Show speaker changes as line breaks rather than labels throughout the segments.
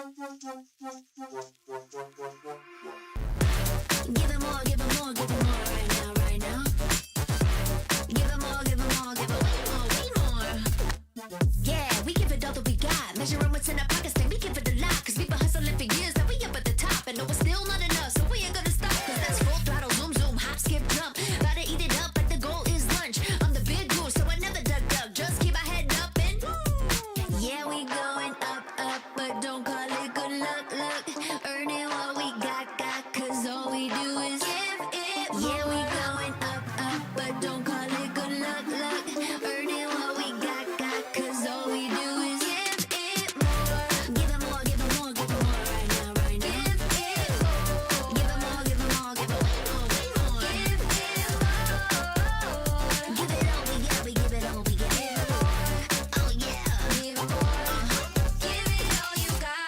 Give it more, give it more, give it more right now, right now. Give it more, give it more, give it way more. Yeah, we give it all that we got. Measuring what's in our pockets, then we give it a lot. Cause we've been hustling for years, now we up at the top. And no, it's still not enough, so we ain't gonna stop. Cause that's full throttle, zoom, zoom, hop, skip, jump. About to eat it up, but the goal is lunch. I'm the big goose, so I never duck, duck. Just keep my head up and yeah, we going up, up, but don't call it good luck, luck. Earning what we got, cause all we do is give it more. Yeah, we going up, up, but don't call it good luck, luck. Earning what we got, cause all we do is give it more. Give it more, give it more, give it more right now, right now. Give it more, give it more, give it more, give it way more, way more. Give it more. Give it all we got, we give it all we got. Oh yeah. Give it more. Give it all you got.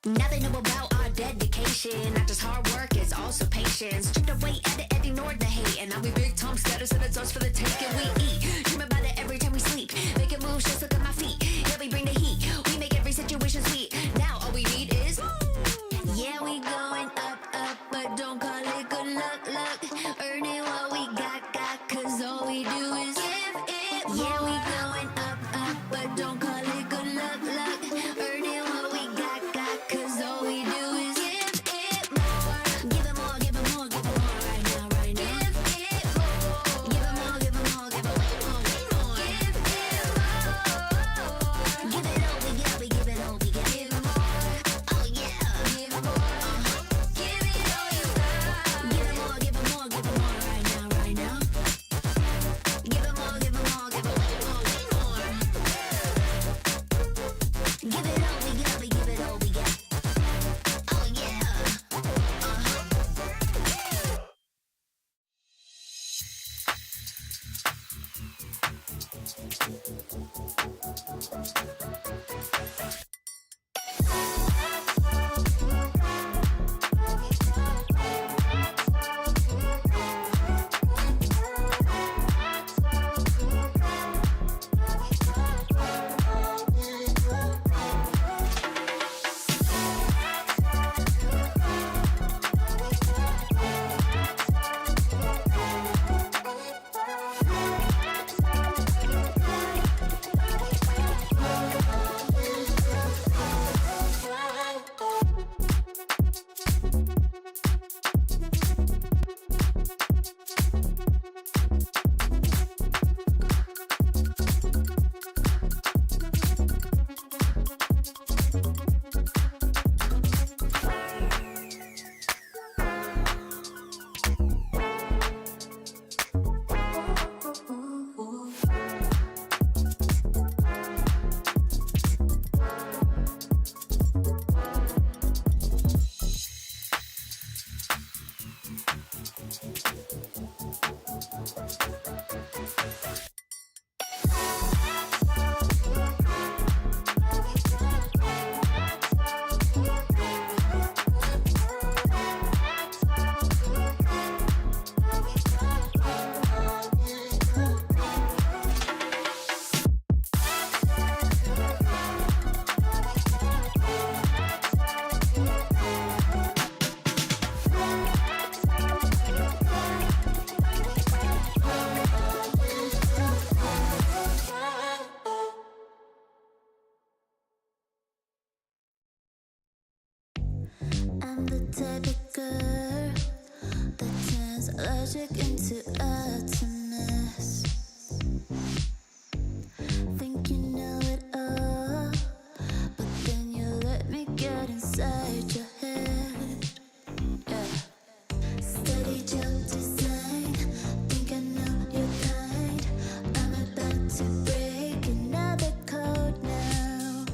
Now they know about our dedication. Not just hard work, it's also patience. Chipped away at it and ignored the hate. And now we big time status and it's us for the taking. We eat, dream about it every time we sleep. Making moves, just look at my feet. Yeah, we bring the heat. We make every situation sweet. Now all we need is yeah, we going up, up, but don't call it good luck, luck. Earning what we got, cause all we do is give it more. Yeah, we going up, up, but don't call it good luck, luck. Earning what we got, cause all we do is give it more. Give it more, give it more, give it more right now, right now. Give it more. Give it more, give it more, give it way more, way more. Give it more. Give it all we got, we give it all we got. Give it more. Oh yeah. Give it more. Give it all you got. Give it more, give it more, give it more right now, right now. Give it more, give it more, give it way more, way more. Give it all we got, we give it all we got. Oh yeah. I'm the type of girl that turns logic into atoms. Think you know it all, but then you let me get inside your head. Yeah. Steady jump design, think I know your kind. I'm about to break another code now.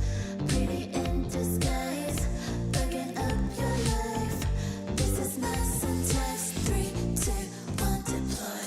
Pretty in disguise, bugging up your life. This is my syntax. 3, 2, 1, deploy.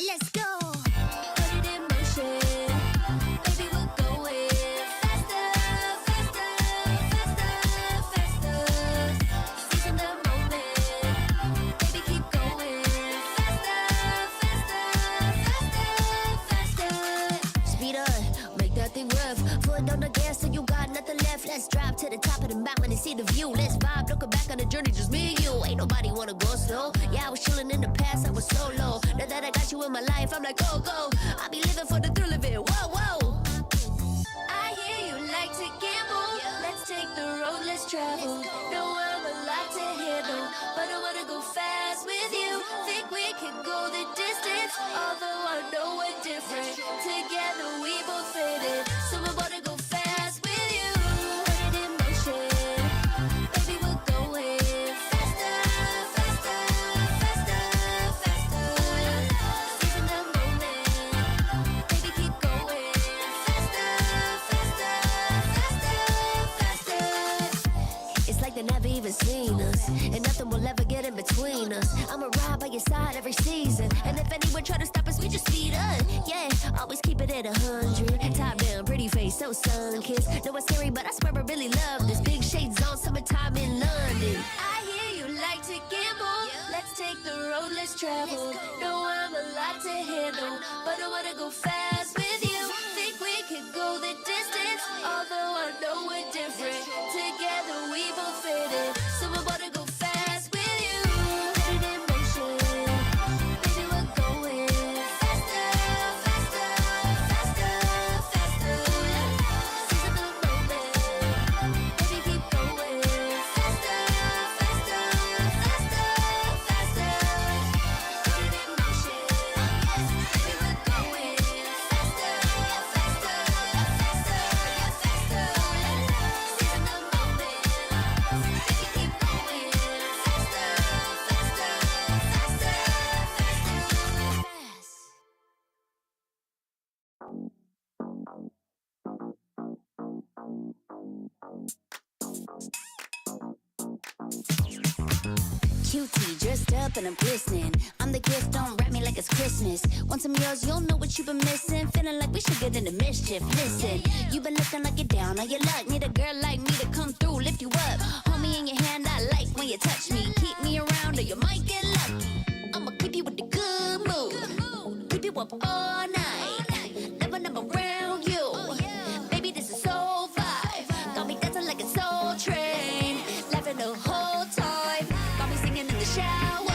Let's go. Put it in motion. Baby, we're going faster, faster, faster, faster. Seizing the moment. Baby, keep going faster, faster, faster, faster. Speed up, make that thing rev. Foot on the gas till you got nothing left. Let's drive to the top of the mountain and see the view. Let's vibe, looking back on the journey, just me and you. Ain't nobody wanna go slow. Yeah, I was chilling in the past, I was solo. Now that I got you in my life, I'm like, go, go. I be living for the thrill of it, whoa, whoa. I hear you like to gamble. Let's take the road, let's travel. No, I'm a lot to handle, but I wanna go fast with you. Think we can go the distance. Together we both fit it. So I wanna go fast with you. Put it in motion. Baby, we're going faster, faster, faster, faster. Seizing the moment. Baby, keep going faster, faster, faster, faster. It's like they never even seen us, and nothing will ever get in between us. I'ma ride by your side every season, and if anyone try to stop us, we just speed up. Yeah, always keep it at 100. Top down, pretty face, so sun-kissed. Know it's scary, but I swear I really love this. Big shades on, summertime in London. I hear you like to gamble. Let's take the road, let's travel. Know I'm a lot to handle, but I wanna go fast with you. Think we could go the distance, although I know we're different. Together we both fit it, so I wanna go fast with you. Put it in motion. Baby, we're going faster, faster, faster, faster. Seizing the moment. Baby, keep going faster, faster, faster, faster. Put it in motion. Baby, we're going faster, faster, faster, faster. Seizing the moment. Baby, keep going faster, faster, faster, faster. Cutie, dressed up and I'm glistening. I'm the gift, don't wrap me like it's Christmas. Once I'm yours, you'll know what you've been missing. Feeling like we should get into mischief. Listen, you've been looking like you're down on your luck. Need a girl like me to come through, lift you up. Hold me in your hand, I like when you touch me. Keep me around or you might get lucky. I'ma keep you with the good mood. Keep you up all night. Never, never around you. Baby, this is so vibe. Got me dancing like a soul train. Laughing the whole time. Got me singing in the shower.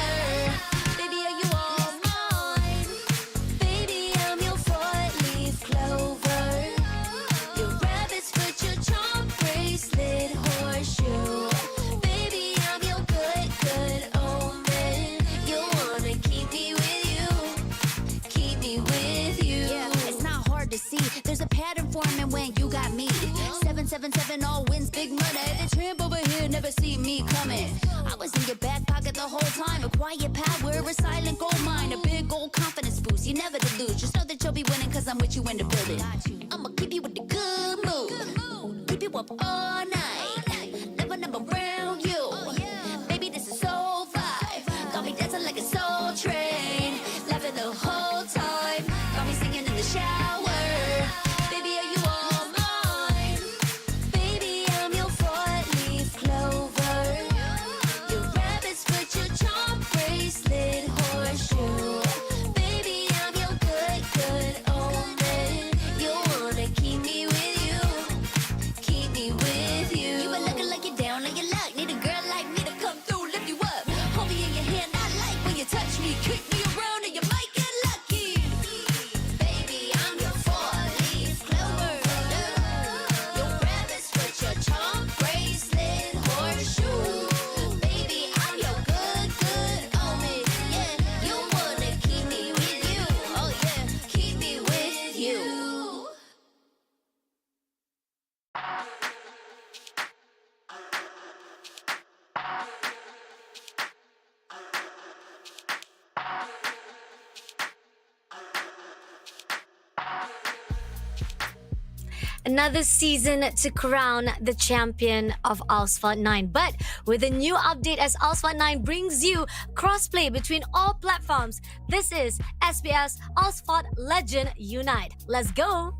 Baby, are you all mine? Baby, I'm your four-leaf clover. Your rabbit's foot, your charm bracelet, horseshoe. Baby, I'm your good, good omen. You wanna keep me with you. Keep me with you. Yeah, it's not hard to see. There's a pattern forming when you got me. 777 all wins, big money. The tramp over here never see me coming. I was in your back pocket the whole time. A quiet power, a silent gold mine, a big old confidence boost. You never to lose. Just know that you'll be winning, cause I'm with you in the building. I'ma keep you with the good mood. Keep you up all night. Never, never around you. Baby, this is so vibe. Got me dancing like a soul train. Laughing the whole time. Got me singing in the shower. Baby, are you all mine? Baby, I'm your four-leaf clover. Your rabbit's foot, your charm bracelet, horseshoe. Baby, I'm your good, good omen. You wanna keep me with you. Keep me with you. You been looking like you're down on your luck. Need a girl like me to come through, lift you up. Hold me in your hand, I like when you touch me. Kick me around and you might get lucky. Baby, I'm your four-leaf clover. Your rabbit's foot, your charm bracelet, horseshoe. Baby, I'm your good, good omen. Yeah, you wanna keep me with you. Oh yeah, keep me with you.
Another season to crown the champion of Asphalt 9. But with a new update as Asphalt 9 brings you crossplay between all platforms, this is SBS Asphalt Legend Unite. Let's go!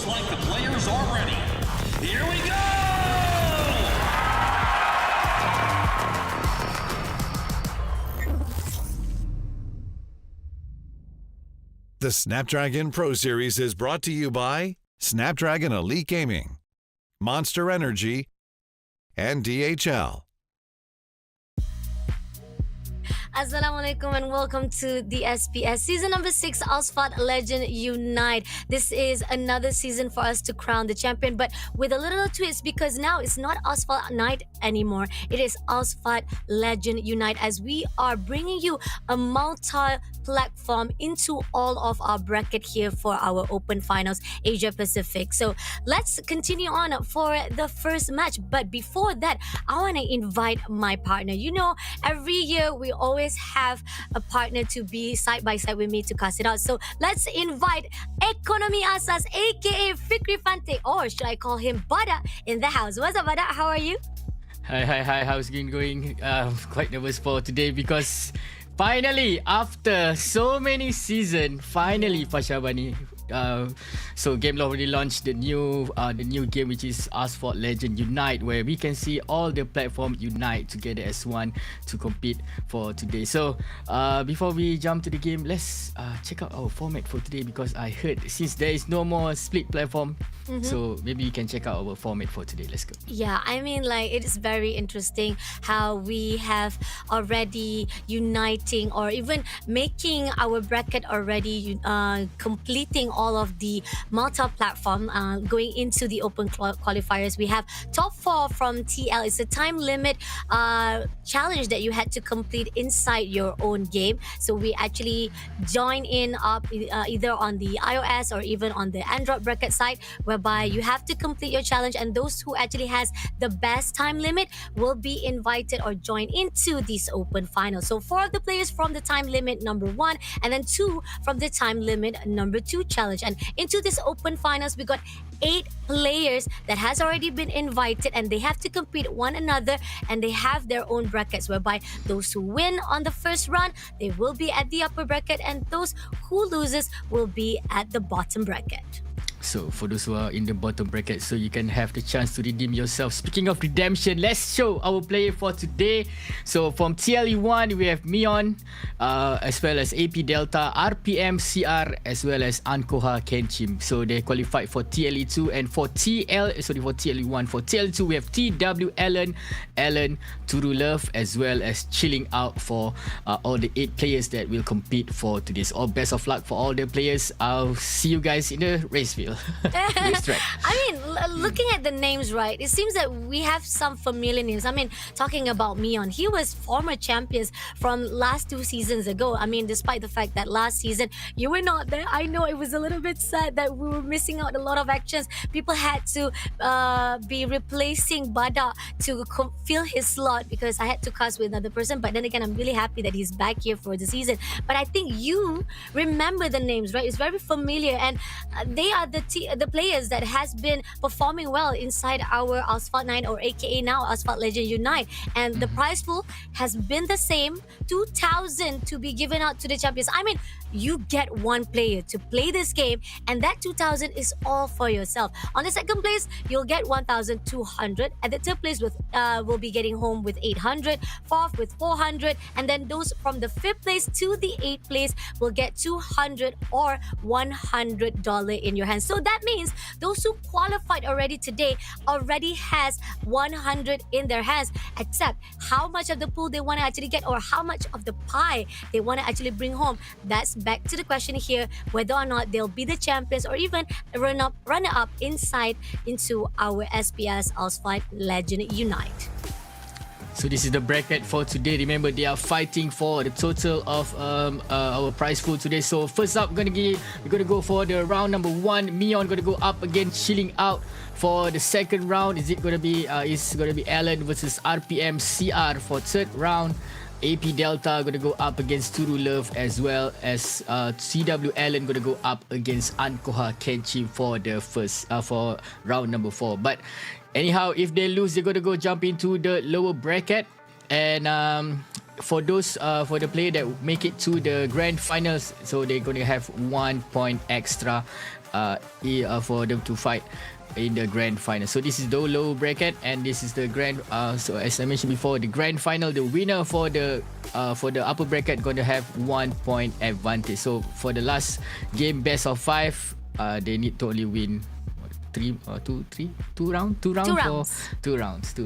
Looks like the players are ready. Here we go!
The Snapdragon Pro Series is brought to you by Snapdragon Elite Gaming, Monster Energy, and DHL.
Assalamualaikum and welcome to the SPS season number 6 Asphalt Legend Unite. This is another season for us to crown the champion, but with a little twist because now it's not Asphalt Night anymore. It is Asphalt Legend Unite as we are bringing you a multi-platform into all of our bracket here for our Open Finals Asia Pacific. So let's continue on for the first match. But before that, I want to invite my partner. You know, every year we always have a partner to be side by side with me to cast it out. So let's invite Economy Asas, aka Fikri Fante, or should I call him Bada, in the house. What's up, Bada? How are you?
Hi. How's it going? Quite nervous for today because finally, after so many seasons, finally Fashabani. So Gameloft already launched the new game, which is Asphalt Legend Unite, where we can see all the platforms unite together as one to compete for today. So before we jump to the game, let's check out our format for today because I heard since there is no more split platform, so maybe you can check out our format for today. Let's go.
Yeah, I mean, like, it is very interesting how we have already uniting or even making our bracket already completing all of the multi-platform going into the open qualifiers. We have top 4 from TL. It's a time limit challenge that you had to complete inside your own game. So we actually join in up either on the iOS or even on the Android bracket side, whereby you have to complete your challenge, and those who actually has the best time limit will be invited or join into this open final. So 4 of the players from the time limit number 1 and then 2 from the time limit number 2 challenge. And into this open finals, we got 8 players that has already been invited, and they have to compete one another, and they have their own brackets, whereby those who win on the first round, they will be at the upper bracket, and those who loses will be at the bottom bracket.
So for those who are in the bottom bracket, so you can have the chance to redeem yourself. Speaking of redemption, let's show our player for today. So from TLE1, we have Myeon, as well as AP Delta, RPM CR, as well as Ankoh Kenchim. So they qualified for TLE2, and for TLE1. For TLE2, we have TW Ellen, Turu Love, as well as chilling out for all the 8 players that will compete for today's. All best of luck for all the players. I'll see you guys in the race field.
I mean, looking at the names, right, it seems that we have some familiar names. I mean, talking about Myeon, he was former champions from last 2 seasons ago. I mean, despite the fact that last season you were not there, I know it was a little bit sad that we were missing out a lot of actions. People had to be replacing Bada to fill his slot because I had to cast with another person. But then again, I'm really happy that he's back here for the season. But I think you remember the names, right? It's very familiar, and they are the players that has been performing well inside our Asphalt 9, or aka now Asphalt Legend Unite, and the prize pool has been the same, 2,000 to be given out to the champions. I mean, you get one player to play this game, and that 2,000 is all for yourself. On the second place, you'll get 1,200. At the third place, will be getting home with 800. Fourth with 400, and then those from the 5th place to the 8th place will get 200 or $100 in your hands. So that means those who qualified already today already has 100 in their hands, except how much of the pool they want to actually get, or how much of the pie they want to actually bring home. That's back to the question here, whether or not they'll be the champions or even runner-up inside into our SPS Asphalt Legend Unite.
So this is the bracket for today. Remember, they are fighting for the total of our prize pool today. So first up, we're gonna go for the round number 1. Myeon gonna go up against chilling out. For the second round, it's gonna be Ellen versus RPM CR. For third round, AP Delta gonna go up against Turu Love, as well as CW Allen gonna go up against Ankoh Kenchim for the first for round number 4. But anyhow, if they lose, they're gonna go jump into the lower bracket. And for those for the player that make it to the grand finals, so they're gonna have 1 point extra for them to fight in the grand final. So this is the low bracket, and this is the grand. So as I mentioned before, the grand final, the winner for the upper bracket going to have 1 point advantage. So for the last game, best of 5, they need to only win two rounds.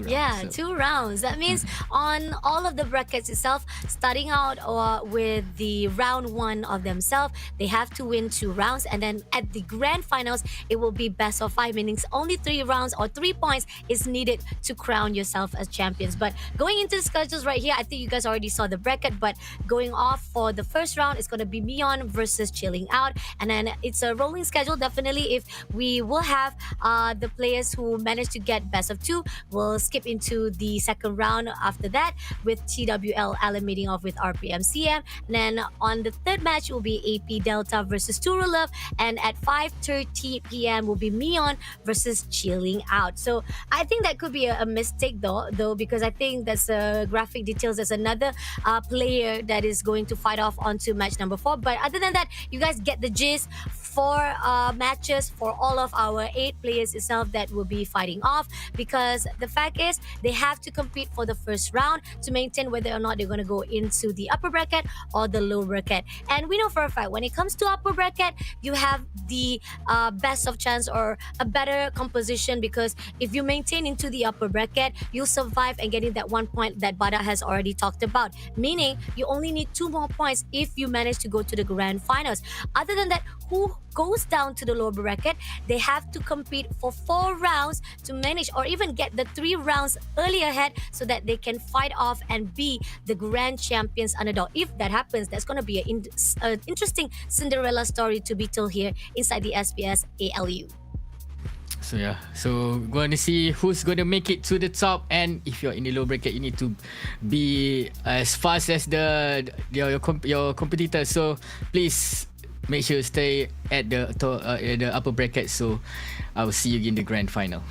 Yeah,
So,
2 rounds. That means on all of the brackets itself, starting out with the round 1 of themselves, they have to win 2 rounds, and then at the grand finals, it will be best of 5, meaning only 3 rounds or 3 points is needed to crown yourself as champions. But going into the schedules right here, I think you guys already saw the bracket, but going off for the first round, it's going to be Myeon versus Chilling Out, and then it's a rolling schedule. Definitely, if we will have the players who managed to get best of 2 will skip into the second round after that, with TWL eliminating off with RPM CM. And then on the third match will be AP Delta versus Turu Love, and at 5:30 p.m. will be Myeon versus Chilling Out. So I think that could be a mistake though, because I think there's graphic details. There's another player that is going to fight off onto match number 4. But other than that, you guys get the gist. 4 matches for all of our 8 players itself that will be fighting off, because the fact is they have to compete for the first round to maintain whether or not they're going to go into the upper bracket or the low bracket. And we know for a fact when it comes to upper bracket, you have the best of chance or a better composition, because if you maintain into the upper bracket, you'll survive and getting that 1 point that Bada has already talked about, meaning you only need 2 more points if you manage to go to the grand finals. Other than that, who goes down to the lower bracket, they have to compete for 4 rounds to manage or even get the 3 rounds early ahead so that they can fight off and be the grand champions underdog. If that happens, that's going to be an interesting Cinderella story to be told here inside the SPS ALU.
So yeah, so going to see who's going to make it to the top, and if you're in the low bracket, you need to be as fast as your competitor. So please make sure you stay at the upper bracket. So I will see you in the grand final.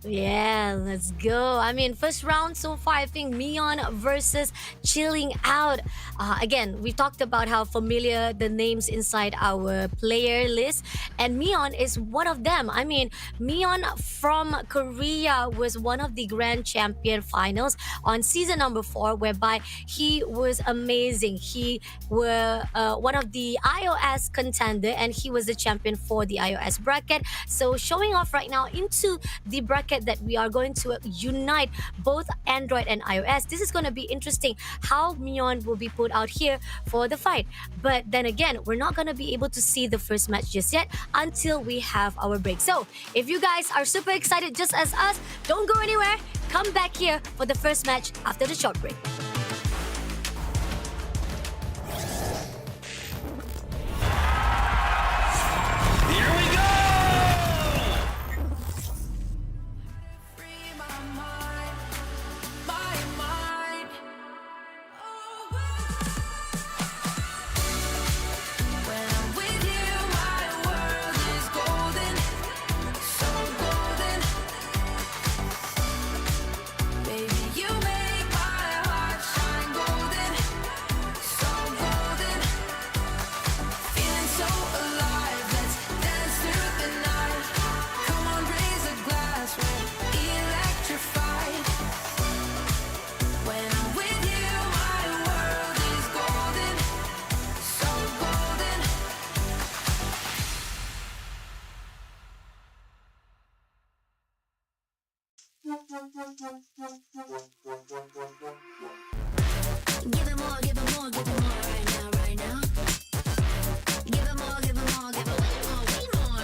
Yeah, let's go. I mean, first round so far, I think Myeon versus Chilling Out. Again, we talked about how familiar the names inside our player list, and Myeon is one of them. I mean, Myeon from Korea was one of the grand champion finals on season number 4, whereby he was amazing. He were one of the iOS contender, and he was the champion for the iOS bracket. So showing off right now into the bracket that we are going to unite both Android and iOS. This is going to be interesting how Myeon will be put out here for the fight. But then again, we're not going to be able to see the first match just yet until we have our break. So if you guys are super excited just as us, don't go anywhere. Come back here for the first match after the short break.
Here we go!
Give it more, give it more, give it more right now, right now. Give it more, give it more, give it way more, way more.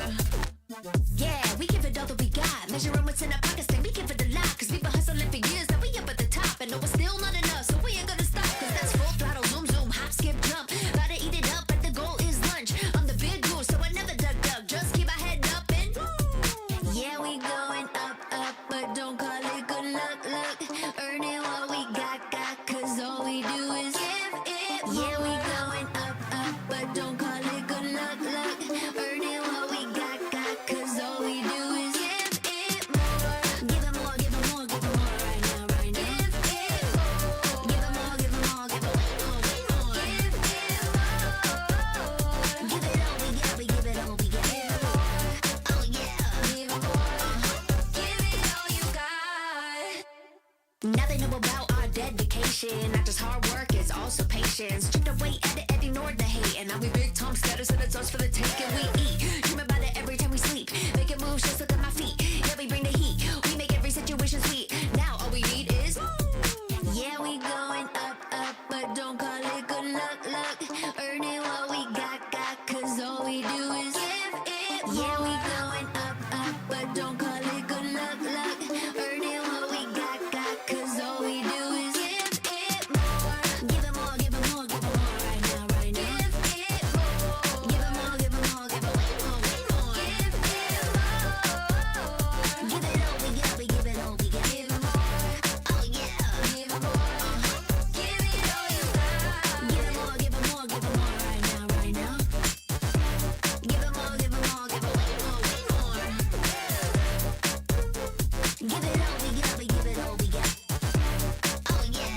Yeah, we give it all that we got. Measuring what's in our pockets, then we give it a lot. Cause we've been hustling for years, now we up at the top. And no, it's still not enough, so we ain't gonna stop. Cause that's full throttle, zoom, zoom, hop, skip, jump. Gotta eat it up, but the goal is lunch. I'm the big goose, so I never duck, duck. Just keep my head up and yeah, we going up, up, but don't call it good luck, luck. Earning what we got, cause all we do is give it. Yeah, we they know about our dedication. Not just hard work, it's also patience. Chipped away at it and ignored the hate. And now we big Tom status and it's us for the taking. We eat, dream about it every time we sleep. Making moves, just look at my feet. Yeah, we bring the heat. We make every situation sweet. Now all we need is, yeah, we going up, up, but don't call it good luck, luck. Earning what we got, cause all we do is give it more. Yeah, we going up, up, but don't call it good luck, luck. Earning what we got, cause all we do is give it more. Give it more, give it more, give it more right now, right now. Give it more. Give it more, give it more, give it way more, way more. Give it more. Give it all we got, we give it all we got. Give it more. Oh yeah. Give it more. Give it all you got. Give it more, give it more, give it more right now, right now. Give it more, give it more, give it way more, way more. Give it all we got, we give it all we got. Oh yeah.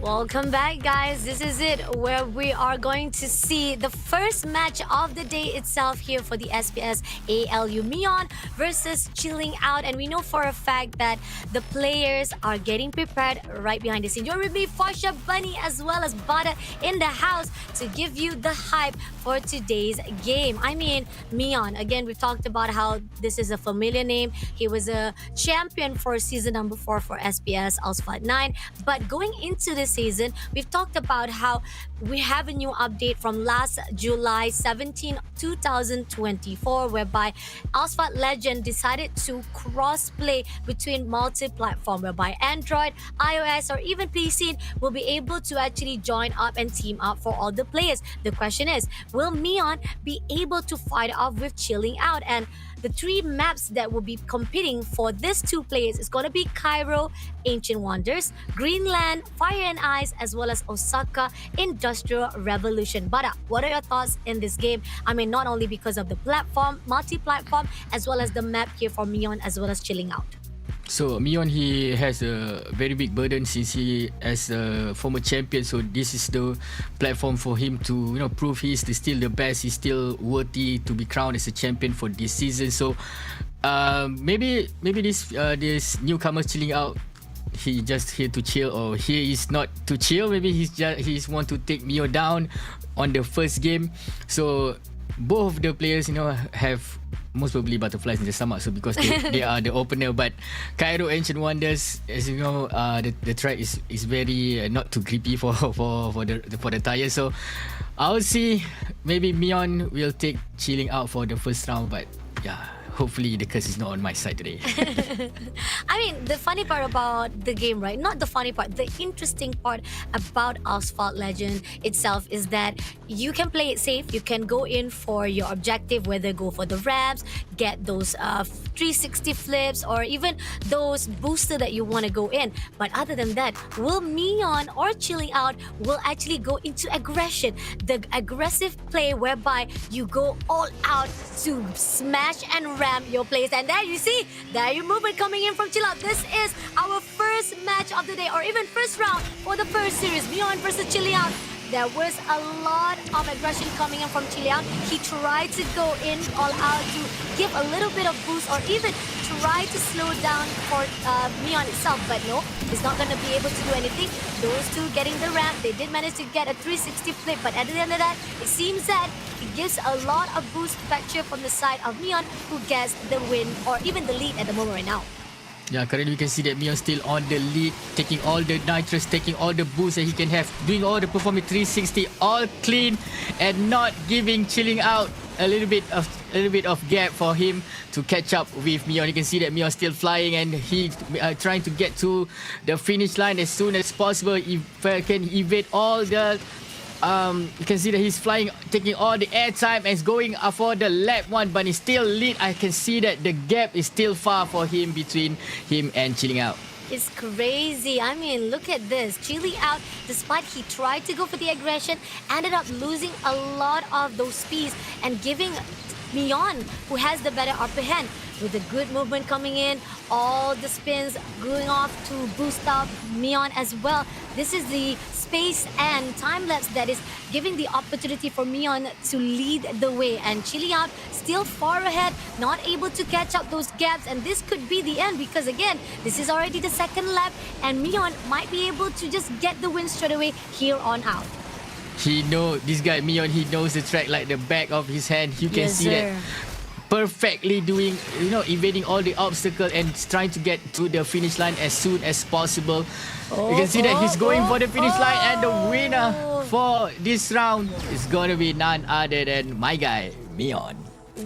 Welcome back, guys. This is it, where we are going to see the first match of the day itself here for the SPS ALU Myeon versus Chilling Out. And we know for a fact that the players are getting prepared right behind the scene. You're with me, Fasha Bunny, as well as Bada in the house to give you the hype for today's game. I mean, Myeon, again, we've talked about how this is a familiar name. He was a champion for season number 4 for SPS Asphalt 9. But going into this season, we've talked about how we have a new update from last July 17, 2024, whereby Asphalt Legend decided to cross-play between multi-platform, whereby Android, iOS, or even PC will be able to actually join up and team up for all the players. The question is, will Myeon be able to fight off with Chilling Out? And the 3 maps that will be competing for these 2 players is going to be Cairo, Ancient Wonders, Greenland, Fire and Ice, as well as Osaka, Industrial Revolution. But what are your thoughts in this game? I mean, not only because of the platform, multi-platform, as well as the map here for Myeon, as well as Chilling Out.
So Myeon, he has a very big burden since he as a former champion. So this is the platform for him to prove he's still the best. He's still worthy to be crowned as a champion for this season. So maybe this newcomer Chilling Out, he just here to chill, or he is not to chill. Maybe he's want to take Myeon down on the first game. So both of the players have most probably butterflies in the stomach, so because they are the opener. But Cairo Ancient Wonders, as you know, the track is very not too grippy for the tires. So I'll see, maybe Myeon will take Chilling Out for the first round, but yeah, hopefully the curse is not on my side today.
I mean, the funny part about the game, right? Not the funny part, the interesting part about Asphalt Legend itself is that you can play it safe. You can go in for your objective, whether go for the ramps, get those 360 flips, or even those booster that you want to go in. But other than that, will Myeon or Chilling Out will actually go into aggression, the aggressive play whereby you go all out to smash and ram your plays. And there you see, there you movement coming in from Chill Out. This is our first match of the day, or even first round for the first series, Myeon versus Chilling Out. There was a lot of aggression coming in from Chilling Out. He tried to go in all out to give a little bit of boost, or even try to slow down for Myeon itself, but no, he's not going to be able to do anything. Those 2 getting the ramp, they did manage to get a 360 flip, but at the end of that, it seems that it gives a lot of boost factor from the side of Myeon, who gets the win or even the lead at the moment right now.
Yeah, currently we can see that Myeon still on the lead, taking all the nitrous, taking all the boosts that he can have, doing all the performance 360, all clean, and not giving Chilling Out a little bit of gap for him to catch up with Myeon. You can see that Myeon still flying and he trying to get to the finish line as soon as possible. If can evade all the you can see that he's flying, taking all the airtime and is going for the lap 1, but he's still lead. I can see that the gap is still far for him between him and Chilling Out.
It's crazy. I mean, look at this. Chilling Out, despite he tried to go for the aggression, ended up losing a lot of those speeds and giving Myeon, who has the better upper hand, with the good movement coming in, all the spins going off to boost up Myeon as well. This is the space and time lapse that is giving the opportunity for Myeon to lead the way, and Chilling Out still far ahead, not able to catch up those gaps, and this could be the end because again, this is already the second lap and Myeon might be able to just get the win straight away here on out.
This guy Myeon, he knows the track like the back of his hand. You can see that perfectly doing, evading all the obstacles and trying to get to the finish line as soon as possible. You can see that he's going for the finish line, and the winner for this round is going to be none other than my guy, Myeon.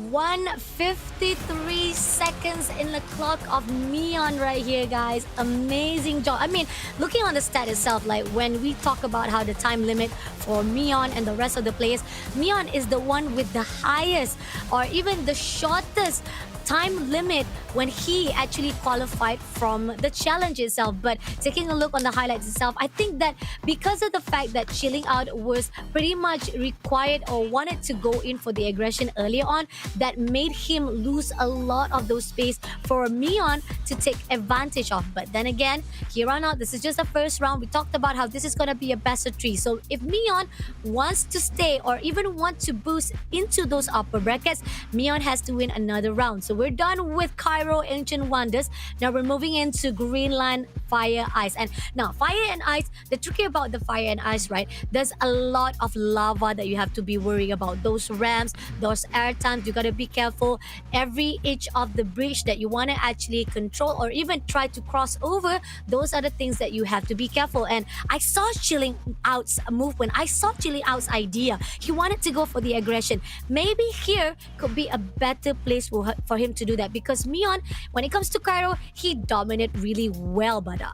1:53 seconds in the clock of Myeon right here, guys. Amazing job. I mean, looking on the stat itself, like when we talk about how the time limit for Myeon and the rest of the players, Myeon is the one with the highest or even the shortest time limit when he actually qualified from the challenge itself. But taking a look on the highlights itself, I think that because of the fact that Chilling Out was pretty much required or wanted to go in for the aggression earlier on, that made him lose a lot of those space for Myeon to take advantage of. But then again, here on out, this is just the first round. We talked about how this is going to be a best of 3. So if Myeon wants to stay or even want to boost into those upper brackets, Myeon has to win another round. So we're done with Cairo Ancient Wonders. Now we're moving into Greenland Fire Ice. And now Fire and Ice, the tricky about the Fire and Ice, right? There's a lot of lava that you have to be worried about. Those ramps, those air times, you gotta be careful. Every inch of the bridge that you want to actually control or even try to cross over, those are the things that you have to be careful. And I saw Chilling Out's movement. I saw Chilling Out's idea. He wanted to go for the aggression. Maybe here could be a better place for him to do that, because Myeon, when it comes to Cairo, he dominated really well, Bada.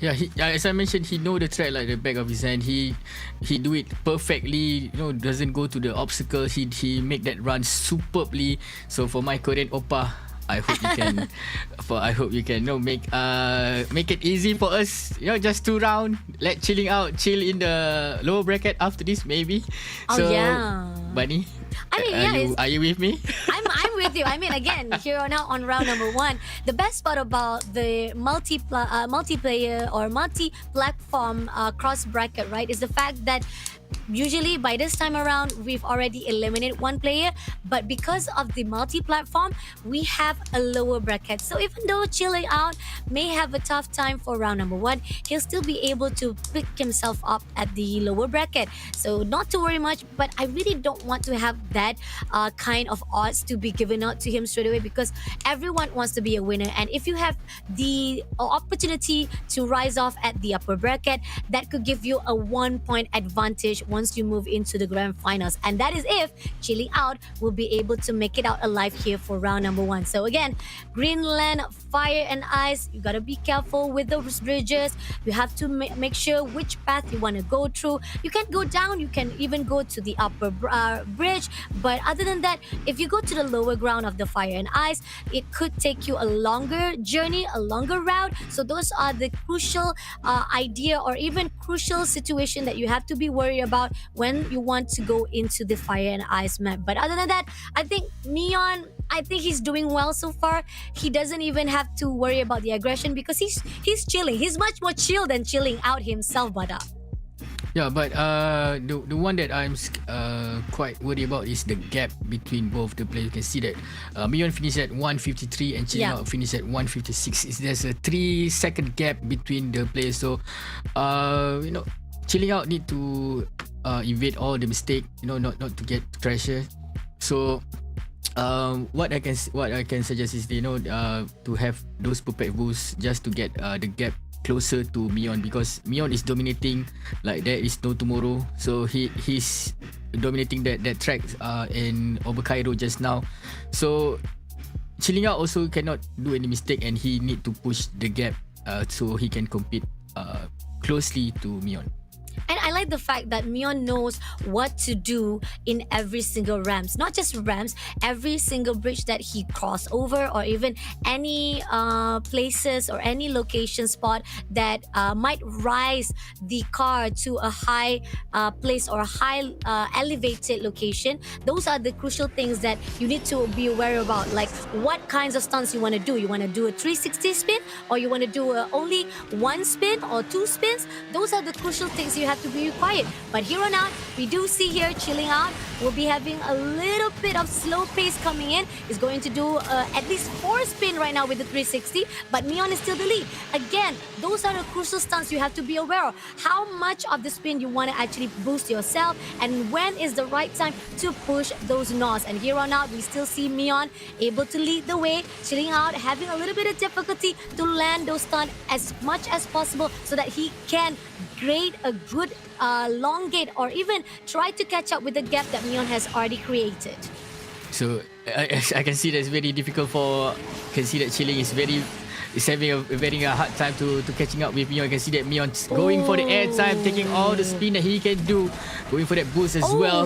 Yeah, as I mentioned, he know the track like the back of his hand. He do it perfectly. Doesn't go to the obstacles. He make that run superbly. So for my Korean oppa, I hope you can. I hope you can make it easy for us. Just 2 round. Let Chilling Out chill in the lower bracket after this, maybe.
Yeah.
Bunny,
I mean,
are you with me?
I'm with you. I mean, again, here on out on round number 1, the best part about the multiplayer or multi-platform cross bracket, right, is the fact that usually by this time around we've already eliminated one player, but because of the multi-platform, we have a lower bracket. So even though Chilling Out may have a tough time for round number 1, he'll still be able to pick himself up at the lower bracket. So not to worry much, but I really don't want to have that kind of odds to be given out to him straight away, because everyone wants to be a winner. And if you have the opportunity to rise off at the upper bracket, that could give you a 1-point advantage once you move into the grand finals, and that is if Chilling Out will be able to make it out alive here for round number 1. So again, Greenland Fire and Ice, you gotta be careful with those bridges. You have to make sure which path you want to go through. You can go down, you can even go to the upper bridge, but other than that, if you go to the lower ground of the Fire and Ice, it could take you a longer journey, a longer route. So those are the crucial idea or even crucial situation that you have to be worried about when you want to go into the Fire and Ice map. But other than that, I think Myeon, he's doing well so far. He doesn't even have to worry about the aggression because he's chilling. He's much more chill than Chilling Out himself, Bada.
Yeah, but the one that I'm quite worried about is the gap between both the players. You can see that Myeon finished at 1:53 and Chilling Out finished at 1:56. There's a 3-second gap between the players. So, Chilling Out need to evade all the mistake. Not to get pressure. So, what I can suggest is to have those perfect boosts just to get the gap closer to Myeon, because Myeon is dominating like there is no tomorrow. So he's dominating that track in over Cairo just now. So Chilling Out also cannot do any mistake, and he need to push the gap so he can compete closely to Myeon.
And I like the fact that Myeon knows what to do in every single ramps. Not just ramps, every single bridge that he cross over, or even any places or any location spot that might rise the car to a high place or a high elevated location. Those are the crucial things that you need to be aware about. Like what kinds of stunts you want to do. You want to do a 360 spin, or you want to do only one spin or two spins. Those are the crucial things you have to be required. But here on out, we do see here Chilling Out will be having a little bit of slow pace coming in. He's going to do at least 4 spin right now with the 360, but Myeon is still the lead. Again, those are the crucial stunts you have to be aware of. How much of the spin you want to actually boost yourself, and when is the right time to push those NOS. And here on out, we still see Myeon able to lead the way. Chilling Out having a little bit of difficulty to land those stunts as much as possible so that he can grade a good long gate, or even try to catch up with the gap that Myeon has already created.
So I can see that it's very difficult for. Can see that Chilling is having a very hard time to catching up with Myeon. You can see that Myeon's going for the air time, taking all the spin that he can do, going for that boost as well.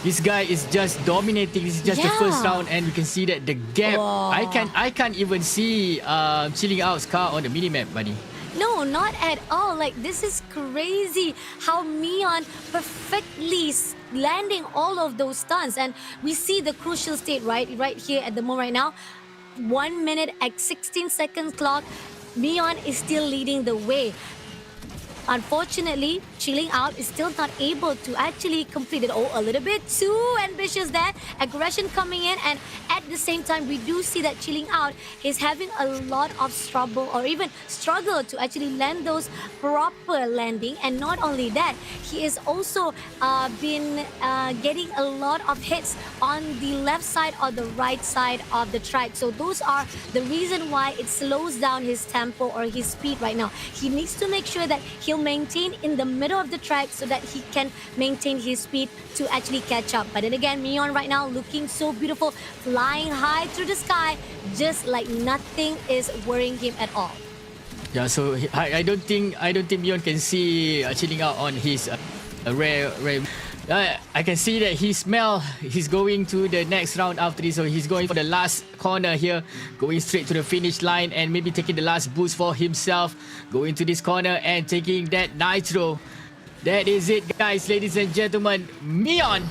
This guy is just dominating. This is just the first round, and we can see that the gap. I can't even see Chilling Out's car on the minimap, buddy.
No, not at all. Like, this is crazy how Myeon perfectly landing all of those stunts. And we see the crucial state right here at the moment right now. 1 minute and 16 seconds clock. Myeon is still leading the way. Unfortunately, Chilling Out is still not able to actually complete it. A little bit too ambitious there. Aggression coming in, and at the same time, we do see that Chilling Out is having a lot of struggle, or even struggle to actually land those proper landing. And not only that, he is also been getting a lot of hits on the left side or the right side of the track. So those are the reason why it slows down his tempo or his speed right now. He needs to make sure that he'll maintain in the middle of the track so that he can maintain his speed to actually catch up. But then again, Myeon right now looking so beautiful, flying high through the sky, just like nothing is worrying him at all.
Yeah, so I don't think Myeon can see Chilling Out on his rare. I can see that he's going to the next round after this, so he's going for the last corner here, going straight to the finish line, and maybe taking the last boost for himself, going to this corner and taking that nitro. That is it, guys, ladies and gentlemen. Myeon,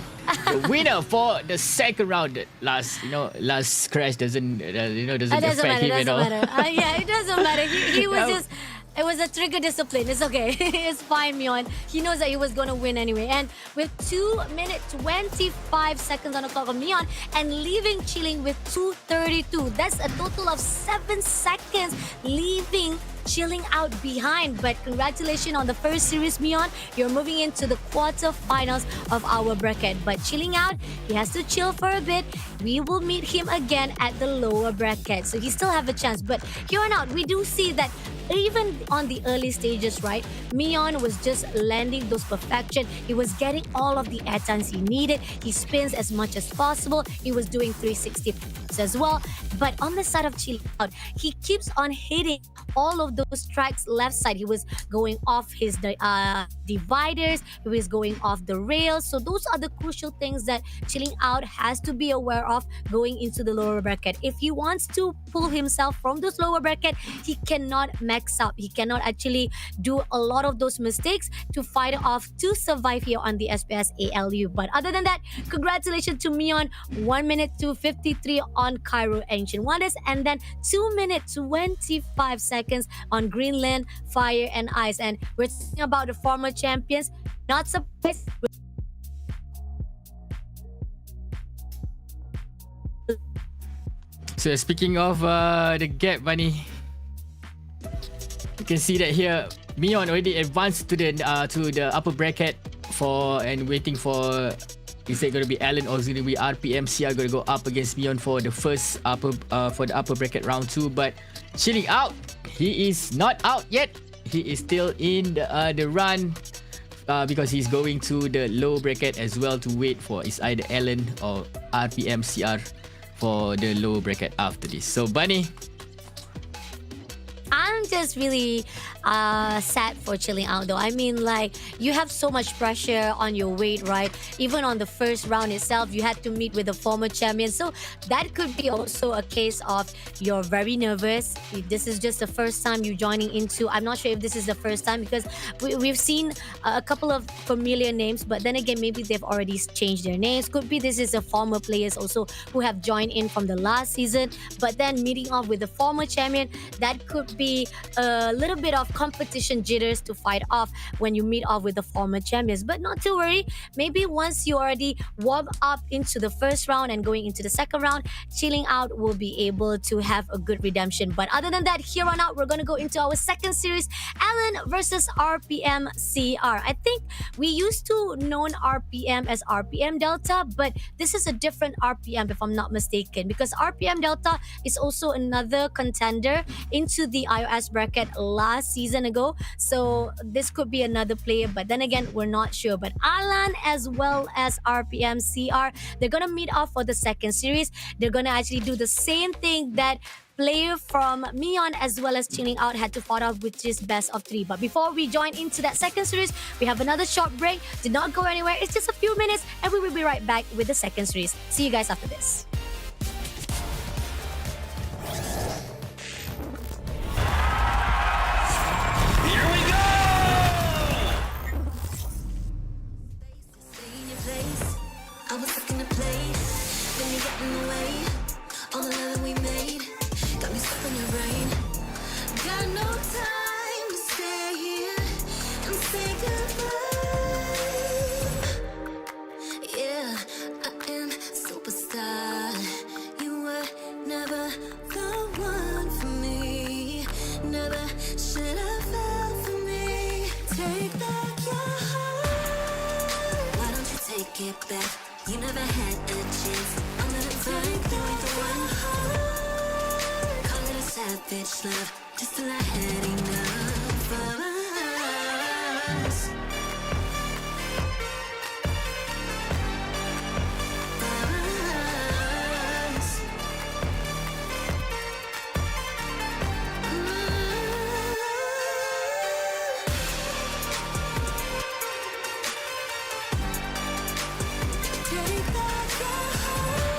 the winner for the second round. Last crash doesn't affect him at all.
Yeah, it doesn't matter. He was just. It was a trigger discipline. It's okay. It's fine, Myeon. He knows that he was going to win anyway. And with 2 minutes 25 seconds on the clock of Myeon, and leaving Chilling with 2:32. That's a total of 7 seconds leaving Chilling Out behind. But congratulations on the first series, Myeon. You're moving into the quarterfinals of our bracket. But Chilling Out, he has to chill for a bit. We will meet him again at the lower bracket. So he still have a chance. But here on out, we do see that even on the early stages, right, Myeon was just landing those perfection. He was getting all of the air times he needed. He spins as much as possible. He was doing 360 as well. But on the side of Chilling Out, he keeps on hitting all of those tracks left side. He was going off his dividers. He was going off the rails. So those are the crucial things that Chilling Out has to be aware of going into the lower bracket. If he wants to pull himself from those lower bracket, he cannot max up. He cannot actually do a lot of those mistakes to fight off to survive here on the SPS ALU. But other than that, congratulations to Myeon. 1 minute 2:53 on Cairo Ancient Wonders, and then 2 minutes 25 seconds on Greenland Fire and Ice. And we're talking about the former champions. Not surprised.
So speaking of the gap, Bunny, you can see that here Myeon already advanced to the upper bracket and waiting for Is it going to be Alan or is it going to be RPM CR going to go up against Myeon for the upper bracket round 2? But chilling out, he is not out yet. He is still in the run because he's going to the low bracket as well to wait for it's either Alan or RPM CR for the low bracket after this. So Bunny,
I'm just really sad for chilling out though. I mean, like, you have so much pressure on your weight, right? Even on the first round itself, you had to meet with the former champion. So that could be also a case of you're very nervous. This is just the first time you're joining into. I'm not sure if this is the first time because we've seen a couple of familiar names, but then again, maybe they've already changed their names. Could be this is a former players also who have joined in from the last season, but then meeting off with the former champion, that could be a little bit of competition jitters to fight off when you meet off with the former champions. But not to worry, maybe once you already warm up into the first round and going into the second round, chilling out will be able to have a good redemption. But other than that, here on out, we're going to go into our second series, Alan versus RPM CR. I think we used to know RPM as RPM Delta, but this is a different RPM if I'm not mistaken, because RPM Delta is also another contender into the iOS bracket last season ago. So this could be another player, but then again, we're not sure. But Alan as well as RPM CR, they're gonna meet up for the second series. They're gonna actually do the same thing that player from Myeon as well as Chilling Out had to fight off, which is best of 3. But before we join into that second series, we have another short break. Do not go anywhere. It's just a few minutes and we will be right back with the second series. See you guys after this.
Here we go!
Stay in your place. I was stuck in a place. Then you got in the way. All the love that we made got me stuck in your brain. Got no time to stay here and say goodbye. Yeah, I am superstar. You were never the one for me. Never should have felt for me. Take back your heart. Why don't you take it back? You never had a chance. I'm gonna take you ain't the one. Call it a savage love, just till I had enough of us. Take back your heart.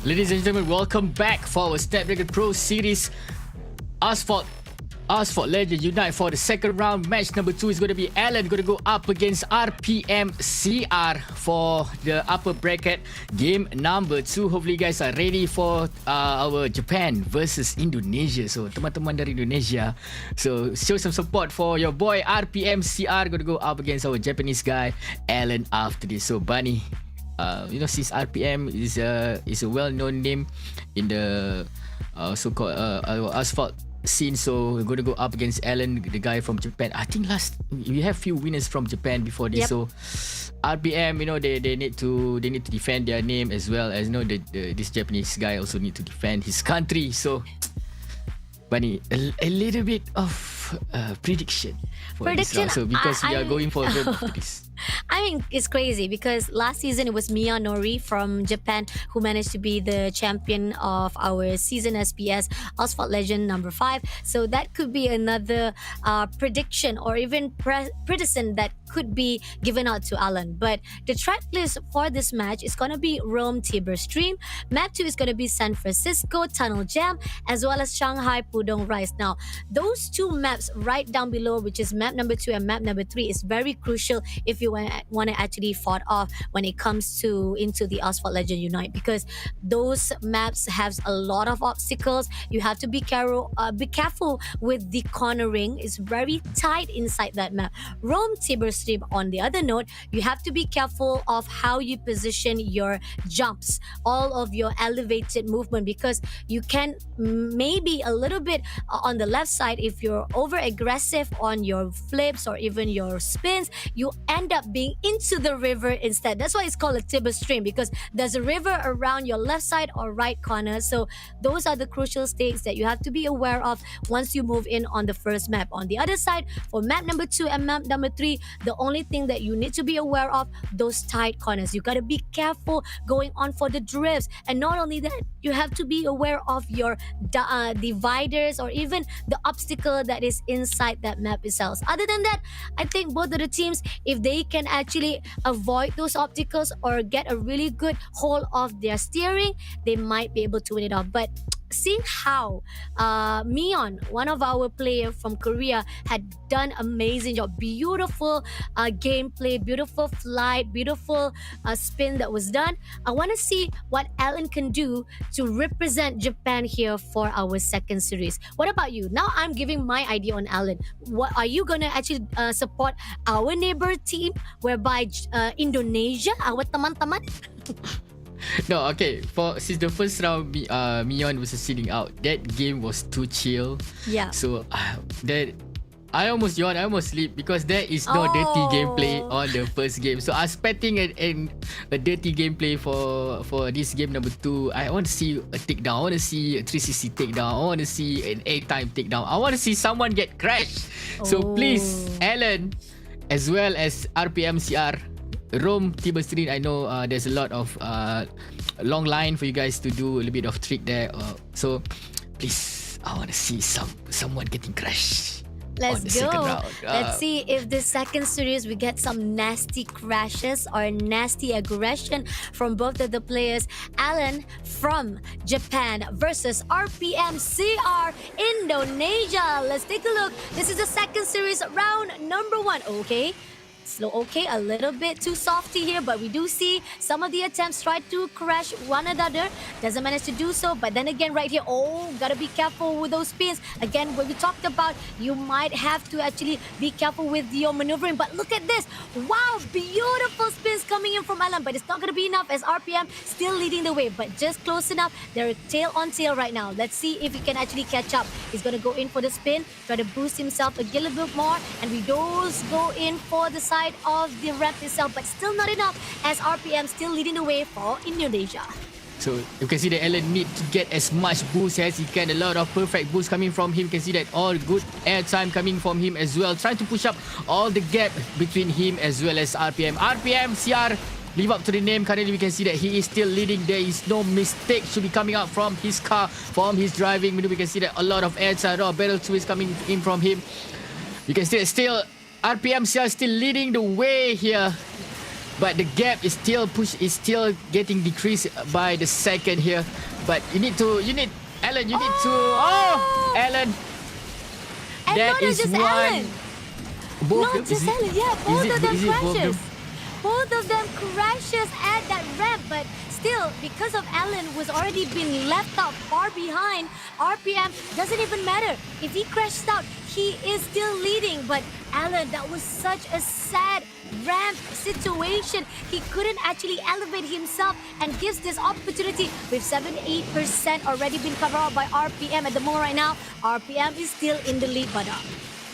Ladies and gentlemen, welcome back for our Snapdragon Pro Series. Asphalt Legend unite for the second round. Match number 2 is going to be Alan going to go up against RPM CR for the upper bracket. Game number 2. Hopefully you guys are ready for our Japan versus Indonesia. So teman-teman dari Indonesia, so show some support for your boy RPM CR going to go up against our Japanese guy Alan after this. So Bunny, since RPM is a well-known name in the so-called Asphalt scene, so we're going to go up against Alan, the guy from Japan. I think we have few winners from Japan before this. Yep. So RPM, they need to defend their name, as well as this Japanese guy also need to defend his country. So Bunny, a little bit of prediction for this round. So because we are going for them after this.
I mean, it's crazy because last season it was Myeon from Japan who managed to be the champion of our season SPS Asphalt Legend number 5. So that could be another prediction or even prediction that could be given out to Alan. But the track list for this match is going to be Rome Tiber Stream. Map 2 is going to be San Francisco Tunnel Jam, as well as Shanghai Pudong Rise. Now, those two maps right down below, which is map number 2 and map number 3, is very crucial if you want to actually fought off when it comes to into the Asphalt Legend Unite, because those maps have a lot of obstacles. You have to be careful with the cornering. It's very tight inside that map. Rome Tiber Stream, on the other note, you have to be careful of how you position your jumps, all of your elevated movement, because you can maybe a little bit on the left side, if you're over aggressive on your flips or even your spins, you end up being into the river instead. That's why it's called a Tiber Stream, because there's a river around your left side or right corner. So those are the crucial stakes that you have to be aware of once you move in on the first map. On the other side, for map number 2 and map number 3, the only thing that you need to be aware of, those tight corners. You got to be careful going on for the drifts. And not only that, you have to be aware of your dividers or even the obstacle that is inside that map itself. Other than that, I think both of the teams, if they can actually avoid those obstacles or get a really good hold of their steering, they might be able to win it off. But seeing how Myeon, one of our players from Korea, had done amazing job, beautiful gameplay, beautiful flight, beautiful spin that was done, I want to see what Alan can do to represent Japan here for our second series. What about you? Now I'm giving my idea on Alan. What are you gonna actually support our neighbor team, whereby Indonesia, our teman-teman?
No, okay. Since the first round, Myeon was sitting out. That game was too chill. Yeah. So I almost yawned. I almost sleep because there is no dirty gameplay on the first game. So I was expecting a dirty gameplay for this game number 2. I want to see a takedown. I want to see a 360 takedown. I want to see an 8-time takedown. I want to see someone get crashed. So please, Alan, as well as RPM CR, Rome Tiber Stream, I know there's a lot of long line for you guys to do a little bit of trick there. So please, I want to see someone getting crashed.
Let's go. Let's see if this second series we get some nasty crashes or nasty aggression from both of the players. Alan from Japan versus RPM CR Indonesia. Let's take a look. This is the second series, round number 1. Okay. Slow, okay, a little bit too softy here, but we do see some of the attempts try to crash one another. Doesn't manage to do so, but then again right here, gotta be careful with those spins. Again, what we talked about, you might have to actually be careful with your maneuvering, but look at this. Wow, beautiful spins coming in from Alan, but it's not gonna be enough as RPM still leading the way, but just close enough. They're tail on tail right now. Let's see if he can actually catch up. He's gonna go in for the spin, try to boost himself a little bit more, and we those go in for the side of the ramp itself, but still not enough as RPM still leading the way for Indonesia.
So you can see that Alan need to get as much boost as he can. A lot of perfect boost coming from him. You can see that all good air time coming from him as well. Trying to push up all the gap between him as well as RPM. RPM CR live up to the name. Currently, we can see that he is still leading. There is no mistake should be coming out from his car, from his driving. We can see that a lot of ads, a lot of battle 2 is coming in from him. You can see that still RPM is still leading the way here. But the gap is still getting decreased by the second here. But Alan, you need to Alan.
And
That
not
is
just
one.
Alan.
Both
Not just Alan, yeah, both of them crashes.
both
Both of them crashes at that ramp, but still, because of Alan was already been left out far behind, RPM doesn't even matter. If he crashes out, he is still leading. But Alan, that was such a sad ramp situation. He couldn't actually elevate himself and gives this opportunity with 78% already been covered up by RPM at the moment right now. RPM is still in the lead, but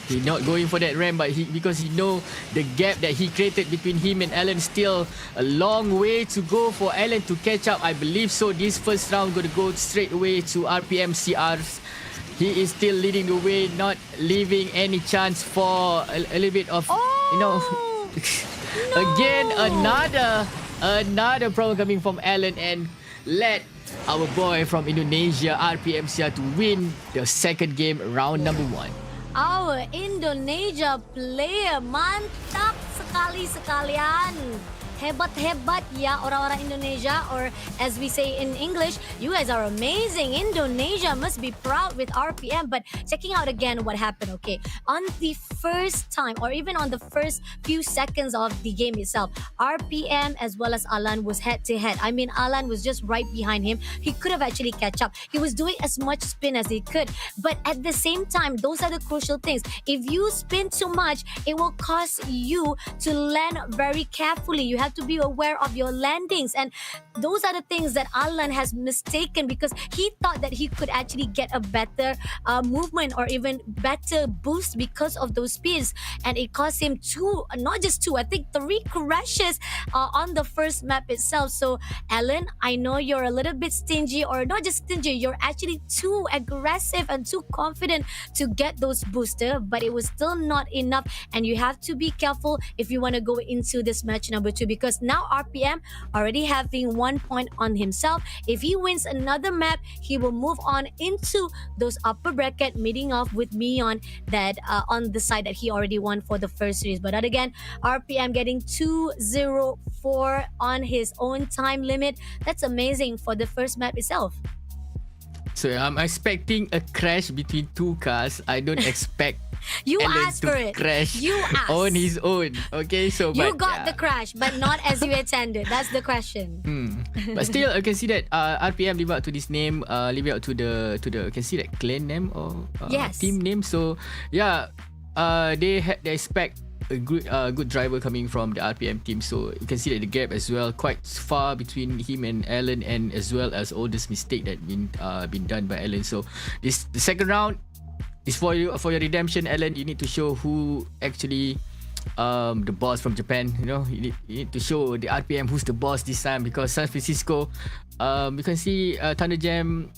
He's not going for that ramp, but because he know the gap that he created between him and Alan, still a long way to go for Alan to catch up. I believe so. This first round going to go straight away to RPM CRs. He is still leading the way, not leaving any chance for a little bit of,
No.
Again, another problem coming from Alan and led our boy from Indonesia, RPM CR, to win the second game, round number 1.
Our Indonesia player, mantap sekali sekalian. Hebat-hebat ya orang-orang Indonesia, or as we say in English, you guys are amazing. Indonesia must be proud with RPM. But checking out again what happened, okay? On the first time, or even on the first few seconds of the game itself, RPM as well as Alan was head-to-head. I mean, Alan was just right behind him. He could have actually catch up. He was doing as much spin as he could. But at the same time, those are the crucial things. If you spin too much, it will cause you to land very carefully. You have to be aware of your landings, and those are the things that Alan has mistaken, because he thought that he could actually get a better movement or even better boost because of those speeds, and it cost him not just two, I think 3 crashes on the first map itself. So Alan, I know you're a little bit stingy, or not just stingy, you're actually too aggressive and too confident to get those booster, but it was still not enough, and you have to be careful if you want to go into this match number 2, because now RPM already having 1 point on himself. If he wins another map, he will move on into those upper bracket, meeting off with Myeon that on the side that he already won for the first series. But that again, RPM getting 2:04 on his own time limit. That's amazing for the first map itself.
So I'm expecting a crash between 2 cars. I don't expect
You
Alan
asked for
to
it.
crash
You asked.
on his own. Okay, so
You
but,
got the crash, but not as you intended. That's the question.
But still, I can see that RPM live up to this name, live up to the I can see that clan name or
Yes.
team name. So yeah, they expect a good driver coming from the RPM team. So you can see that the gap as well quite far between him and Alan, and as well as all this mistake that been done by Alan. So the second round is for you, for your redemption, Alan. You need to show who actually the boss from Japan. You need to show the RPM who's the boss this time, because San Francisco, you can see Thunder Jam,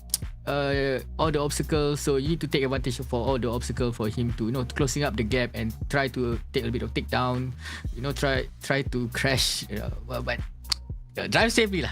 all the obstacles. So you need to take advantage for all the obstacles for him to closing up the gap and try to take a little bit of takedown. Try to crash. But drive safely lah.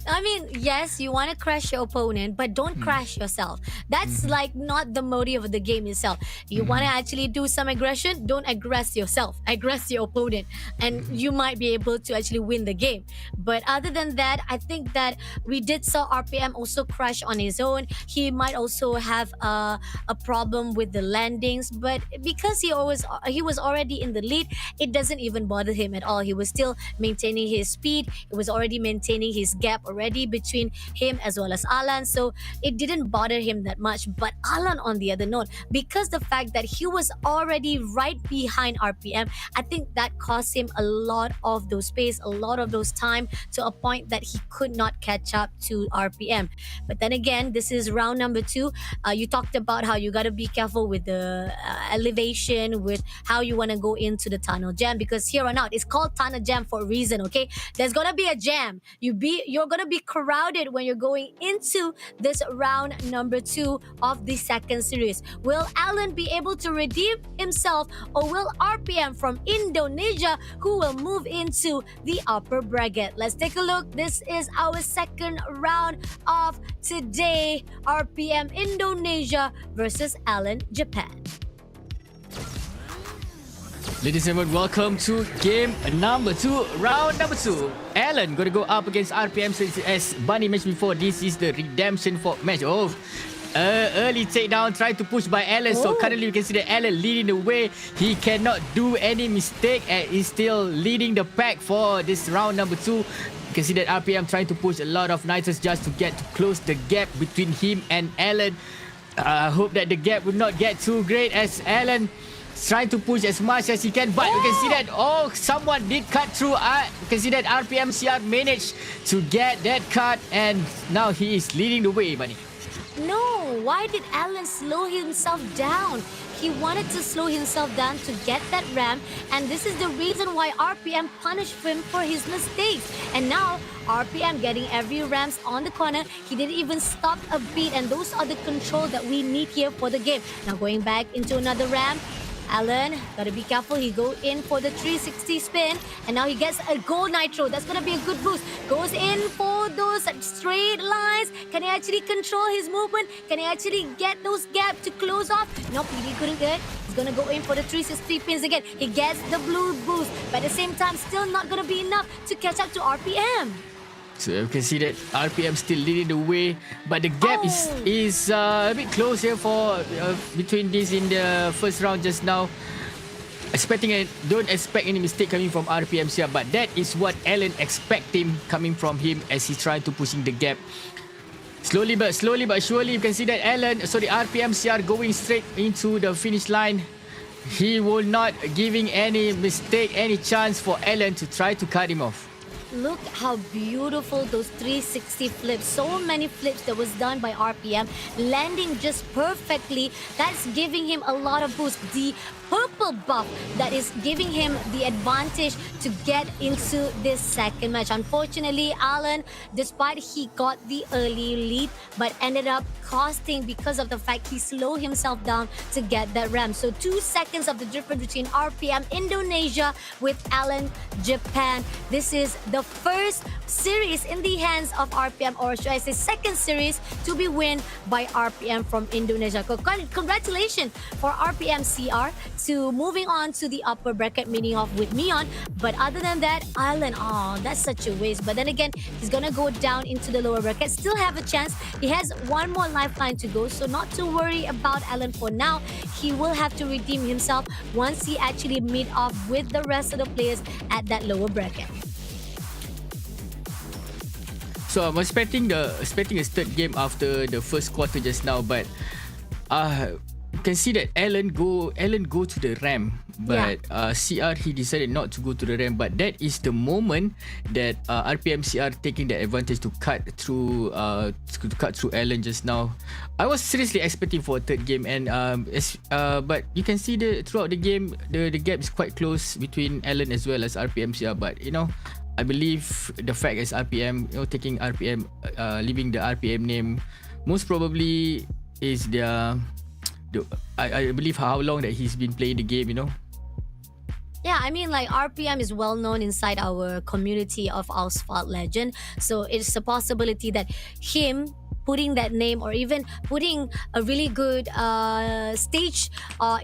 I mean, yes, you want to crash your opponent, but don't crash yourself. That's like not the motive of the game itself. You want to actually do some aggression, don't aggress yourself. Aggress your opponent, and you might be able to actually win the game. But other than that, I think that we did saw RPM also crash on his own. He might also have a problem with the landings, but because he was already in the lead, it doesn't even bother him at all. He was still maintaining his speed. He was already maintaining his gap already between him as well as Alan, so it didn't bother him that much. But Alan, on the other note, because the fact that he was already right behind RPM, I think that cost him a lot of those space, a lot of those time, to a point that he could not catch up to RPM. But then again, this is round number 2. You talked about how you got to be careful with the elevation, with how you want to go into the tunnel jam, because here on out it's called tunnel jam for a reason. Okay, there's gonna be a jam. You're gonna be crowded when you're going into this round number 2 of the second series. Will Alan be able to redeem himself, or will RPM from Indonesia, who will move into the upper bracket? Let's take a look. This is our second round of today. RPM Indonesia versus Alan Japan.
Ladies and gentlemen, welcome to game number 2, round number 2. Alan going to go up against RPM. So as Bunny mentioned before, this is the redemption for match. Early takedown tried to push by Alan. So currently we can see that Alan leading the way. He cannot do any mistake and is still leading the pack for this round number 2. You can see that RPM trying to push a lot of nitrous just to get to close the gap between him and Alan. I hope that the gap will not get too great as Alan trying to push as much as he can, but you can see that someone did cut through. You can see that RPM CR managed to get that cut, and now he is leading the way, Bunny.
No, why did Alan slow himself down? He wanted to slow himself down to get that ram, and this is the reason why RPM punished him for his mistakes. And now RPM getting every rams on the corner. He didn't even stop a beat, and those are the control that we need here for the game. Now going back into another ram. Alan, gotta be careful. He go in for the 360 spin, and now he gets a gold nitro. That's gonna be a good boost. Goes in for those straight lines. Can he actually control his movement? Can he actually get those gaps to close off? Nope, he couldn't get it. He's gonna go in for the 360 pins again. He gets the blue boost, but at the same time, still not gonna be enough to catch up to RPM.
So you can see that RPM still leading the way, but the gap is a bit close here for between this in the first round just now. Don't expect any mistake coming from RPM here, but that is what Alan expecting coming from him as he's trying to pushing the gap. Slowly but surely, you can see that RPM CR going straight into the finish line. He will not giving any mistake, any chance for Alan to try to cut him off.
Look how beautiful those 360 flips. So many flips that was done by RPM, landing just perfectly. That's giving him a lot of boost. The purple buff that is giving him the advantage to get into this second match. Unfortunately, Alan, despite he got the early lead, but ended up costing because of the fact he slowed himself down to get that ram. So 2 seconds of the difference between RPM Indonesia with Alan Japan. This is the first series in the hands of RPM, or should I say second series to be won by RPM from Indonesia. Congratulations for RPM CR to moving on to the upper bracket, meeting off with Myeon. But other than that, Alan, that's such a waste. But then again, he's gonna go down into the lower bracket, still have a chance. He has one more lifeline to go, so not to worry about Alan for now. He will have to redeem himself once he actually meet off with the rest of the players at that lower bracket.
So I'm expecting a third game after the first quarter just now, but you can see that Alan go to the ram, but CR he decided not to go to the ram. But that is the moment that RPM CR taking the advantage to cut through Alan just now. I was seriously expecting for a third game, and but you can see throughout the game the gap is quite close between Alan as well as RPM CR. But I believe the fact is RPM, taking RPM, leaving the RPM name, most probably is I believe how long that he's been playing the game,
Yeah, I mean, like, RPM is well known inside our community of Asphalt Legend. So it's a possibility that him putting that name, or even putting a really good stage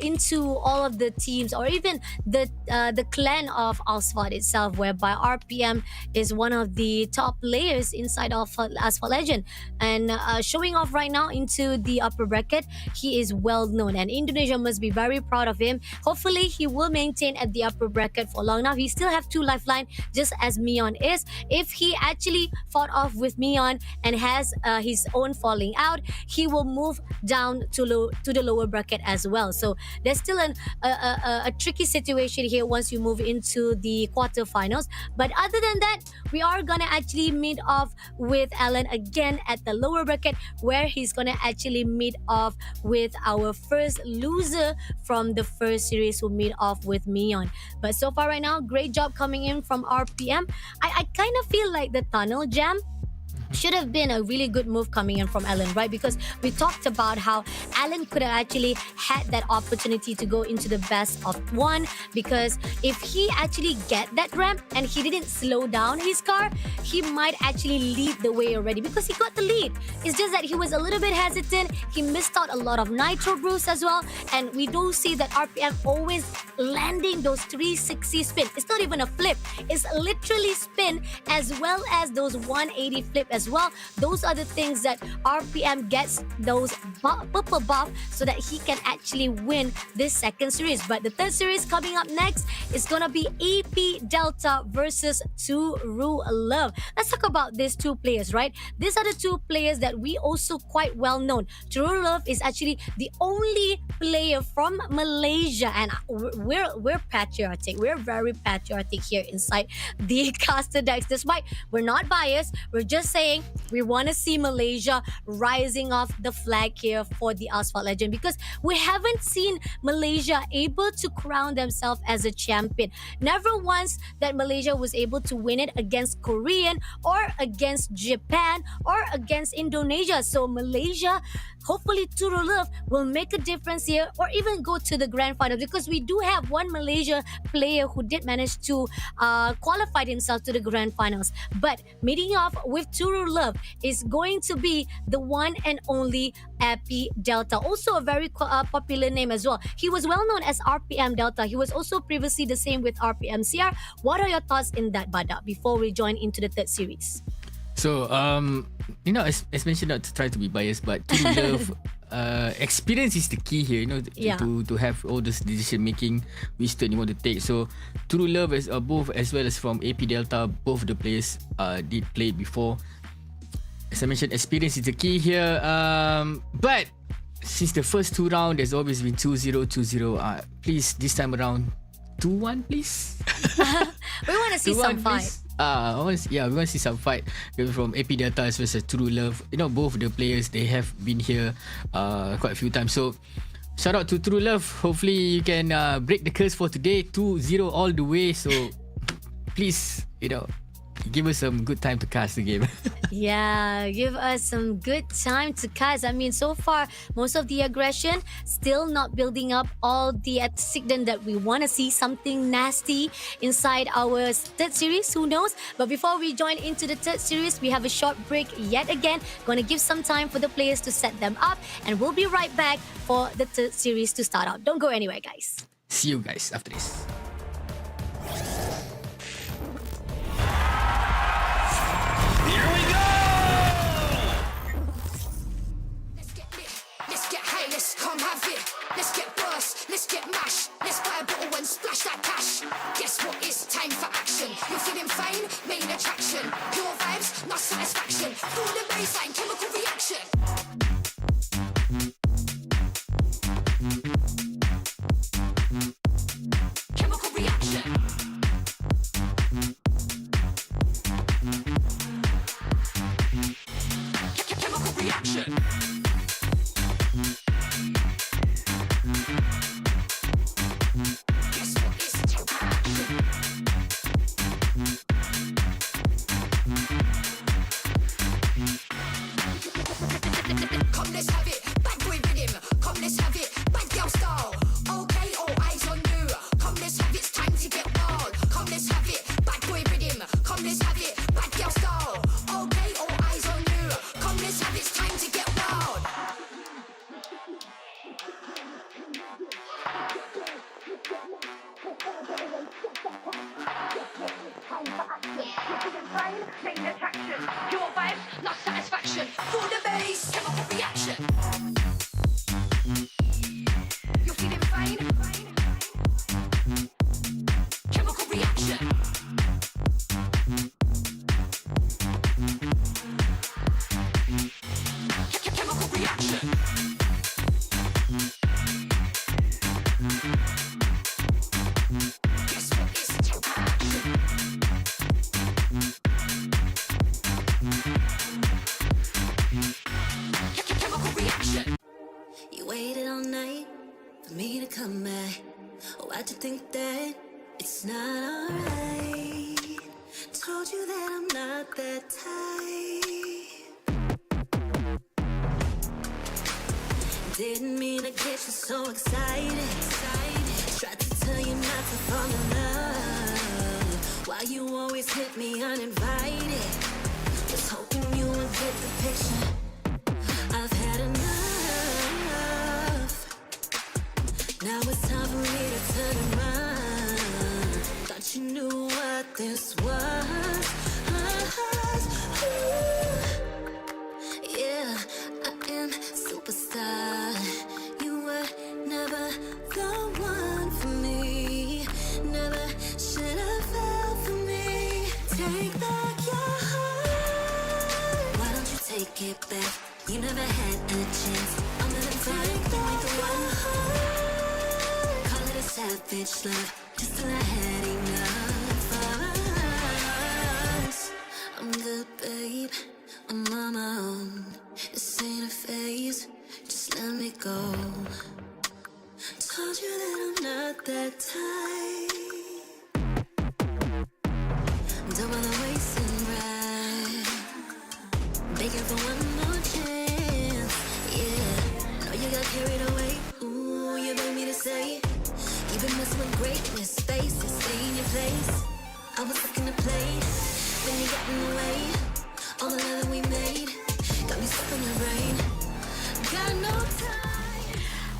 into all of the teams, or even the clan of Asphalt itself, whereby RPM is one of the top players inside of Asphalt Legend, and showing off right now into the upper bracket. He is well known, and Indonesia must be very proud of him. Hopefully he will maintain at the upper bracket for long enough. He still have 2 lifeline, just as Myeon is. If he actually fought off with Myeon and has his own falling out, he will move down to the lower bracket as well. So there's still a tricky situation here once you move into the quarterfinals. But other than that, we are gonna actually meet off with Alan again at the lower bracket, where he's gonna actually meet off with our first loser from the first series, who meet off with Myeon. But so far right now, great job coming in from RPM. I kind of feel like the tunnel jam should have been a really good move coming in from Alan, right? Because we talked about how Alan could have actually had that opportunity to go into the best of one, because if he actually get that ramp and he didn't slow down his car, he might actually lead the way already, because he got the lead. It's just that he was a little bit hesitant. He missed out a lot of nitro brews as well, and we do see that RPM always landing those 360 spin. It's not even a flip, it's literally spin, as well as those 180 flip as well. Those are the things that RPM gets those purple buff so that he can actually win this second series. But the third series coming up next is gonna be AP Delta versus Turu Love. Let's talk about these two players, right? These are the two players that we also quite well known. Turu Love is actually the only player from Malaysia, and we're patriotic. We're very patriotic here inside the Caster Decks. Despite we're not biased, we're just saying we want to see Malaysia rising off the flag here for the Asphalt Legend, because we haven't seen Malaysia able to crown themselves as a champion. Never once that Malaysia was able to win it against Korean or against Japan or against Indonesia. So Malaysia, hopefully Turu Love will make a difference here, or even go to the grand final, because we do have one Malaysia player who did manage to qualify himself to the grand finals. But meeting off with Turu Love is going to be the one and only AP Delta, also a very popular name as well. He was well known as RPM Delta. He was also previously the same with RPM CR. What are your thoughts in that, Bada, before we join into the third series?
So, as mentioned, not to try to be biased, but to love experience is the key here. To have all this decision making, which turn you want to take. So, True Love as both, as well as from AP Delta, both the players did play before. As I mentioned, experience is the key here. But since the first two rounds, there's always been 2-0, 2-0. Please, this time around, 2-1, please.
We want to see some fight.
We want to see some fight from AP Delta as well as True Love. Both the players, they have been here quite a few times. So, shout out to True Love. Hopefully, you can break the curse for today. 2-0 all the way. So, please, give us some good time to cast the game.
Yeah, give us some good time to cast. I mean, so far, most of the aggression still not building up all the accident that we want to see. Something nasty inside our third series, who knows? But before we join into the third series, we have a short break yet again. Going to give some time for the players to set them up, and we'll be right back for the third series to start out. Don't go anywhere, guys.
See you guys after this.
Here we go!
Let's get lit, let's get high, let's come have it. Let's get burst, let's get mash. Let's buy a bottle and splash that cash. Guess what? It's time for action. You're feeling fine, main attraction. Pure vibes, not satisfaction. Feel the baseline, chemical reaction. Chemical reaction. Chemical reaction. Guess what? It's action. Come, let's have it. Bad boy rhythm. Come, let's have it. Bad girl style. Okay, all eyes on you. Come, let's have it. It's time to get wild. Come, let's have it. Bad boy rhythm. Come, let's have it. Bad girl style. Okay, all eyes on you. Come, let's have it. It's time to get wild. Main attraction. Pure vibes, not satisfaction. Feel the bass. Chemical reaction. You're feeling fine. Chemical reaction. Chemical reaction. Guess what? It's action. Chemical reaction.
You waited all night for me to come back. Why'd you think that it's not alright? Told you that I'm not that type. Didn't mean to get you so excited. Tried to tell you not to fall in love. Why you always hit me uninvited? Was hoping you would get the picture. I've had enough. Now it's time for me to turn around. Thought you knew what this was. Yeah, I am superstar. You were never the one for me. Never should have fell for me. Take back your heart. Why don't you take it back? You never had a chance. I'm gonna take back the one. Call it a savage love, just till I had enough of us. I'm good, babe. I'm on my own. This ain't a phase. Just let me go. Told you that I'm not that type. Don't bother wasting breath. Begging for one more chance. Yeah, know you got carried away. Ooh, you made me to say you've been messing with greatness. Faces, stay in your place. I was looking to play, then you got in the way. All the love that we made got me stuck on your brain. Got no time.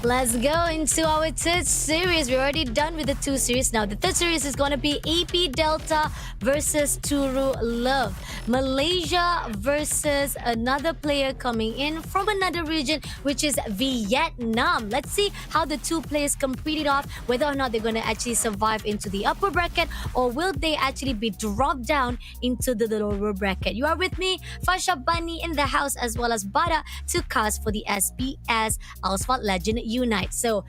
Let's go into our third series. We're already done with the two series. Now, the third series is going to be AP Delta versus Turu Love. Malaysia versus another player coming in from another region, which is Vietnam. Let's see how the two players competed off, whether or not they're going to actually survive into the upper bracket, or will they actually be dropped down into the lower bracket. You are with me, Fasha Bunny in the house, as well as Bada to cast for the SPS Asphalt Legend Unite. So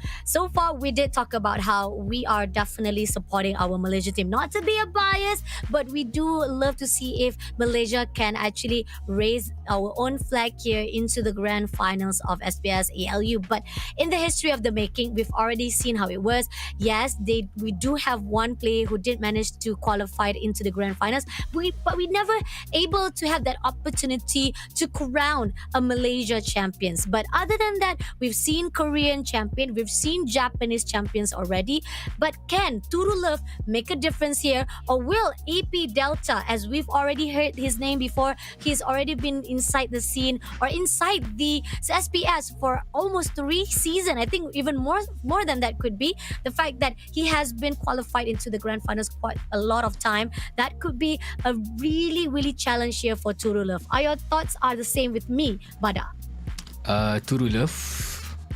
far we did talk about how we are definitely supporting our Malaysia team. Not to be a bias, but we do love to see if Malaysia can actually raise our own flag here into the grand finals of SPS ALU. But in the history of the making, we've already seen how it was. Yes, we do have one player who did manage to qualify into the grand finals, but we never able to have that opportunity to crown a Malaysia champions. But other than that, we've seen Korean champion, we've seen Japanese champions already. But can Turu Love make a difference here, or will AP Delta, as we've already heard his name before, he's already been inside the scene or inside the SPS for almost 3 seasons. I think even more than that could be the fact that he has been qualified into the grand finals quite a lot of time. That could be a really challenge here for Turu Love. Are your thoughts are the same with me, Bada?
Turu Love,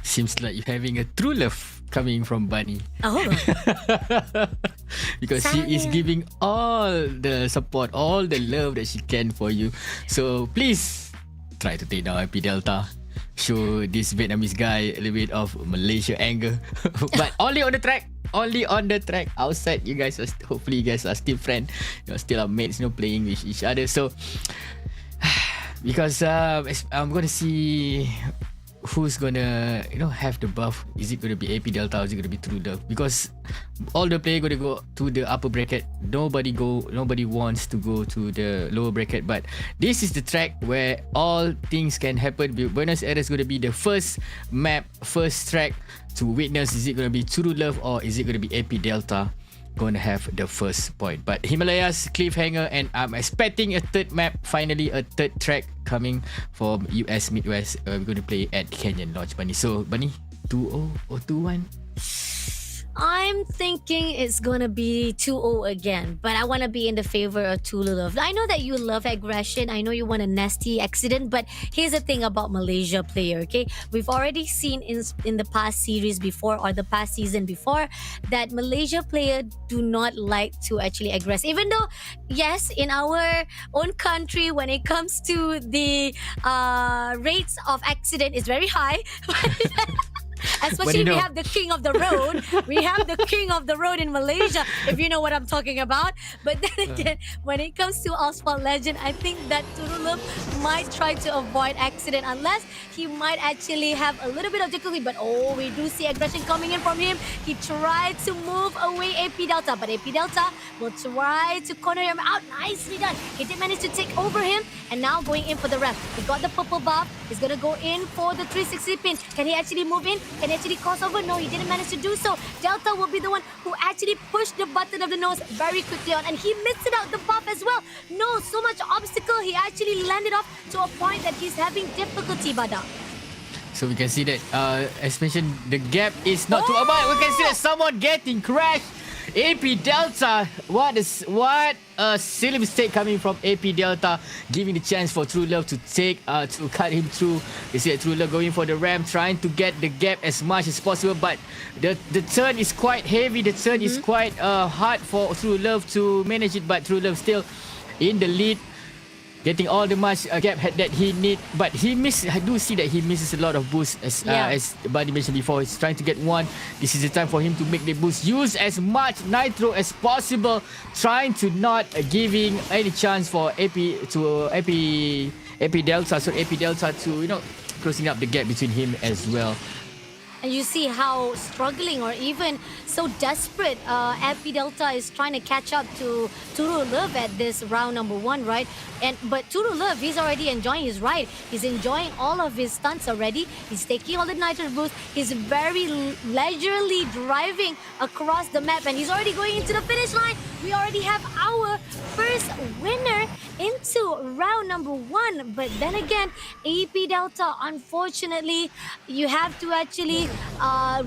seems like you're having a true love coming from Bunny.
Oh.
Because she is giving all the support, all the love that she can for you. So please try to take down IP Delta. Show this Vietnamese guy a little bit of Malaysia anger. But only on the track. Only on the track. Outside, you guys are hopefully you guys are still friends. You're still our mates, playing with each other. So because I'm gonna see who's gonna have the buff. Is it gonna be AP Delta or is it gonna be Turu Love? Because all the players gonna go to the upper bracket. Nobody wants to go to the lower bracket. But this is the track where all things can happen. Buenos Aires gonna be the first track to witness. Is it gonna be Turu Love or is it gonna be AP Delta gonna have the first point? But Himalayas cliffhanger, and I'm expecting a third map, finally a third track coming from US Midwest. We're gonna play at Canyon Lodge, Bunny. So Bunny, 2-0 or 2-1?
I'm thinking it's gonna be 2-0 again, but I want to be in the favor of Turu Love. I know that you love aggression. I know you want a nasty accident, but here's the thing about Malaysia player, okay? We've already seen in the past series before, or the past season before, that Malaysia player do not like to actually aggress. Even though, yes, in our own country, when it comes to the rates of accident is very high. Especially
you
we
know.
have the king of the road. We have the king of the road in Malaysia, if you know what I'm talking about. But then again, when it comes to Asphalt Legend, I think that Turulov might try to avoid accident unless he might actually have a little bit of difficulty. But we do see aggression coming in from him. He tried to move away AP Delta, but AP Delta will try to corner him out. Nicely done. He did manage to take over him, and now going in for the ref. He got the purple buff. He's going to go in for the 360 pin. Can he actually move in? Can he actually cross over? No, he didn't manage to do so. Delta will be the one who actually pushed the button of the nose very quickly on, and he missed it out the buff as well. No, so much obstacle. He actually landed off to a point that he's having difficulty, Bada.
So we can see that, as mentioned, the gap is not too wide. We can see that someone getting crashed. AP Delta, what a silly mistake coming from AP Delta, giving the chance for True Love to cut him through. You see that True Love going for the ramp, trying to get the gap as much as possible, but the turn is quite heavy. The turn is quite hard for True Love to manage it, but True Love still in the lead, getting all the much gap that he need, but he miss. I do see that he misses a lot of boosts as Buddy mentioned before. He's trying to get one. This is the time for him to make the boost. Use as much nitro as possible, trying to not giving any chance for AP Delta. So AP Delta to closing up the gap between him as well.
And you see how struggling or even so desperate AP Delta is trying to catch up to Turu Love at this round number 1, right? But Turu Love, he's already enjoying his ride. He's enjoying all of his stunts already. He's taking all the nitro boosts. He's very leisurely driving across the map, and he's already going into the finish line. We already have our first winner into round number 1. But then again, AP Delta, unfortunately, you have to actually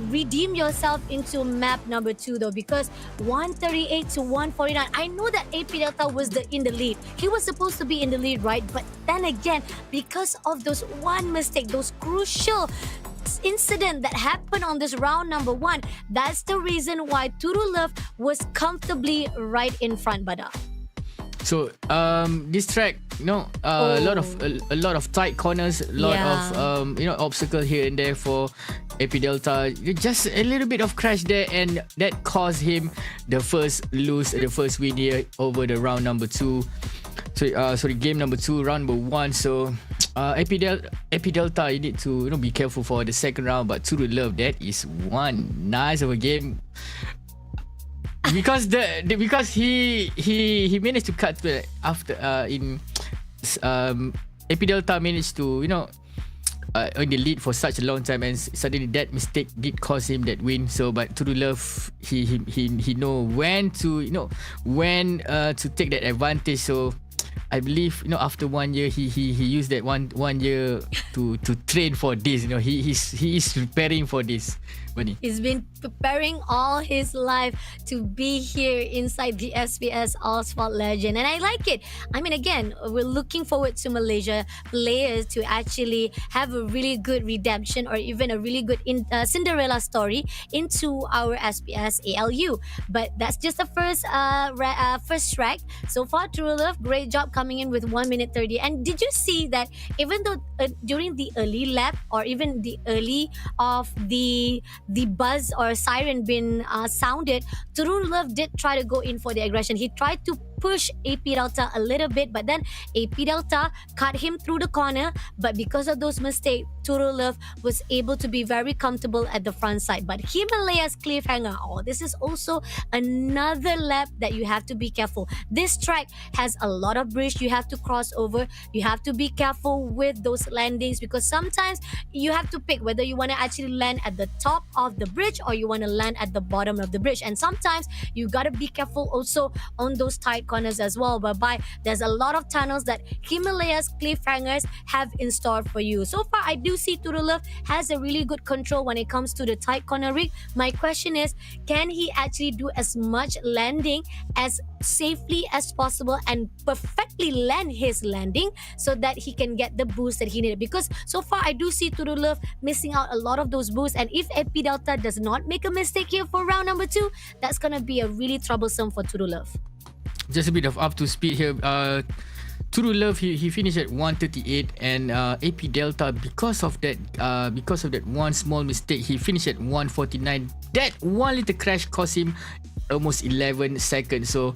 redeem yourself into map number 2 though, because 138 to 149. I know that AP Delta was in the lead. He was supposed to be in the lead, right? But then again, because of those one mistake, those crucial incident that happened on this round number 1, that's the reason why Turulov was comfortably right in front, Bada.
So this track, a lot of tight corners, a lot of obstacle here and there for AP Delta. Just a little bit of crash there, and that caused him the first win here over the round number 2. Sorry, game number 2, round number 1. So AP Delta, you need to be careful for the second round. But Turu Love, that is one nice of a game. Because he managed to cut after AP Delta managed to in the lead for such a long time, and suddenly that mistake did cause him that win. So but Turu Love, he know when to take that advantage. So I believe after 1 year he used that one year to train for this. He is preparing for this. Bunny.
He's been preparing all his life to be here inside the SPS Asphalt Legend, and I like it. I mean, again, we're looking forward to Malaysia players to actually have a really good redemption or even a really good Cinderella story into our SPS ALU. But that's just the first track. So far, True Love, great job coming in with 1 minute 30. And did you see that even though during the early lap or even the early of the buzz or siren been sounded, Turu Love did try to go in for the aggression. He tried to push AP Delta a little bit, but then AP Delta cut him through the corner. But because of those mistakes, Turu Love was able to be very comfortable at the front side. But Himalaya's cliffhanger, this is also another lap that you have to be careful. This track has a lot of bridge you have to cross over. You have to be careful with those landings, because sometimes you have to pick whether you want to actually land at the top of the bridge or you want to land at the bottom of the bridge. And sometimes you got to be careful also on those tight corners as well, whereby there's a lot of tunnels that Himalaya's cliffhangers have in store for you. So far, I do see Turulov has a really good control when it comes to the tight corner rig. My question is, can he actually do as much landing as safely as possible and perfectly land his landing so that he can get the boost that he needed? Because so far, I do see Turulov missing out a lot of those boosts, and if AP Delta does not make a mistake here for round number 2, that's gonna be a really troublesome for Turulov.
Just a bit of up to speed here. Turu Love he finished at 138, and AP Delta because of that one small mistake he finished at 149. That one little crash cost him almost 11 seconds. So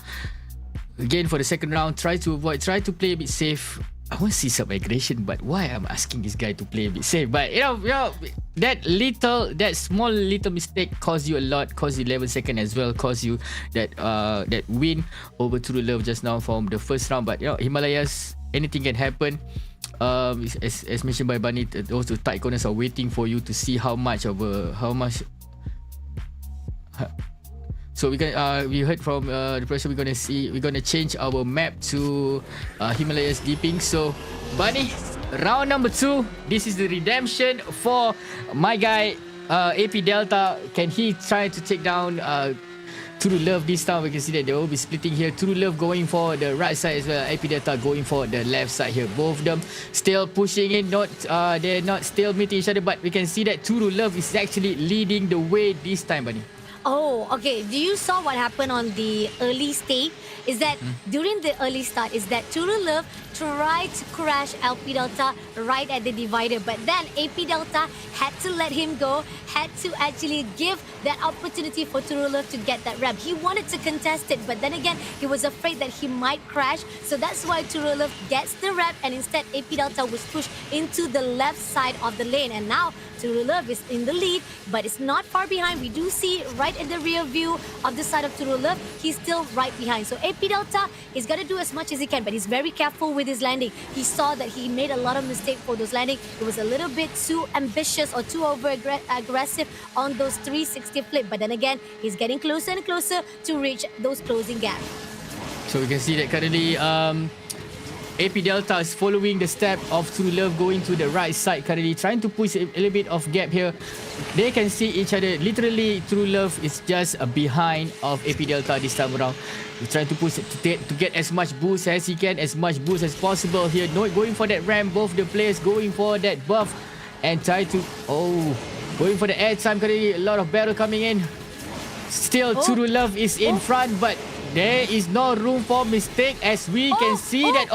again for the second round, try to play a bit safe. I want to see some aggression, but why I'm asking this guy to play a bit safe? But you know, that small little mistake cost you a lot, cost you 11 seconds as well, cost you that win over Turu Love just now from the first round. But you know, Himalayas, anything can happen. As mentioned by Bunny, those two tight corners are waiting for you to see how much. So we heard from the person we're gonna change our map to Himalayas Deeping. So Bunny, round number 2. This is the redemption for my guy AP Delta. Can he try to take down Turu Love this time? We can see that they will be splitting here. Turu Love going for the right side as well. AP Delta going for the left side here. Both of them still pushing in. They're not still meeting each other, but we can see that Turu Love is actually leading the way this time, Bunny.
Oh, okay. Do you saw what happened on the early stage? Is that during the early start, is that Turu Love tried to crash LP Delta right at the divider, but then AP Delta had to let him go, had to actually give that opportunity for Turu Love to get that ramp. He wanted to contest it, but then again, he was afraid that he might crash. So that's why Turu Love gets the ramp, and instead AP Delta was pushed into the left side of the lane. And now Turu Love is in the lead, but it's not far behind. We do see right in the rear view of the side of Turu Love, he's still right behind. So AP Delta is going to do as much as he can, but he's very careful with his landing. He saw that he made a lot of mistakes for those landing. It was a little bit too ambitious or too aggressive on those 360 flip. But then again, he's getting closer and closer to reach those closing gaps.
So we can see that currently AP Delta is following the step of Turu Love, going to the right side currently, trying to push a little bit of gap here. They can see each other. Literally, Turu Love is just behind of AP Delta this time around. He's trying to push to get as much boost as he can, as much boost as possible here. Not going for that ramp. Both the players going for that buff and try to going for the air time currently. A lot of battle coming in. Still, Turu Love is in front, but there is no room for mistake as we can see that.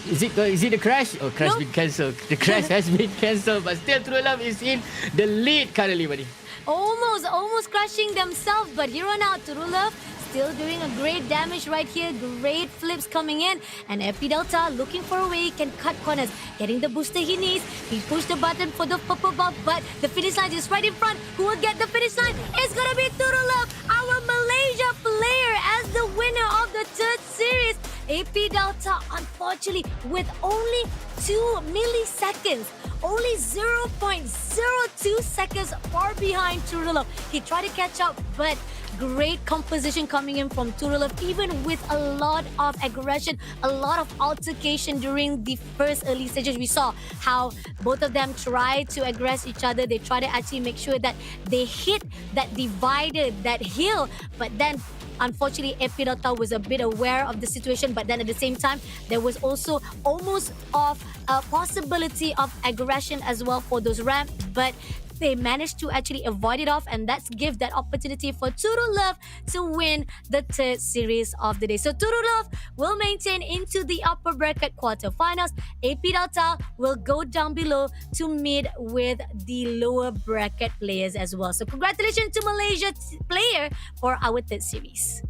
Is it the crash? Oh, crash been cancelled. The crash has been cancelled, but still Turu Love is in the lead currently, buddy.
Almost crashing themselves, but here on out, Turu Love still doing a great damage right here. Great flips coming in, and AP Delta looking for a way he can cut corners, getting the booster he needs. He pushed the button for the purple buff, but the finish line is right in front. Who will get the finish line? It's gonna be Turu Love, our Malaysia player, as the winner of the third series. AP Delta, unfortunately, with only 2 milliseconds, only 0.02 seconds far behind Turu Love. He tried to catch up, but great composition coming in from Turu Love, even with a lot of aggression, a lot of altercation during the first early stages. We saw how both of them tried to aggress each other. They try to actually make sure that they hit that divider, that hill, but then unfortunately, AP Delta was a bit aware of the situation, but then at the same time, there was also almost of a possibility of aggression as well for those ramps, but they managed to actually avoid it off, and that's give that opportunity for Turu Love to win the third series of the day. So Turu Love will maintain into the upper bracket quarterfinals. AP Delta will go down below to meet with the lower bracket players as well. So congratulations to Malaysia player for our third series.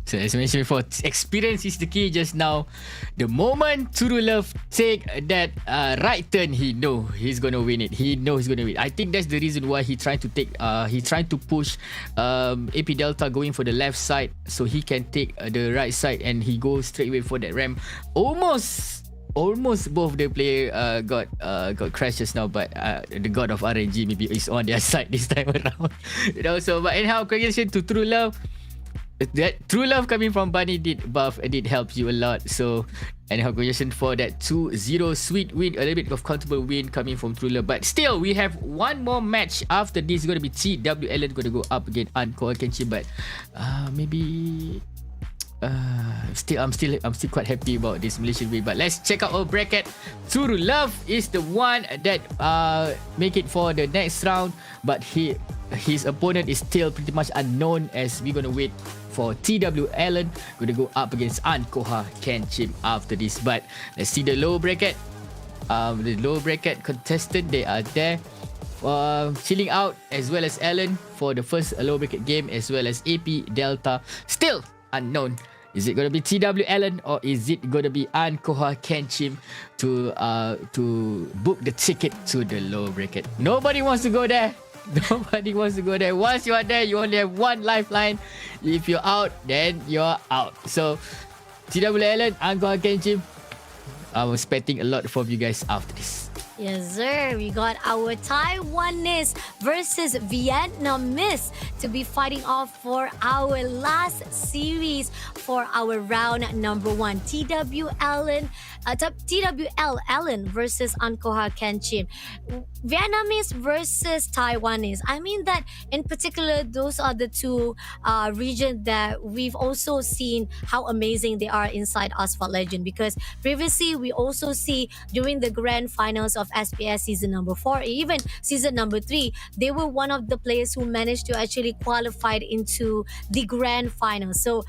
So as I mentioned before, experience is the key just now. The moment Turu Love take that right turn, he know he's gonna win it. He knows he's gonna win. I think that's the reason why he trying to push AP Delta going for the left side so he can take the right side, and he goes straight away for that ramp. Almost both the player got crashes now, but the god of RNG maybe is on their side this time around. You know, so but anyhow, congratulations to Turu Love. That True Love coming from Bunny did help you a lot. So, and congratulations for that 2-0 sweet win, a little bit of comfortable win coming from True Love. But still, we have one more match after this. It's going to be TWLN going to go up against Ankoh and Kenchim, but maybe I'm still quite happy about this Malaysian win. But let's check out our bracket. Turu Love is the one that make it for the next round, but his opponent is still pretty much unknown, as we're gonna wait for TW Allen gonna go up against Ankoh Kenchim after this. But let's see the lower bracket. The lower bracket contestant, they are there. Chilling out as well as Allen for the first lower bracket game, as well as AP Delta, still unknown. Is it gonna be TW Allen or is it gonna be Ankoh Kenchim to book the ticket to the lower bracket? Nobody wants to go there. Nobody wants to go there. Once you are there, you only have one lifeline. If you're out, then you're out. So TW Allen, Ankoh Kenchim, I'm expecting a lot from you guys after this.
Yes, sir. We got our Taiwanese versus Vietnamese to be fighting off for our last series for our round number 1. TWL Allen versus Ankoh Kenchim. Vietnamese versus Taiwanese. I mean that in particular, those are the two regions that we've also seen how amazing they are inside Asphalt Legend, because previously we also see during the grand finals of SPS season number 4, even season number 3, they were one of the players who managed to actually qualify into the grand final. So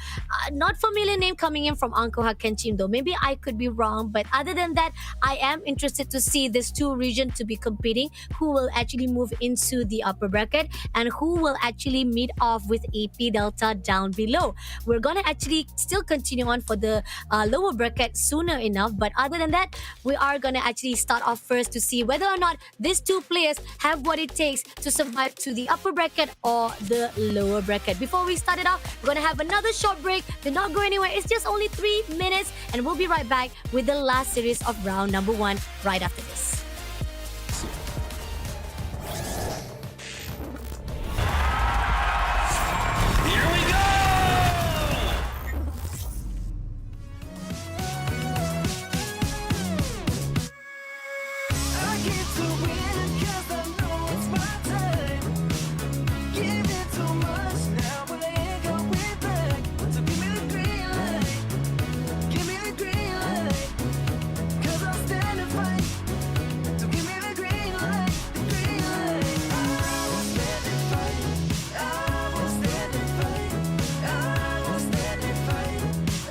not familiar name coming in from Ankoh Kenchim though. Maybe I could be wrong, but other than that, I am interested to see these two regions to be competing, who will actually move into the upper bracket and who will actually meet off with AP Delta down below. We're gonna actually still continue on for the lower bracket sooner enough, but other than that, we are gonna actually start off first to see whether or not these two players have what it takes to survive to the upper bracket or the lower bracket. Before we start it off, we're gonna have another short break. Do not go anywhere. It's just only 3 minutes, and we'll be right back with the last series of round number 1 right after this.
Here we go!
I get to win 'cause I know it's my time. Give it too much now, but I ain't going back. So give me the green light. Give me the green light. 'Cause I'll stand and fight. So give me the green light. The green light. I will stand and fight. I will stand and fight. I will stand and fight.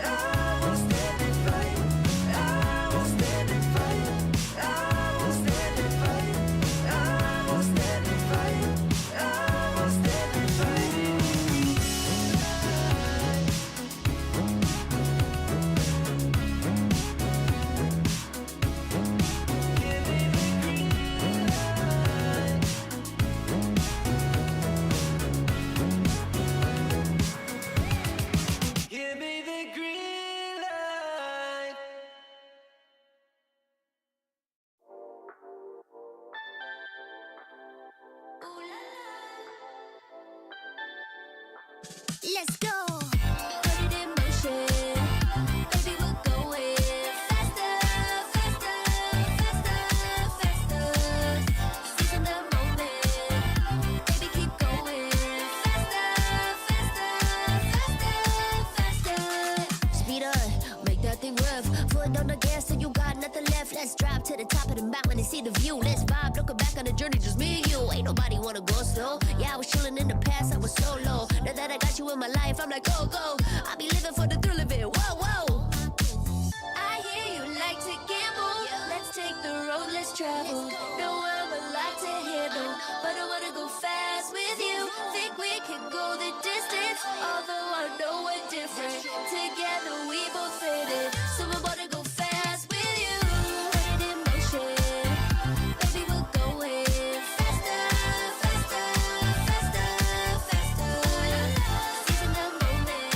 I will stand and fight. I will stand and fight. I will stand and fight. I will stand and fight. I will stand and fight. Give me the green light.
Let's go. Put it in motion. Baby, we're going faster, faster, faster, faster. Seizing the moment. Baby, keep going faster, faster, faster, faster. Speed up, make that thing rev. Foot on the gas till you got nothing left. Let's drive to the top of the mountain and see the view. Let's vibe, looking back on the journey, just me and you. Ain't nobody wanna go slow. Yeah, I was chilling in the past, I was solo. Now that I got you in my life, I'm like, go, go. I be living for the thrill of it, whoa, whoa. I hear you like to gamble. Let's take the road, let's travel. Know I'm a lot to handle, but I wanna go fast with you. Think we can go the distance, although I know we're different. Together we both fit it, so I wanna go fast with you. Put it in motion, baby, we're going faster, faster, faster, faster. Seizing the moment,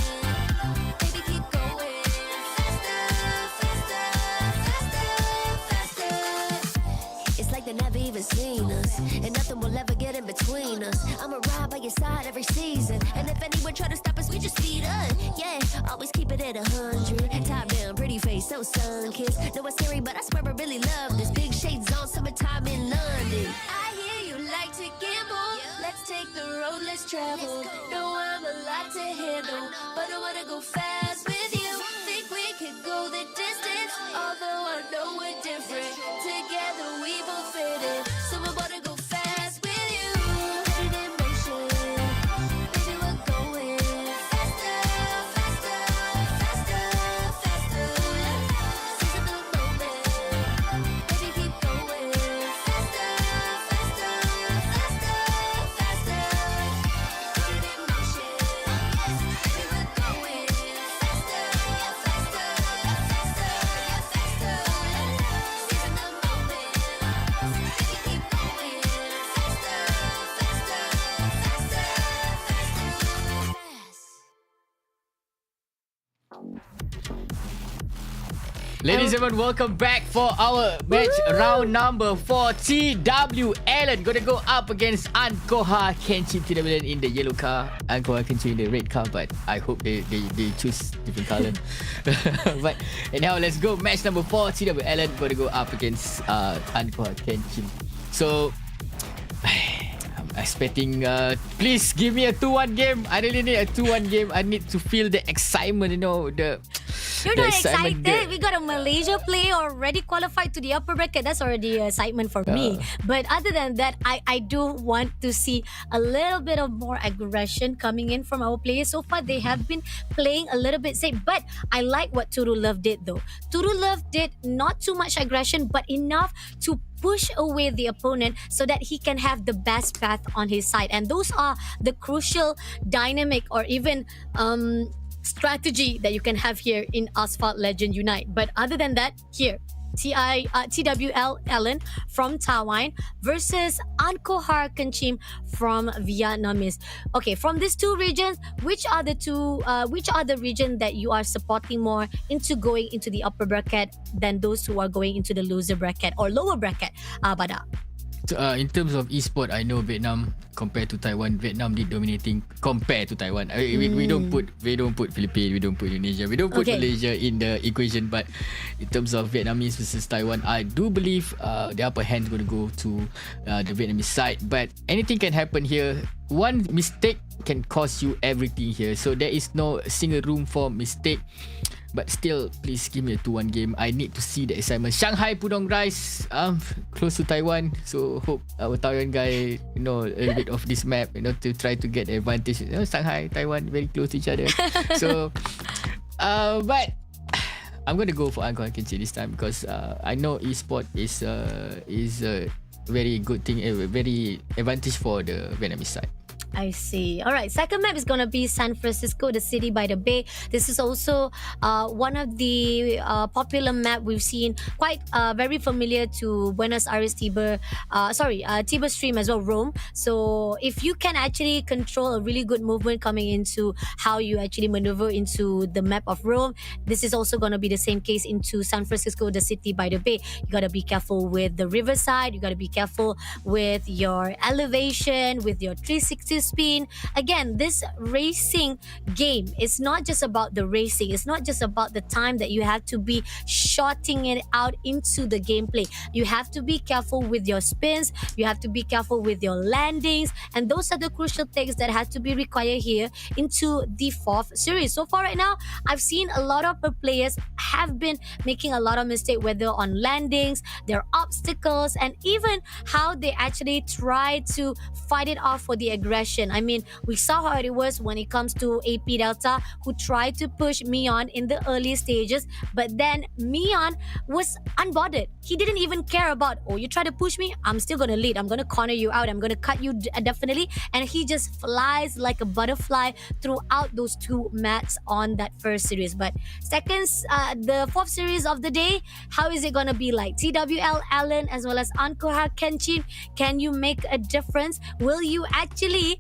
baby, keep going faster, faster, faster, faster. It's like they never even seen us, and nothing will ever get in between us. I'ma ride by your side every season, and if anyone try to stop us, we just speed up. Yeah, always keep it at 100. Top down, pretty face, so sun-kissed. Know it's scary, but I swear I really love this. Big shades on, summertime in London. I hear you like to gamble. Let's take the road, let's travel. Know I'm a lot to handle, but I wanna go fast with you. Think we could go the distance, although I know we're different. Together we both fit it, so I wanna go fast with you. Put it in motion.
Ladies and gentlemen, welcome back for our match round number 4. TW Allen gonna go up against Ankoh Kenchim. TW Allen in the yellow car, Ankoh Kenchim in the red car, but I hope they choose different color. But anyhow, let's go. Match number 4. TW Allen gonna go up against Ankoh Kenchim. So I'm expecting please give me a 2-1 game. I really need a 2-1 game. I need to feel the excitement,
You're
the
not
excitement
excited? We got a Malaysia player already qualified to the upper bracket. That's already excitement for me. But other than that, I do want to see a little bit of more aggression coming in from our players. So far, they have been playing a little bit safe. But I like what Turu Love did though. Turu Love did not too much aggression, but enough to push away the opponent so that he can have the best path on his side. And those are the crucial dynamic or even strategy that you can have here in Asphalt Legend Unite. But other than that, here TWL Allen from Taiwan versus Ankoh Kenchim from Vietnamese. Okay, from these two regions, which are the region that you are supporting more into going into the upper bracket than those who are going into the loser bracket or lower bracket? Bada.
In terms of esport, I know Vietnam compared to Taiwan. Vietnam did dominating compared to Taiwan. We don't put Philippines, we don't put Indonesia, we don't put Malaysia in the equation. But in terms of Vietnamese versus Taiwan, I do believe the upper hand is going to go to the Vietnamese side. But anything can happen here. One mistake can cost you everything here. So there is no single room for mistake. But still, please give me a 2-1 game. I need to see the excitement. Shanghai Pudong Rice, close to Taiwan. So hope our Taiwan guy, a little bit of this map, to try to get the advantage. Shanghai, Taiwan, very close to each other. So, but I'm going to go for Ankoh Kenchim this time because I know esport is a very good thing, a very advantage for the Vietnamese side.
I see. All right. Second map is going to be San Francisco, the city by the bay. This is also one of the popular map we've seen, quite very familiar to Buenos Aires Tiber stream as well, Rome. So if you can actually control a really good movement coming into how you actually maneuver into the map of Rome, this is also going to be the same case into San Francisco, the city by the bay. You got to be careful with the riverside. You got to be careful with your elevation, with your 360 spin. Again, this racing game is not just about the racing. It's not just about the time that you have to be shotting it out into the gameplay. You have to be careful with your spins. You have to be careful with your landings. And those are the crucial things that have to be required here into the 4th series. So far right now, I've seen a lot of players have been making a lot of mistakes, whether on landings, their obstacles, and even how they actually try to fight it off for the aggression. I mean, we saw how it was when it comes to AP Delta, who tried to push Myeon in the early stages, but then Myeon was unbothered. He didn't even care about, you try to push me, I'm still going to lead. I'm going to corner you out. I'm going to cut you definitely. And he just flies like a butterfly throughout those 2 mats on that first series. But seconds, the 4th series of the day, how is it going to be like? TWL Allen as well as Ankoh Kenchim, can you make a difference? Will you actually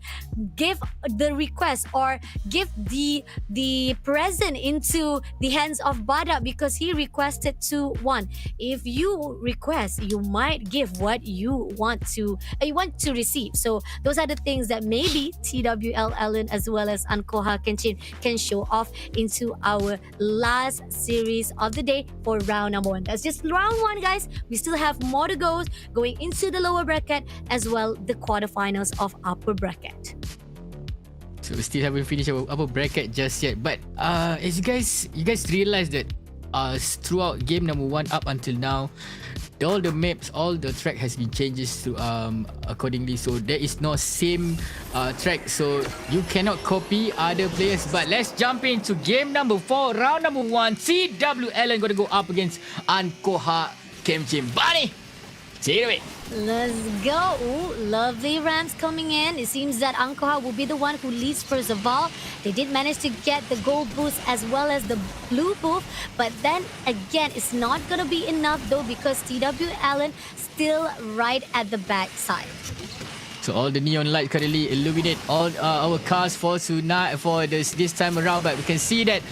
give the request or give the present into the hands of Bada because he requested 2-1? If you request, you might give what you want to receive. So those are the things that maybe TWL Allen as well as Ankoh Kenchim can show off into our last series of the day for round number 1. That's just round 1, guys. We still have more to go going into the lower bracket as well the quarterfinals of upper bracket.
So we still haven't finished our upper bracket just yet. But as you guys realize that throughout game number 1 up until now, all the maps, all the track has been changes to accordingly. So there is no same track. So you cannot copy other players. But let's jump into game number 4, round number 1. TW Allen going to go up against Ankoh Kenchim. Bunny, take it away.
Let's go. Ooh, lovely ramps coming in. It seems that Ankoh will be the one who leads first of all. They did manage to get the gold boost as well as the blue boost. But then again, it's not going to be enough though because TW Allen still right at the back side.
So all the neon light currently illuminate all our cars for tonight, for this time around. But we can see that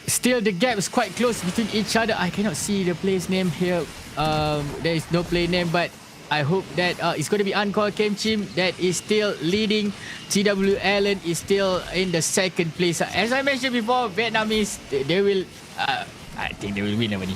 still the gap is quite close between each other. I cannot see the player's name here. There is no player name, but I hope that it's going to be Ankoh Kenchim that is still leading. TW Allen is still in the second place. As I mentioned before, Vietnamese, they will... I think they will win, Amani.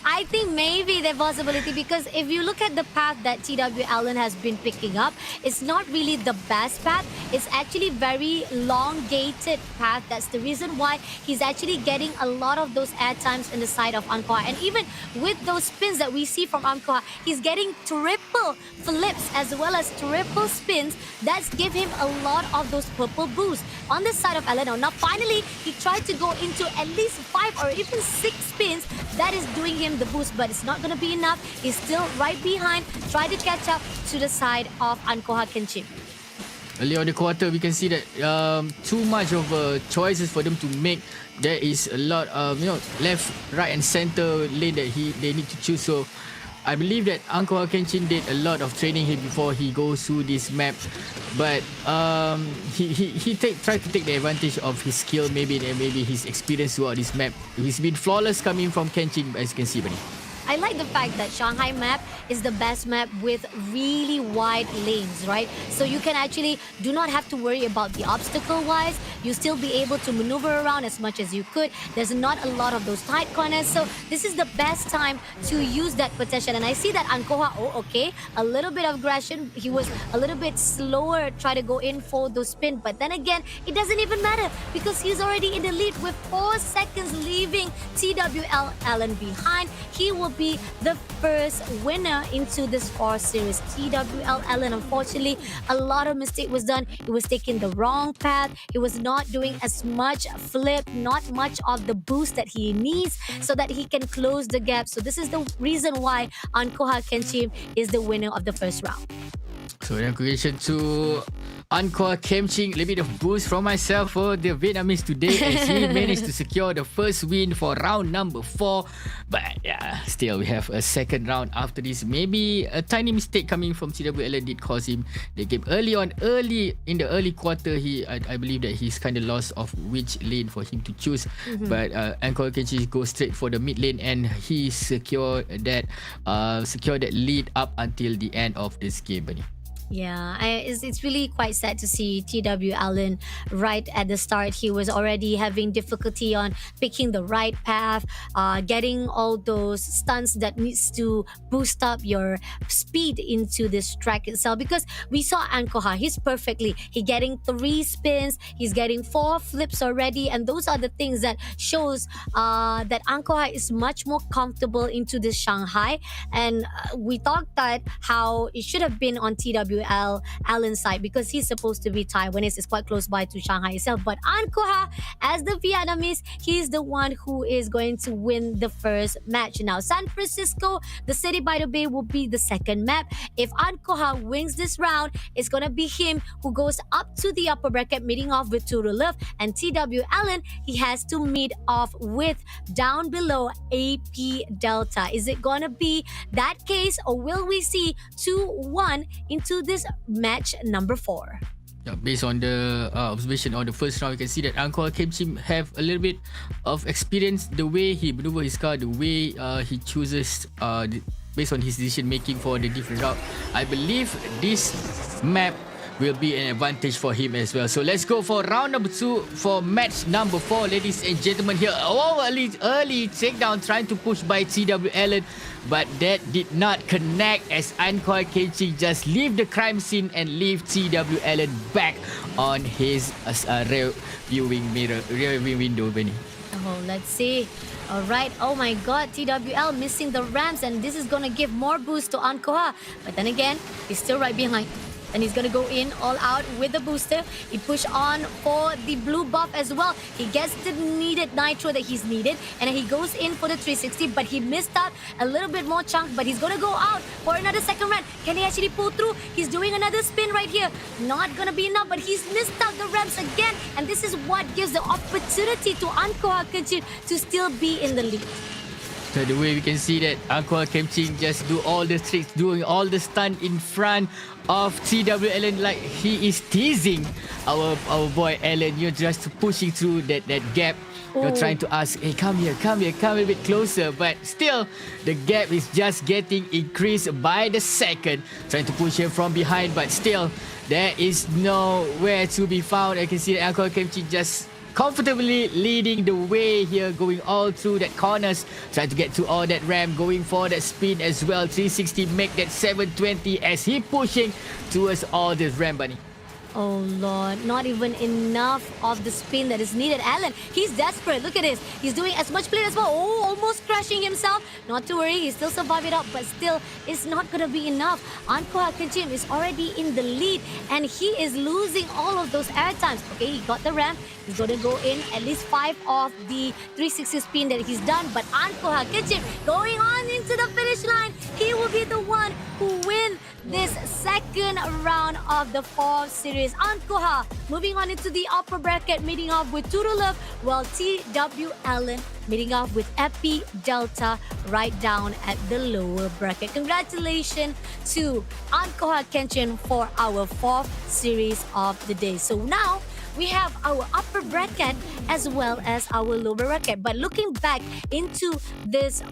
I think maybe the possibility, because if you look at the path that TW Allen has been picking up, it's not really the best path. It's actually very elongated path. That's the reason why he's actually getting a lot of those air times in the side of Ankoh. And even with those spins that we see from Ankoh, he's getting triple flips as well as triple spins. That's give him a lot of those purple boosts on the side of Allen. Now finally, he tried to go into at least 5 or even 6 spins. That is doing him the boost, but it's not going to be enough. He's still right behind, try to catch up to the side of Ankoh Kenchim.
Early on the quarter, we can see that too much of choices for them to make. There is a lot of left, right, and center lane that they need to choose. So I believe that Ankoh Kenchim did a lot of training here before he goes through this map, but he tried to take the advantage of his skill, maybe his experience throughout this map. He's been flawless coming from Kenchim, as you can see, buddy.
I like the fact that Shanghai map is the best map with really wide lanes, right? So you can actually do not have to worry about the obstacle-wise. You still be able to maneuver around as much as you could. There's not a lot of those tight corners. So this is the best time to use that potential. And I see that Ankoh, a little bit of aggression. He was a little bit slower, try to go in for those spin. But then again, it doesn't even matter because he's already in the lead with 4 seconds, leaving TWL Allen behind. He will be the first winner into this 4 series. TWL Allen, unfortunately, a lot of mistake was done. He was taking the wrong path. He was not doing as much flip, not much of the boost that he needs so that he can close the gap. So this is the reason why Ankoh Kenchim is the winner of the first round.
So congratulations to Ankoh Kenchim. A little bit of boost from myself for the Vietnamese today as he managed to secure the first win for round number 4. But yeah, still we have a second round after this. Maybe a tiny mistake coming from TWL did cause him the game early in the early quarter. I believe that he's kind of lost of which lane for him to choose. But Ankoh Kenchim goes straight for the mid lane and he secured that lead up until the end of this game, buddy.
Yeah, it's really quite sad to see TW Allen right at the start. He was already having difficulty on picking the right path, getting all those stunts that needs to boost up your speed into this track itself. Because we saw Ankoh, he's perfectly. He's getting 3 spins, he's getting 4 flips already, and those are the things that shows that Ankoh is much more comfortable into this Shanghai. And we thought that how it should have been on TWL Allen's side because he's supposed to be Taiwanese. It's quite close by to Shanghai itself. But Ankoh, as the Vietnamese, he's the one who is going to win the first match. Now, San Francisco, the city by the bay, will be the second map. If Ankoh wins this round, it's going to be him who goes up to the upper bracket, meeting off with Turu. And TW Allen, he has to meet off with down below AP Delta. Is it going to be that case, or will we see 2-1 into this match number 4?
Yeah, based on the observation on the first round, you can see that Ankoh Kenchim have a little bit of experience. The way he maneuvers his car, the way he chooses based on his decision making for the different route. I believe this map will be an advantage for him as well. So let's go for round number 2 for match number 4, ladies and gentlemen. Here, early takedown trying to push by TW Allen, but that did not connect as Ankoh Kenchim just leave the crime scene and leave TW Allen back on his rear viewing window, Benny.
Oh, let's see. All right. Oh my God, TWL missing the ramps, and this is gonna give more boost to Ankoh. But then again, he's still right behind. And he's going to go in all out with the booster. He push on for the blue buff as well. He gets the needed nitro that he's needed. And he goes in for the 360, but he missed out a little bit more chunk. But he's going to go out for another second run. Can he actually pull through? He's doing another spin right here. Not going to be enough, but he's missed out the ramps again. And this is what gives the opportunity to Ankoh Kenchim to still be in the lead.
So the way we can see that Ankoh Kenchim just do all the tricks, doing all the stunt in front of TW Allen, like he is teasing our boy Allen. You're just pushing through that gap. You're trying to ask, hey, come here, come a bit closer. But still, the gap is just getting increased by the second. Trying to push him from behind, but still, there is nowhere to be found. I can see that Ankoh Kenchim just comfortably leading the way here, going all through that corners, trying to get to all that ramp, going for that spin as well. 360 make that 720 as he pushing towards all this ramp, bunny.
Oh Lord, not even enough of the spin that is needed. Allen, he's desperate. Look at this. He's doing as much play as well. Oh, almost crashing himself. Not to worry, he still survived it up, but still, it's not going to be enough. Ankoh Kenchim is already in the lead, and he is losing all of those air times. Okay, he got the ramp. He's going to go in at least 5 of the 360 spin that he's done, but Ankoh Kenchim going on into the finish line. He will be the one who win this second round of the 4th series. Ankoh moving on into the upper bracket, meeting off with Turu, while TW Allen meeting off with Epi Delta right down at the lower bracket. Congratulations to Ankoh Kenchim for our 4th series of the day. So now we have our upper bracket as well as our lower bracket. But looking back into this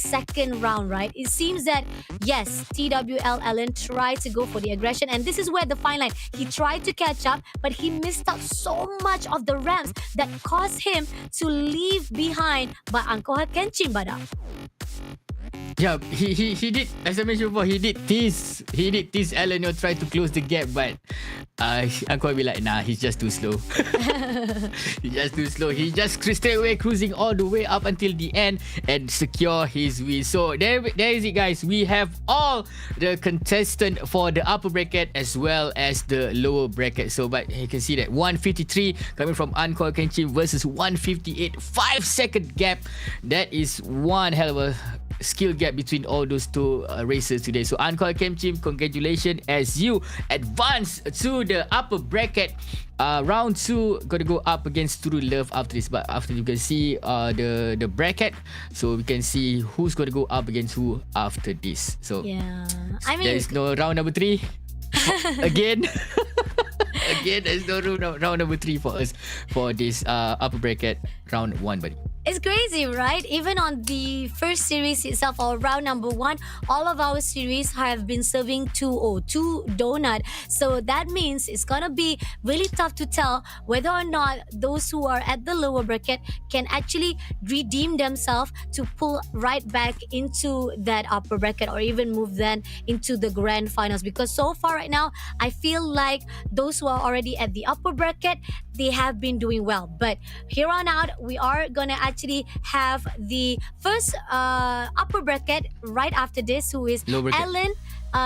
second round, right? It seems that yes, TWL Allen tried to go for the aggression, and this is where the fine line. He tried to catch up, but he missed out so much of the ramps that caused him to leave behind by Ankoh Kenchim, Bada.
Yeah, he did, as I mentioned before, he did tease Allen, try to close the gap, but Ankoh be like, nah, he's just too slow. He's just too slow. He just straight away cruising all the way up until the end and secure his win. So there is it, guys. We have all the contestant for the upper bracket as well as the lower bracket. So, but you can see that 153 coming from Ankoh Kenchim versus 158, 5-second gap. That is one hell of a skill gap between all those two racers today. So Ankoh Kenchim, congratulations as you advance to the upper bracket. Round 2 gonna go up against Turu Love after this, but after you can see the bracket, so we can see who's gonna go up against who after this. So
Yeah, I mean,
there is no round number 3 again. Again, there's no round number 3 for us for this upper bracket round 1, buddy.
it's crazy, right? Even on the first series itself, or round number 1, all of our series have been serving 2 donut. So that means it's gonna be really tough to tell whether or not those who are at the lower bracket can actually redeem themselves to pull right back into that upper bracket, or even move then into the grand finals. Because so far right now, I feel like those who are already at the upper bracket, they have been doing well. But here on out, we are gonna actually have the first upper bracket right after this, who is
Lower bracket.
Ellen.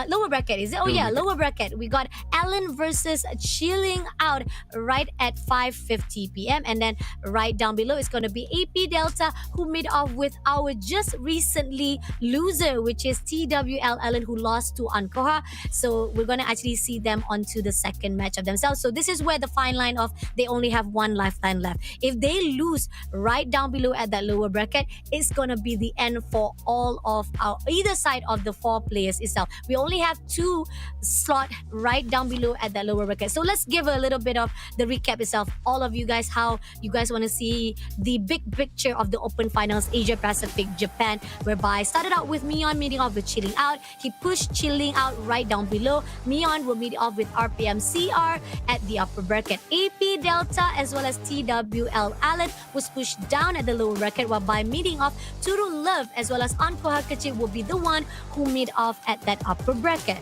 Lower bracket, is it? Oh yeah, lower bracket. We got Allen versus Chilling Out right at 5:50 p.m. And then right down below is going to be AP Delta, who made off with our just recently loser, which is TWL Allen, who lost to Ankoh. So we're going to actually see them onto the second match of themselves. So this is where the fine line of they only have one lifeline left. If they lose right down below at that lower bracket, it's going to be the end for all of our either side of the 4 players itself. We only have 2 slot right down below at that lower bracket. So let's give a little bit of the recap itself. All of you guys, how you guys want to see the big picture of the Open Finals Asia Pacific Japan, whereby started out with Myeon meeting off with Chilling Out. He pushed Chilling Out right down below. Myeon will meet off with RPM CR at the upper bracket. AP Delta as well as TWL Allen was pushed down at the lower bracket, while by meeting off Turu Love as well as Ankoh Kenchim will be the one who meet off at that upper bracket.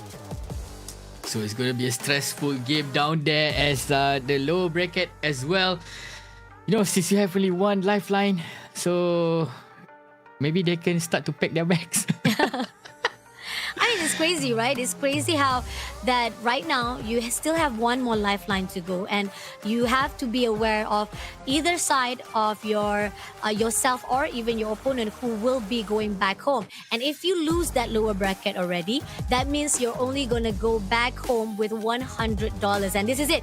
So it's going to be a stressful game down there as the lower bracket as well. You know, since you have only one lifeline, so maybe they can start to pack their bags.
I mean, it's crazy, right? It's crazy how that right now you still have one more lifeline to go, and you have to be aware of either side of your yourself or even your opponent who will be going back home. And if you lose that lower bracket already, that means you're only gonna go back home with $100, and this is it.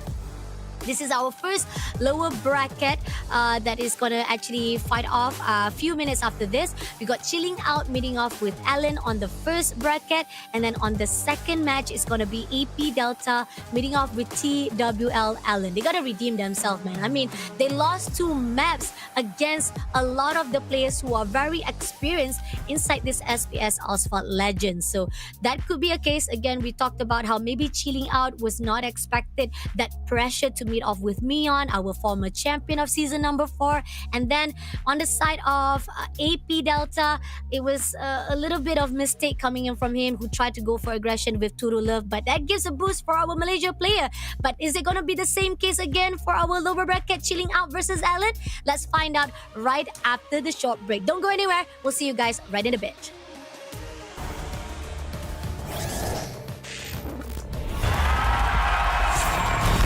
This is our first lower bracket that is going to actually fight off a few minutes after this. We got Chilling Out meeting off with Alan on the first bracket. And then on the second match, it's going to be AP Delta meeting off with TWL Alan. They got to redeem themselves, man. I mean, they lost 2 maps against a lot of the players who are very experienced inside this SPS Asphalt Legends. So that could be a case. Again, we talked about how maybe Chilling Out was not expected that pressure to meet off with Myeon, our former champion of season number 4. And then on the side of AP Delta, it was a little bit of mistake coming in from him, who tried to go for aggression with Turu Love, but that gives a boost for our Malaysia player. But is it going to be the same case again for our lower bracket Chilling Out versus Alan? Let's find out right after the short break. Don't go anywhere. We'll see you guys right in a bit.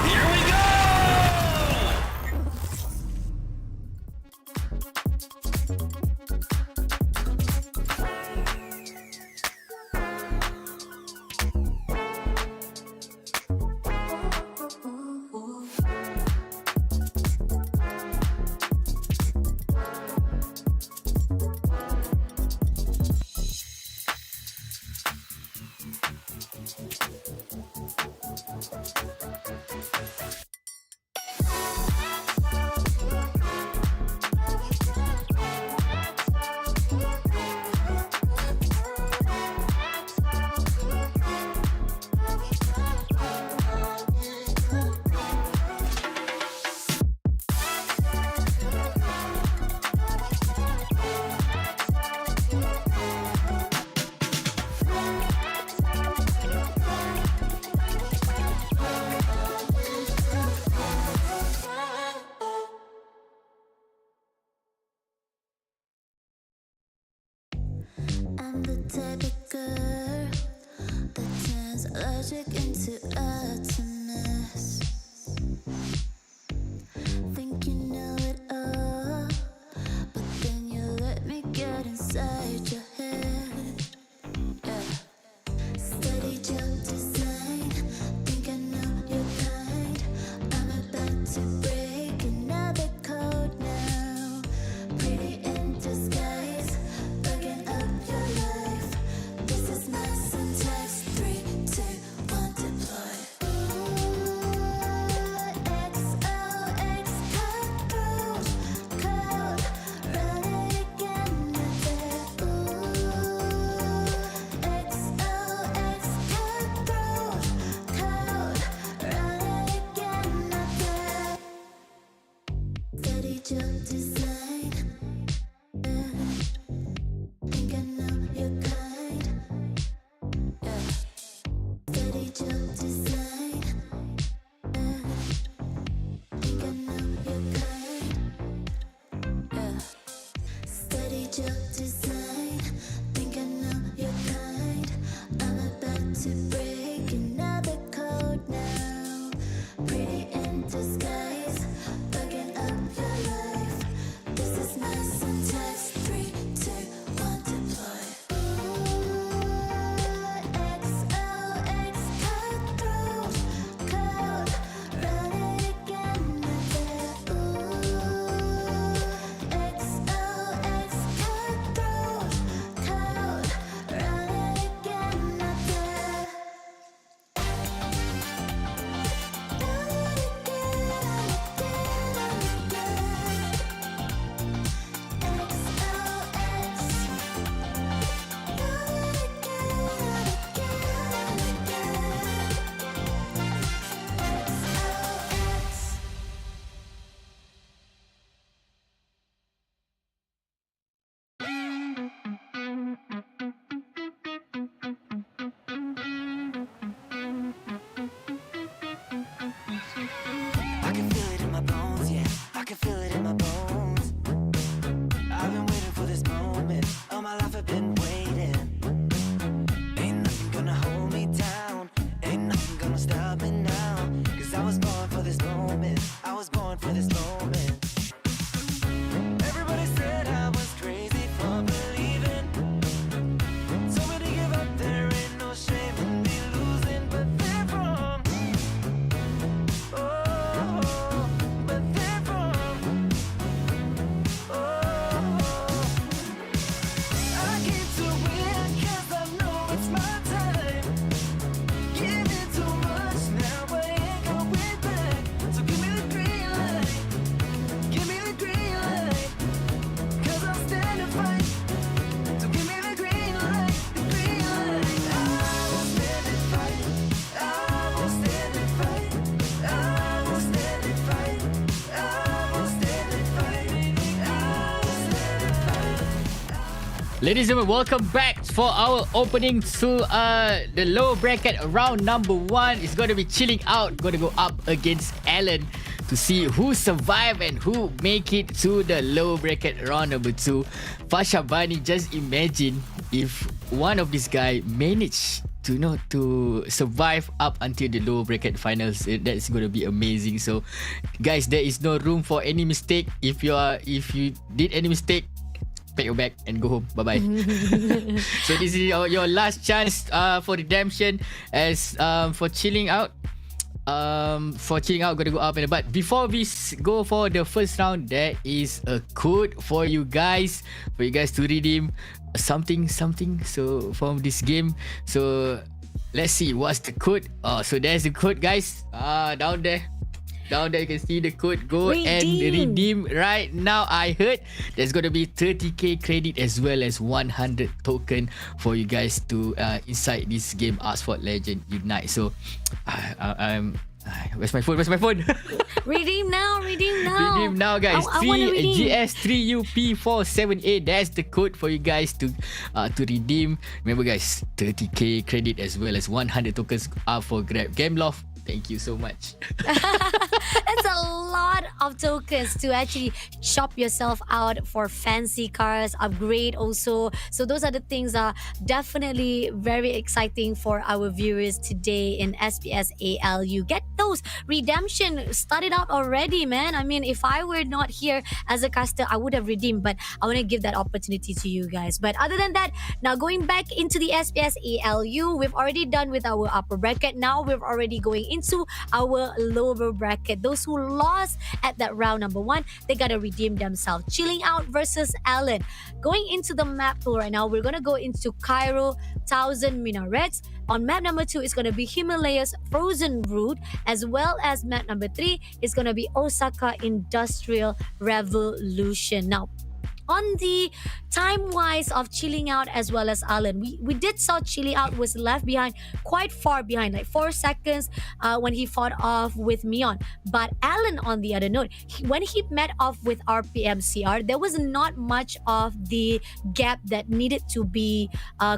Here we go!
I'm the type of girl that turns logic into utterance. Think you know it all, but then you let me get inside your head. Yeah. Steady jump design, think I know your kind. I'm about to break another code now. Pretty in disguise, bugging up your life. This is my syntax. 3, 2, 1, deploy. XOX cockroach code, run it again. XOX cockroach code, run it again. Steady jump design. Think I know your kind. Yeah. Steady jump design. Think I know your kind. Yeah. Steady jump design. Think I know your kind. I'm about to break another code now. Pretty in disguise, bugging up your life. This is my syntax. 3, 2, 1, deploy. XOX cockroach
Ladies and gentlemen, welcome back for our opening to the low bracket round number 1. It's going to be chilling out, going to go up against Alan to see who survive and who make it to the low bracket round number 2. Fasha Bani, just imagine if one of these guy managed to to survive up until the low bracket finals. That's going to be amazing. So guys, there is no room for any mistake. If you did any mistake, pack your bag and go home. Bye-bye. So this is your last chance for redemption. As for chilling out, gonna go up and but before we go for the first round, there is a code for you guys to redeem something so from this game. So let's see what's the code. So there's the code, guys. Down there you can see the code. Go and redeem right now. I heard there's going to be 30k credit as well as 100 token for you guys to inside this game, Asphalt Legend Unite. So I'm where's my phone?
Redeem now.
Redeem now, guys.
I wanna redeem.
GS3UP478. That's the code for you guys to redeem. Remember, guys, 30k credit as well as 100 tokens are for grab. Gameloft, thank you so much.
That's a lot of tokens to actually shop yourself out for fancy cars, upgrade also. So those are the things that are definitely very exciting for our viewers today in SPS ALU. Get those redemption started out already, man. I mean, if I were not here as a caster, I would have redeemed, but I want to give that opportunity to you guys. But other than that, now going back into the SPS ALU, we've already done with our upper bracket. Now we're already going into our lower bracket. Those who lost at that round number 1, they gotta redeem themselves. Chilling Out versus Alan. Going into the map pool right now, we're gonna go into Cairo 1000 Minarets. On map number 2 is gonna be Himalayas Frozen Route, as well as map number 3 is gonna be Osaka Industrial Revolution. Now, on the time wise of Chilling Out as well as Alan, we did saw Chilling Out was left behind, quite far behind, like 4 seconds when he fought off with Myeon. But Alan, on the other note, when he met off with RPMCR, there was not much of the gap that needed to be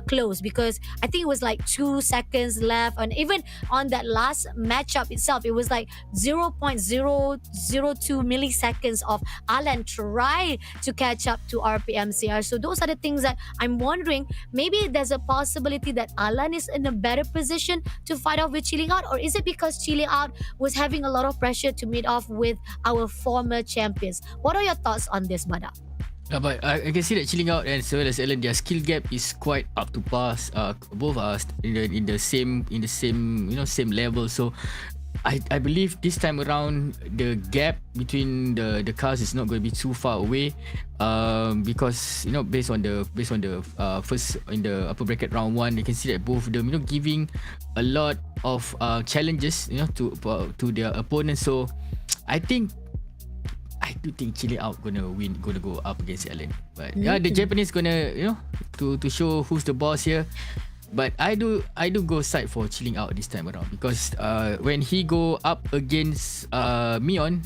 closed, because I think it was like 2 seconds left, and even on that last matchup itself, it was like 0.002 milliseconds of Alan try to catch up to RPMCR. So those are the things that I'm wondering. Maybe there's a possibility that Alan is in a better position to fight off with Chilling Out, or is it because Chilling Out was having a lot of pressure to meet off with our former champions? What are your thoughts on this, Bada?
But I can see that Chilling Out and as well as Alan, their skill gap is quite up to par. Both are in the same same level. So I believe this time around the gap between the cars is not going to be too far away, because based on the first in the upper bracket round 1, you can see that both of them giving a lot of challenges to their opponents. So I do think Chilling Out gonna go up against Alan. But yeah, the Japanese gonna to show who's the boss here. But I do go side for Chilling Out this time around, because when he go up against Myeon,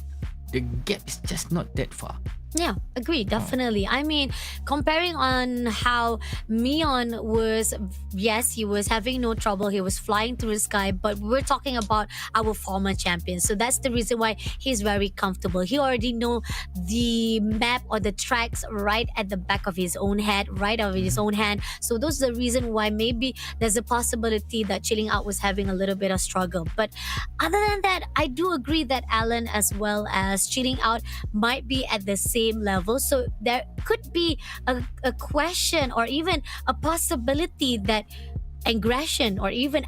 the gap is just not that far.
Yeah, agree, definitely. I mean, comparing on how Myeon was, yes, he was having no trouble. He was flying through the sky, but we're talking about our former champions. So that's the reason why he's very comfortable. He already know the map or the tracks right at the back of his own head, right of his own hand. So those are the reason why maybe there's a possibility that Chilling Out was having a little bit of struggle. But other than that, I do agree that Alan as well as Chilling Out might be at the same level. So there could be a question or even a possibility that aggression or even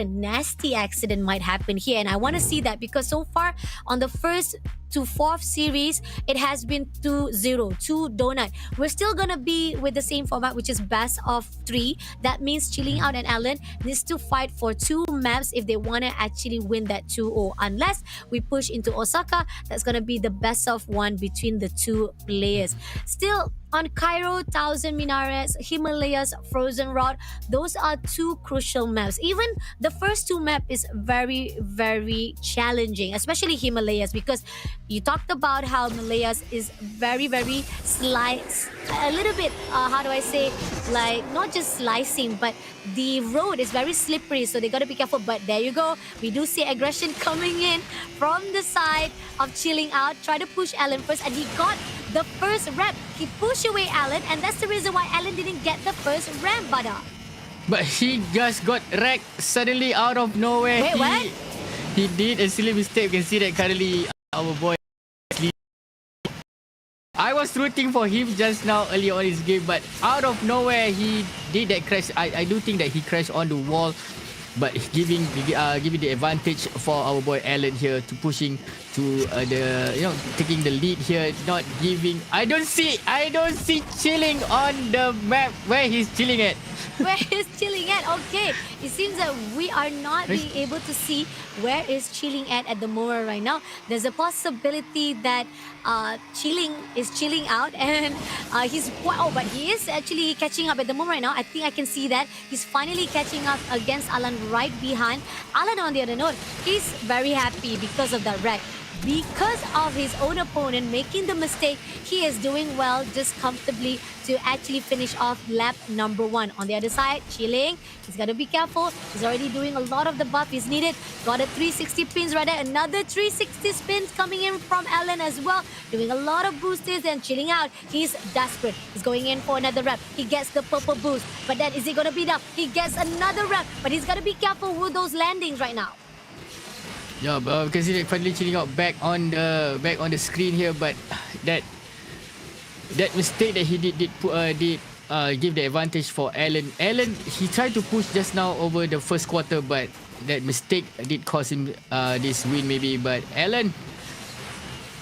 nasty accident might happen here. And I want to see that, because so far on the first to fourth series, it has been 2-0, 2 donut. We're still gonna be with the same format, which is best of 3. That means Chilling Out and Alan needs to fight for 2 maps if they want to actually win that 2-0. Unless we push into Osaka, that's gonna be the best of 1 between the 2 players. Still, On Cairo, Thousand Minarets, Himalayas, Frozen Road, those are two crucial maps. Even the first two map is very, very challenging, especially Himalayas, because you talked about how Himalayas is very, very a little bit, how do I say, like not just slicing, but the road is very slippery, so they gotta be careful. But there you go, we do see aggression coming in from the side of Chilling Out. Try to push Alan first, and he got the first ramp. He pushed away Alan, and that's the reason why Alan didn't get the first ramp, Bada.
But he just got wrecked suddenly out of nowhere.
Wait, what?
He did a silly mistake. You can see that currently our boy. I was rooting for him just now early on in his game, but out of nowhere he did that crash. I do think that he crashed on the wall, but giving the advantage for our boy Alan here to pushing to taking the lead here, not giving. I don't see Chilling on the map. Where he's chilling at?
Where is Chilling at? Okay, it seems that we are not being able to see where is Chilling at the moment right now. There's a possibility that Chilling is chilling out, and but he is actually catching up at the moment right now. I think I can see that he's finally catching up against Alan right behind. Alan, on the other note, he's very happy because of that wreck. Because of his own opponent making the mistake, he is doing well, just comfortably to actually finish off lap number 1. On the other side, Chilling, he's got to be careful. He's already doing a lot of the buff he's needed. Got a 360 pins right there. Another 360 spins coming in from Alan as well. Doing a lot of boosters and Chilling Out. He's desperate. He's going in for another rep. He gets the purple boost. But then is he going to be enough? He gets another rep. But he's got to be careful with those landings right now.
Yeah, but we can see that finally Chilling Out back on the screen here, but that mistake that he did give the advantage for Alan. Alan, he tried to push just now over the first quarter, but that mistake did cost him this win maybe. But Alan,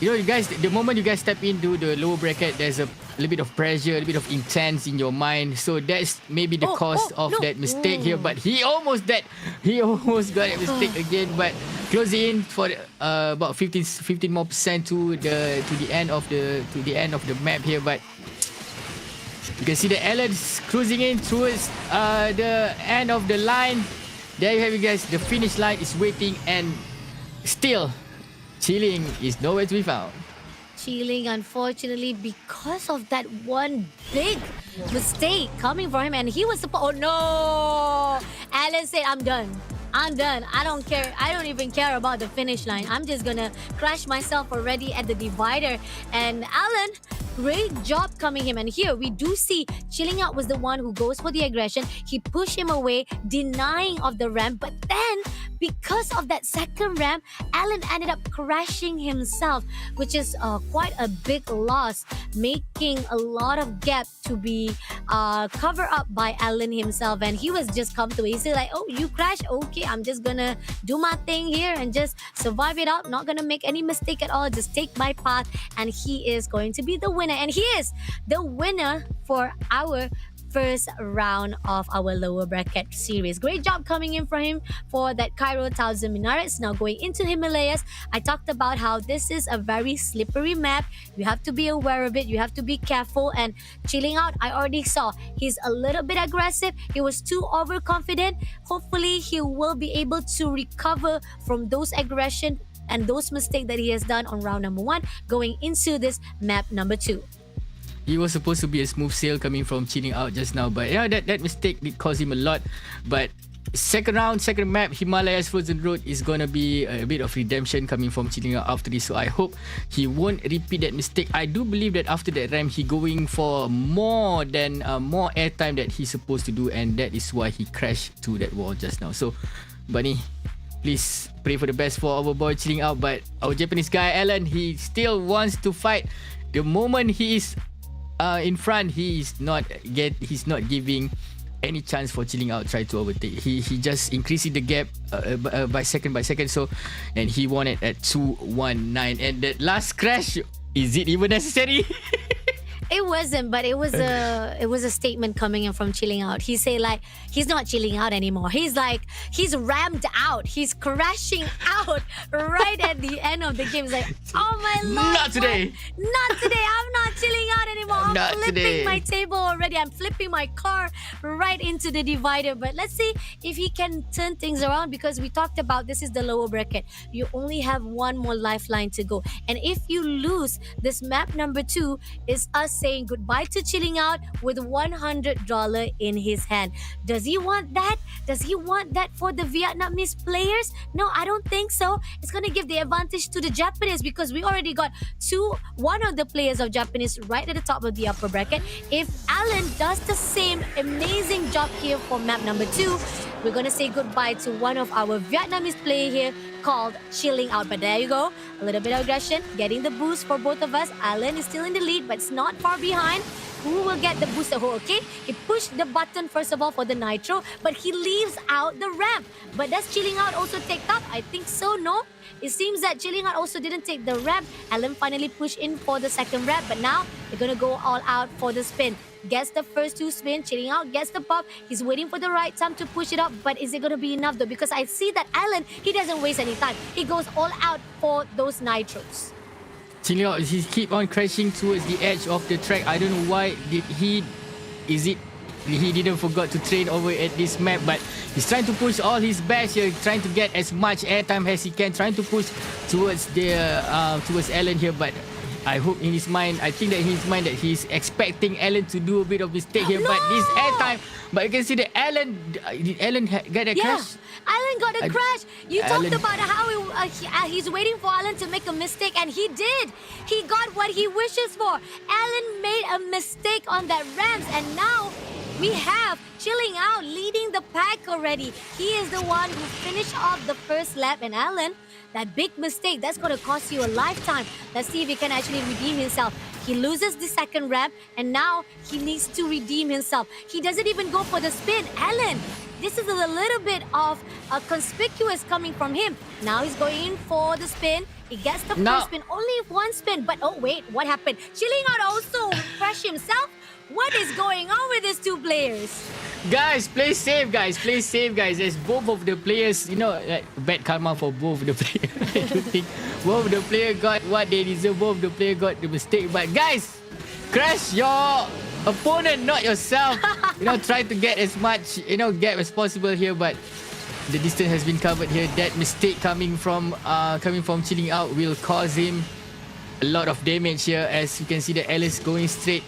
you guys, the moment you guys step into the lower bracket, there's a little bit of pressure, a little bit of intense in your mind. So that's maybe the cause of that mistake here. But he almost got that mistake again. But closing in for about 15 more percent to the end of the map here. But you can see that Alan's cruising in towards the end of the line. There you have it, guys. The finish line is waiting, and still Chilling is nowhere to be found.
Chilling, unfortunately, because of that one big mistake coming from him, and he was supposed. Oh no! Alan said, "I'm done. I'm done. I don't care. I don't even care about the finish line. I'm just gonna crash myself already at the divider." And Alan, great job coming him. And here we do see Chilling Out was the one who goes for the aggression. He pushed him away, denying of the ramp. But then, because of that second ramp, Alan ended up crashing himself, which is quite a big loss, making a lot of gap to be covered up by Alan himself. And he was just comfortable. He said like, "Oh, you crashed? Okay, I'm just gonna do my thing here and just survive it out. Not gonna make any mistake at all. Just take my path." And he is going to be the winner. And he is the winner for our first round of our lower bracket series. Great job coming in for him for that Cairo Thousand Minarets. Now going into Himalayas, I talked about how this is a very slippery map. You have to be aware of it. You have to be careful. And Chilling Out, I already saw he's a little bit aggressive. He was too overconfident. Hopefully he will be able to recover from those aggression and those mistakes that he has done on round number 1 going into this map number 2.
He was supposed to be a smooth sail coming from Chilling Out just now, but yeah, that mistake did cost him a lot. But second map, Himalayas Frozen Road, is gonna be a bit of redemption coming from Chilling Out after this. So I hope he won't repeat that mistake. I do believe that after that ramp, he going for more airtime that he's supposed to do, and that is why he crashed to that wall just now. So, Bunny, please pray for the best for our boy Chilling Out. But our Japanese guy Alan, he still wants to fight. The moment he is in front, he's not giving any chance for Chilling Out try to overtake. He just increasing the gap by second. So, and he won it at 2:19. And that last crash, is it even necessary?
It wasn't, but it was a statement coming in from Chilling Out. He say like he's not chilling out anymore. He's rammed out. He's crashing out right at the end of the game. He's like, oh my lord,
Not today.
what? Not today. I'm not chilling out anymore. I'm
Not
flipping
today.
my table already. I'm flipping my car right into the divider. But let's see if he can turn things around, because we talked about this is the lower bracket. You only have one more lifeline to go, and if you lose this map number 2, is us saying goodbye to Chilling Out with $100 in his hand. Does he want that? Does he want that for the Vietnamese players? No, I don't think so. It's gonna give the advantage to the Japanese, because we already got one of the players of Japanese right at the top of the upper bracket. If Alan does the same amazing job here for map number 2, we're gonna say goodbye to one of our Vietnamese player here called Chilling Out. But there you go, a little bit of aggression, getting the boost for both of us. Alan is still in the lead, but it's not far behind. Who will get the booster? Who? Okay, he pushed the button first of all for the nitro, but he leaves out the ramp. But does Chilling Out also take top? I think so. No, it seems that Chilling Out also didn't take the ramp. Alan finally pushed in for the second ramp, but now they're gonna go all out for the spin. Gets the first 2 spin, Chilling Out gets the pop. He's waiting for the right time to push it up, but is it gonna be enough though? Because I see that Alan, he doesn't waste any time. He goes all out for those nitros.
Chilling Out, he keep on crashing towards the edge of the track. I don't know why he didn't forgot to train over at this map, but he's trying to push all his best here, trying to get as much airtime as he can, trying to push towards towards Alan here. But I hope in his mind, I think that in his mind that he's expecting Alan to do a bit of mistake here.
No!
But this airtime, but you can see that did Alan get a crash?
Alan got a crash. You talked
Alan-
about how he's waiting for Alan to make a mistake, and he did. He got what he wishes for. Alan made a mistake on that ramps, and now we have Chilling Out leading the pack already. He is the one who finished off the first lap, and Alan, that big mistake, that's going to cost you a lifetime. Let's see if he can actually redeem himself. He loses the second ramp, and now he needs to redeem himself. He doesn't even go for the spin. Alan, this is a little bit of conspicuous coming from him. Now he's going in for the spin. He gets the
No.
first spin, only one spin. But oh wait, what happened? Chilling Out also crashed himself. What is going on with these two players?
Guys, play safe, guys. Play safe, guys. As both of the players, like, bad karma for both the players. I don't think both the player got what they deserve. Both the player got the mistake. But guys, crash your opponent, not yourself. Try to get as much, gap as possible here. But the distance has been covered here. That mistake coming from Chilling Out will cause him a lot of damage here. As you can see, that Alice going straight,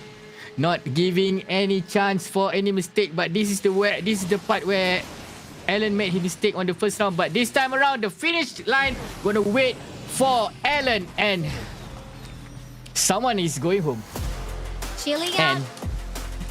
not giving any chance for any mistake. But this is the part where Alan made his mistake on the first round. But this time around, the finish line gonna wait for Alan, and someone is going home.
Chilling Out
And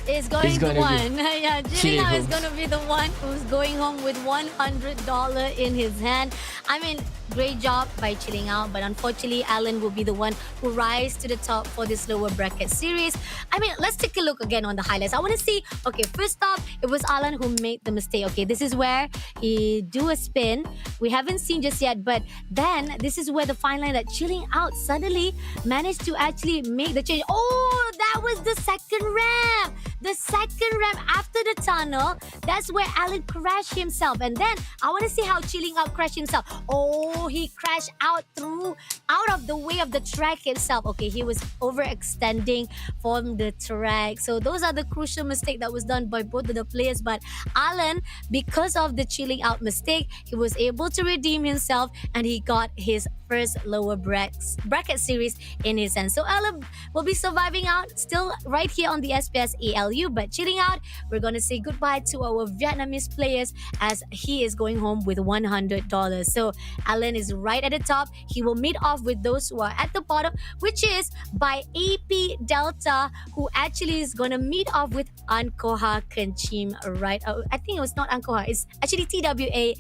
is going to
gonna
win. Yeah, Chilling
Chilling
Out is
home.
going to be the one who's going home with $100 in his hand. I mean, great job by Chilling Out, but unfortunately, Alan will be the one who rise to the top for this lower bracket series. I mean, let's take a look again on the highlights. I want to see, okay, first off, it was Alan who made the mistake. Okay, this is where he do a spin. We haven't seen just yet, but then this is where the fine line that Chilling Out suddenly managed to actually make the change. Oh, that was the second ramp. The second ramp after the tunnel, that's where Alan crashed himself. And then I want to see how Chilling Out crashed himself. Oh, he crashed out of the way of the track itself. Okay, he was overextending from the track. So those are the crucial mistakes that was done by both of the players. But Alan, because of the Chilling Out mistake, he was able to redeem himself, and he got his first lower bracket series in his hand. So Alan will be surviving out still right here on the SPS ALU, but Chilling Out, we're going to say goodbye to our Vietnamese players as he is going home with $100. So Alan is right at the top. He will meet off with those who are at the bottom, which is by AP Delta, who actually is going to meet off with Ankoh Kenchim, right? I think it was not Ankoh, it's actually TWL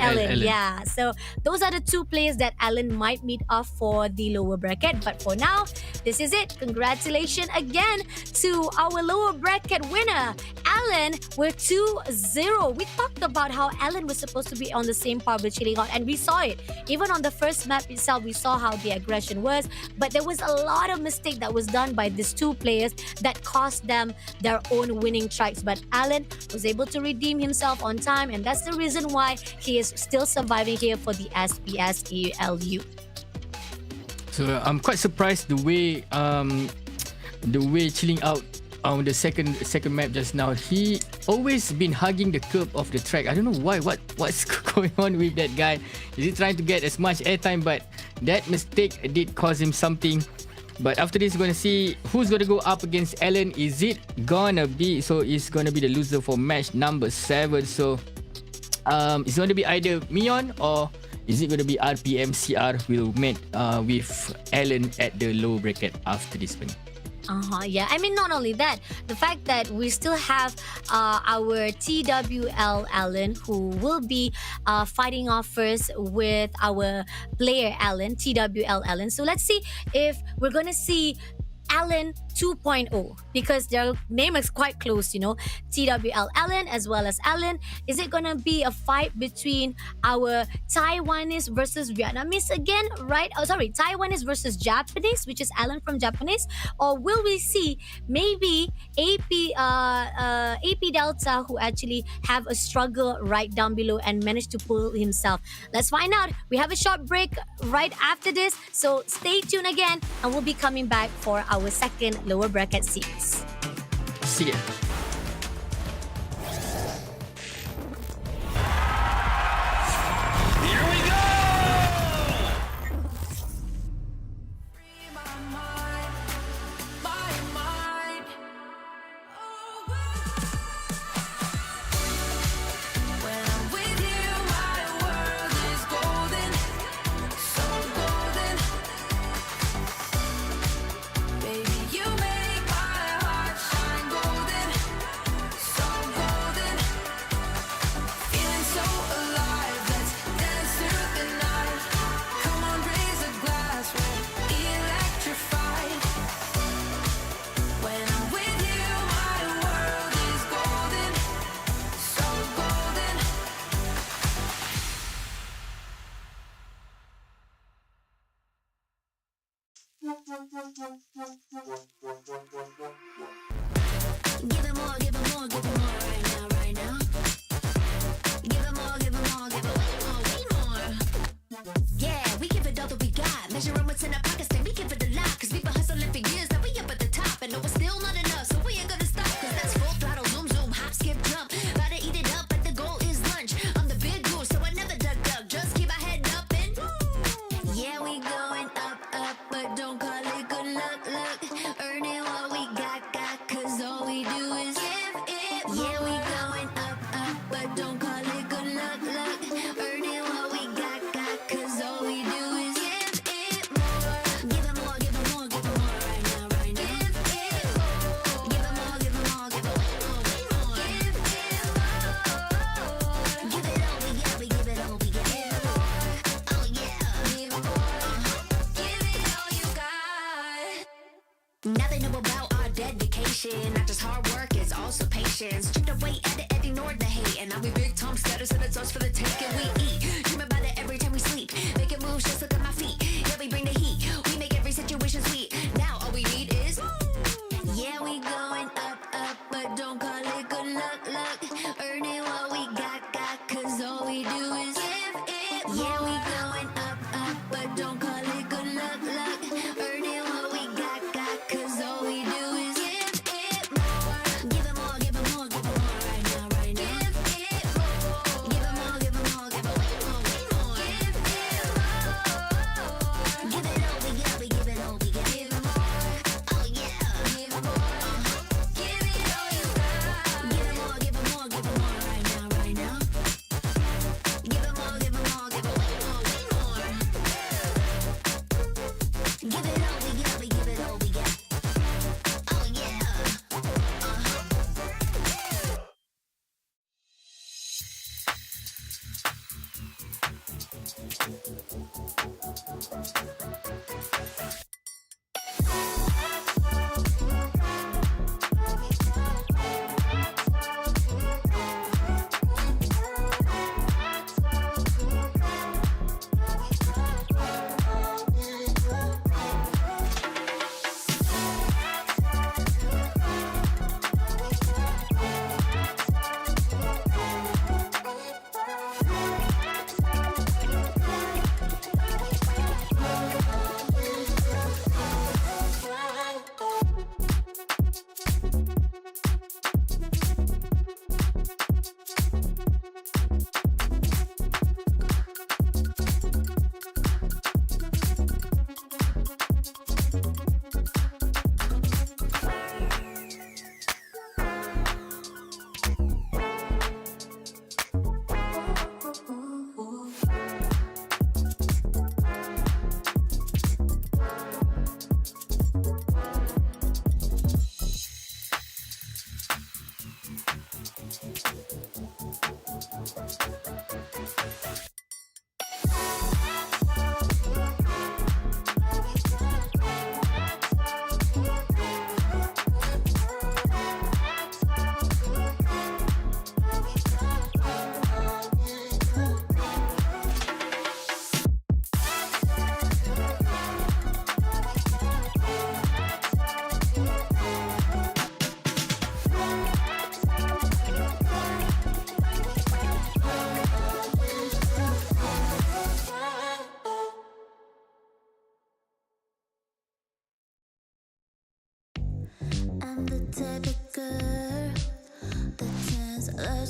Alan. Yeah, so those are the two players that Alan might meet off for the lower bracket. But for now, this is it. Congratulations again to our lower bracket winner, Alan, with 2-0. We talked about how Alan was supposed to be on the same probably chilling out, and we saw it. Even on the first map itself, we saw how the aggression was, but there was a lot of mistake that was done by these two players that cost them their own winning tracks. But Alan was able to redeem himself on time, and that's the reason why he is still surviving here for the SPS ELU.
So I'm quite surprised the way chilling out on the second map just now. He always been hugging the curb of the track. I don't know why. What's going on with that guy? Is he trying to get as much airtime? But that mistake did cause him something. But after this, we're gonna see who's gonna go up against Alan. Is it gonna be it's gonna be the loser for match number 7? So it's gonna be either Myeon or is it gonna be RPM CR will meet with Alan at the low bracket after this one?
Yeah, I mean, not only that, the fact that we still have our TWL Allen, who will be fighting off first with our player Allen, TWL Allen. So let's see if we're gonna see Allen 2.0, because their name is quite close, you know, TWL Allen as well as Allen. Is it gonna be a fight between our Taiwanese versus Vietnamese again, right? Oh, sorry, Taiwanese versus Japanese, which is Allen from Japanese, or will we see maybe AP Delta, who actually have a struggle right down below and managed to pull himself? Let's find out. We have a short break right after this, so stay tuned again, and we'll be coming back for our second lower bracket series.
See ya.
Here we go!
When I'm with you, my world is golden, so golden. Baby, you make my heart shine golden, so golden. Feeling so alive, let's dance through the night. Come on, raise a glass, we're electrified. When I'm with you, my world is golden, so golden.
Give it more, give it more, give it more right now, right now. Give it more, give it more, give it way more, way more. Yeah, we give it all that we got. Measuring what's in our pockets, then we give it a lot. Cause we've been hustling for years, now we up at the top. And no, it's still not enough, so we ain't gonna stop. Cause that's full throttle, zoom, zoom, hop, skip, jump. Gotta eat it up, but the goal is lunch. I'm the big goose, so I never duck, duck. Just keep my head up and yeah, we going up, up, but don't call it good luck, luck. Earning what we got, cause all we do is give it more. Yeah, we going up, up, but don't call it good luck, luck. Earning what we got, cause all we do is give it more. Give it more, give it more, give it more right now, right now. Give it more. Give it more, give it more, give it way more, way more. Give it more. Give it all, we give it all, we give it more. Oh yeah. Give it more. Give it all you got. Now they know about our dedication. Not just hard work, it's also patience. Chipped away at it and ignored the hate. And now we big Tom status and it's us for the take. And we eat, dream about it every time we sleep. Making moves, just look at my feet. Yeah, we bring the heat. We make every situation sweet. Now all we need is yeah, we going up, up, but don't call it good luck, luck. Earning what we got, cause all we do is give it more. Yeah, we going up, up, but don't call it good luck, luck. Earning what we got, cause all we do is give it more. Give it more, give it more, give it more right now, right now. Give it more. Give it more, give it more, give it way more, way more. Give it more. Give it all, we give it all, we give it more. Oh yeah. Give it more. Give it all you got. Give it more, give it more, give it more right now, right now. Give it more, give it more, give it way more, way more.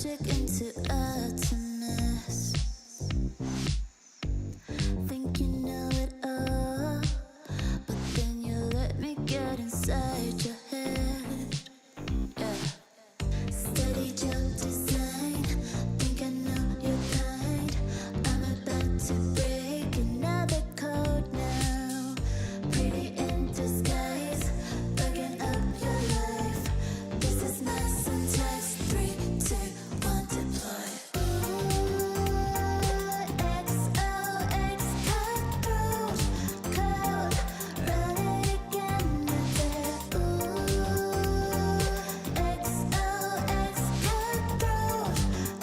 logic into atoms. Think you know it all, but then you let me get inside your head. Yeah. Steady jump design. Think I know your kind. I'm about to break another code now. Pretty in disguise, bugging up your life. This is my syntax. 3, 2, 1, deploy. XOX cutthroat code. Run it again, XOX cutthroat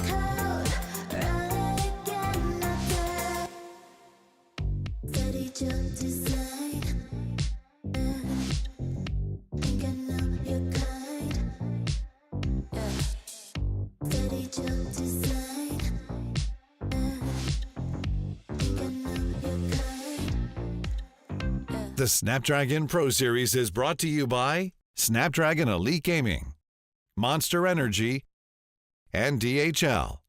code. Run it again, steady jump design. Think I know your kind. Yeah. Steady jump design. Think I know your kind. Yeah.
The Snapdragon Pro Series is brought to you by Snapdragon Elite Gaming, Monster Energy, and DHL.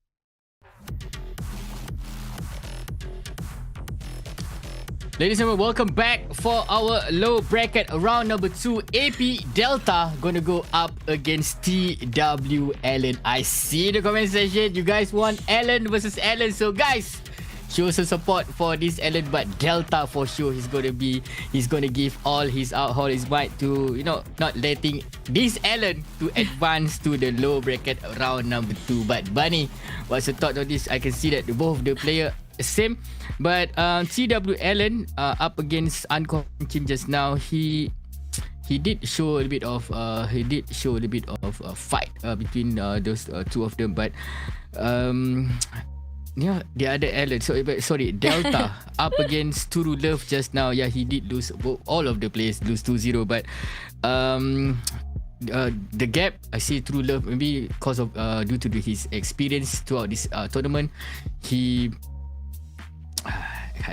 Ladies and gentlemen, welcome back for our low bracket round number 2. AP Delta gonna go up against TW Allen. I see the comment section. You guys want Allen versus Allen. So guys, show some support for this Allen, but Delta for sure he's gonna give all his might to, you know, not letting this Allen to advance to the low bracket round number 2. But Bunny, what's your thought on this? I can see that both the player same, but TW Allen up against Ankoh Kenchim just now, he did show a little bit of fight between those two of them, but yeah, the other Allen, sorry, Delta up against Turu Love just now. Yeah, he did lose, all of the players lose 2-0, but the gap, I see True Love, maybe because of due to his experience throughout this tournament,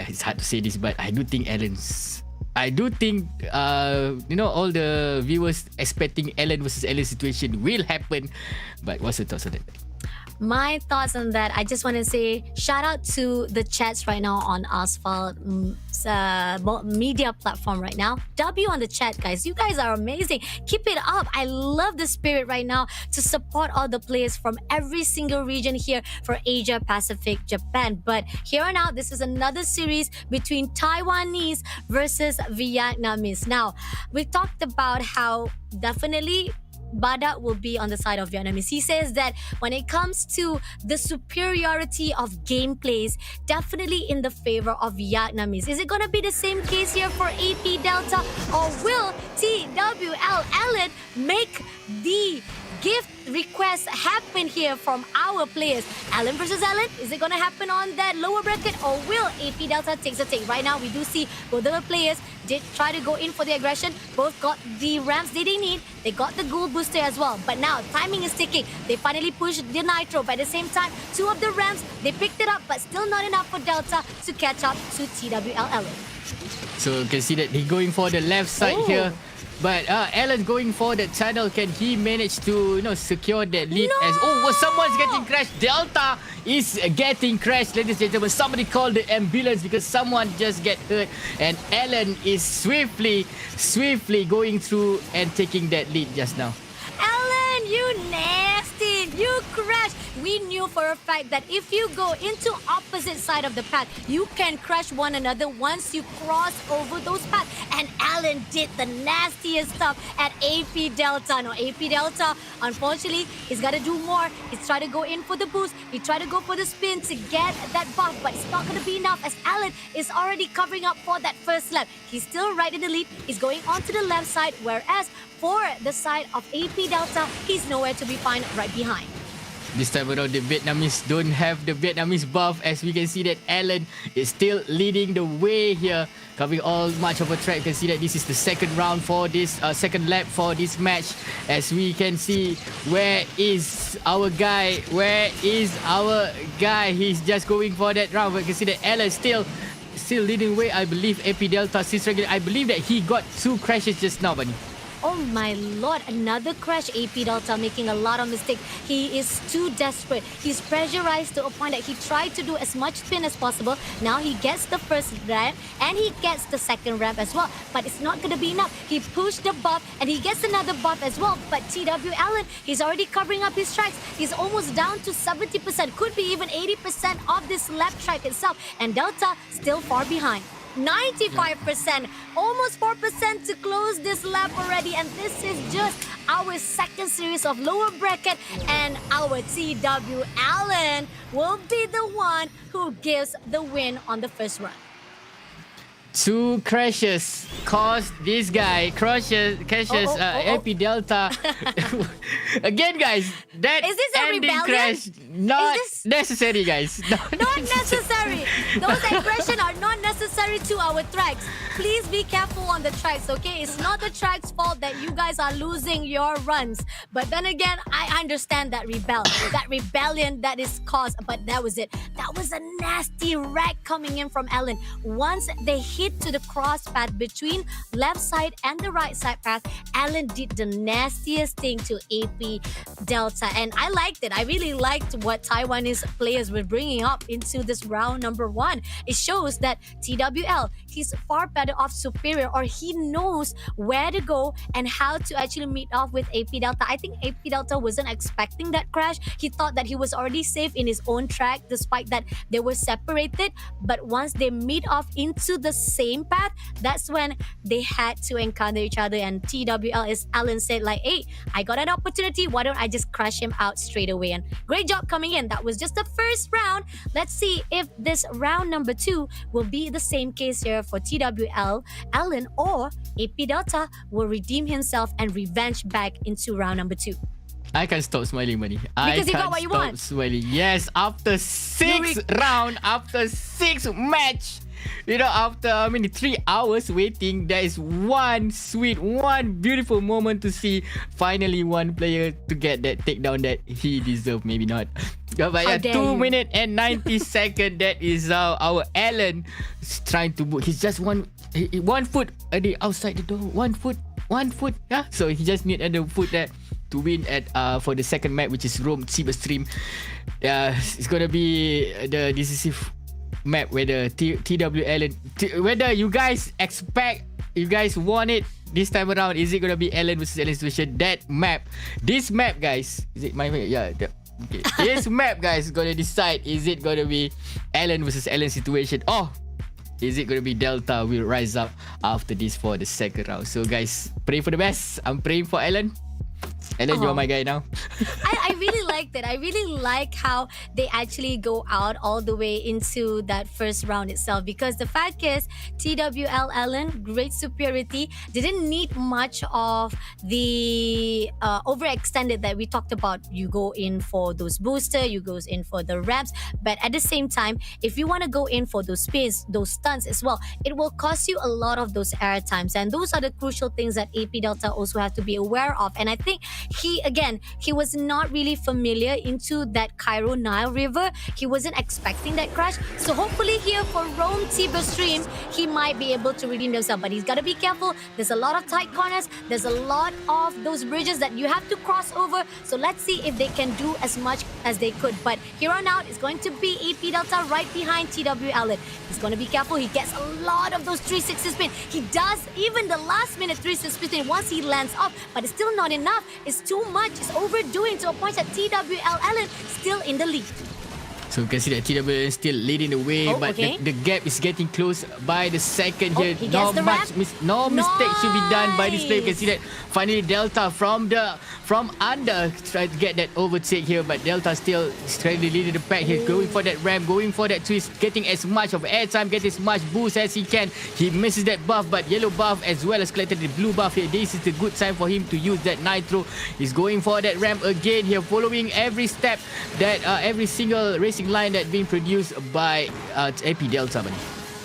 it's hard to say this, but I do think you know, all the viewers expecting Allen versus Allen situation will happen. But what's your thoughts on that?
My thoughts on that, I just want to say shout out to the chats right now on Asphalt media platform right now. W on the chat, guys. You guys are amazing. Keep it up. I love the spirit right now to support all the players from every single region here for Asia, Pacific, Japan. But here on out, this is another series between Taiwanese versus Vietnamese. Now, we talked about how definitely Badak will be on the side of Vietnamese. He says that when it comes to the superiority of gameplays, definitely in the favor of Vietnamese. Is it going to be the same case here for AP Delta, or will TWL Allen make the gift request happen here from our players? Allen versus Allen, is it going to happen on that lower bracket, or will AP Delta take the take? Right now, we do see both of the players did try to go in for the aggression. Both got the ramps they need. They got the gold booster as well. But now, timing is ticking. They finally pushed the nitro. But at the same time, two of the ramps, they picked it up, but still not enough for Delta to catch up to TWL Allen.
So you can see that he's going for the left side here. But Allen going for the tunnel. Can he manage to, you know, secure that lead?
No!
Someone's getting crashed. Delta is getting crashed, ladies and gentlemen. Somebody call the ambulance because someone just get hurt, and Allen is swiftly going through and taking that lead just now.
Allen, you nasty! You crashed! We knew for a fact that if you go into opposite side of the path, you can crush one another once you cross over those paths. And Allen did the nastiest stuff at AP Delta. No, AP Delta, unfortunately, he's got to do more. He's trying to go in for the boost. He tried to go for the spin to get that buff, but it's not going to be enough as Allen is already covering up for that first lap. He's still right in the lead. He's going on to the left side, whereas for the side of AP Delta, he's nowhere to be found right behind.
This time around, the Vietnamese don't have the Vietnamese buff, as we can see that Allen is still leading the way here, covering all much of a track. You can see that this is the second round for this second lap for this match. As we can see, where is our guy? He's just going for that round. But you can see that Allen still leading the way. I believe AP Delta, I believe that he got 2 crashes just now, buddy.
Oh my lord, another crash. AP Delta making a lot of mistakes. He is too desperate. He's pressurized to a point that he tried to do as much spin as possible. Now he gets the first ramp and he gets the second ramp as well. But it's not going to be enough. He pushed the buff and he gets another buff as well. But TW Allen, he's already covering up his tracks. He's almost down to 70%, could be even 80% of this lap track itself. And Delta still far behind. 95%, almost 4% to close this lap already, and this is just our second series of lower bracket, and our TW Allen will be the one who gives the win on the first run.
2 crashes caused this guy crashes AP Delta. Again, guys, that
Is this a
ending
rebellion?
crash not
this-
necessary, guys.
Not necessary. Those aggression are not necessary to our tracks. Please be careful on the tracks, okay? It's not the track's fault that you guys are losing your runs. But then again, I understand that rebellion that is caused. But that was it. That was a nasty wreck coming in from Ellen. Once they hit to the cross path between left side and the right side path, Ellen did the nastiest thing to AP Delta. And I liked it. I really liked what Taiwanese players were bringing up into this round number 1. It shows that TWL, he's far better off superior, or he knows where to go and how to actually meet off with AP Delta. I think AP Delta wasn't expecting that crash. He thought that he was already safe in his own track despite that they were separated. But once they meet off into the same path, that's when they had to encounter each other. And TWL, as Alan said, like, hey, I got an opportunity, why don't I just crash him out straight away? And great job coming in. That was just the first round. Let's see if this round number 2 will be the same case here for TWL Alan, or AP Delta will redeem himself and revenge back into round number 2.
I can't stop smiling, buddy.
Because you got what you want.
Smiling. Yes, after 6 round, after 6 match, you know, after 3 hours waiting, there is one sweet, one beautiful moment to see finally one player to get that takedown that he deserved. Maybe not. But yeah, 2 minutes and 90 seconds. That is our Alan is trying to book. He's just one foot at the outside the door. One foot. Yeah. So he just need another foot there to win at for the second map, which is Rome Cyberstream. It's gonna be the decisive map where the TWL whether you guys expect, you guys want it this time around. Is it gonna be Ellen versus Ellen situation? This map, guys, is it my map? Yeah. Okay. This map, guys, is gonna decide, is it gonna be Ellen versus Ellen situation, or is it gonna be Delta will rise up after this for the second round? So guys, pray for the best. I'm praying for Ellen. Ellen, you are my guy now.
I really liked it. I really like how they actually go out all the way into that first round itself, because the fact is, TWL Ellen, great superiority, didn't need much of the overextended that we talked about. You go in for those booster, you go in for the ramps, but at the same time, if you want to go in for those spins, those stunts as well, it will cost you a lot of those air times, and those are the crucial things that AP Delta also has to be aware of. And I think he was not really familiar into that Cairo Nile River. He wasn't expecting that crash. So hopefully here for Rome Cyberstream, he might be able to redeem himself. But he's got to be careful. There's a lot of tight corners. There's a lot of those bridges that you have to cross over. So let's see if they can do as much as they could. But here on out, it's going to be AP Delta right behind TW Allen. He's going to be careful. He gets a lot of those 360 spin. He does even the last minute 360 spin once he lands up. But it's still not enough. It's too much. It's overdoing to a point that TWL Allen still in the lead.
So you can see that TWL is still leading the way, but the gap is getting close by the second here.
He gets the ramp.
No mistake should be done by this player. You can see that finally Delta from under trying to get that overtake here, but Delta still steadily leading the pack here, going for that ramp, going for that twist, getting as much of airtime, getting as much boost as he can. He misses that buff, but yellow buff as well as collected the blue buff here. This is the good time for him to use that nitro. He's going for that ramp again here, following every step that every single racing line that being produced by AP Delta.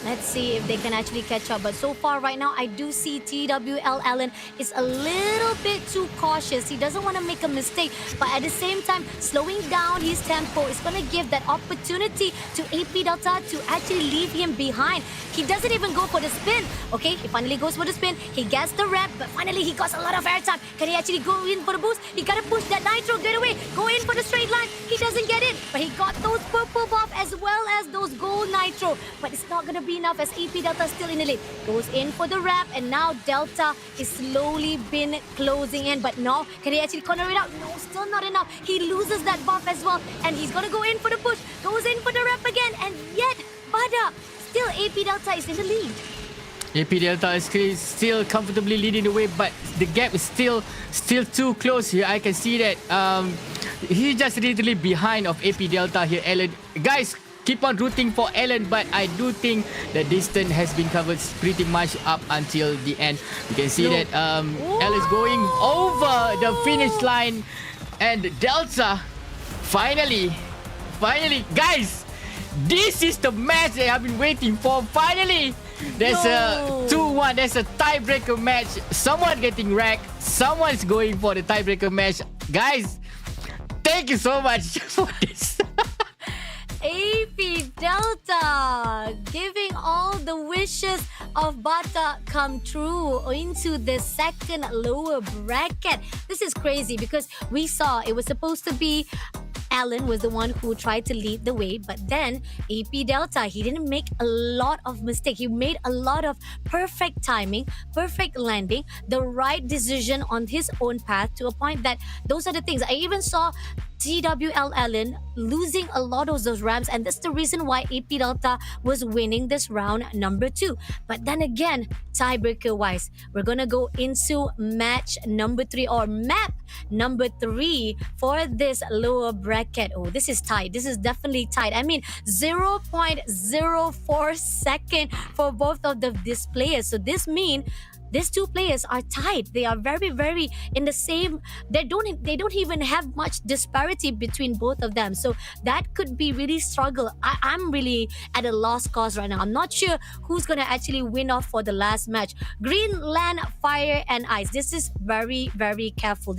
Let's see if they can actually catch up. But so far right now, I do see TWL Allen is a little bit too cautious. He doesn't want to make a mistake. But at the same time, slowing down his tempo is going to give that opportunity to AP Delta to actually leave him behind. He doesn't even go for the spin. Okay, he finally goes for the spin. He gets the rep, but finally he got a lot of airtime. Can he actually go in for the boost? He got to push that nitro, get away, go in for the straight line. He doesn't get it, but he got those purple buff as well as those gold nitro. But it's not going to be enough as AP Delta still in the lead. Goes in for the wrap, and now Delta is slowly been closing in. But no, can he actually corner it out? No, still not enough. He loses that buff as well, and he's going to go in for the push. Goes in for the wrap again, and yet Bada, still AP Delta is in the lead.
AP Delta is still comfortably leading the way, but the gap is still too close here. I can see that he's just literally behind of AP Delta here. Alan, guys, keep on rooting for Alan, but I do think the distance has been covered pretty much up until the end. You can see that Alan is going over the finish line, and Delta finally, guys, this is the match that I've been waiting for. Finally, there's a 2-1. There's a tiebreaker match. Someone getting wrecked. Someone's going for the tiebreaker match. Guys, thank you so much for this.
AP Delta giving all the wishes of Bata come true into the second lower bracket. This is crazy because we saw it was supposed to be Alan was the one who tried to lead the way, but then AP Delta, he didn't make a lot of mistakes. He made a lot of perfect timing, perfect landing, the right decision on his own path to a point that those are the things. I even saw TWL Allen losing a lot of those ramps, and that's the reason why AP Delta was winning this round number 2. But then again, tiebreaker wise, we're gonna go into match number 3 or map number 3 for this lower bracket. Oh, this is tight. This is definitely tight. I mean, 0.04 second for both of these players. So this means these two players are tied. They are very, very in the same. They don't even have much disparity between both of them. So that could be really struggle. I'm really at a lost cause right now. I'm not sure who's gonna actually win off for the last match. Green, land, fire, and ice. This is very, very careful.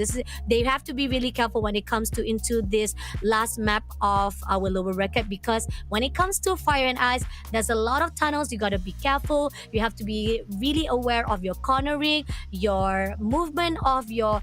They have to be really careful when it comes to into this last map of our lower bracket, because when it comes to fire and ice, there's a lot of tunnels. You gotta be careful. You have to be really aware of your cornering, your movement of your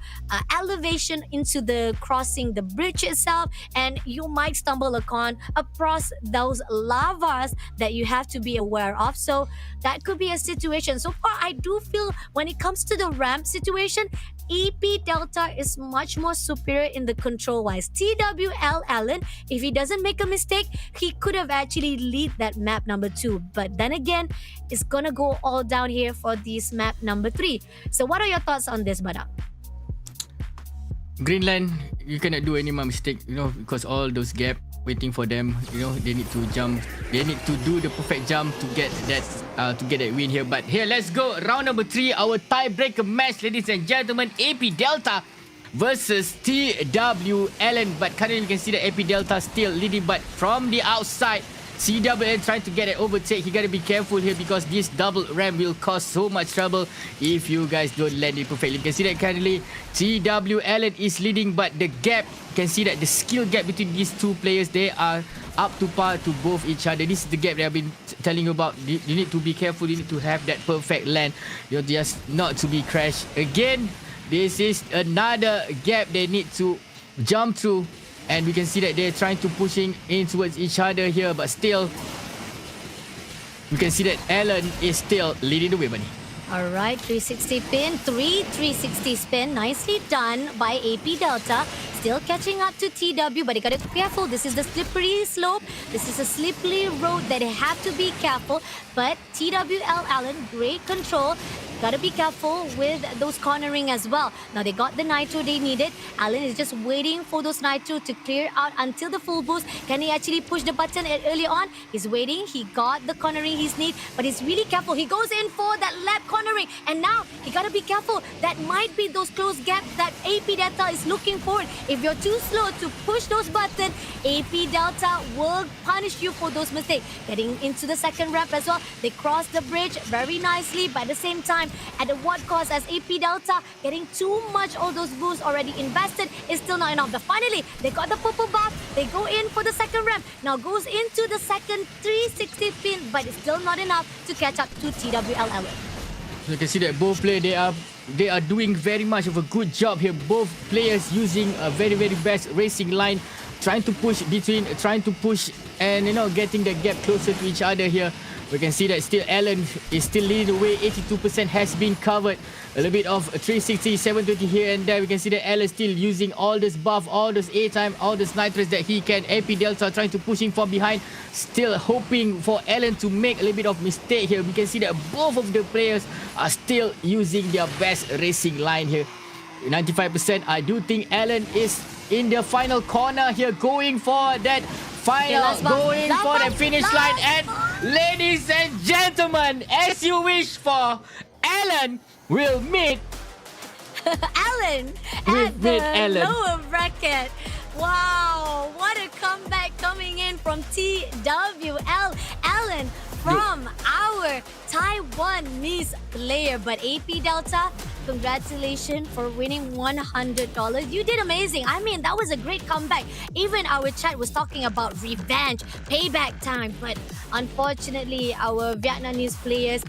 elevation into the crossing the bridge itself, and you might stumble across those lavas that you have to be aware of. So that could be a situation. So far, I do feel when it comes to the ramp situation, EP Delta is much more superior in the control wise. TWL Allen, if he doesn't make a mistake, he could have actually lead that map number 2. But then again, it's gonna go all down here for this map number 3. So what are your thoughts on this, Bada?
Greenland, you cannot do any more mistake, because all those gap waiting for them. They need to jump. They need to do the perfect jump to get that win here. But here, let's go. Round number 3, our tiebreaker match, ladies and gentlemen. AP Delta versus TWLN. But currently, you can see that AP Delta still leading, but from the outside, CWN trying to get an overtake. You gotta be careful here because this double ramp will cause so much trouble if you guys don't land it perfectly. You can see that currently TWLN is leading, but the gap, you can see that the skill gap between these two players, they are up to par to both each other. This is the gap that I've been telling you about. You need to be careful. You need to have that perfect land. Just not to be crashed again. This is another gap they need to jump through. And we can see that they're trying to pushing in towards each other here, but still, we can see that Alan is still leading the way, buddy.
All right, 360 pin, 360 spin. Nicely done by AP Delta. Still catching up to TW, but you gotta be careful. This is the slippery slope. This is a slippery road that you have to be careful. But TWL Allen, great control. Gotta be careful with those cornering as well. Now they got the nitro they needed. Alan is just waiting for those nitro to clear out until the full boost. Can he actually push the button early on? He's waiting. He got the cornering he's need, but he's really careful. He goes in for that lap cornering, and now he gotta be careful. That might be those close gaps that AP Delta is looking for. If you're too slow to push those buttons, AP Delta will punish you for those mistakes. Getting into the second ramp as well. They cross the bridge very nicely, but at the same time, at what cost? As AP Delta getting too much, all those boosts already invested is still not enough. But finally, they got the purple buff. They go in for the second ramp. Now goes into the second 360 pin, but it's still not enough to catch up to TWL Ellen.
So you can see that both players they are doing very much of a good job here. Both players using a very best racing line, trying to push and getting the gap closer to each other here. We can see that still Alan is still leading the way. 82% has been covered. A little bit of 360, 720 here and there. We can see that Alan still using all this buff, all this A-time, all this nitrous that he can. AP Delta trying to push him from behind. Still hoping for Alan to make a little bit of mistake here. We can see that both of the players are still using their best racing line here. 95%. I do think Alan is in the final corner here, going for that final, going for the finish line. And ladies and gentlemen, as you wish for, Alan will meet
Alan at the lower bracket. Wow, what a comeback coming in from TWL. Alan from our Taiwanese player. But AP Delta, congratulations for winning $100. You did amazing. I mean, that was a great comeback. Even our chat was talking about revenge, payback time. But unfortunately, our Vietnamese players,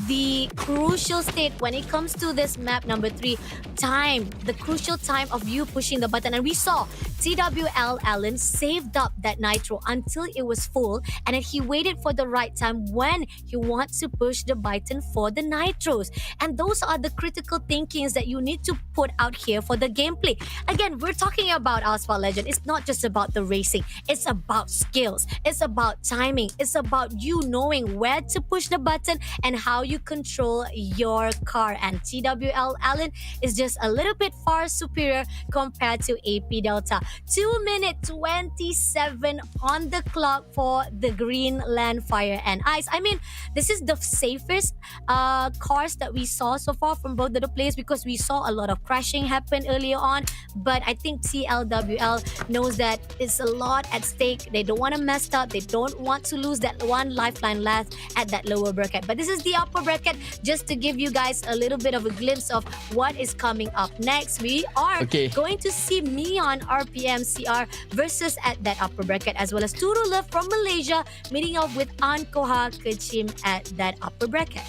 the crucial state when it comes to this map number 3, time, the crucial time of you pushing the button. And we saw TWL Allen saved up that nitro until it was full, and then he waited for the right time when he wants to push the button for the nitros. And those are the critical thinkings that you need to put out here for the gameplay. Again, we're talking about Asphalt Legend. It's not just about the racing. It's about skills. It's about timing. It's about you knowing where to push the button and how you control your car. And TWL Allen is just a little bit far superior compared to AP Delta. 2 minutes 27 on the clock for the Green Land Fire and Ice. I mean, this is the safest cars that we saw so far from both of the players, because we saw a lot of crashing happen earlier on. But I think TLWL knows that it's a lot at stake. They don't want to mess up. They don't want to lose that one lifeline left at that lower bracket. But this is the upper bracket, just to give you guys a little bit of a glimpse of what is coming up next. We are going to see Myeon RPM CR versus at that upper bracket, as well as Turu from Malaysia meeting up with Ankoh Kenchim at that upper bracket.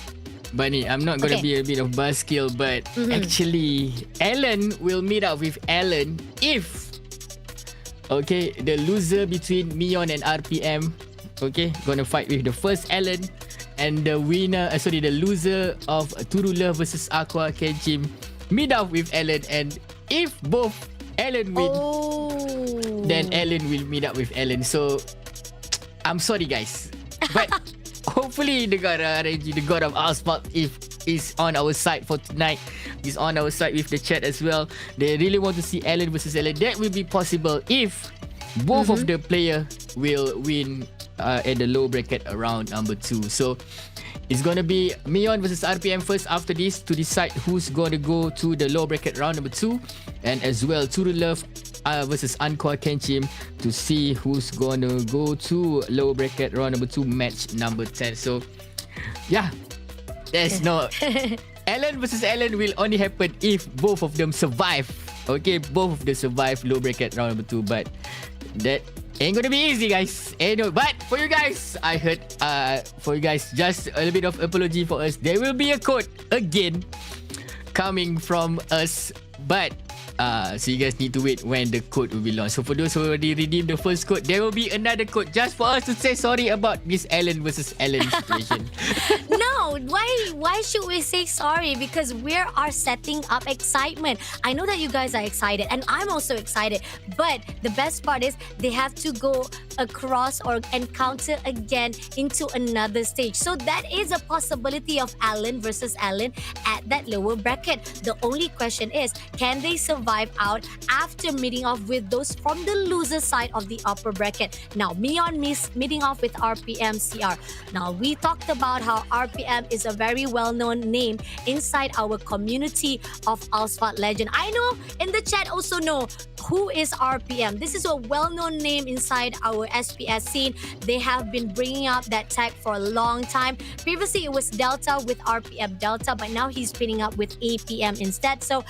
Bunny, I'm not going to be a bit of buzzkill, but actually, Alan will meet up with Alan if, the loser between Myeon and RPM, going to fight with the first Alan, and the winner, the loser of Turu versus Aqua Kenchim meet up with Alan, and if both Alan win, then Alan will meet up with Alan. So, I'm sorry guys, but hopefully the god RNG, the god of Asphalt, is on our side for tonight. He's on our side with the chat as well. They really want to see Alan versus Alan. That will be possible if both of the player will win at the low bracket around number 2. So it's gonna be Myeon versus RPM first after this to decide who's going to go to the low bracket round number 2, and as well Turu versus Ankoh Kenchim to see who's going to go to low bracket round number 2, match number 10. So yeah, there's no Alan versus Alan will only happen if both of them survive. Both of them survive low bracket round number 2, but that ain't gonna be easy, guys. Anyway, but for you guys, I heard for you guys, just a little bit of apology for us. There will be a code again coming from us, but So you guys need to wait when the code will be launched. So for those who already redeemed the first code, there will be another code just for us to say sorry about this Ellen versus Ellen situation.
No, why should we say sorry? Because we are setting up excitement. I know that you guys are excited and I'm also excited. But the best part is they have to go across or encounter again into another stage. So that is a possibility of Alan versus Alan at that lower bracket. The only question is, can they survive out after meeting off with those from the loser side of the upper bracket? Now, Myeon meeting off with RPM CR. Now, we talked about how RPM is a very well-known name inside our community of Asphalt legend. I know in the chat also know who is RPM. This is a well-known name inside our SPS scene. They have been bringing up that tag for a long time. Previously, it was Delta with RPM Delta, but now he's pinning up with APM instead. So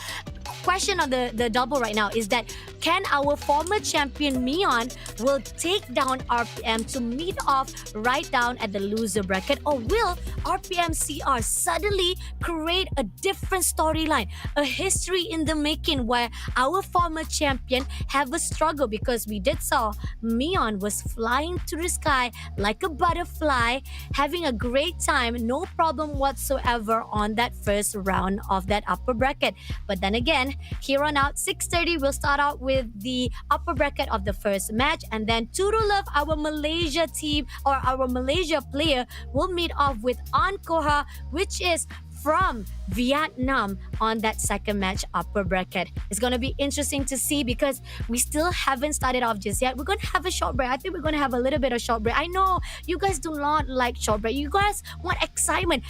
question on the double right now is that can our former champion Myeon will take down RPM to meet off right down at the loser bracket, or will RPM CR suddenly create a different storyline, a history in the making where our former champion have a struggle? Because we did saw Myeon was flying to the sky like a butterfly, having a great time, no problem whatsoever on that first round of that upper bracket. But then again, here on out, 6:30, we'll start out with the upper bracket of the first match, and then Turu Love, our Malaysia team or our Malaysia player, will meet off with Ankoh, which is from Vietnam on that second match upper bracket. It's going to be interesting to see because we still haven't started off just yet. We're going to have a short break. I think we're going to have a little bit of short break. I know you guys do not like short break. You guys want excitement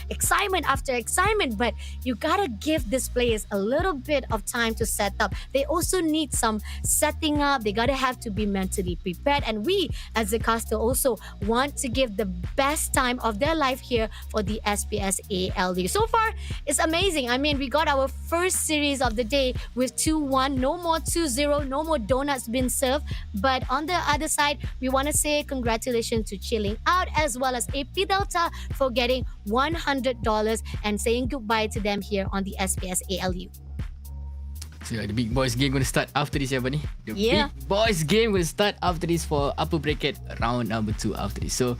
after excitement, but you got to give these players a little bit of time to set up. They also need some setting up. They got to have to be mentally prepared. And we as a caster also want to give the best time of their life here for the SPS ALU. So far, it's amazing. I mean, we got our first series of the day with 2-1. No more 2-0. No more donuts being served. But on the other side, we want to say congratulations to Chilling Out as well as AP Delta for getting $100 and saying goodbye to them here on the SPS ALU.
So the big boys game going to start after this, The
Yeah.
big boys game will start after this for upper bracket round number 2 after this. So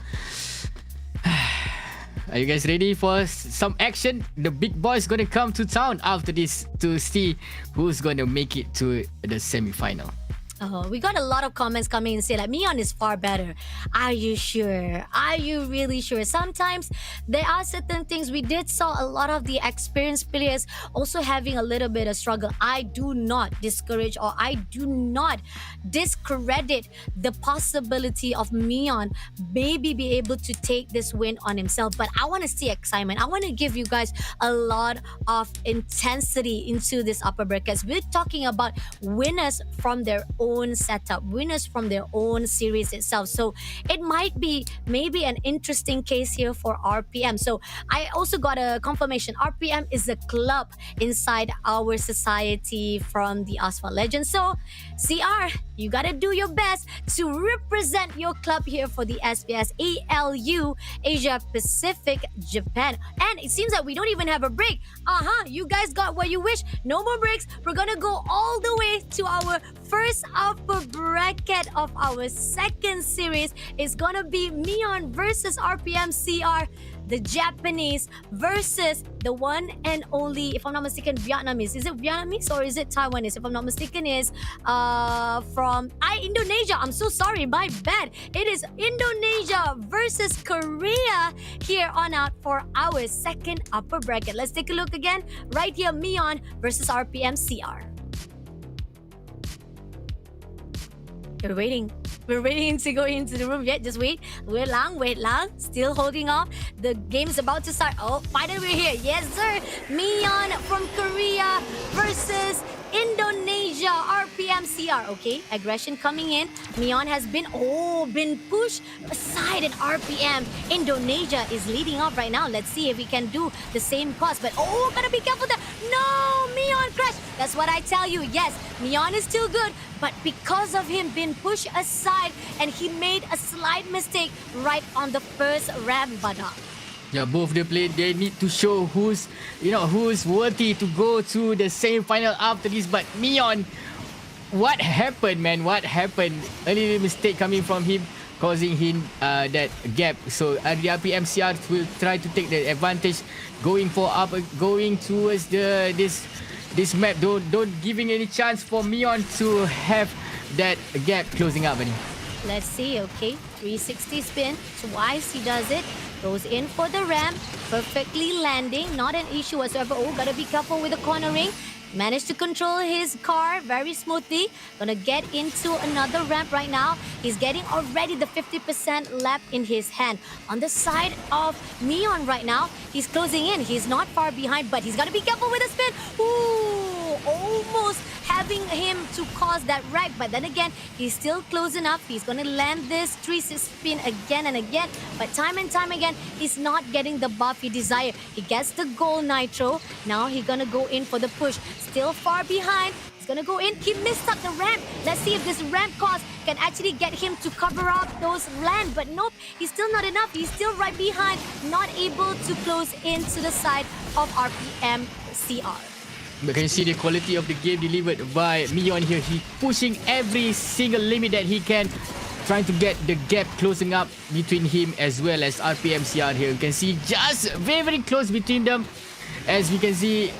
are you guys ready for some action? The big boys going to come to town after this to see who's going to make it to the semi-final.
Oh, we got a lot of comments coming and say like Myeon is far better. Are you sure? Are you really sure? Sometimes there are certain things. We did saw a lot of the experienced players also having a little bit of struggle. I do not discourage or I do not discredit the possibility of Myeon maybe be able to take this win on himself. But I want to see excitement. I want to give you guys a lot of intensity into this upper brackets. We're talking about winners from their own setup, winners from their own series itself. So it might be maybe an interesting case here for RPM. So I also got a confirmation. RPM is a club inside our society from the Asphalt Legends. So CR, you gotta do your best to represent your club here for the SPS ALU Asia Pacific Japan. And it seems that we don't even have a break. You guys got what you wish. No more breaks. We're gonna go all the way to our first upper bracket of our second series. It's gonna be Myeon versus RPM CR, the Japanese versus the one and only, if I'm not mistaken, Vietnamese. Is it Vietnamese or is it Taiwanese? If I'm not mistaken, is from Indonesia. I'm so sorry, my bad. It is Indonesia versus Korea here on out for our second upper bracket. Let's take a look again. Right here, Myeon versus RPM CR. We're waiting. We're waiting to go into the room. Just wait. Wait long. Still holding off. The game is about to start. Oh, finally we're here. Yes, sir. Myeon from Korea versus Indonesia. RPM CR. Okay, aggression coming in. Myeon has been pushed aside, and RPM Indonesia is leading off right now. Let's see if we can do the same cause. But gotta be careful there. No, Myeon crash. That's what I tell you. Yes, Myeon is still good, but because of him being pushed aside and he made a slight mistake right on the first ramp,
Yeah, both the play, they need to show who's worthy to go to the semi-final after this. But Myeon, what happened, man? What happened? A little mistake coming from him, causing him that gap. So the RPMCR will try to take the advantage, going towards this map. Don't giving any chance for Myeon to have that gap closing up. Buddy.
Let's see, okay. 360 spin. Twice he does it. Goes in for the ramp. Perfectly landing. Not an issue whatsoever. Oh, gotta be careful with the cornering. Managed to control his car very smoothly. Gonna get into another ramp right now. He's getting already the 50% lap in his hand. On the side of Myeon right now, he's closing in. He's not far behind, but he's gotta be careful with the spin. Ooh, almost having him to cause that wreck. But then again, he's still close enough. He's gonna land this 360 spin again and again. But time and time again, he's not getting the buff he desires. He gets the gold nitro. Now he's gonna go in for the push. Still far behind. He's gonna go in. He missed up the ramp. Let's see if this ramp cost can actually get him to cover up those land. But nope, he's still not enough. He's still right behind. Not able to close into the side of RPM CR.
But can you see the quality of the game delivered by Myeon here? He pushing every single limit that he can, trying to get the gap closing up between him as well as RPMCR here. You can see just very, very close between them. As we can see,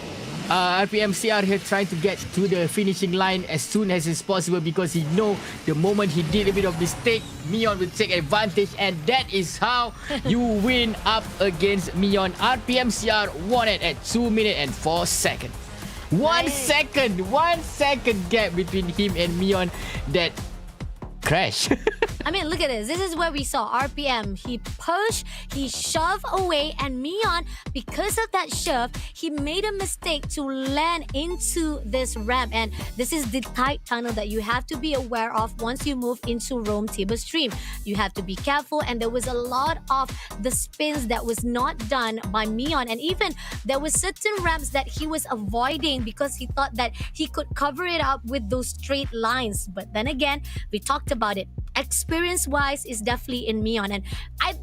RPMCR here trying to get to the finishing line as soon as it's possible, because he know the moment he did a bit of mistake, Myeon will take advantage, and that is how you win up against Myeon. RPMCR won it at 2 minutes and 4 seconds. 1 second gap between him and Myeon that crash.
I mean, look at this. This is where we saw RPM. He pushed, he shoved away, and Myeon, because of that shove, he made a mistake to land into this ramp. And this is the tight tunnel that you have to be aware of once you move into Rome Tiber Stream. You have to be careful, and there was a lot of the spins that was not done by Myeon. And even there was certain ramps that he was avoiding because he thought that he could cover it up with those straight lines. But then again, we talked about it. Experience-wise is definitely in Myeon. And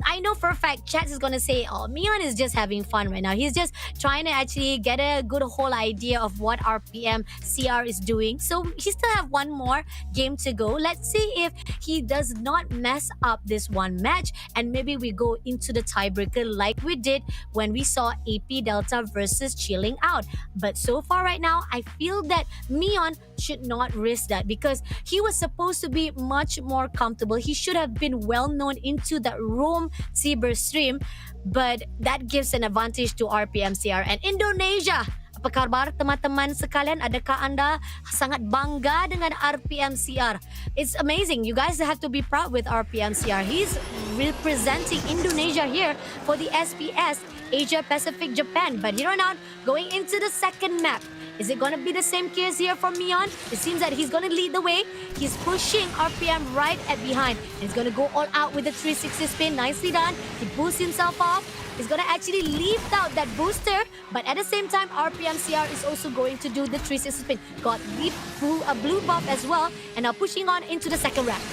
I know for a fact Chats is going to say, oh, Myeon is just having fun right now. He's just trying to actually get a good whole idea of what RPM CR is doing. So he still have one more game to go. Let's see if he does not mess up this one match, and maybe we go into the tiebreaker like we did when we saw AP Delta versus Chilling Out. But so far right now, I feel that Myeon should not risk that, because he was supposed to be much more comfortable. He should have been well known into that Rome Tiber stream, but that gives an advantage to RPMCR and Indonesia. Apa kabar teman-teman sekalian? Adakah anda sangat bangga dengan RPMCR? It's amazing. You guys have to be proud with RPMCR. He's representing Indonesia here for the SPS Asia Pacific Japan. But here on out, going into the second map. Is it going to be the same case here for Myeon? It seems that he's going to lead the way. He's pushing RPM right at behind. He's going to go all out with the 360 spin. Nicely done. He boosts himself off. He's going to actually leave out that booster. But at the same time, RPMCR is also going to do the 360 spin. Got a blue buff as well. And now pushing on into the second round.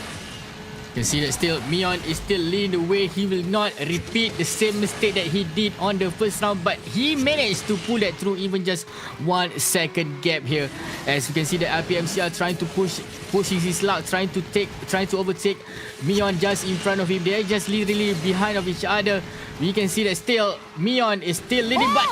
You can see that still Myeon is still leading the way. He will not repeat the same mistake that he did on the first round, but he managed to pull that through even just 1 second gap here. As you can see, the RPMCR trying to pushing his luck, trying to overtake Myeon just in front of him. They're just literally behind of each other. We can see that still Myeon is still leading, but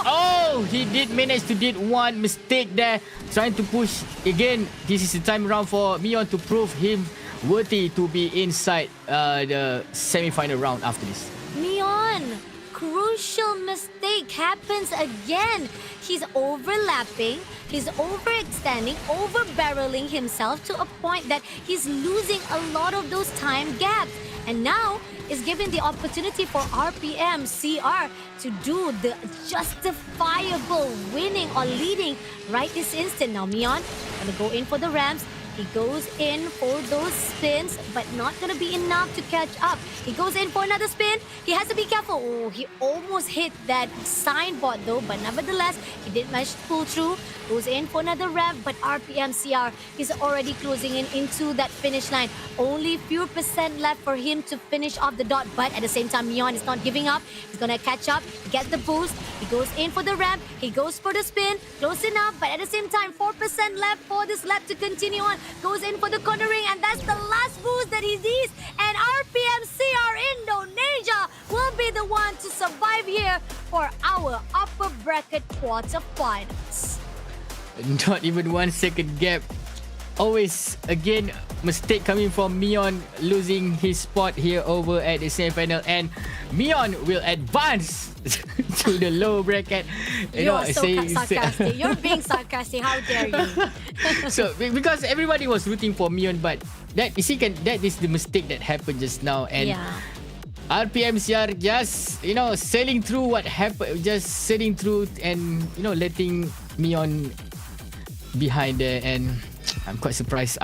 he did manage to did one mistake there, trying to push again. This is the time around for Myeon to prove him worthy to be inside the semi-final round after this.
Myeon, crucial mistake happens again. He's overlapping, he's overextending, overbarreling himself to a point that he's losing a lot of those time gaps. And now is given the opportunity for RPM CR to do the justifiable winning or leading right this instant. Now Myeon gonna go in for the ramps. He goes in for those spins, but not gonna be enough to catch up. He goes in for another spin. He has to be careful. Oh, he almost hit that signboard though, but nevertheless, he did manage to pull through. Goes in for another rev, but RPM CR is already closing in into that finish line. Only few percent left for him to finish off the dot, but at the same time, Myeon is not giving up. He's gonna catch up, get the boost. He goes in for the ramp. He goes for the spin. Close enough, but at the same time, 4% left for this lap to continue on. Goes in for the cornering, and that's the last boost that he needs. And RPM CR Indonesia will be the one to survive here for our upper bracket quarterfinals.
Not even 1 second gap. Always, again, mistake coming from Myeon, losing his spot here over at the semi-final. And Myeon will advance to the lower bracket.
You're so sarcastic. You're being sarcastic. How dare you?
So, because everybody was rooting for Myeon, but that is the mistake that happened just now. And
Yeah.
RPM CR just, sailing through what happened, just sailing through and, letting Myeon behind there. And I'm quite surprised.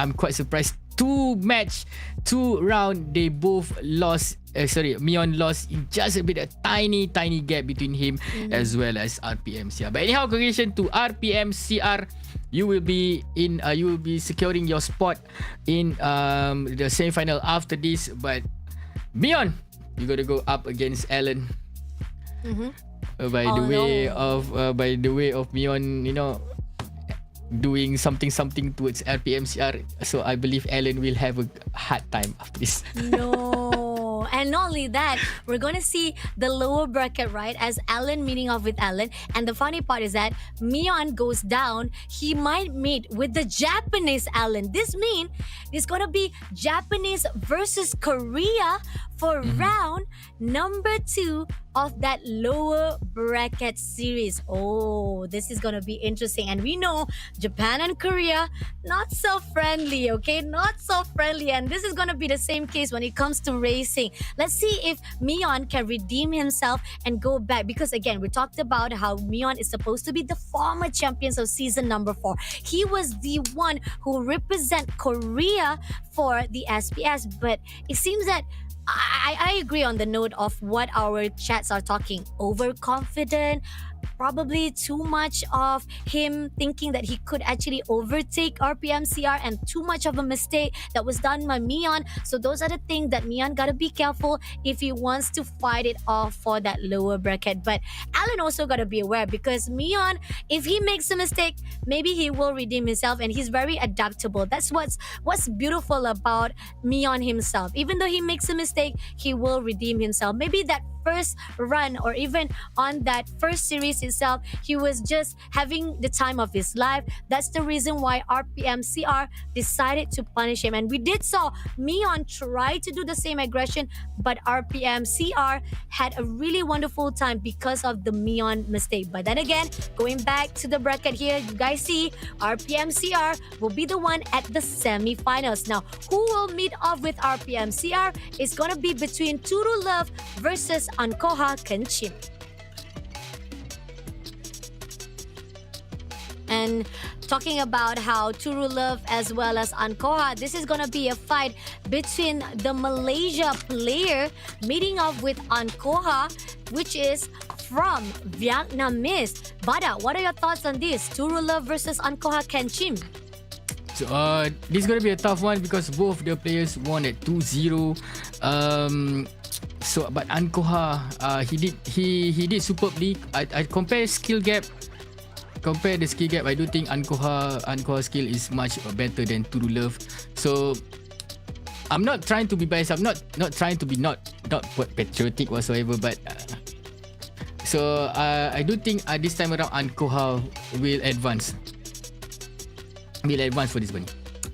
Two round, they both lost. Myeon lost in just a bit, a tiny gap between him as well as RPM CR. But anyhow, congratulations to RPM CR. You will be securing your spot in the semi-final after this. But Myeon, you got to go up against Alan. By the way of Myeon, doing something towards RPM CR. So I believe Alan will have a hard time after this.
No. And not only that, we're going to see the lower bracket, right? As Alan meeting off with Alan. And the funny part is that Myeon goes down. He might meet with the Japanese Alan. This means it's going to be Japanese versus Korea for round number 2 of that lower bracket series. Oh, this is going to be interesting. And we know Japan and Korea, not so friendly, okay? Not so friendly. And this is going to be the same case when it comes to racing. Let's see if Myeon can redeem himself and go back. Because again, we talked about how Myeon is supposed to be the former champions of season number 4. He was the one who represent Korea for the SPS. But it seems that I agree on the note of what our chats are talking. Overconfident, probably too much of him thinking that he could actually overtake RPM CR, and too much of a mistake that was done by Myeon. So those are the things that Myeon gotta be careful if he wants to fight it off for that lower bracket. But Alan also gotta be aware, because Myeon, if he makes a mistake, maybe he will redeem himself, and he's very adaptable. That's what's beautiful about Myeon himself. Even though he makes a mistake, he will redeem himself. Maybe that first run, or even on that first series itself, he was just having the time of his life. That's the reason why RPM CR decided to punish him. And we did saw Myeon try to do the same aggression, but RPM CR had a really wonderful time because of the Myeon mistake. But then again, going back to the bracket here, you guys see RPM CR will be the one at the semi-finals. Now, who will meet off with RPM CR? It's gonna be between Turu Love versus Ankoh Kenchim. And talking about how Turu Love as well as Ankoh, this is gonna be a fight between the Malaysia player meeting up with Ankoh, which is from Vietnamese. Bada, what are your thoughts on this? Turu Love versus Ankoh Kenchim.
So, this is gonna be a tough one because both the players won at 2-0. So, but Ankoh, he did superbly. I compare the skill gap. I do think Ankoh skill is much better than Turu Love. So, I'm not trying to be biased. I'm not trying to be not patriotic whatsoever. But so I do think this time around Ankoh will advance. For this one.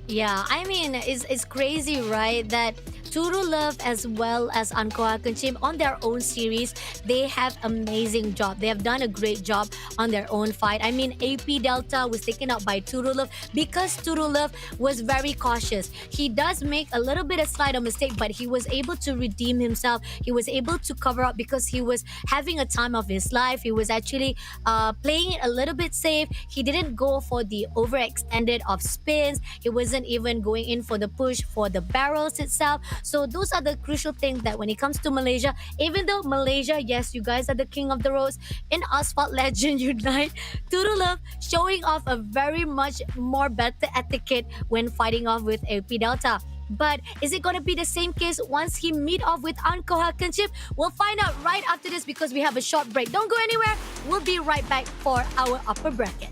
Yeah, I mean, it's crazy, right? That Turu Love as well as Ankoh Kenchim on their own series, they have amazing job. They have done a great job on their own fight. I mean, AP Delta was taken out by Turu because Turu was very cautious. He does make a little bit of slight of mistake, but he was able to redeem himself. He was able to cover up because he was having a time of his life. He was actually playing it a little bit safe. He didn't go for the overextended of spins. He wasn't even going in for the push for the barrels itself. So those are the crucial things that when it comes to Malaysia, even though Malaysia, yes, you guys are the king of the roads in Asphalt Legend Unite, Turu showing off a very much more better etiquette when fighting off with AP Delta. But is it going to be the same case once he meet off with Ankoh Kenchim? We'll find out right after this because we have a short break. Don't go anywhere. We'll be right back for our upper bracket.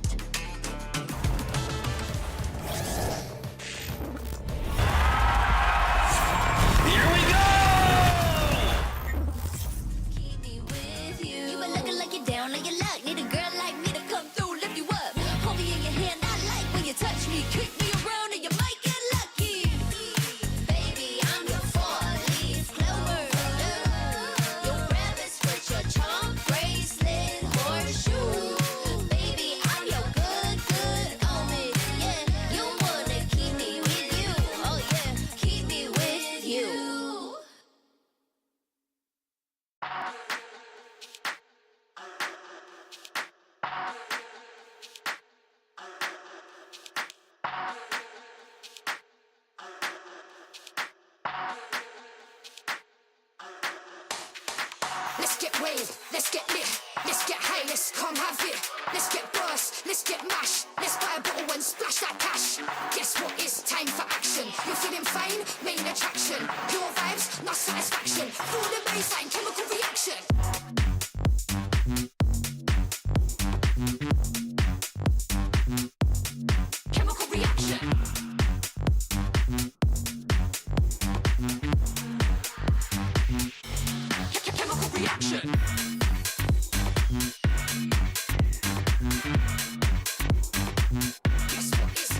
Here we go!
Keep me with you.
You been looking like you're down on your luck. Need a girl like me to come through, lift you up. Hold me in your hand, I like when you touch me. Kick me around and you might get lucky. Baby, I'm your four-leaf clover. Your rabbit's foot, your charm bracelet, horseshoe. Baby, I'm your good, good omen. Yeah, you wanna keep me with you. Oh yeah, keep me with you.
Let's get waved, let's get lit, let's get high, let's come have it. Let's get burst, let's get mashed, let's buy a bottle and splash that cash. Guess what? It's time for action. You're feeling fine, main attraction. Your vibes, not satisfaction. Feel the baseline, chemical reaction. Chemical reaction. Chemical reaction. Guess what? It's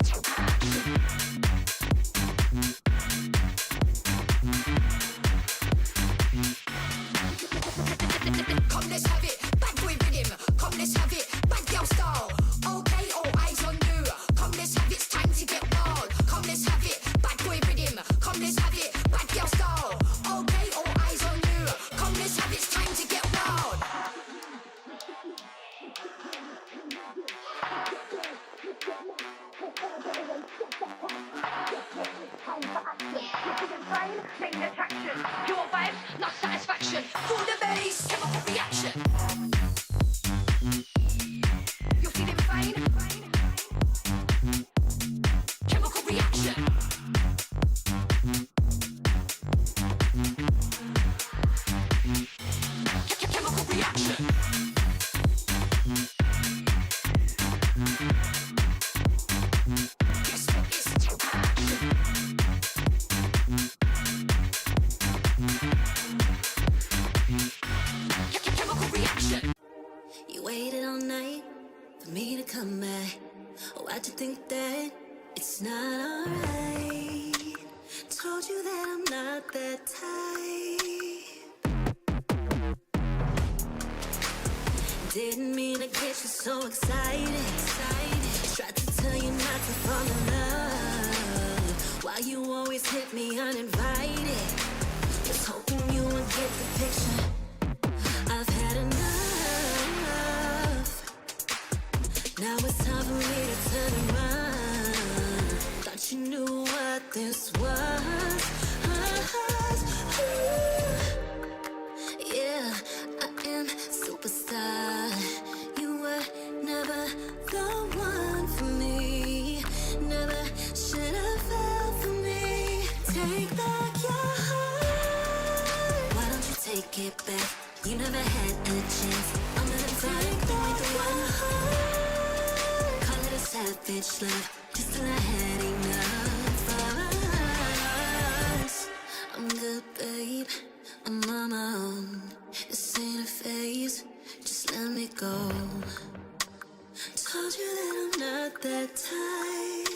come, let's have it. Bad boy rhythm. Come, let's have it. Bad girl style. Okay, all eyes on you. Come, let's have it. It's time to get wild. Come, let's have it. Bad boy rhythm. Come, let's have it. Bad girl style. Okay, all eyes on you. Come, let's have it. It's time to get wild. Main attraction. Your vibes, not satisfaction. Feel the bass, chemical reaction. You're feeling fine. Chemical reaction. Chemical reaction. Guess what? It's chemical reaction.
You waited all night for me to come back. Why'd you think that it's not alright? Told you that I'm not that type. Didn't mean to get you so excited. Tried to tell you not to fall in love. Why you always hit me uninvited? Was hoping you would get the picture. I've had enough. Now it's time for me to turn around. Thought you knew what this was. Yeah, I am superstar. You were never the one for me. Never should have fell for me. Take back your heart. Why don't you take it back? You never had a chance. I'm gonna take back the one heart. Call it a savage love. Just till I had enough of us. I'm good, babe. I'm on my own. This ain't a phase. Just let me go. Told you that I'm not that type.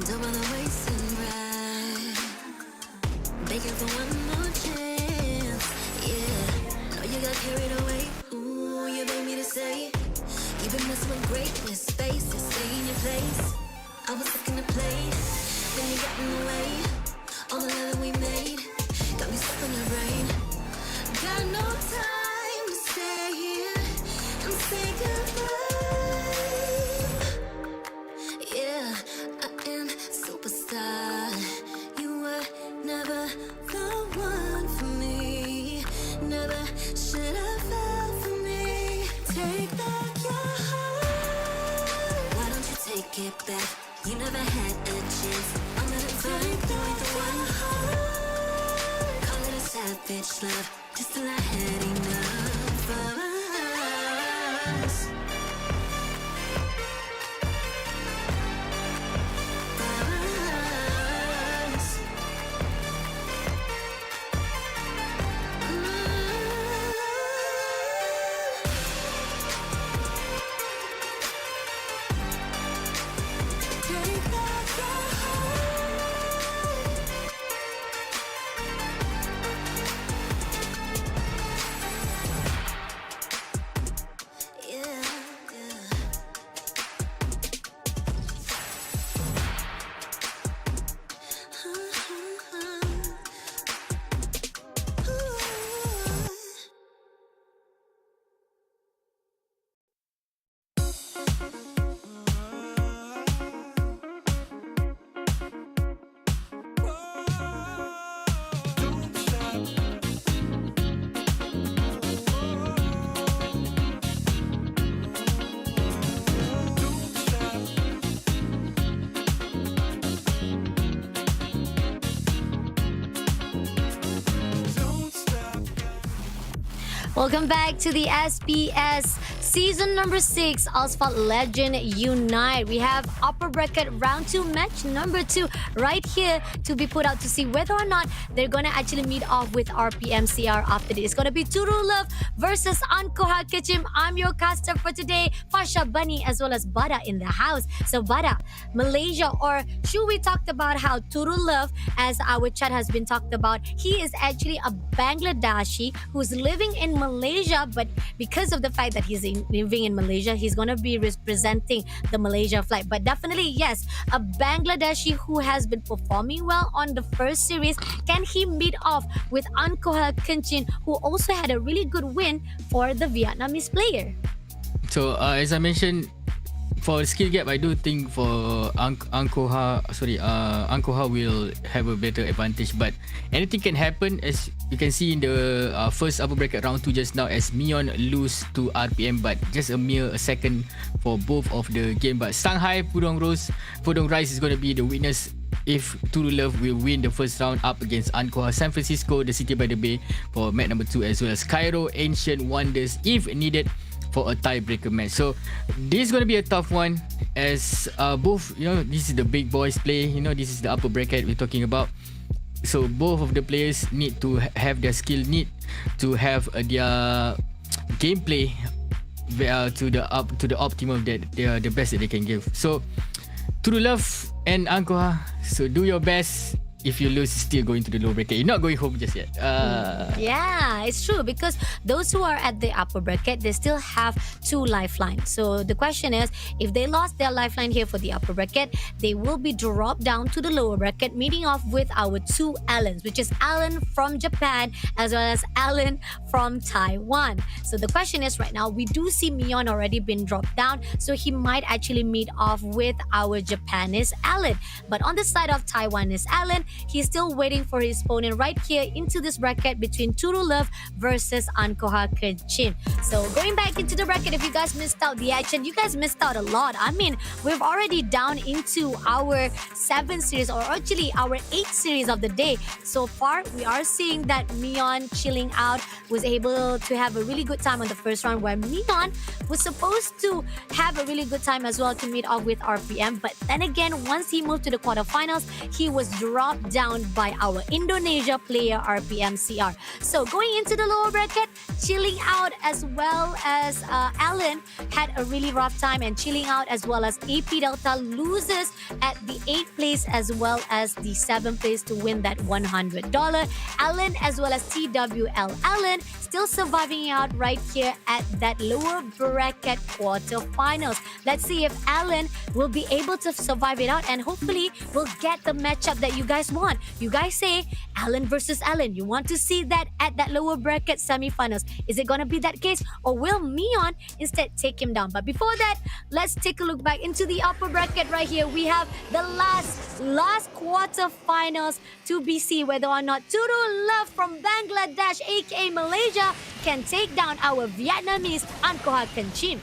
Don't bother wasting breath. Begging for one more chance. got carried away. Ooh, you made me to say. You've been messing with greatness, spaces, stay in your place. I was looking to play, then you got in the way. All the love that we made got me stuck in your brain. Got no time to stay here and say goodbye. Yeah, I am superstar. You were never the one for me. Never should have fell for me. Take back your heart. Why don't you take it back? You never had a chance. I'm gonna take back the one heart. Call it a savage love, just till I had enough of us.
Welcome back to the SPS season number 6 Asphalt Legend Unite. We have upper bracket round 2 match number 2 right here to be put out to see whether or not they're gonna actually meet off with RPMCR after this. It's gonna be Turu Love versus Ankoh Kenchim. I'm your caster for today, Fasha Bunny as well as Bada in the house. So Bada, Malaysia, or should we talk about how Turu Love, as our chat has been talked about, he is actually a Bangladeshi who's living in Malaysia, but because of the fact that he's living in Malaysia, he's going to be representing the Malaysia flight. But definitely, yes, a Bangladeshi who has been performing well on the first series. Can he meet off with Ankoh Kenchim, who also had a really good win for the Vietnamese player?
So as I mentioned, for skill gap, I do think for Ankoh will have a better advantage. But anything can happen, as you can see in the first upper bracket round 2 just now, as Myeon lose to RPM, but just a mere second for both of the game. But Shanghai Pudong Rise is going to be the witness if Turu Love will win the first round up against Ankoh. San Francisco, the City by the Bay for match number 2, as well as Cairo Ancient Wonders if needed for a tiebreaker match. So this is going to be a tough one, as both, this is the big boys play, this is the upper bracket we're talking about. So both of the players need to have their skill, need to have their gameplay to the optimum that they are the best that they can give. So Turu Love and Ankoh, so do your best. If you lose, still going to the low bracket. You're not going home just yet.
Yeah, it's true, because those who are at the upper bracket, they still have 2 lifelines. So the question is, if they lost their lifeline here for the upper bracket, they will be dropped down to the lower bracket, meeting off with our 2 Allens, which is Allen from Japan as well as Allen from Taiwan. So the question is, right now, we do see Myeon already been dropped down, so he might actually meet off with our Japanese Allen. But on the side of Taiwanese Allen, he's still waiting for his opponent right here into this bracket between Turu Love versus Ankoh Kenchim. So going back into the bracket, if you guys missed out the action, you guys missed out a lot. I mean, we're already down into our 7th series, or actually our 8th series of the day. So far, we are seeing that Myeon chilling out was able to have a really good time on the first round, where Myeon was supposed to have a really good time as well to meet off with RPM. But then again, once he moved to the quarterfinals, he was dropped down by our Indonesia player RPMCR. So going into the lower bracket, chilling out as well as Alan had a really rough time and chilling out, as well as AP Delta loses at the 8th place as well as the 7th place to win that $100. Alan as well as TWL Alan still surviving out right here at that lower bracket quarterfinals. Let's see if Alan will be able to survive it out, and hopefully we'll get the matchup that you guys want. You guys say Alan versus Alan. You want to see that at that lower bracket semifinals. Is it going to be that case, or will Myeon instead take him down? But before that, let's take a look back into the upper bracket right here. We have the last quarterfinals to be seen whether or not Turu Love from Bangladesh, aka Malaysia, can take down our Vietnamese Ankoh Kenchim.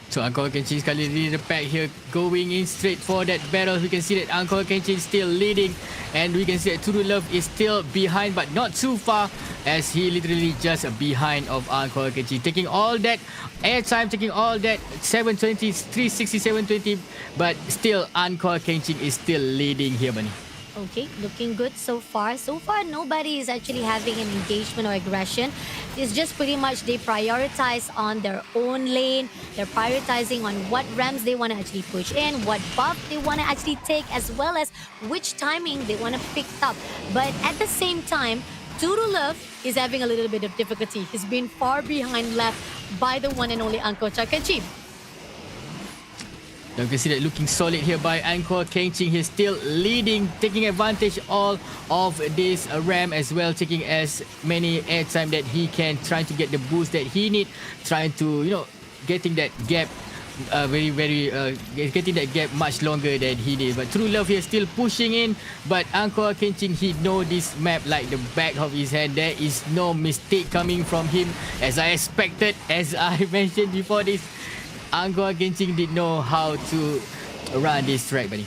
So Ankoh Kenchim sekali lead the pack here, going in straight for that battle. We can see that Ankoh Kenchim still leading, and we can see that Turu Love is still behind, but not too far, as he literally just behind of Ankoh Kenchim, taking all that airtime, taking all that 720, 360, 720, but still Ankoh Kenchim is still leading here, Bunny.
Okay, looking good so far. So far, nobody is actually having an engagement or aggression. It's just pretty much they prioritize on their own lane. They're prioritizing on what ramps they want to actually push in, what buff they want to actually take, as well as which timing they want to pick up. But at the same time, Turu Love is having a little bit of difficulty. He's been far behind left by the one and only Ankoh Kenchim.
Now you can see that looking solid here by Ankoh Kenchim. He's still leading, taking advantage all of this RAM as well, taking as many airtime that he can, trying to get the boost that he need, trying to, getting that gap getting that gap much longer than he did. But True Love here still pushing in, but Ankoh Kenchim, he know this map like the back of his hand. There is no mistake coming from him, as I expected, as I mentioned before this. Ankoh Kenchim did know how to run this track, buddy.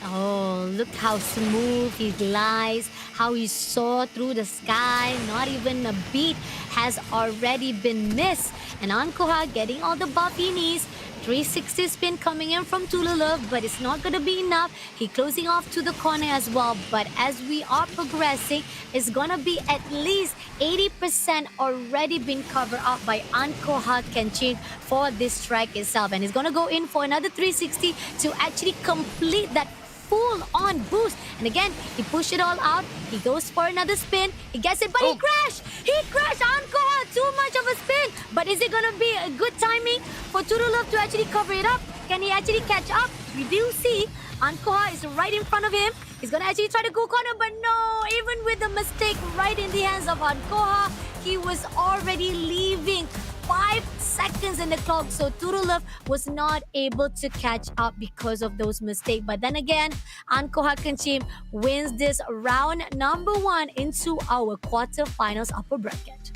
Oh, look how smooth he glides, how he soared through the sky. Not even a beat has already been missed. And Ankoh getting all the buff he needs. 360 spin coming in from Turu Love, but it's not going to be enough. He closing off to the corner as well. But as we are progressing, it's going to be at least 80% already been covered up by Ankoh Kenchim for this track itself. And he's going to go in for another 360 to actually complete that full-on boost. And again, he pushed it all out. He goes for another spin. He gets it, but he crashed. He crashed. Ankoh, too much of a spin. But is it going to be a good timing for Turu Love to actually cover it up? Can he actually catch up? We do see Ankoh is right in front of him. He's going to actually try to go corner, but no. Even with the mistake right in the hands of Ankoh, he was already leaving. 5 seconds in the clock, so Turu Love was not able to catch up because of those mistakes. But then again, Ankoh Kenchim wins this round number 1 into our quarterfinals upper bracket.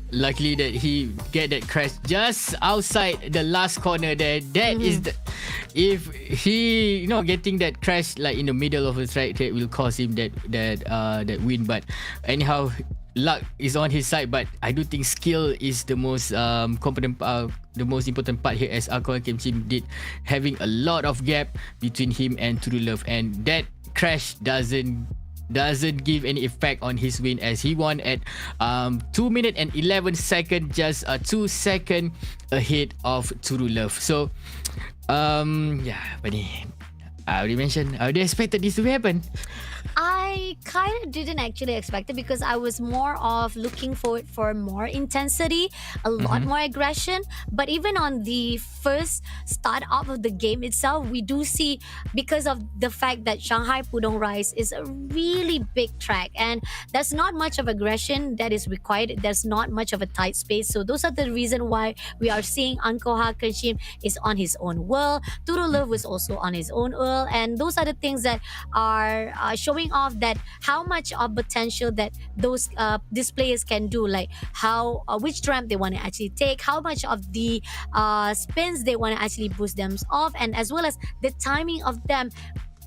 Luckily that he get that crash just outside the last corner there. That is the, if he getting that crash like in the middle of the track, that will cause him that win. But anyhow, luck is on his side, but I do think skill is the most the most important part here, as Ankoh Kenchim did, having a lot of gap between him and Turu Love, and that crash doesn't give any effect on his win, as he won at 2 minutes and 11 seconds, just 2 seconds ahead of Turu Love. So yeah, buddy, I already mentioned, I already expected this to happen.
I kind of didn't actually expect it, because I was more of looking forward for more intensity, a lot more aggression. But even on the first start off of the game itself, we do see, because of the fact that Shanghai Pudong Rice is a really big track and there's not much of aggression that is required. There's not much of a tight space. So those are the reason why we are seeing Ankoh Kenchim is on his own world. Turu Love was also on his own world. And those are the things that are showing off that how much of potential that those these players can do, like how which ramp they want to actually take, how much of the spins they want to actually boost them off, and as well as the timing of them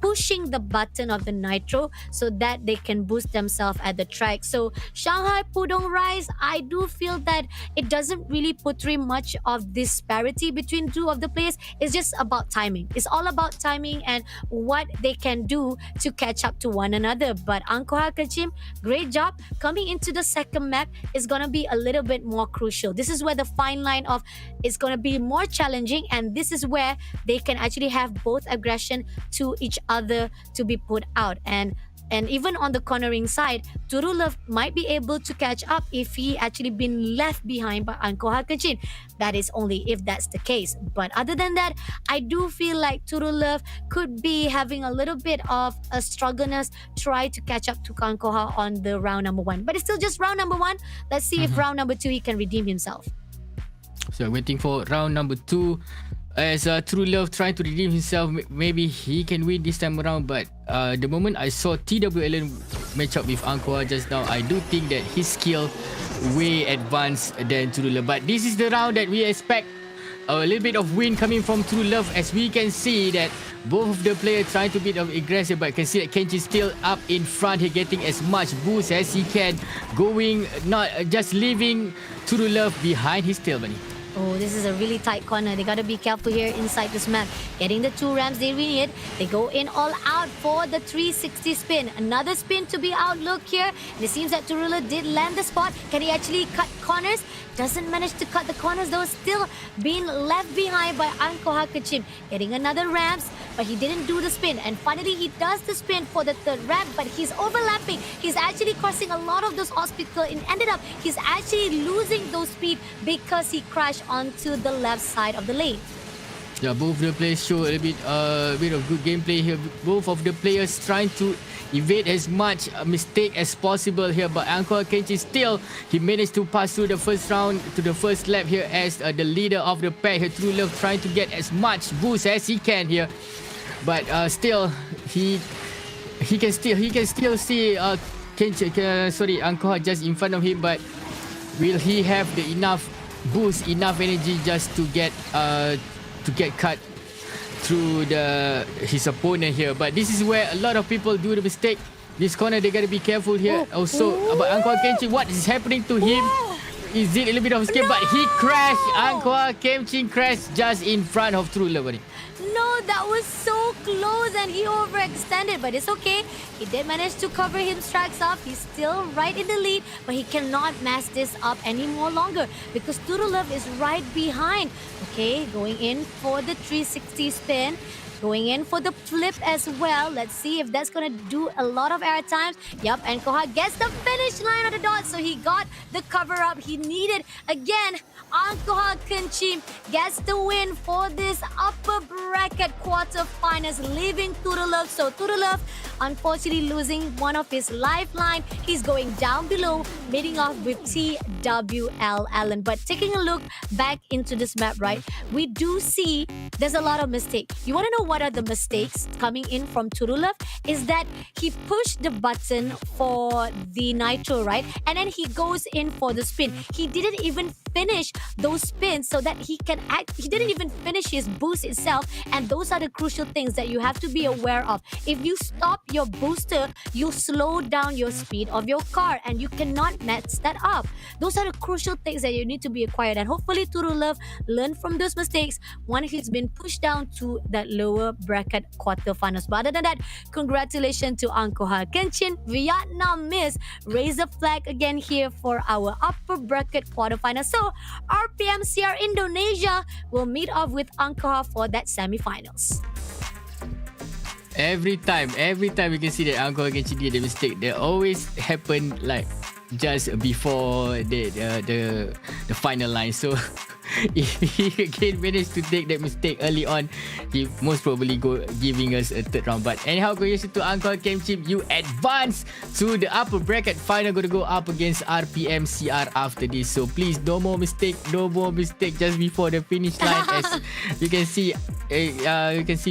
pushing the button of the nitro so that they can boost themselves at the track. So Shanghai Pudong Rise, I do feel that it doesn't really portray much of disparity between two of the players. It's just about timing. It's all about timing and what they can do to catch up to one another. But Ankoh Kenchim, great job. Coming into the second map is gonna be a little bit more crucial. This is where the fine line of it's gonna be more challenging, and this is where they can actually have both aggression to each other to be put out. And even on the cornering side, Turu might be able to catch up if he actually been left behind by Ankoh Kenchim. That is only if that's the case. But other than that, I do feel like Turu could be having a little bit of a struggleness try to catch up to Ankoh on the round number 1. But it's still just round number 1. Let's see if round number 2 he can redeem himself.
So waiting for round number 2. As True Love trying to redeem himself, maybe he can win this time around. But the moment I saw TWLN match up with Ankoh just now, I do think that his skill way advanced than True Love. But this is the round that we expect a little bit of win coming from True Love, as we can see that both of the players trying to be aggressive, but can see that Kenchim is still up in front here, getting as much boost as he can, going, not just leaving True Love behind his tail bunny.
Oh, this is a really tight corner. They gotta be careful here inside this map. Getting the 2 ramps they really need. They go in all out for the 360 spin. Another spin to be out. Look here. And it seems that Turula did land the spot. Can he actually cut corners? Doesn't manage to cut the corners though. Still being left behind by Ankoh Kenchim. Getting another ramps, but he didn't do the spin. And finally, he does the spin for the third ramp, but he's overlapping. He's actually crossing a lot of those hospitals, and ended up he's actually losing those speed because he crashed onto the left side of the lane.
Yeah, both the players show a bit of good gameplay here. Both of the players trying to evade as much mistake as possible here, but Ankoh Kenchim still, he managed to pass through the first round to the first lap here as the leader of the pack here. True Love trying to get as much boost as he can here, but still he can still see Ankoh just in front of him. But will he have the enough boost, enough energy just to get cut through his opponent here? But this is where a lot of people do the mistake. This corner, they gotta be careful here. Also, about Ankoh Kenchim, what is happening to him? Is it a little bit of a escape? But he crashed. Ankoh Kenchim crashed just in front of True Love.
No, that was so close and he overextended, but it's okay. He did manage to cover his tracks up. He's still right in the lead, but he cannot mess this up any more longer because Turulov is right behind. Okay, going in for the 360 spin. Going in for the flip as well. Let's see if that's going to do a lot of air times. Yup, and Koha gets the finish line on the dot. So he got the cover up he needed. Again, Ankoh Kenchim gets the win for this upper bracket quarterfinals, leaving Turulov. So Turulov, unfortunately, losing one of his lifeline. He's going down below, meeting off with TWL Allen. But taking a look back into this map, right, we do see there's a lot of mistakes. You want to know what are the mistakes coming in from Turulov? Is that he pushed the button for the nitro, right? And then he goes in for the spin. He didn't even finish those spins so that he can he didn't even finish his boost itself. And those are the crucial things that you have to be aware of. If you stop your booster, you slow down your speed of your car and you cannot mess that up. Those are the crucial things that you need to be acquired, and hopefully Turulov learn from those mistakes when he's been pushed down to that lower bracket quarterfinals. But other than that, congratulations to Ankoh Kenchim. Vietnam Miss raise the flag again here for our upper bracket quarterfinals. So RPM CR Indonesia will meet up with Ankoh for that semifinals.
Every time we can see that Ankoh Kenchim did a mistake. They always happen like just before the final line. So if he again managed to take that mistake early on, he most probably giving us a third round. But anyhow, congratulations to Ankoh Kenchim. You advance to the upper bracket final. Going to go up against RPM CR after this. So please, no more mistake just before the finish line. As you can see,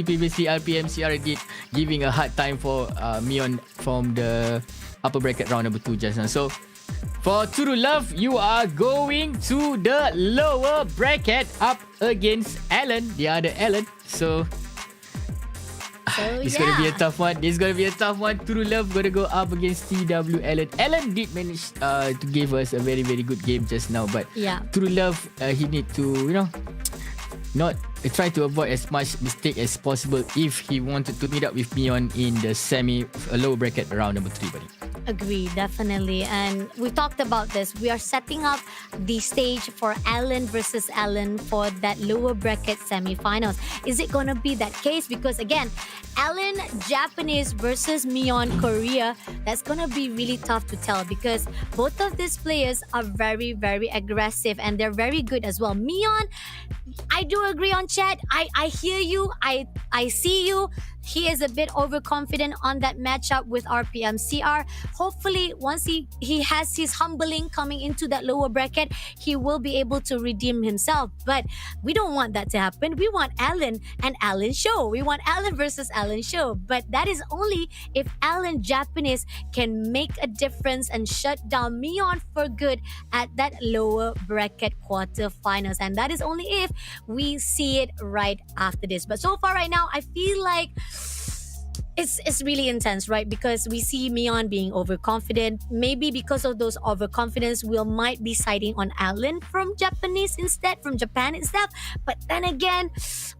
previously RPM CR did giving a hard time for Myeon from the upper bracket round number 2 just now. So for Turu Love, you are going to the lower bracket up against Alan, the other Alan. So It's gonna be a tough one. Turu Love gonna go up against TW Ellen. Ellen did manage to give us a very, very good game just now, but
Yeah.
Turu Love, he need to, not try to avoid as much mistake as possible if he wanted to meet up with Myeon in the lower bracket round number 3, buddy.
Agree, definitely. And we talked about this. We are setting up the stage for Allen versus Allen for that lower bracket semifinals. Is it going to be that case? Because again, Allen Japanese versus Myeon Korea, that's going to be really tough to tell because both of these players are very, very aggressive and they're very good as well. Myeon, I do agree on chat. I hear you. I see you. He is a bit overconfident on that matchup with RPM CR. Hopefully, once he has his humbling coming into that lower bracket, he will be able to redeem himself. But we don't want that to happen. We want Allen and Allen show. We want Allen versus Allen show. But that is only if Allen Japanese can make a difference and shut down Myeon for good at that lower bracket quarterfinals. And that is only if we see it right after this. But so far right now, I feel like it's really intense, right? Because we see Myeon being overconfident. Maybe because of those overconfidence, we might be siding on Allen from Japan instead. But then again,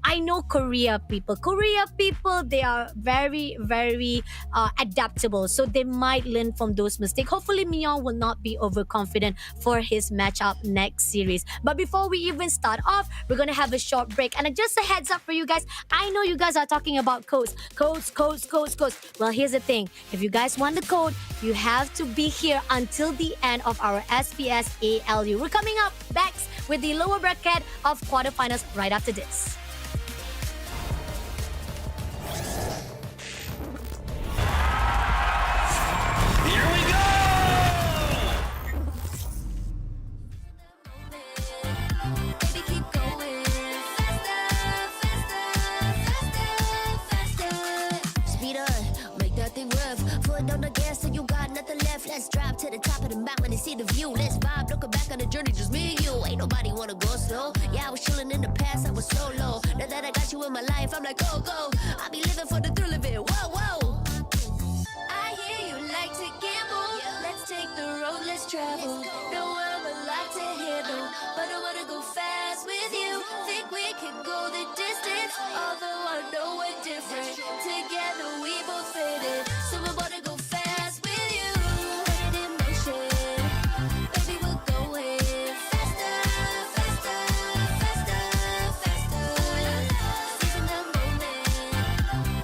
I know Korea people, they are very, very adaptable. So they might learn from those mistakes. Hopefully, Myeon will not be overconfident for his matchup next series. But before we even start off, we're going to have a short break. And just a heads up for you guys, I know you guys are talking about codes. Well, here's the thing. If you guys want the code, you have to be here until the end of our SPS ALU. We're coming up back with the lower bracket of quarterfinals right after this.
Here we go!
Baby, keep going faster. Speed up, make that thing rough. Foot on the gas, so you got nothing left. Let's drive to the top of the mountain and see the view. Let's vibe, looking back on the journey, just me and you. Ain't nobody wanna go slow. Yeah, I was chilling in the past, I was solo. Now that I got you in my life, I'm like, go. I be living for the thrill of it. Whoa. I hear you like to gamble. Let's take the road, let's travel. No, I'm a lot to handle, but I wanna go fast with you. Think we can go the distance, although I know we're different. Together we both fit it, so I wanna go fast with you. Put it in motion, baby, we're going faster. Seizing the moment,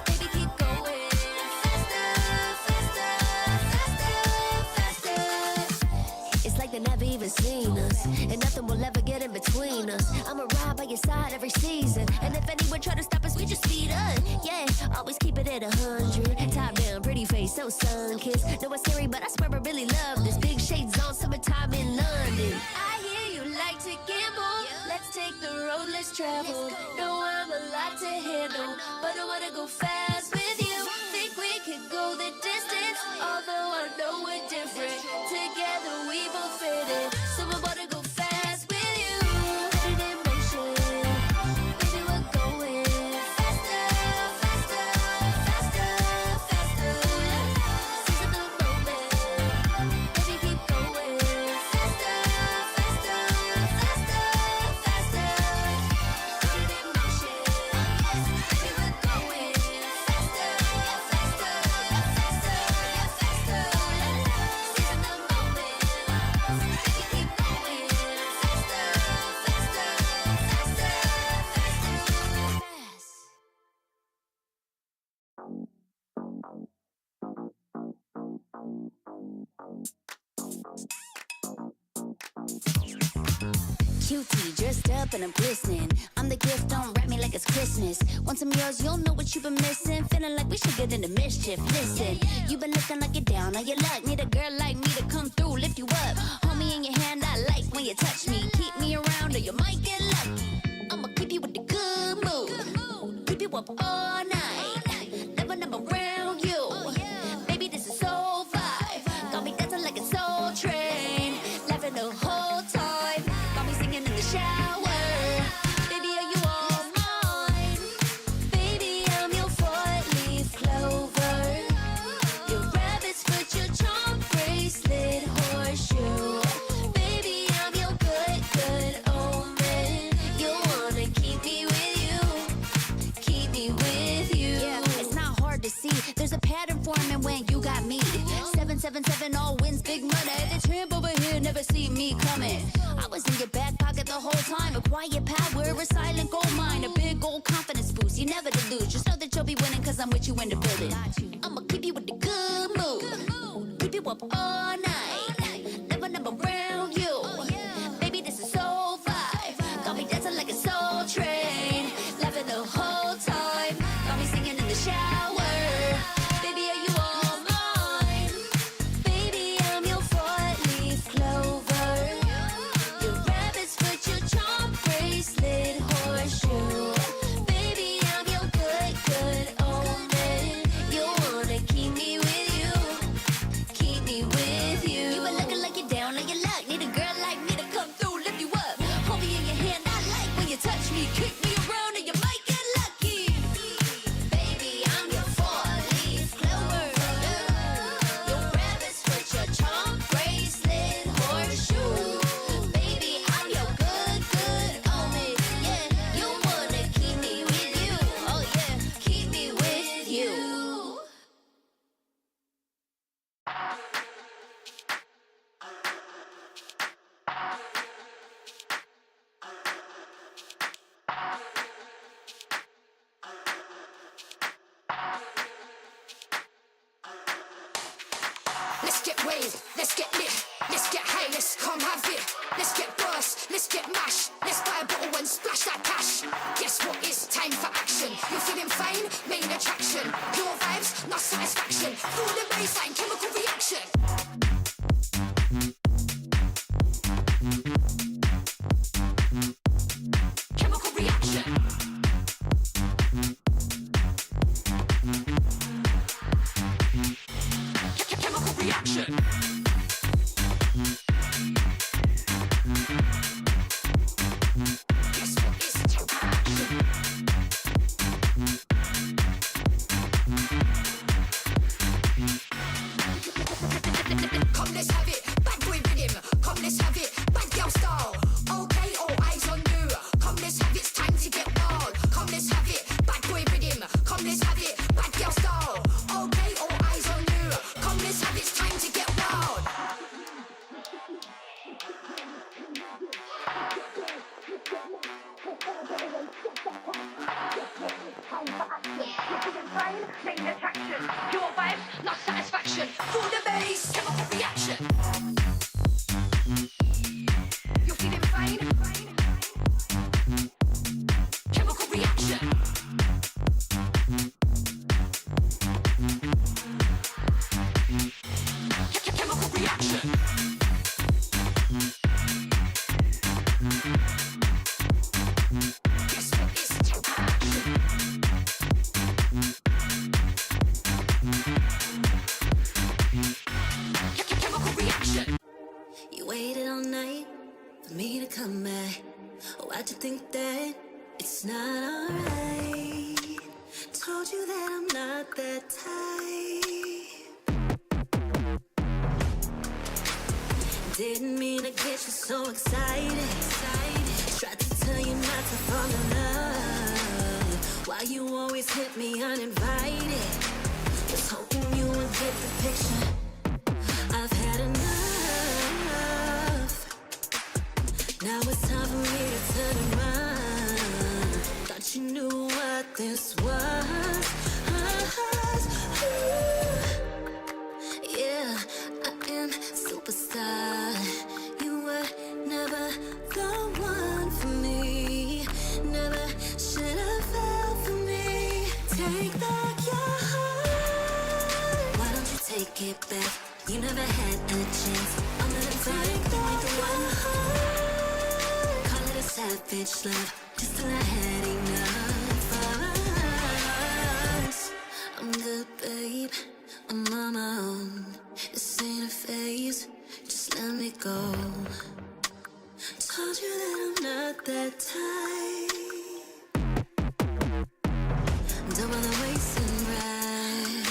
baby, keep going faster. It's like they never even seen us, and nothing will ever get in between us. I'ma ride by your side every season, and if anyone try to stop us, we just speed up. Yeah, always keep it at 100. Top down, pretty face, so sun-kissed. Know it's scary, but I swear I really love this. Big shades on, summertime in London. I hear you like to gamble. Let's take the road, let's travel. No, I'm a lot to handle, but I wanna go fast with you. Think we could go the distance, although I know we're different. Together we both fit it, so I wanna go fast with you. Put it in motion, baby, we're going faster. Seizing the moment, baby, keep going faster. Put it in motion, baby, we're going faster. Seizing the moment, baby, keep going Cutie, dressed up and I'm glistening. I'm the gift, don't wrap me like it's Christmas. Want some yours, you'll know what you've been missing. Feeling like we should get into mischief. Listen, you've been looking like you're down on your luck. Need a girl like me to come through, lift you up. Hold me in your hand, I like when you touch me. Keep me around or you might get lucky. I'ma keep you with the good mood. Keep you up all night. Never around you. Baby, this is so vibe. Got me dancing like a soul train. Laughing the whole time. Got me singing in the shower. Baby, are you all mine? Baby, I'm your fourth
quiet power, a silent gold mine, a big old confidence boost. You never delude, just know that you'll be winning cause I'm with you in the building. I'ma keep you with the good mood, keep you up all night, never around you. Baby, this is so vibe, got me dancing like a soul train, laughing the whole time, got me singing in the shower. Baby, are you all mine? Baby, I'm your four-leaf clover, your rabbit's foot, your charm bracelet, horseshoe. Baby, I'm your good, good omen. You wanna keep me with you, keep me with you. You been looking like you're down on your luck, need a girl like me to come through, lift you up, hold me in your hand. I like when you touch me, kick me around, and you might get lucky. Baby, I'm your four-leaf clover, your rabbit's foot, your charm bracelet, horseshoe. Baby, I'm your good, good omen. Yeah, you wanna keep me with you. Oh yeah, keep me with you.
Let's get waved, let's get lit, let's get high, let's come have it. Let's get burst, let's get mash, let's buy a bottle and splash that cash. Guess what? It's time for action. You're feeling fine, main attraction. Your vibes, not satisfaction. Feel the baseline, chemical reaction. Chemical reaction. Chemical reaction. Guess what? It's action. Come, let's have it. Bad boy rhythm. Come, let's have it. Bad girl style. Okay, all eyes on you. Come, let's have it. It's time to get wild. Come, let's have it. Bad boy rhythm. Come, let's have it. Bad girl style. Okay, all eyes on you. Come, let's have it. It's time to get wild. Main attraction. Your vibes, not satisfaction. Feel the bass, chemical reaction. You're feeling fine. Chemical reaction. Chemical reaction. Guess what? It's action. Chemical reaction.
You waited all night for me to come back. Why'd you think that it's not alright? Told you that I'm not that type. Didn't mean to get you so excited. Tried to tell you not to fall in love. Why you always hit me uninvited? Was hoping you would get the picture. I've had enough. Now it's time for me to turn around. Thought you knew what this was. Yeah, I am superstar. You were never the one for me. Never should have fell for me. Take back your heart. Why don't you take it back? You never had a chance. I'm gonna take back your heart. Call it a savage love, just till I had enough of us. I'm good, babe. I'm on my own. This ain't a phase. Just let me go. Told you that I'm not that type. Don't bother wasting breath.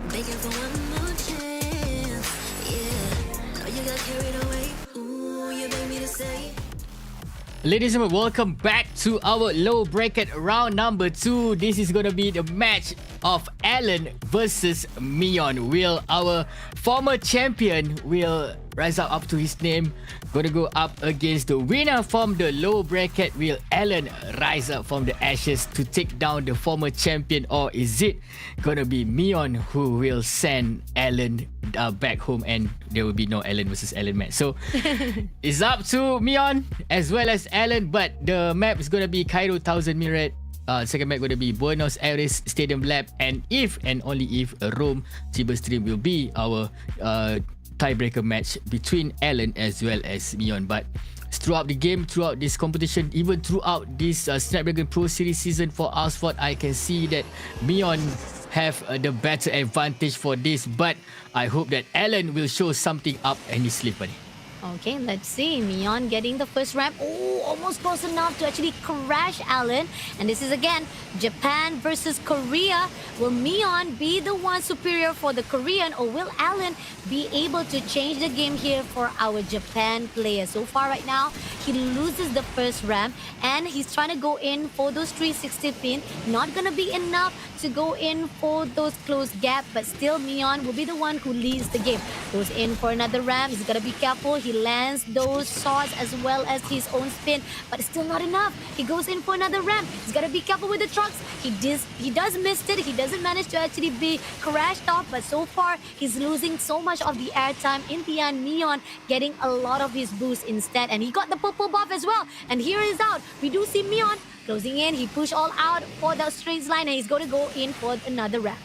Begging for one more chance. Yeah, know you got carried away. Ooh, you made me to say.
Ladies and gentlemen, welcome back to our low bracket round number 2. This is going to be the match of Alan versus Myeon. Will our former champion will rise up to his name. Gonna go up against the winner from the low bracket. Will Alan rise up from the ashes to take down the former champion, or is it gonna be Myeon who will send Alan back home and there will be no Alan versus Alan match? So it's up to Myeon as well as Alan, but the map is gonna be Cairo 1000 Mirat. Second map going to be Buenos Aires Stadium Lab, and if and only if Rome Silverstream will be our tiebreaker match between Alan as well as Myeon. But throughout the game, throughout this competition, even throughout this Snapdragon Pro Series season for Asphalt, I can see that Myeon have the better advantage for this, but I hope that Alan will show something up and his sleeve, buddy.
Okay, let's see. Myeon getting the first ramp. Oh, almost close enough to actually crash Alan. And this is again Japan versus Korea. Will Myeon be the one superior for the Korean, or will Alan be able to change the game here for our Japan player? So far right now, he loses the first ramp and he's trying to go in for those 360 pin. Not gonna be enough to go in for those close gap, but still Myeon will be the one who leads the game. Goes in for another ramp. He's gotta be careful. He lands those swords as well as his own spin, but it's still not enough. He goes in for another ramp. He's gotta be careful with the trucks. He does miss it. He doesn't manage to actually be crashed off, but so far he's losing so much of the airtime. In the end, Myeon getting a lot of his boost instead, and he got the purple buff as well. And here is out. We do see Myeon closing in. He pushed all out for the straight line, and he's going to go in for another ramp.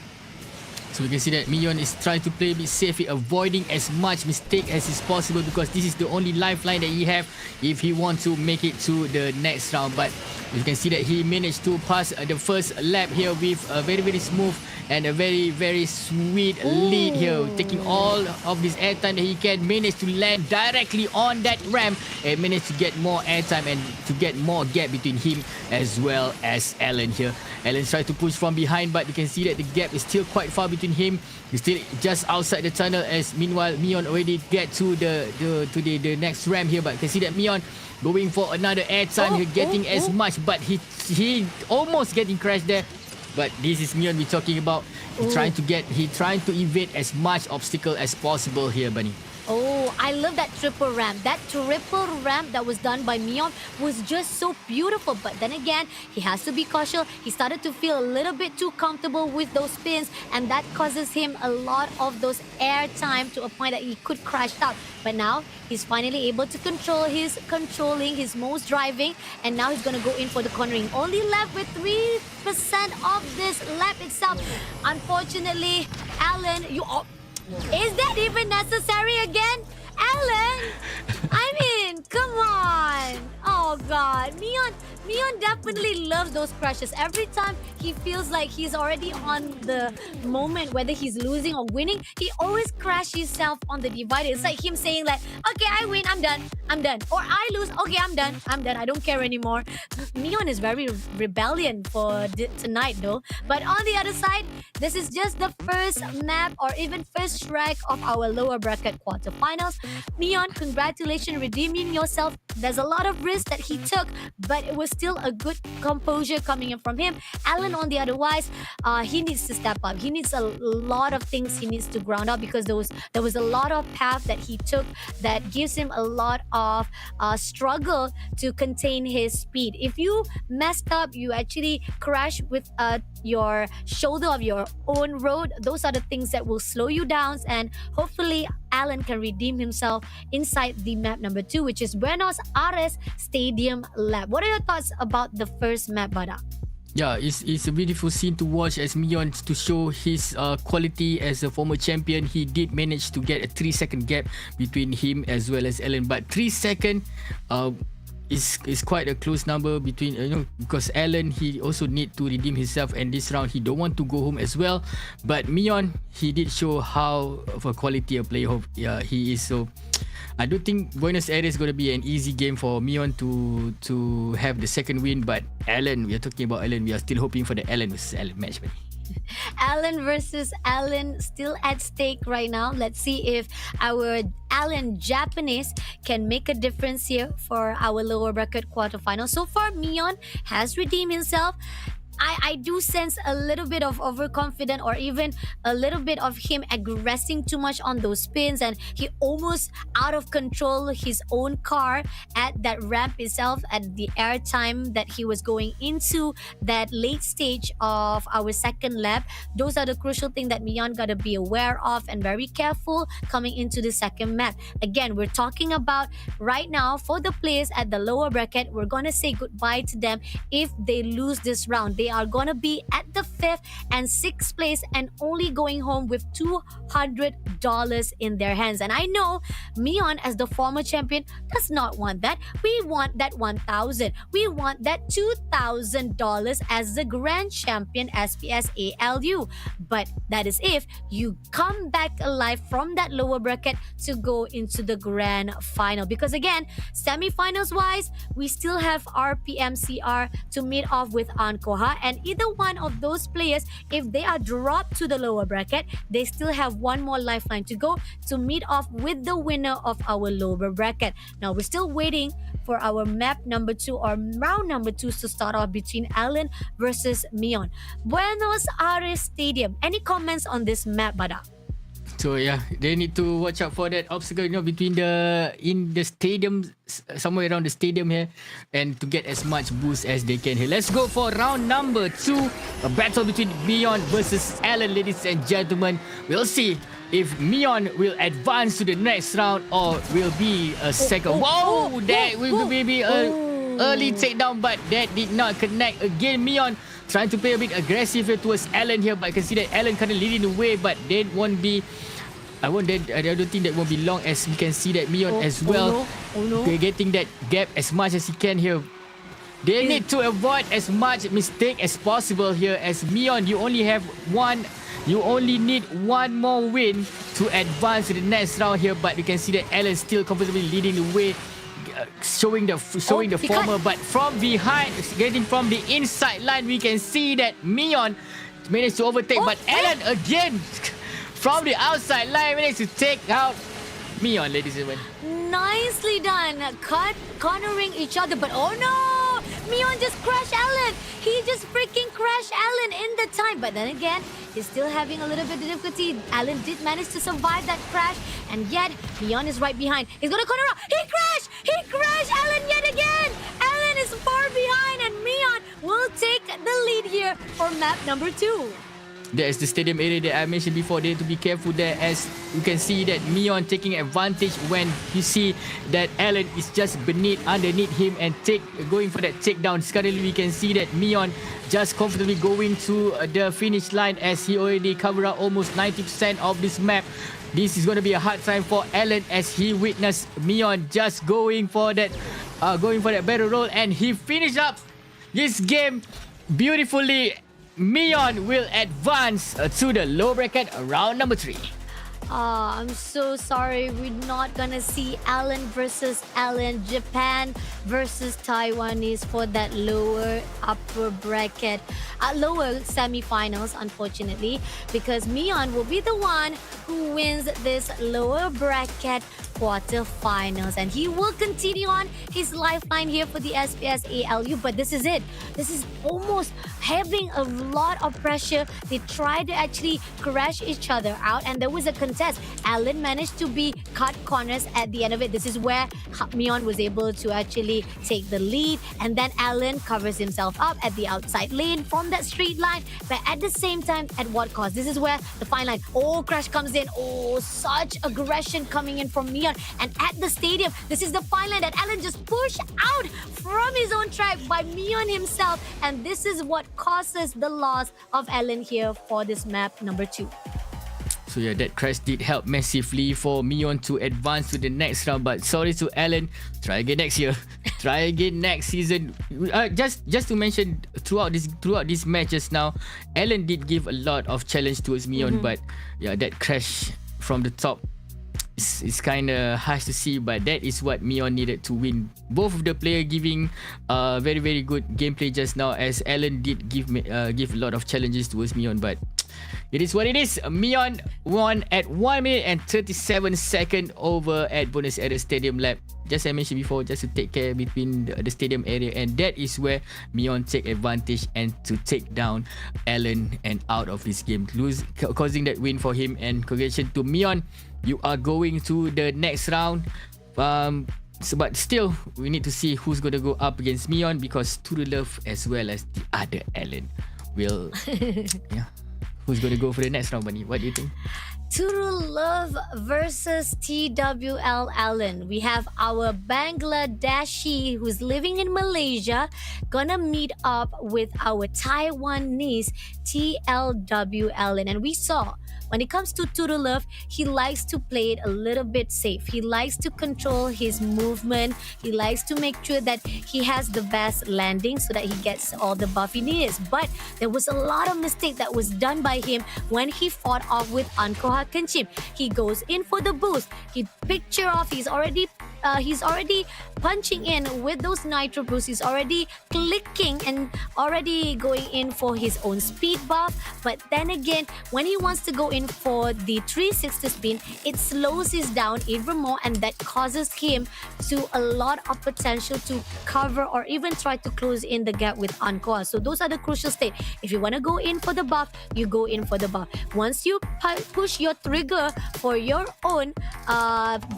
So we can see that Myeon is trying to play a bit safe, avoiding as much mistake as is possible, because this is the only lifeline that he have if he wants to make it to the next round. But you can see that he managed to pass the first lap here with a very, very smooth and a very, very sweet lead here, taking all of this airtime that he can, manage to land directly on that ramp and manage to get more airtime and to get more gap between him as well as Alan here. Alan's trying to push from behind, but you can see that the gap is still quite far between him. He's still just outside the tunnel, as meanwhile Myeon already get to the next ramp here. But you can see that Myeon going for another airtime here, getting as much, but he almost getting crashed there. But this is Myeon we're talking about. He trying to evade as much obstacle as possible here, Bunny.
Oh, I love that triple ramp. That triple ramp that was done by Myeon was just so beautiful. But then again, he has to be cautious. He started to feel a little bit too comfortable with those spins, and that causes him a lot of those air time to a point that he could crash out. But now he's finally able to controlling his most driving, and now he's gonna go in for the cornering. Only left with 3% of this lap itself. Unfortunately, Alan, is that even necessary again? Alan? I mean, come on. Oh God, Myeon definitely loves those crashes. Every time he feels like he's already on the moment, whether he's losing or winning, he always crashes himself on the divider. It's like him saying like, okay, I win, I'm done. Or I lose, okay, I'm done. I don't care anymore. Myeon is very rebellion for tonight though. But on the other side, this is just the first map or even first track of our lower bracket quarterfinals. Myeon, congratulations redeeming yourself. There's a lot of risk that he took, but it was still a good composure coming in from him. Alan, on the otherwise, he needs to step up. He needs a lot of things he needs to ground up, because there was a lot of path that he took that gives him a lot of struggle to contain his speed. If you messed up, you actually crash with your shoulder of your own road. Those are the things that will slow you down, and hopefully Alan can redeem himself inside the map number 2, which is Buenos Aires Stadium Lab. What are your thoughts about the first map, Bada?
Yeah, it's a beautiful scene to watch as Myeon to show his quality as a former champion. He did manage to get a 3-second gap between him as well as Alan, but 3 seconds is quite a close number between because Alan, he also need to redeem himself, and this round he don't want to go home as well. But Myeon, he did show how of a quality a player he is. So I don't think Buenos Aires is going to be an easy game for Myeon to have the second win. But Alan, we are talking about Alan. We are still hoping for the Alan versus Alan match, buddy.
Alan versus Alan still at stake right now. Let's see if our Alan Japanese can make a difference here for our lower bracket quarterfinal. So far, Myeon has redeemed himself. I do sense a little bit of overconfident, or even a little bit of him aggressing too much on those spins, and he almost out of control his own car at that ramp itself, at the air time that he was going into that late stage of our second lap. Those are the crucial thing that Myeon gotta be aware of and very careful coming into the second map. Again, we're talking about right now for the players at the lower bracket, we're gonna say goodbye to them if they lose this round. They are gonna be at the 5th and 6th place and only going home with $200 in their hands. And I know Myeon, as the former champion, does not want that. We want that 1,000. We want that $2,000 as the grand champion SPS ALU. But that is if you come back alive from that lower bracket to go into the grand final. Because again, semi-finals wise, we still have RPMCR to meet off with Ankoh. And either one of those players, if they are dropped to the lower bracket, they still have one more lifeline to go to meet off with the winner of our lower bracket. Now, we're still waiting for our map number 2 or round number 2 to start off between Alan versus Myeon. Buenos Aires Stadium. Any comments on this map, Bada?
So yeah, they need to watch out for that obstacle, between in the stadium, somewhere around the stadium here, and to get as much boost as they can here. Let's go for round number 2, a battle between Myeon versus Alan, ladies and gentlemen. We'll see if Myeon will advance to the next round or will be a second. That will be maybe a early takedown, but that did not connect. Again, Myeon trying to play a bit aggressive here towards Alan here, but I can see that Alan kind of leading the way, but that won't be. I don't think that won't be long, as we can see that Myeon as well. They're getting that gap as much as he can here. They need to avoid as much mistake as possible here, as Myeon, you only need one more win to advance to the next round here, but you can see that Alan still comfortably leading the way, showing the former, but from behind, getting from the inside line, we can see that Myeon managed to overtake, but Alan again from the outside line managed to take out Myeon, ladies and gentlemen.
Nicely done. Cornering each other, but oh no! Myeon just crashed Alan. He just freaking crashed Alan in the time. But then again, he's still having a little bit of difficulty. Alan did manage to survive that crash, and yet Myeon is right behind. He's gonna corner out. He crashed! He crashed Alan yet again! Alan is far behind, and Myeon will take the lead here for map number 2.
There's the stadium area that I mentioned before. They need to be careful there, as you can see that Myeon taking advantage when you see that Alan is just underneath him and going for that takedown. Currently, we can see that Myeon just comfortably going to the finish line, as he already covered up almost 90% of this map. This is going to be a hard time for Alan, as he witnessed Myeon just going for that battle roll, and he finished up this game beautifully. Myeon will advance to the low bracket round number 3.
I'm so sorry. We're not gonna see Alan versus Alan, Japan versus Taiwanese for that lower upper bracket, lower semi-finals, unfortunately, because Myeon will be the one who wins this lower bracket quarterfinals, and he will continue on his lifeline here for the SPS ALU. But this is it. This is almost having a lot of pressure. They tried to actually crash each other out, and there was a contest. Alan managed to be cut corners at the end of it. This is where Myeon was able to actually take the lead, and then Alan covers himself up at the outside lane from that straight line, but at the same time, at what cost? This is where the fine line. Crash comes in. Such aggression coming in from Myeon. And at the stadium, this is the fine line that Alan just pushed out from his own track by Myeon himself, and this is what causes the loss of Alan here for this map number 2.
So yeah, that crash did help massively for Myeon to advance to the next round. But sorry to Alan, try again next year, try again next season. Just to mention, throughout this match just now, Alan did give a lot of challenge towards Myeon, but yeah, that crash from the top is kind of harsh to see, but that is what Myeon needed to win. Both of the player giving very, very good gameplay just now, as Alan did give a lot of challenges towards Myeon, but It is what it is. Myeon won at 1 minute and 37 seconds over at Bonus Area Stadium Lab. Just as I mentioned before, just to take care between the stadium area, and that is where Myeon take advantage and to take down Allen and out of this game, causing that win for him. And congratulations to Myeon, you are going to the next round. But still, we need to see who's going to go up against Myeon, because Turu Love as well as the other Allen will. Yeah. Who's going to go for the next round, Bunny? What do you think?
Turu Love versus TWL Allen. We have our Bangladeshi who's living in Malaysia gonna meet up with our Taiwanese TLW Allen. And we saw when it comes to Turu Love, he likes to play it a little bit safe. He likes to control his movement. He likes to make sure that he has the best landing so that he gets all the buff he needs. But there was a lot of mistake that was done by him when he fought off with Ankoh Kenchim. He goes in for the boost. He picture off. He's already punching in with those nitro boosts. He's already clicking and already going in for his own speed buff. But then again, when he wants to go in for the 360 spin, it slows his down even more, and that causes him to a lot of potential to cover or even try to close in the gap with Ankoh. So those are the crucial state. If you want to go in for the buff, you go in for the buff. Once you push your trigger for your own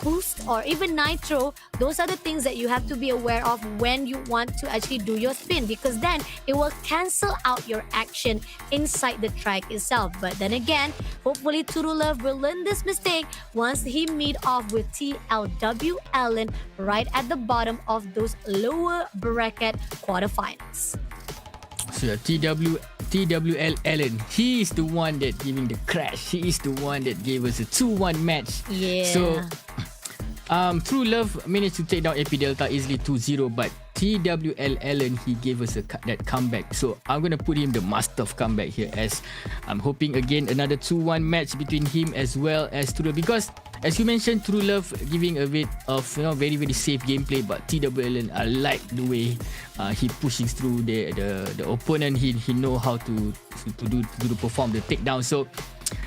boost or even nitro, those are the things that you have to be aware of when you want to actually do your spin, because then it will cancel out your action inside the track itself. But then again, hopefully Turu Love will learn this mistake once he meet off with TLW Allen right at the bottom of those lower bracket quarterfinals.
So yeah, TWL Allen, he is the one that giving the crash. He is the one that gave us a 2-1 match.
Yeah.
So Turu Love managed to take down AP Delta easily 2-0, but TWL Allen, he gave us that comeback. So I'm going to put him the master of comeback here, as I'm hoping again another 2-1 match between him as well as Turu, because as you mentioned, Turu Love giving a bit of very very safe gameplay, but TWL Allen, I like the way he pushing through the opponent. He know how to perform the takedown. So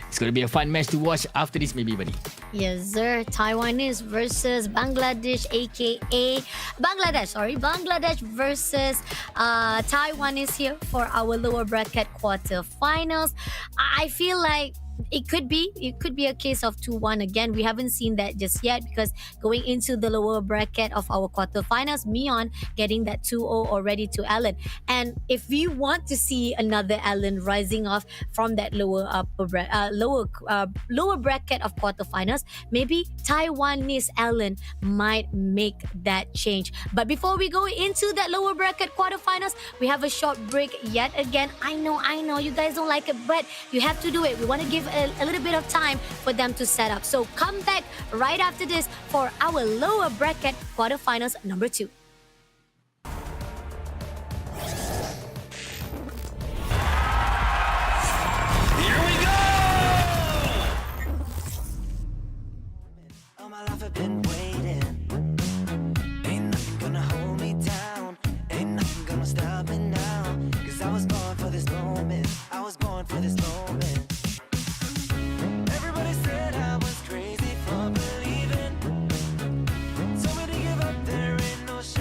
it's going to be a fun match to watch after this, maybe, buddy.
Yes, sir. Taiwanese versus Bangladesh, aka Bangladesh versus Taiwanese here for our lower bracket quarterfinals. I feel like it could be a case of 2-1 again. We haven't seen that just yet, because going into the lower bracket of our quarterfinals, Myeon getting that 2-0 already to Allen. And if we want to see another Allen rising off from that lower bracket of quarterfinals, maybe Taiwanese Allen might make that change. But before we go into that lower bracket quarterfinals, we have a short break yet again. I know you guys don't like it, but you have to do it. We want to give a little bit of time for them to set up. So come back right after this for our lower bracket quarterfinals number 2.
Here we go!
All my life I've been waiting. Ain't nothing gonna hold me down. Ain't nothing gonna stop me now. 'Cause I was born for this moment. I was born for this moment. Everybody said I was crazy for believing. Told me to give up, there ain't no shame.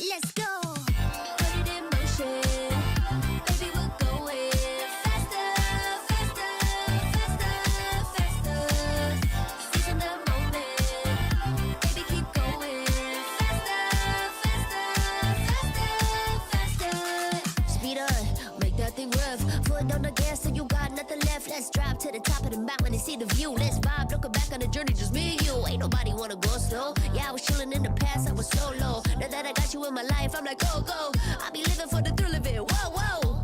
Let's go. Put it in motion. Baby, we're going faster, faster, faster, faster. Seizing the moment. Baby, keep going faster, faster, faster, faster. Speed up, make that thing rough. Foot on the gas, so you got nothing left. Let's drive to the top of the mountain and see the view. Let's vibe, looking back on the journey, just me and you. Ain't nobody wanna go slow. Yeah, I was chilling in the past, I was solo. Now that I got you in my life, I'm like, go, go. I be living for the thrill of it. Whoa, whoa.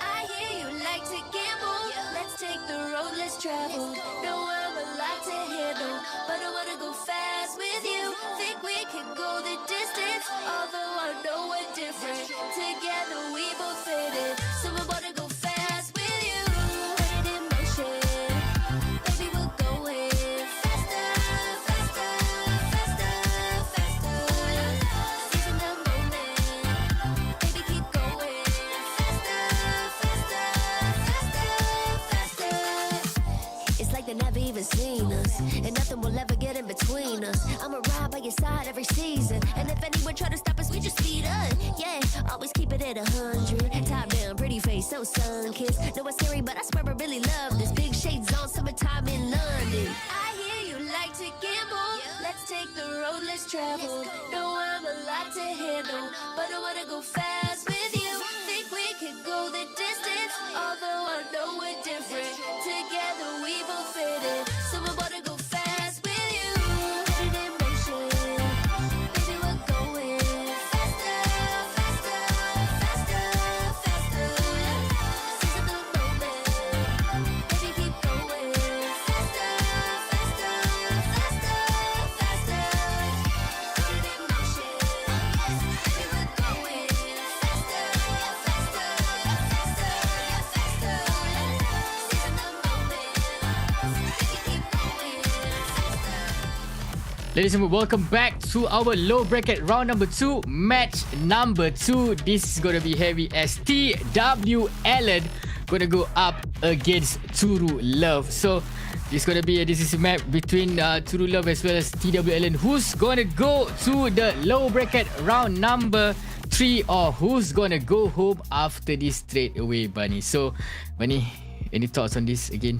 I hear you like to gamble. Let's take the road, let's travel. No, I'm a lot to handle, but I wanna go fast with you. Think we can go the distance, although I know we're different. Together we both fit it, so I wanna go fast with you. Put it in motion, baby, we're going faster, faster, faster, faster. Seizing the moment, baby, keep going faster, faster, faster, faster. It's like they never even seen us, and nothing will ever get in between us. I'ma ride by your side every season, and if anyone try to stop us, we just speed up. Yeah, always keep it at 100. Top down, pretty face, so sun-kissed. Know it's scary, but I swear I really love this. Big shades on, summertime in London. I hear you like to gamble. Let's take the road, let's travel. No, I'm a lot to handle, but I wanna go fast with you. Think we could go the distance, although I know we're different. Together we both fit it, so I wanna go fast with you. Put it in motion, baby, we're going faster, faster, faster, faster. Seizing the moment, baby, keep going faster, faster, faster, faster. Put it in motion, baby, we're going faster, faster, faster, faster. Seizing the moment, baby, keep going faster.
Ladies and gentlemen, welcome back to our low bracket round number 2, match number 2. This is gonna be heavy as TW Allen gonna go up against Turu Love. So this is a map between Turu Love as well as TW Allen. Who's gonna go to the low bracket round number 3, or who's gonna go home after this straight away, Bunny? So, Bunny, any thoughts on this again?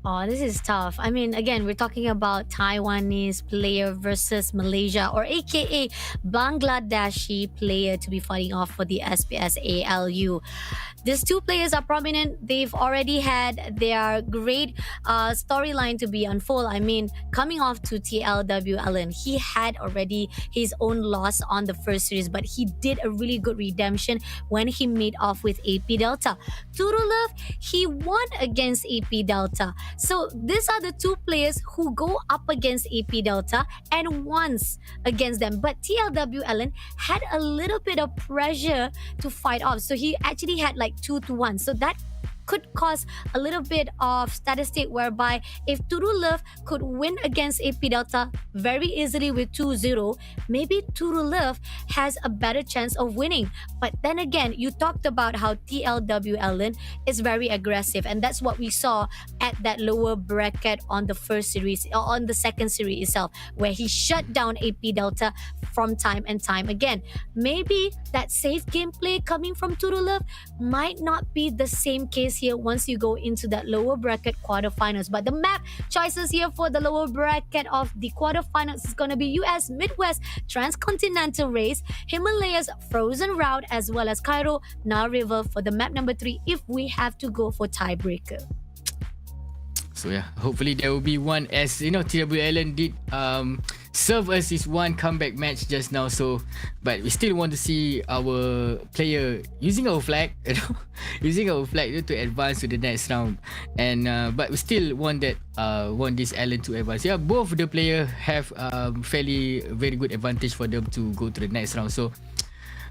Oh, this is tough. I mean, again, we're talking about Taiwanese player versus Malaysia, or aka Bangladeshi player to be fighting off for the SPS ALU. These two players are prominent. They've already had their great storyline to be unfold. I mean, coming off to TLW Allen, he had already his own loss on the first series, but he did a really good redemption when he made off with AP Delta. Turulov, he won against AP Delta. So these are the two players who go up against AP Delta and once against them. But TLW Allen had a little bit of pressure to fight off. So he actually had like 2-1. So that could cause a little bit of statistic whereby if Turulov could win against AP Delta very easily with 2-0, maybe Turulov has a better chance of winning. But then again, you talked about how TLW Allen is very aggressive, and that's what we saw at that lower bracket on the first series, or on the second series itself, where he shut down AP Delta from time and time again. Maybe that safe gameplay coming from Turulov might not be the same case here once you go into that lower bracket quarterfinals. But the map choices here for the lower bracket of the quarterfinals is going to be US Midwest Transcontinental Race, Himalayas Frozen Route, as well as Cairo Nile River for the map number 3 if we have to go for tiebreaker.
So yeah, hopefully there will be one, as you know, TW Allen did serve us this one comeback match just now. So, but we still want to see our player using our flag, using our flag to advance to the next round. And but we still want this Allen to advance. Yeah, both the player have fairly very good advantage for them to go to the next round. So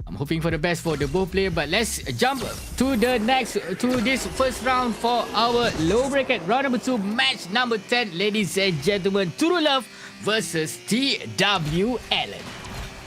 I'm hoping for the best for the both player. But let's jump to this first round for our low bracket round number 2, match number 10, ladies and gentlemen. Turulov versus TW Allen.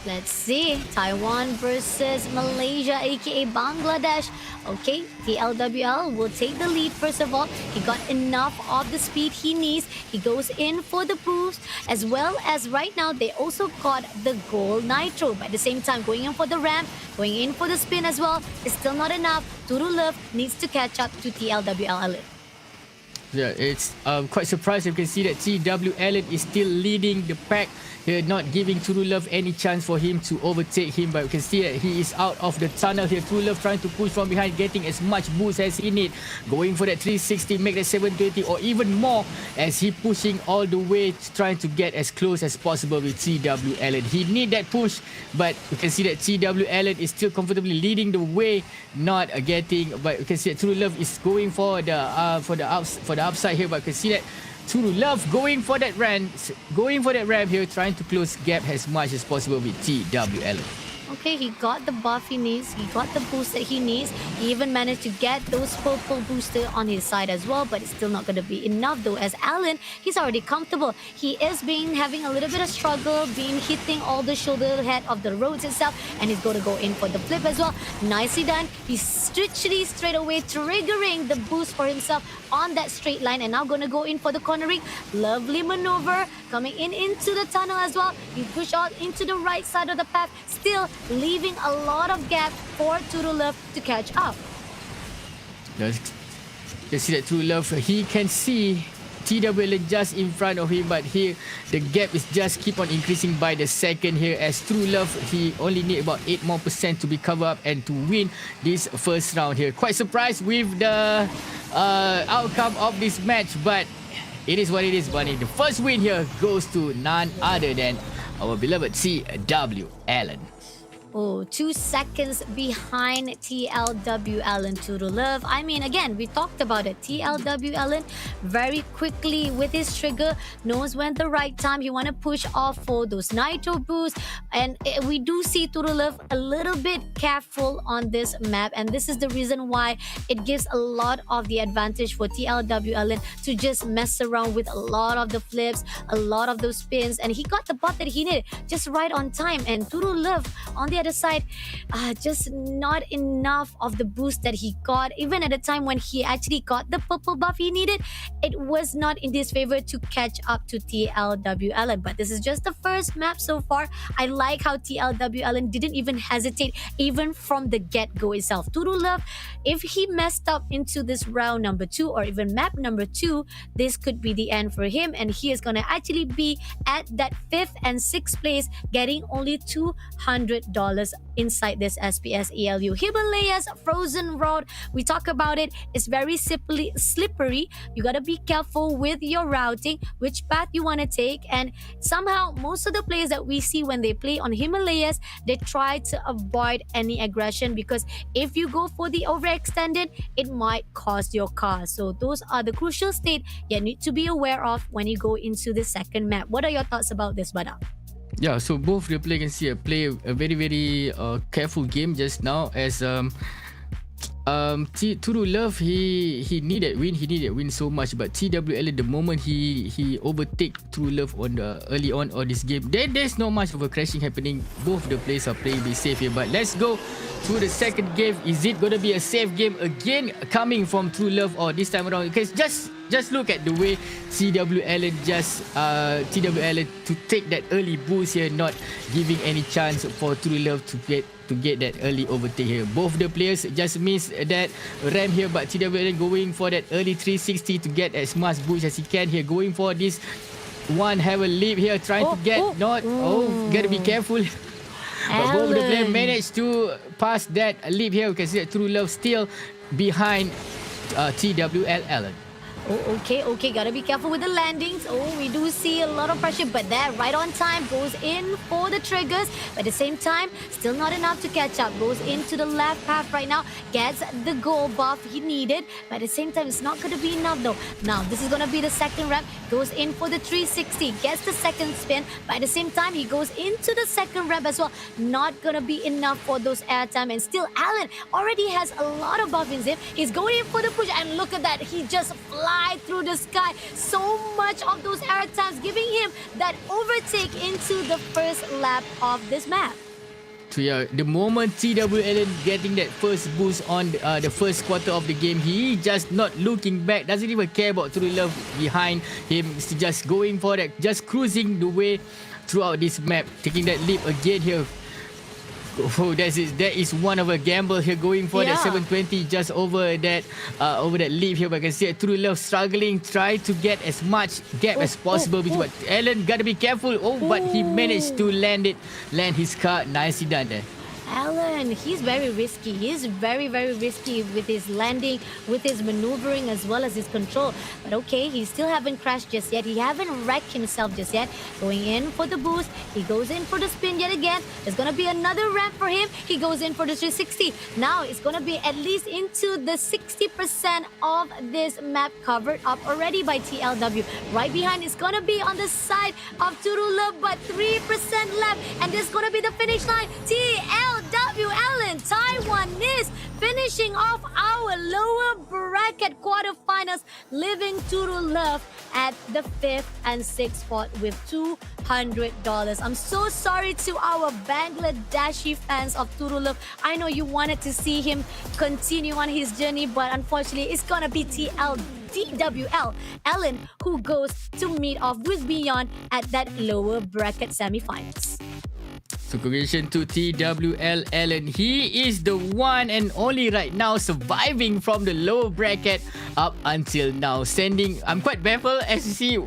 Let's see. Taiwan versus Malaysia, aka Bangladesh. Okay, TLWL will take the lead first of all. He got enough of the speed he needs. He goes in for the boost, as well as right now they also got the gold nitro. But at the same time, going in for the ramp, going in for the spin as well, is still not enough. Turu Love needs to catch up to TLWL.
Yeah, it's quite surprised. You can see that TW Allen is still leading the pack here, not giving Turu Love any chance for him to overtake him. But you can see that he is out of the tunnel here. Turu Love trying to push from behind, getting as much boost as he need, going for that 360, make that 720 or even more, as he pushing all the way, trying to get as close as possible with TW Allen. He need that push, but you can see that TW Allen is still comfortably leading the way, not getting. But you can see that Turu Love is going for the upside here. But you can see that Turu Love going for that ramp here, trying to close gap as much as possible with TWL.
Okay, he got the buff he needs. He got the boost that he needs. He even managed to get those purple booster on his side as well, but it's still not going to be enough though, as Alan, he's already comfortable. He is having a little bit of struggle, hitting all the shoulder head of the roads itself, and he's going to go in for the flip as well. Nicely done. He's straight away triggering the boost for himself on that straight line, and now going to go in for the cornering. Lovely maneuver, coming into the tunnel as well. He push out into the right side of the path, still leaving a lot of gap for Turu Love to catch up.
You can see that Turu Love, he can see TWL just in front of him, but here the gap is just keep on increasing by the second here, as Turu Love, he only need about 8% more to be covered up and to win this first round here. Quite surprised with the outcome of this match, but it is what it is, Bunny. The first win here goes to none other than our beloved CW Allen.
Oh, 2 seconds behind TLWL and Turu Love. I mean, again, we talked about it. TLWL very quickly with his trigger knows when the right time he want to push off for those nitro boosts. And we do see Turu Love a little bit careful on this map. And this is the reason why it gives a lot of the advantage for TLWL to just mess around with a lot of the flips, a lot of those spins. And he got the bot that he needed just right on time. And Turu Love, on the other side, just not enough of the boost that he got. Even at the time when he actually got the purple buff he needed, it was not in his favor to catch up to TLWL. But this is just the first map so far. I like how TLWL didn't even hesitate, even from the get-go itself. Turu Love, if he messed up into this round number 2 or even map number 2, this could be the end for him, and he is going to actually be at that 5th and 6th place, getting only $200 inside this SPS ELU. Himalayas Frozen Road, we talk about it. It's very slippery. You gotta be careful with your routing, which path you want to take. And somehow, most of the players that we see when they play on Himalayas, they try to avoid any aggression, because if you go for the overextended, it might cost your car. So those are the crucial state you need to be aware of when you go into the second map. What are your thoughts about this, Bada?
Yeah, so both the player can see play a very careful game just now, as Turu Love, he needed win so much, but TWL the moment he overtake Turu Love on the early on this game, there's not much of a crashing happening. Both the players are playing be safe here. But let's go to the second game. Is it gonna be a safe game again coming from Turu Love, or this time around? Because just look at the way TWL to take that early boost here, not giving any chance for Turu Love to get that early overtake here. Both the players just missed that ramp here, but TWL going for that early 360 to get as much boost as he can here. Going for this one, have a leap here, trying to get gotta be careful. But both the players managed to pass that leap here. You can see that Turu Love still behind TWL Allen.
Oh, okay, gotta be careful with the landings. Oh, we do see a lot of pressure, but that right on time goes in for the triggers. But at the same time, still not enough to catch up. Goes into the left path right now, gets the gold buff he needed, but at the same time, it's not gonna be enough though. Now, this is gonna be the second ramp, goes in for the 360, gets the second spin, but at the same time, he goes into the second ramp as well. Not gonna be enough for those airtime, and still, Alan already has a lot of buff in him. He's going in for the push, and look at that, he just flies fly through the sky. So much of those air attacks giving him that overtake into the first lap of this map.
So yeah, the moment TWLN getting that first boost on the first quarter of the game, he just not looking back, doesn't even care about Turu Love behind him, just going for that, just cruising the way throughout this map, taking that leap again here. Oh, that is one of a gamble here, going for that 720 just over that leap here. But I can see True Love struggling, try to get as much gap as possible between. Alan gotta be careful. But he managed to land his car. Nicely done there.
Alan, he's very risky. He's very, very risky with his landing, with his maneuvering, as well as his control. But okay, he still haven't crashed just yet. He haven't wrecked himself just yet. Going in for the boost. He goes in for the spin yet again. There's going to be another ramp for him. He goes in for the 360. Now it's going to be at least into the 60% of this map covered up already by TLW. Right behind is going to be on the side of Turula, but 3% left. And this is going to be the finish line. TLW Allen, Taiwanese, finishing off our lower bracket quarterfinals, leaving Turu Love at the 5th and 6th spot with $200. I'm so sorry to our Bangladeshi fans of Turu Love. I know you wanted to see him continue on his journey, but unfortunately, it's gonna be TWL Allen who goes to meet off with Myeon at that lower bracket semifinals.
So congratulations to TWL Allen. He is the one and only right now surviving from the lower bracket up until now. I'm quite baffled as you see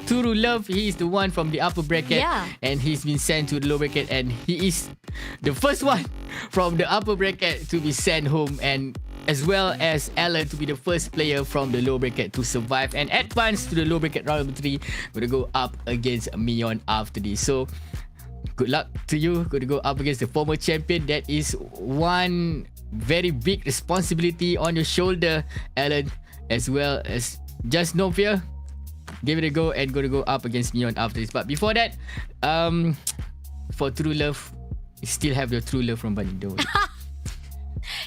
Turu Love, he is the one from the upper bracket and he's been sent to the lower bracket, and he is the first one from the upper bracket to be sent home, and as well as Allen to be the first player from the low bracket to survive and advance to the low bracket round number 3. Gonna go up against Myeon after this. So good luck to you. Going to go up against the former champion. That is one very big responsibility on your shoulder, Alan, as well as just no fear. Give it a go and going to go up against Myeon after this. But before that, for True Love, you still have your True Love from Bunny. Don't worry.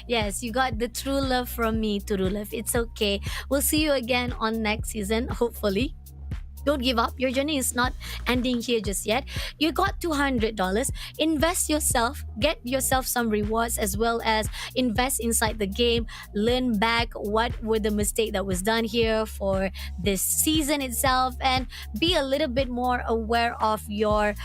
Yes, you got the true love from me, Turu Love. It's okay. We'll see you again on next season, hopefully. Don't give up. Your journey is not ending here just yet. You got $200. Invest yourself. Get yourself some rewards, as well as invest inside the game. Learn back what were the mistake that was done here for this season itself, and be a little bit more aware of your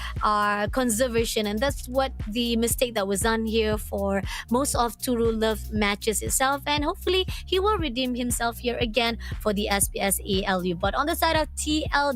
conservation. And that's what the mistake that was done here for most of Turu Love matches itself. And hopefully he will redeem himself here again for the SPS ALU. But on the side of TLW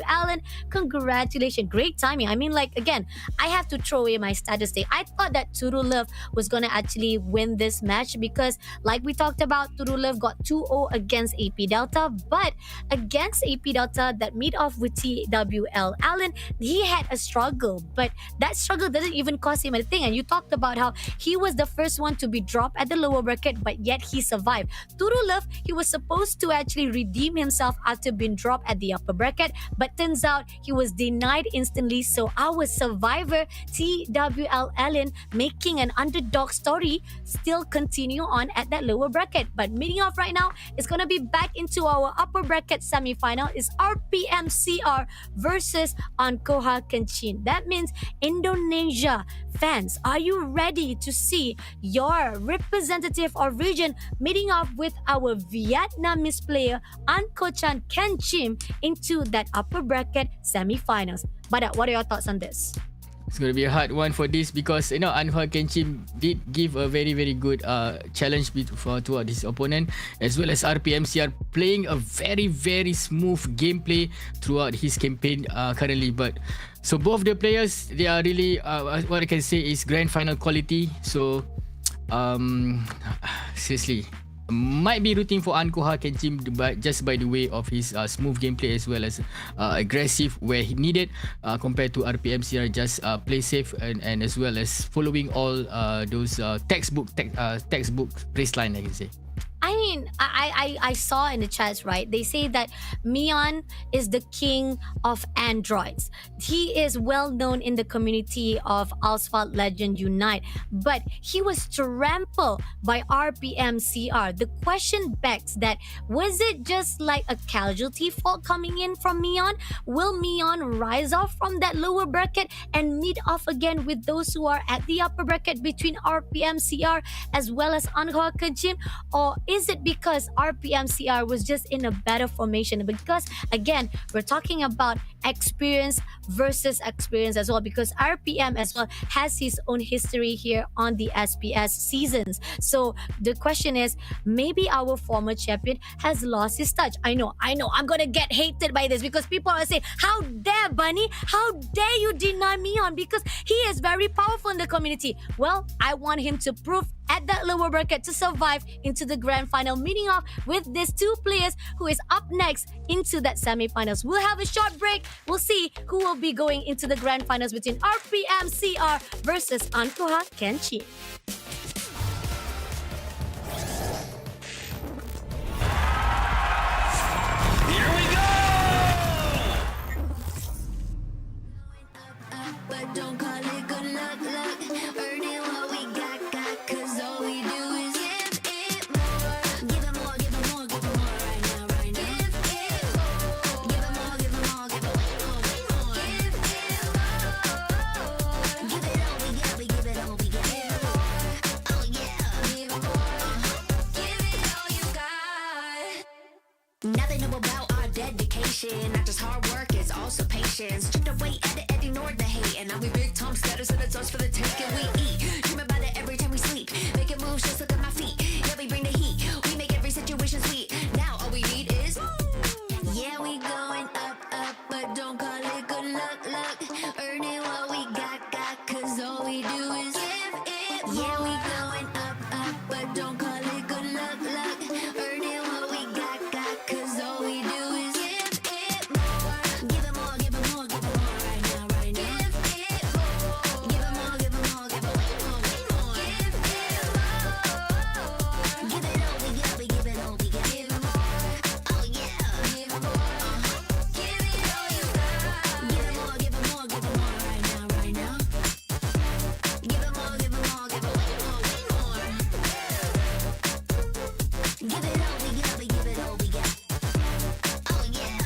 Allen, congratulations. Great timing. I mean, like, again, I have to throw away my status. I thought that Turu Love was going to actually win this match because, like we talked about, Turu Love got 2-0 against AP Delta, but against AP Delta, that meet off with TWL Allen, he had a struggle, but that struggle doesn't even cost him anything. And you talked about how he was the first one to be dropped at the lower bracket, but yet he survived. Turu Love, he was supposed to actually redeem himself after being dropped at the upper bracket, but turns out he was denied instantly. So our survivor TWL Allen, making an underdog story, still continue on at that lower bracket. But meeting off right now is going to be back into our upper bracket semi-final. Is RPMCR versus Ankoh Kenchim. That means Indonesia fans, are you ready to see your representative or region meeting off with our Vietnamese player Ankoh Kenchim into that upper bracket semi-finals? But what are your thoughts on this?
It's going to be a hard one for this because, you know, Ankoh Kenchim did give a very, very good challenge toward his opponent, as well as RPMCR playing a very, very smooth gameplay throughout his campaign currently. But so both the players, they are really, what I can say is grand final quality. So, seriously, might be rooting for Ankoh Kenchim just by the way of his smooth gameplay, as well as aggressive where he needed, compared to RPMCR just play safe and as well as following all those textbook race line, I can say.
I mean, I saw in the chats, right? They say that Myeon is the king of androids. He is well known in the community of Asphalt Legend Unite, but he was trampled by RPM CR. The question begs that was it just like a casualty fault coming in from Myeon? Will Myeon rise off from that lower bracket and meet off again with those who are at the upper bracket between RPM CR as well as Ankoh Kenchim? Or is it because RPM CR was just in a better formation? Because again, we're talking about experience versus experience as well, because RPM as well has his own history here on the SPS seasons. So the question is, maybe our former champion has lost his touch. I know, I'm gonna get hated by this because people are saying, how dare Bunny, how dare you deny Myeon, because he is very powerful in the community. Well, I want him to prove at that lower bracket to survive into the grand final, meeting off with these two players who is up next into that semi-finals. We'll have a short break. We'll see who will be going into the grand finals between RPM CR versus Ankoh Kenchim.
Here we go!
But don't call it good luck, luck. Earning what we got, 'cause all we do is give it more. Give it more, give it more, give it more right now, right now. Give it more. Give it more, give it more, give it way more, way more. Give it more. Give it all we got, we give it all we got. Give it more. Oh yeah. Give it more. Give it all you got. Now they know about our dedication. Not just hard work, it's also patience. Chipped away at it and ignored the hate. And now we big Tom status and it's us for the take and we eat. Dream about it every time we sleep. Making moves, just look at my feet. Yeah, we bring the heat. We make every situation sweet. Now all we need is yeah, we going up, up, but don't call it good luck, luck. Earning what we got, 'cause all we do is give it more. Yeah, we going up, up, but don't call it good luck, luck. Earning what we got, 'cause all we do is give it more. Give it more, give it more, give it more right now, right now. Give it more. Give it more, give it more, give it way more, way more. Give it more. Give it all we got, we give it all we got. Give it more. Oh yeah. Give it more. Give it all you got. Give it more, give it more, give it more right now, right now. Give it more, give it more, give it way more, way more. Give it all we got, we give it all we got. Oh yeah.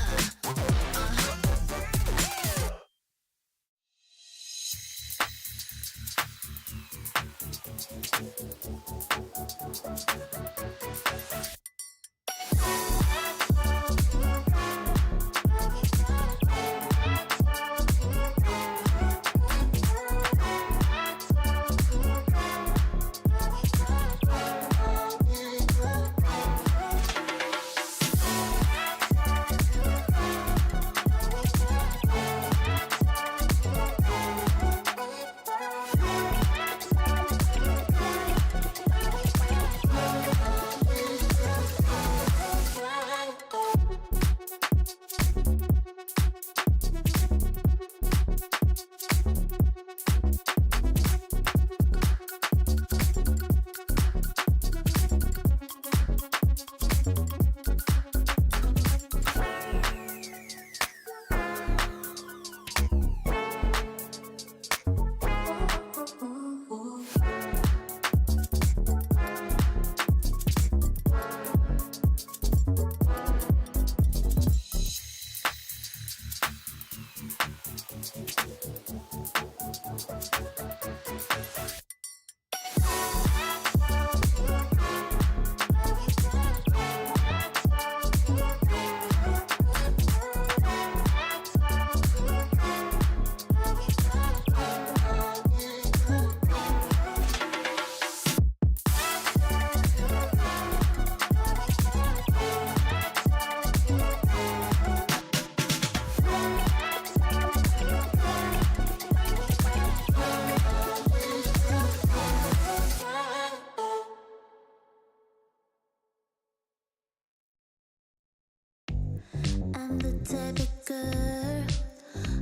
I'm the type of girl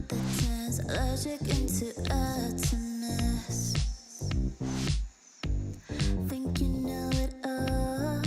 that turns logic into atoms. Think you know it all,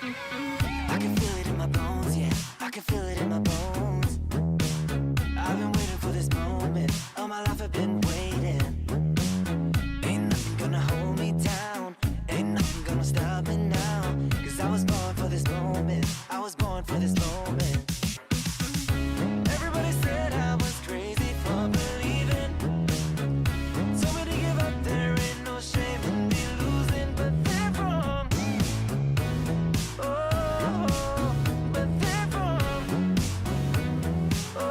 I can feel it in my bones, yeah. I can feel it in my bones. I've been waiting for this moment. All my life I've been waiting. Ain't nothing gonna hold me down. Ain't nothing gonna stop me now. 'Cause I was born for this moment. I was born for this moment. Everybody said I was crazy for believing. Told me to give up, there ain't no shame in me losing, but they're wrong. Oh, but they're wrong. Oh,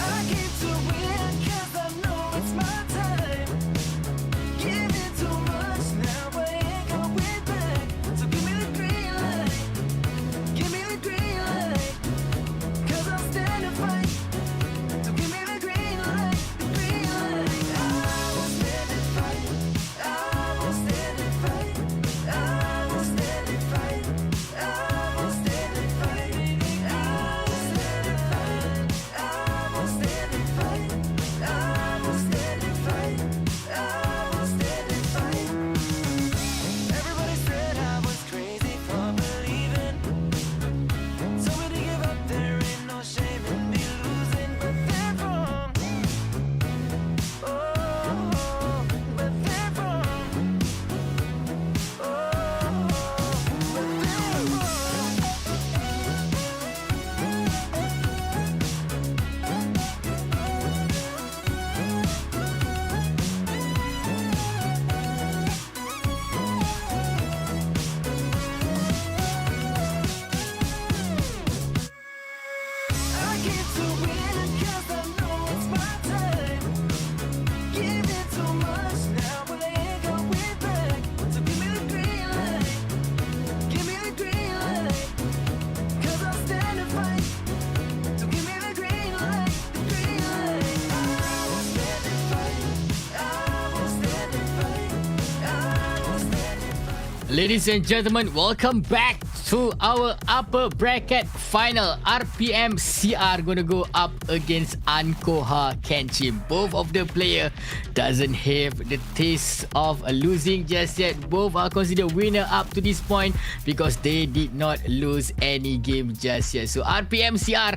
I came to win 'cause I know it's my time. Giving too much now, but I ain't going back. So give me the green light. Give me the green light. 'Cause I'll stand and fight. So give me the green light. The green light. I will stand and fight. I will stand and fight. I will stand and fight. I will stand and fight. I will stand and fight. I will stand and fight. I will stand and fight. I will stand and fight. Everybody said I was crazy for believing. Told me to give up, there ain't no shame in me losing, but they're wrong. Oh, but they're wrong. Oh, but they're wrong. I came to win 'cause I know it's my time. Giving too much now, but I ain't going back. So give me the green light. Give me the green light. 'Cause I'll stand and fight. So give me the green light. The green light. I will stand and fight. I will stand and fight. I will stand and fight.
Ladies and gentlemen, welcome back to our upper bracket final. RPM CR gonna go up against Ankoh Kenchim. Both of the player doesn't have the taste of losing just yet. Both are considered winner up to this point because they did not lose any game just yet. So RPM CR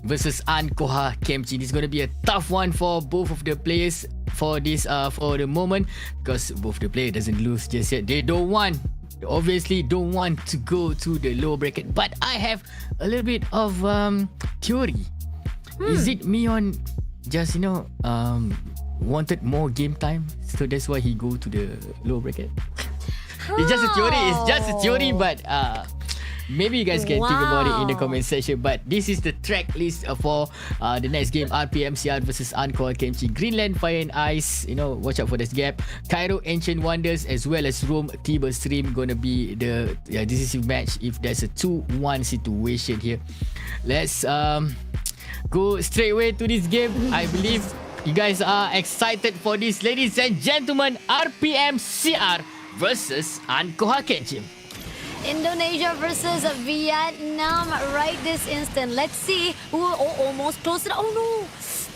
versus Ankoh Kenchim. This is gonna be a tough one for both of the players for this for the moment because both the player doesn't lose just yet. They obviously don't want to go to the lower bracket, but I have a little bit of theory. Is it Myeon just wanted more game time, so that's why he go to the lower bracket? It's just a theory, but maybe you guys can think about it in the comment section. But this is the track list for the next game. RPM CR versus Ankoh Kenchim. Greenland Fire and Ice, watch out for this gap. Cairo Ancient Wonders as well as Rome Tiber Stream gonna be the decisive match if there's a 2-1 situation here. Let's go straight away to this game. I believe you guys are excited for this. Ladies and gentlemen, RPM CR versus Ankoh Kenchim.
Indonesia versus Vietnam right this instant. Let's see. Ooh, almost close it. Oh no.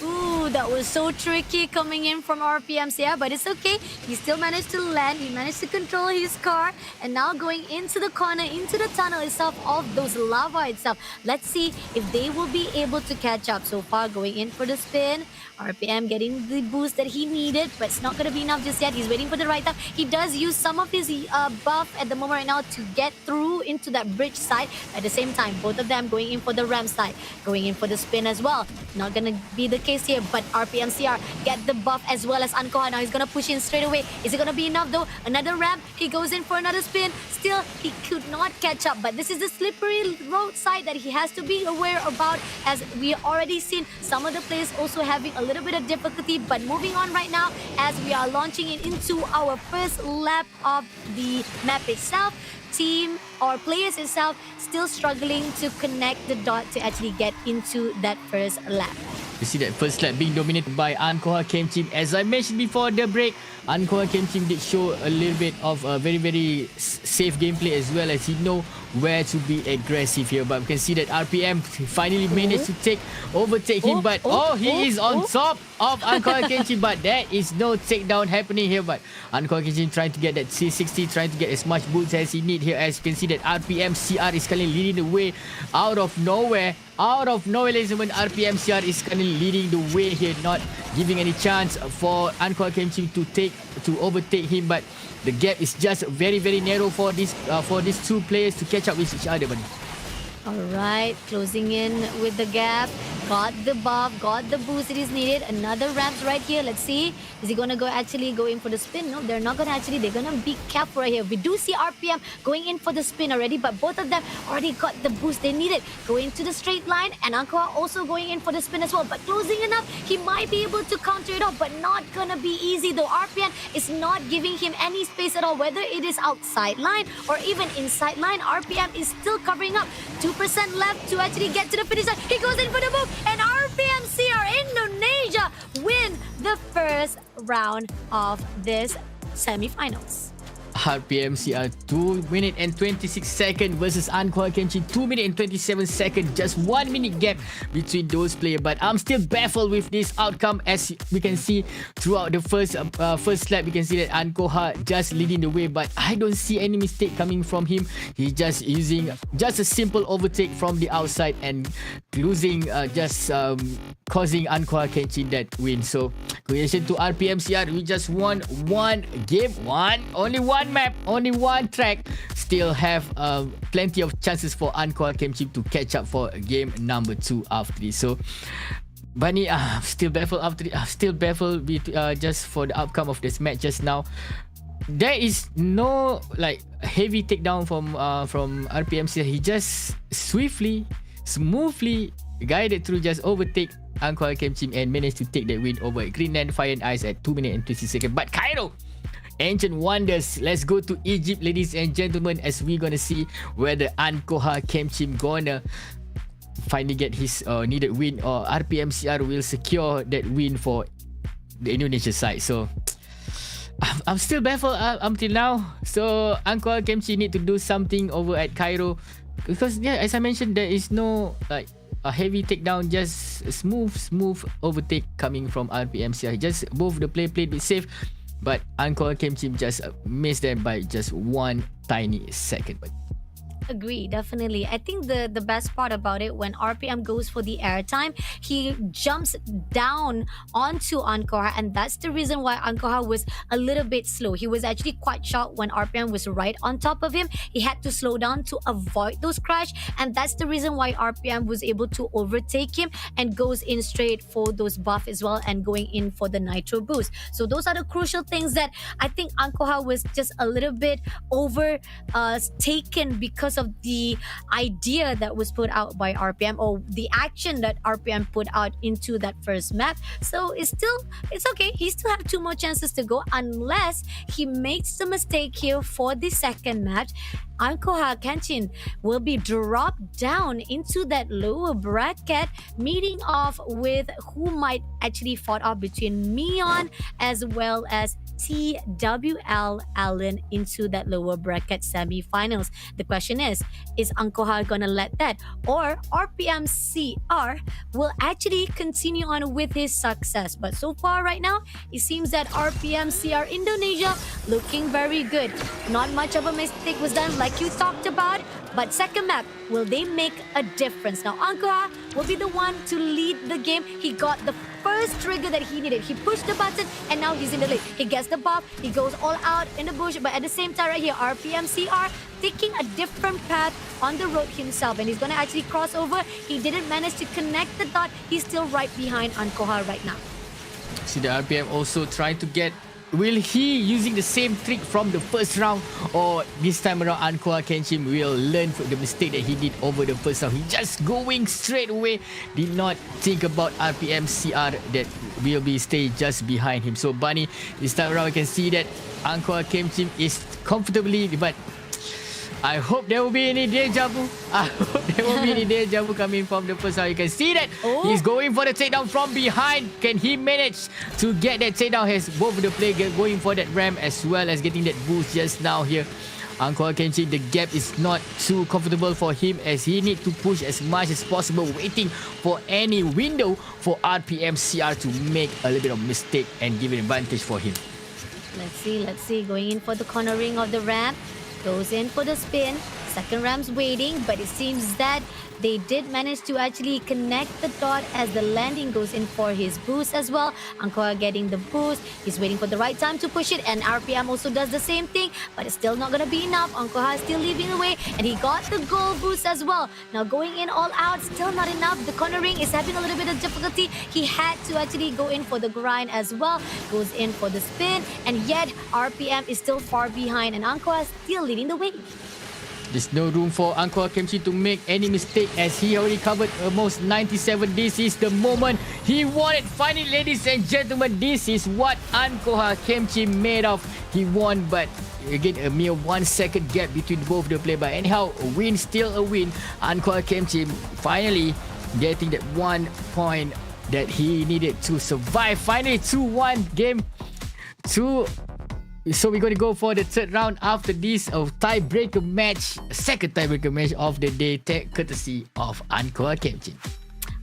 Ooh, that was so tricky coming in from RPMCR, but it's okay. He still managed to land. He managed to control his car. And now going into the corner, into the tunnel itself of those lava itself. Let's see if they will be able to catch up. So far, going in for the spin. RPM getting the boost that he needed, but it's not going to be enough just yet. He's waiting for the right time. He does use some of his buff at the moment right now to get through into that bridge side. At the same time, both of them going in for the ramp side, going in for the spin as well. Not going to be the case here, but RPMCR get the buff as well as Ankoh. Now he's going to push in straight away. Is it going to be enough though? Another ramp. He goes in for another spin. Still, he could not catch up, but this is the slippery road side that he has to be aware about, as we already seen some of the players also having a little bit of difficulty. But moving on right now as we are launching it into our first lap of the map itself. Team or players itself still struggling to connect the dot to actually get into that first lap.
You see that first lap being dominated by Ankoh Kenchim. As I mentioned before the break, Ankoh Kenchim did show a little bit of a very safe gameplay, as well as he know where to be aggressive here. But we can see that RPM finally managed to overtake him. But he is on top of Ankoh Kenchim. But there is no takedown happening here. But Ankoh Kenchim trying to get that C60, trying to get as much boots as he need here. As you can see that RPM CR is currently leading the way out of nowhere. Ladies and gentlemen, RPM CR is currently leading the way here, not giving any chance for Ankoh Kenchim to overtake him. But the gap is just very narrow for these two players to catch up with each other, buddy.
Alright, closing in with the gap. Got the buff, got the boost that is needed. Another ramps right here. Let's see. Is he gonna go in for the spin? No, they're not gonna they're gonna be careful right here. We do see RPM going in for the spin already, but both of them already got the boost they needed. Going to the straight line, and Ankoh also going in for the spin as well. But closing enough, he might be able to counter it off, but not gonna be easy though. RPM is not giving him any space at all, whether it is outside line or even inside line. RPM is still covering up. 2% left to actually get to the finish line. He goes in for the move, and RPM CR Indonesia win the first round of this semi-finals.
RPM CR 2 minute and 26 seconds versus Ankoh Kenchim 2 minute and 27 seconds. Just 1 minute gap between those players. But I'm still baffled with this outcome. As we can see throughout the first lap, we can see that Ankoh just leading the way. But I don't see any mistake coming from him. He's just using a simple overtake from the outside and losing, causing Ankoh Kenchim that win. So congratulations to RPM CR. We just won one game, only one map, only one track. Still have plenty of chances for Ankoh Kenchim to catch up for game number 2 after this. So Bunny, still baffled with just for the outcome of this match just now. There is no heavy takedown from RPM CR. He just swiftly, smoothly guided through, just overtake Ankoh Kenchim and managed to take that win over Greenland Fire and Ice at 2 minutes and 20 seconds. But Cairo, Ancient Wonders, let's go to Egypt, ladies and gentlemen, as we're gonna see whether Ankoh Kenchim gonna finally get his needed win, or RPM CR will secure that win for the Indonesia side. So I'm still baffled until now. So Ankoh Kenchim need to do something over at Cairo, because as I mentioned, there is no a heavy takedown, just smooth overtake coming from RPM CR. Just both the played it safe, but Ankoh Kenchim just missed them by just 1 tiny second. But
Agree, definitely. I think the best part about it, when RPM goes for the airtime, he jumps down onto Ankoh, and that's the reason why Ankoh was a little bit slow. He was actually quite short when RPM was right on top of him. He had to slow down to avoid those crash, and that's the reason why RPM was able to overtake him and goes in straight for those buff as well, and going in for the nitro boost. So those are the crucial things that I think Ankoh was just a little bit taken because of the idea that was put out by RPM, or the action that RPM put out into that first map. So it's okay. He still have 2 more chances to go, unless he makes the mistake here for the second match. Ankoh Kenchim will be dropped down into that lower bracket, meeting off with who might actually fought off between Myeon as well as TWL Allen into that lower bracket semi-finals. The question is Ankoh gonna let that, or RPM CR will actually continue on with his success? But so far right now, it seems that RPM CR Indonesia looking very good. Not much of a mistake was done like you talked about, but second map, will they make a difference? Now Ankoh will be the one to lead the game. He got the first trigger that he needed. He pushed the button and now he's in the lead. He gets the buff, he goes all out in the bush, but at the same time right here, RPM CR taking a different path on the road himself, and he's gonna actually cross over. He didn't manage to connect the dot. He's still right behind Ankoh right now.
See the RPM also trying to get. Will he using the same trick from the first round, or this time around Ankoh Kenchim will learn from the mistake that he did over the first round? He just going straight away, did not think about RPM CR that will be stay just behind him. So Bunny, this time around we can see that Ankoh Kenchim is comfortably, but I hope there will be any deja vu. I hope there will be any deja vu coming from the first round. You can see that he's going for the takedown from behind. Can he manage to get that takedown? Has both of the players going for that ram as well as getting that boost just now here. Ankoh Kenchim, the gap is not too comfortable for him as he need to push as much as possible, waiting for any window for RPM CR to make a little bit of mistake and give an advantage for him.
Let's see. Going in for the cornering of the ramp. Goes in for the spin. Second ramp's waiting, but it seems that they did manage to actually connect the dot as the landing goes in for his boost as well. Ankoh getting the boost. He's waiting for the right time to push it, and RPM also does the same thing, but it's still not going to be enough. Ankoh is still leaving away, and he got the goal boost as well. Now going in all out, still not enough. The cornering is having a little bit of difficulty. He had to actually go in for the grind as well. Goes in for the spin, and yet RPM is still far behind, and Ankoh is still leading the way.
There's no room for Ankoh Kenchim to make any mistake as he already covered almost 97. This is the moment he wanted. Finally, ladies and gentlemen, this is what Ankoh Kenchim made of. He won, but again, a mere 1 second gap between both the players. But anyhow, a win, still a win. Ankoh Kenchim finally getting that 1 point that he needed to survive. Finally, 2-1 game 2. So we're going to go for the third round after this of tiebreaker match, second tiebreaker match of the day, courtesy of Ankoh Kenchim.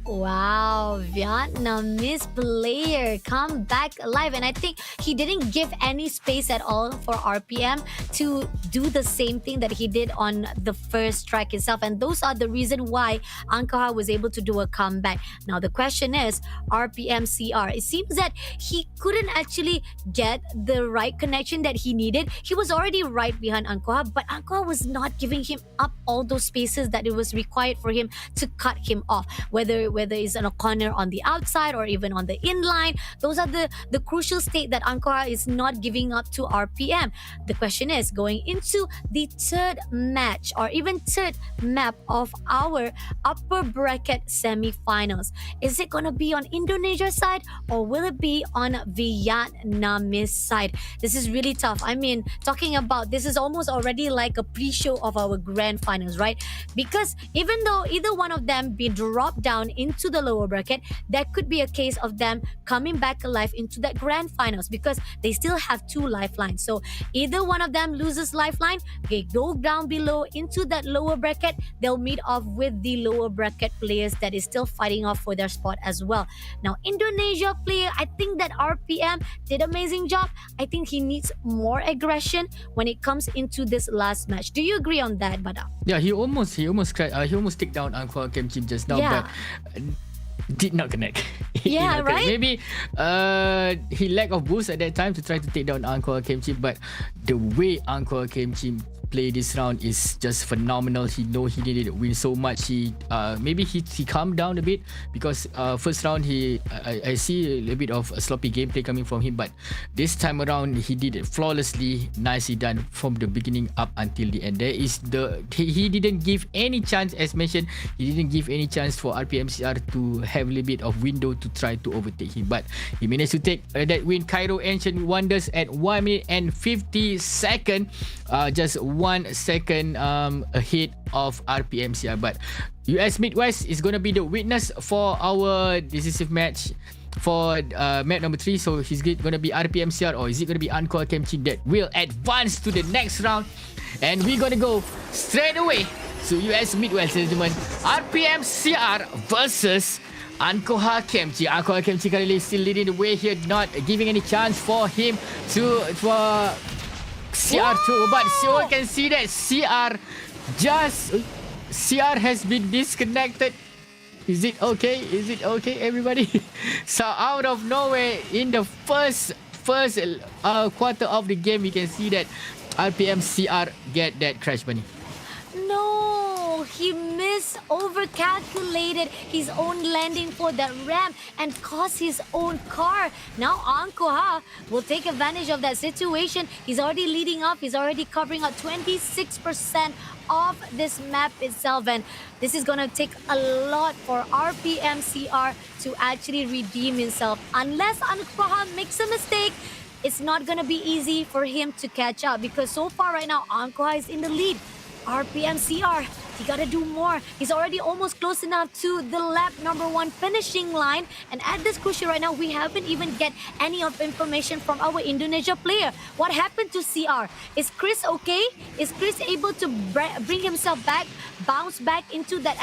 Wow, Vietnamese player come back alive, and I think he didn't give any space at all for RPM to do the same thing that he did on the first track itself, and those are the reason why Ankoh was able to do a comeback. Now the question is RPM CR. It seems that he couldn't actually get the right connection that he needed. He was already right behind Ankoh, but Ankoh was not giving him up all those spaces that it was required for him to cut him off, whether it's in a corner on the outside or even on the inline. Those are the crucial state that Ankoh is not giving up to RPM. The question is, going into the third match or even third map of our upper bracket semi-finals, is it going to be on Indonesia side or will it be on Vietnamese side? This is really tough. I mean, talking about this is almost already like a pre-show of our grand finals, right? Because even though either one of them be dropped down into the lower bracket, that could be a case of them coming back alive into that grand finals because they still have 2 lifelines. So either one of them loses lifeline, they go down below into that lower bracket, they'll meet off with the lower bracket players that is still fighting off for their spot as well. Now Indonesia player, I think that RPM did amazing job. I think he needs more aggression when it comes into this last match. Do you agree on that, Bada?
Yeah, he almost took down Ankoh Kenchim just now,
Yeah.
but did not connect. He did
Yeah,
not connect.
right?
Maybe he lack of boost at that time to try to take down Ankoh Kenchim, but the way Ankoh Kenchim play this round is just phenomenal. He know he needed to win so much. He calmed down a bit because first round I see a little bit of a sloppy gameplay coming from him, but this time around he did it flawlessly, nicely done from the beginning up until the end. He didn't give any chance, as mentioned, he didn't give any chance for RPMCR to have a little bit of window to try to overtake him, but he managed to take that win. Cairo Ancient Wonders at 1 minute and 50 seconds, just 1 second ahead of RPMCR. But US Midwest is going to be the witness for our decisive match for map number 3. So he's going to be RPMCR or is it going to be Ankoh Kenchim that will advance to the next round? And we're going to go straight away to US Midwest, gentlemen. RPMCR versus Ankoh Kenchim. Ankoh Kenchim currently still leading the way here, not giving any chance for him to CR2, but you can see that CR has been disconnected. Is it okay? Is it okay, everybody? So out of nowhere in the first quarter of the game, we can see that RPM CR get that crash bunny.
No, he overcalculated his own landing for that ramp and cost his own car. Now Ankoh will take advantage of that situation. He's already leading up. He's already covering up 26% of this map itself, and this is gonna take a lot for RPMCR to actually redeem himself. Unless Ankoh makes a mistake, it's not gonna be easy for him to catch up because so far right now Ankoh is in the lead. RPMCR, he gotta do more. He's already almost close enough to the lap number 1 finishing line. And at this crucial right now, we haven't even get any of information from our Indonesia player. What happened to CR? Is Chris okay? Is Chris able to bring himself back, bounce back into that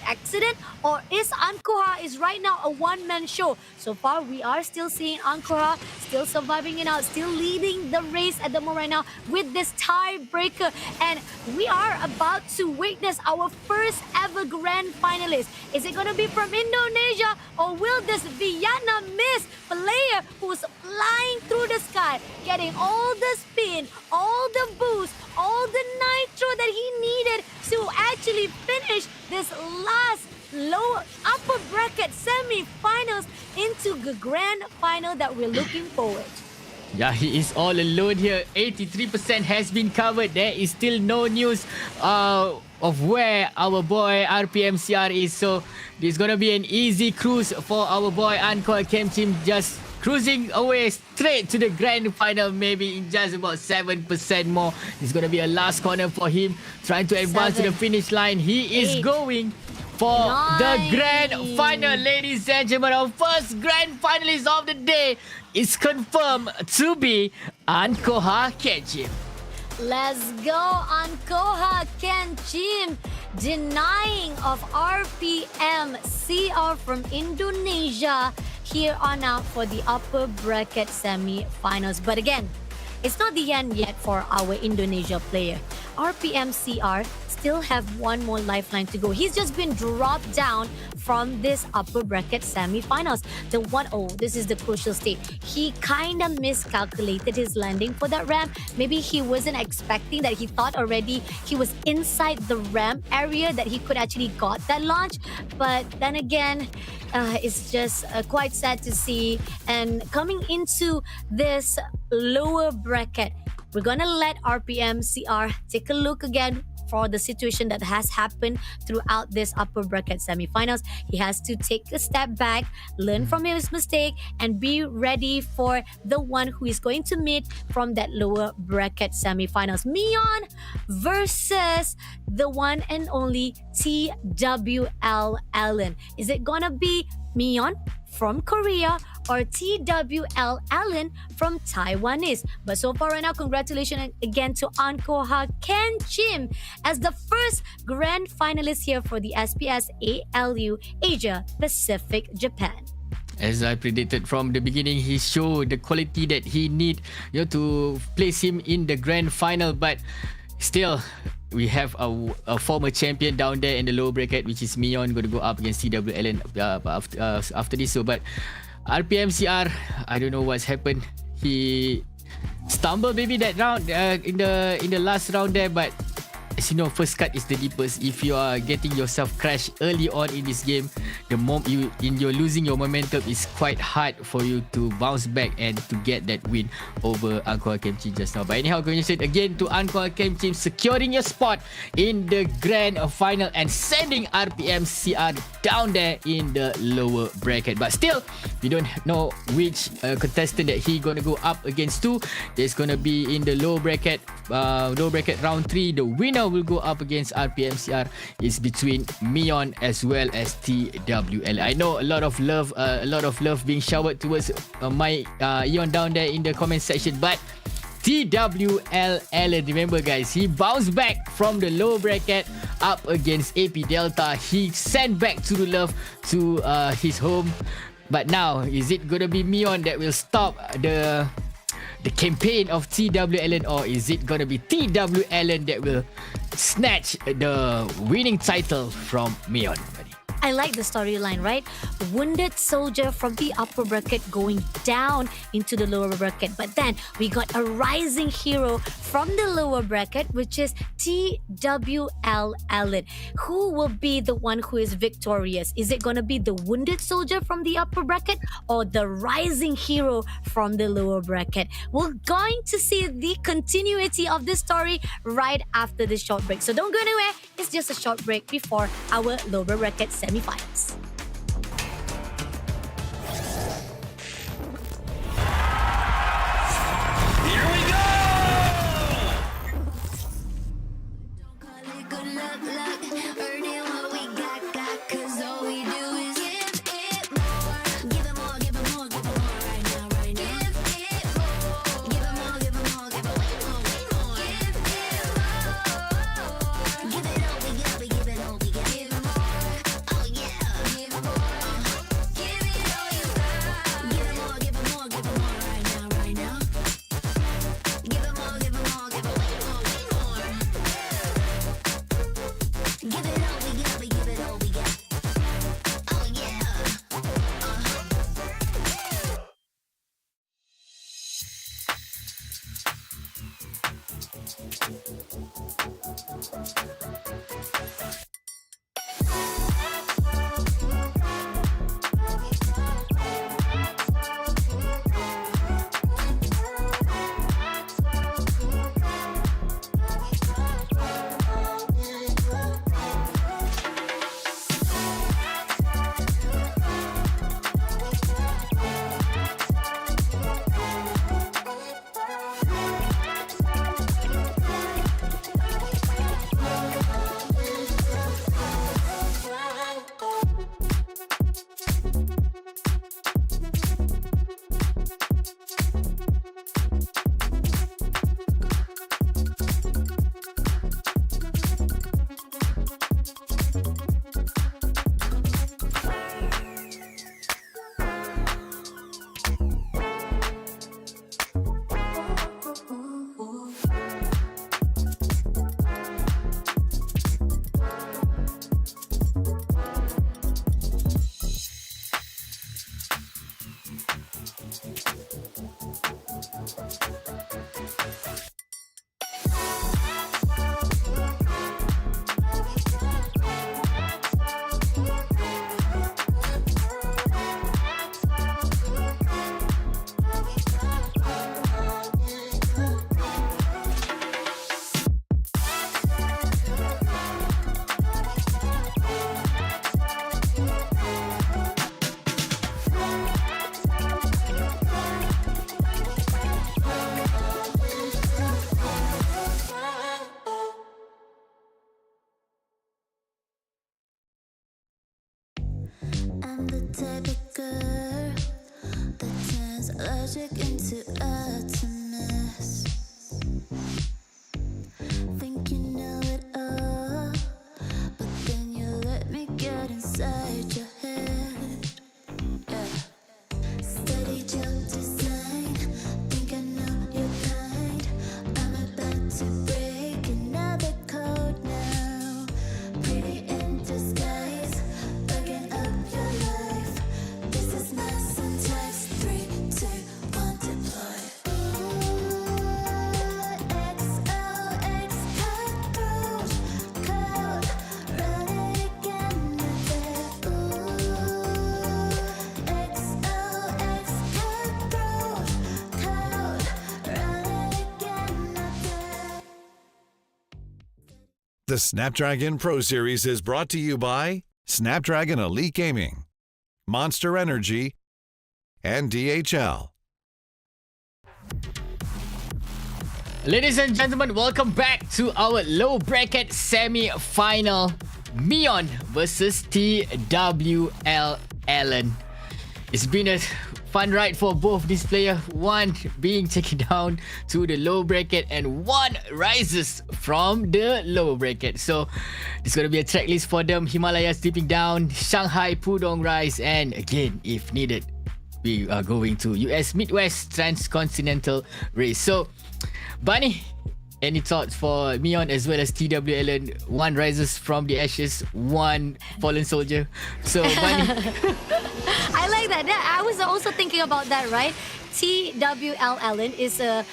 accident? Or is Ankoh is right now a one-man show? So far, we are still seeing Ankoh still surviving it out, still leading the race at the moment right now with this tiebreaker. And we are about to witness our first ever grand finalist. Is it going to be from Indonesia, or will this Vietnamese player who's flying through the sky, getting all the spin, all the boost, all the nitro that he needed to actually finish this last upper bracket semi-finals into the grand final that we're looking forward to?
Yeah, he is all alone here. 83% has been covered. There is still no news of where our boy RPMCR is. So this is going to be an easy cruise for our boy Ankoh Kenchim, just cruising away straight to the grand final, maybe in just about 7% more. It's going to be a last corner for him, trying to advance to the finish line. He is going for the grand final, ladies and gentlemen. Our first grand finalist of the day is confirmed to be Ankoh Kenchim.
Let's go, Ankoh Kenchim, denying of RPM CR from Indonesia here on out for the upper bracket semi-finals. But again, it's not the end yet for our Indonesia player. RPM CR still have one more lifeline to go. He's just been dropped down from this upper bracket semi-finals. This is the crucial state. He kind of miscalculated his landing for that ramp. Maybe he wasn't expecting that. He thought already he was inside the ramp area that he could actually got that launch. But then again, it's just quite sad to see. And coming into this lower bracket, we're gonna let RPM CR take a look again for the situation that has happened throughout this upper bracket semifinals. He has to take a step back, learn from his mistake, and be ready for the one who is going to meet from that lower bracket semifinals. Myeon versus the one and only TWL Allen. Is it gonna be Myeon from Korea or TWL Allen from Taiwanese? But so far right now, congratulations again to Ankoh Kenchim as the first grand finalist here for the SPS ALU Asia Pacific Japan.
As I predicted from the beginning, he showed the quality that he need, to place him in the grand final. But still, we have a former champion down there in the lower bracket, which is Myeon, going to go up against TWLN after this. So, but RPMCR, I don't know what's happened. He stumbled maybe that round in the last round there, but as you know, first cut is the deepest. If you are getting yourself crashed early on in this game, you're losing your momentum, is quite hard for you to bounce back and to get that win over Ankoh Kenchim just now. But anyhow, congratulations again to Ankoh Kenchim securing your spot in the grand final and sending RPMCR down there in the lower bracket. But still, we don't know which contestant that he gonna go up against to. There's gonna be in the low bracket round 3. The winner will go up against RPMCR. Is between Myeon as well as TWL. I know a lot of love being showered towards my Eon down there in the comment section, but TWL Allen, remember guys, he bounced back from the low bracket up against AP Delta. He sent back Turu love to his home. But now, is it gonna be Myeon that will stop the campaign of TWLN, or is it gonna be TWLN that will snatch the winning title from Myeon?
I like the storyline, right? Wounded soldier from the upper bracket going down into the lower bracket. But then we got a rising hero from the lower bracket, which is TWL Allen. Who will be the one who is victorious? Is it going to be the wounded soldier from the upper bracket or the rising hero from the lower bracket? We're going to see the continuity of this story right after this short break. So don't go anywhere. It's just a short break before our lower bracket semi-finals.
Here we go!
Good luck, luck, earning what we got, 'cause all we do is give it more. Give it more, give it more, give it more right now, right now. Give it more. Give it more, give it more, give it way more, way more. Give it more. Give it all we got, we give it all we got. Give it more. Oh yeah. Give it more. Give it all you got. Give it more, give it more, give it more right now, right now. Give it more, give it more, give it way more, way more. Give it all we got, we give it all we got. Oh yeah.
I'm the type of girl that turns logic into Artemis. Think you know it all, but then you let me get inside your head. Yeah. Study job design, think I know your kind. I'm about to break another code now. Pretty in disguise, bugging up your life. This is my syntax. 3, 2, 1, deploy. XOX code, run it again. XOX code, run it again.
The Snapdragon Pro Series is brought to you by Snapdragon Elite Gaming, Monster Energy, and DHL.
Ladies and gentlemen, welcome back to our low bracket semi-final. Myeon versus TWL Allen. It's been a fun ride for both these players. One being taken down to the low bracket and one rises from the lower bracket. So it's going to be a track list for them. Himalayas dipping down, Shanghai Pudong rise, and again, if needed, we are going to US Midwest Transcontinental race. So, Bunny, any thoughts for Myeon as well as TWLN? One rises from the ashes, one fallen soldier. So, Bunny,
I like that. I was also thinking about that, right? TWL Allen is a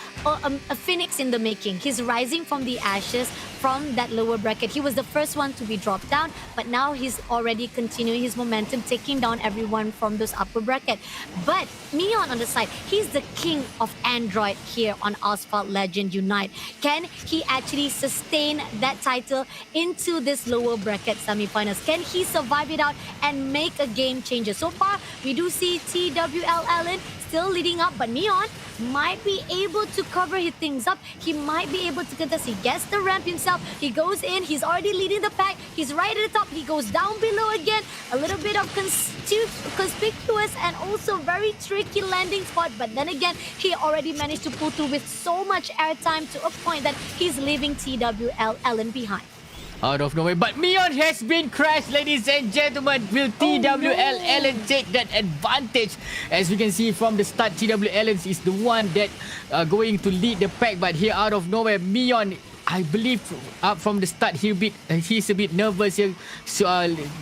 phoenix in the making. He's rising from the ashes from that lower bracket. He was the first one to be dropped down, but now he's already continuing his momentum, taking down everyone from those upper bracket. But Myeon on the side, he's the king of Android here on Asphalt Legend Unite. Can he actually sustain that title into this lower bracket semifinals? Can he survive it out and make a game changer? So far, we do see TWL Allen still leading up, but Myeon might be able to cover his things up. He might be able to contest. He gets the ramp himself. He goes in. He's already leading the pack. He's right at the top. He goes down below again. A little bit of conspicuous and also very tricky landing spot. But then again, he already managed to pull through with so much airtime to a point that he's leaving TWL Ellen behind.
Out of nowhere, but Myeon has been crashed, ladies and gentlemen. Will TWL Ellen take that advantage? As we can see from the start, TWL Ellen is the one that going to lead the pack, but here out of nowhere, Myeon, I believe up from the start, he's a bit nervous here. So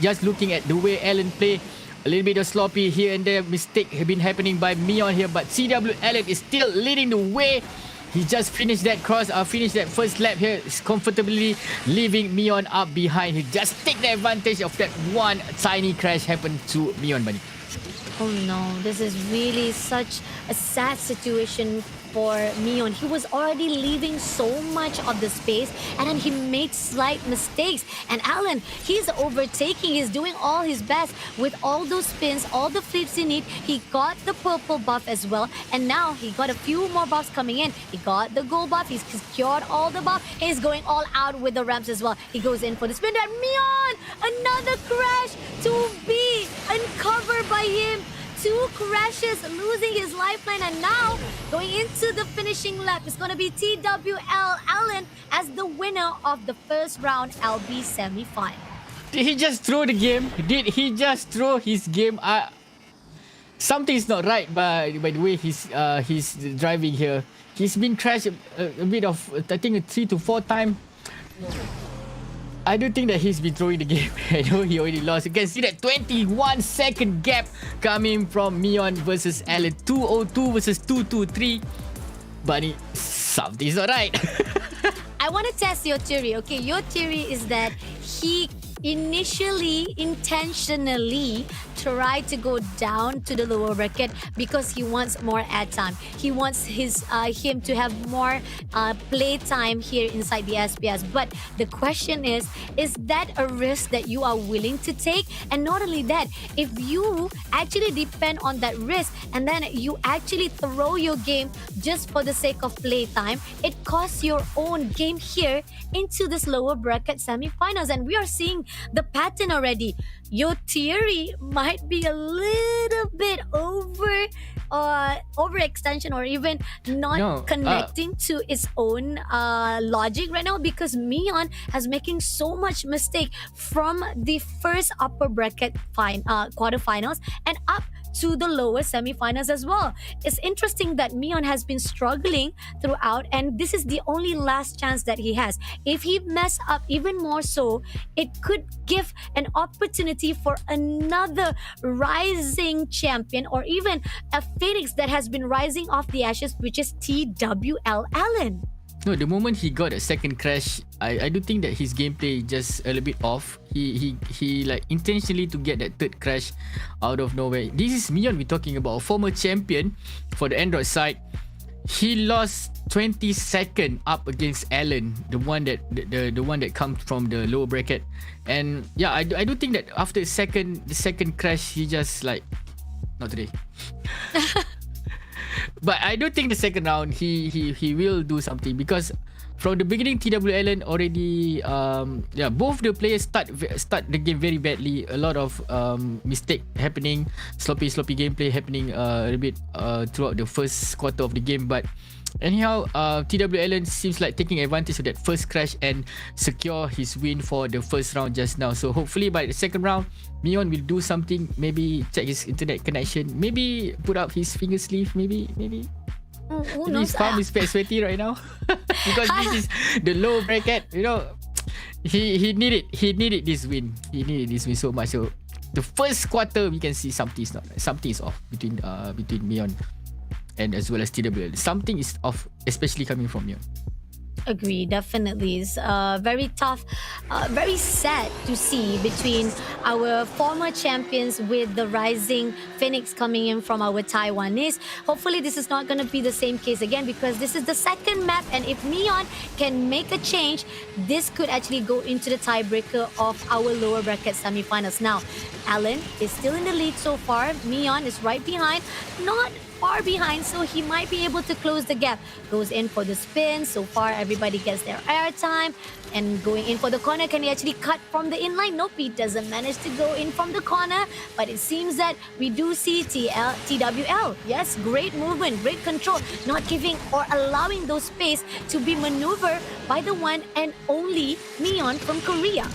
just looking at the way Ellen play, a little bit of sloppy here and there, mistake have been happening by Myeon here, but TWL Ellen is still leading the way. He just finished that first lap here, comfortably leaving Myeon up behind. He just take the advantage of that one tiny crash happened to Myeon, buddy.
Oh no, this is really such a sad situation for Myeon. He was already leaving so much of the space and then he made slight mistakes. And Alan, he's overtaking. He's doing all his best with all those spins, all the flips he need. He got the purple buff as well. And now he got a few more buffs coming in. He got the gold buff. He's secured all the buff. He's going all out with the ramps as well. He goes in for the spin. And Myeon, another crash to be uncovered by him. 2 crashes, losing his lifeline, and now going into the finishing lap is going to be TWL Allen as the winner of the first round LB semi-final.
Did he just throw the game? Did he just throw his game? Something's not right by the way he's driving here. He's been crashed a bit of, I think, 3 to 4 times. I do think that he's been throwing the game. I know he already lost. You can see that 21-second gap coming from Myeon versus Allen. 202 versus 223. But something's not right.
I want to test your theory. Okay, your theory is that he initially intentionally tried to go down to the lower bracket because he wants more ad time. He wants him to have more play time here inside the SPS. But the question is that a risk that you are willing to take? And not only that, if you actually depend on that risk and then you actually throw your game just for the sake of play time, it costs your own game here into this lower bracket semi-finals. And we are seeing the pattern already. Your theory might be a little bit overextension or even not connecting to its own logic right now, because Myeon has making so much mistake from the first upper bracket quarterfinals and up to the lower semi-finals as well. It's interesting that Myeon has been struggling throughout, and this is the only last chance that he has. If he mess up even more so, it could give an opportunity for another rising champion or even a phoenix that has been rising off the ashes, which is TWL Allen.
No, the moment he got a second crash, I do think that his gameplay just a little bit off. He like intentionally to get that third crash out of nowhere. This is Myeon we're talking about, a former champion for the Android side. He lost 20 seconds up against Allen, the one that comes from the lower bracket. And yeah, I do think that after the second crash, he just like, not today. But I do think the second round he will do something, because from the beginning TWLN already both the players start the game very badly. A lot of mistake happening, sloppy gameplay happening a little bit throughout the first quarter of the game. But anyhow, TWLN seems like taking advantage of that first crash and secure his win for the first round just now. So hopefully by the second round, Myeon will do something. Maybe check his internet connection. Maybe put up his finger sleeve. Maybe.
Who
His
knows?
palm is quite sweaty right now because this is the low bracket. You know, he needed this win. He needed this win so much. So the first quarter, we can see something is off between Myeon and as well as TWL. Something is off, especially coming from Myeon.
Agree, definitely. It's very tough, very sad to see between our former champions with the rising phoenix coming in from our Taiwanese. Hopefully this is not going to be the same case again, because this is the second map, and if Myeon can make a change, this could actually go into the tiebreaker of our lower bracket semi-finals. Now, Allen is still in the lead so far. Myeon is right behind. Not far behind, so he might be able to close the gap. Goes in for the spin. So far, everybody gets their airtime. And going in for the corner, can he actually cut from the inline? Nope, he doesn't manage to go in from the corner. But it seems that we do see TWL. Yes, great movement, great control, not giving or allowing those space to be maneuvered by the one and only Myeon from Korea.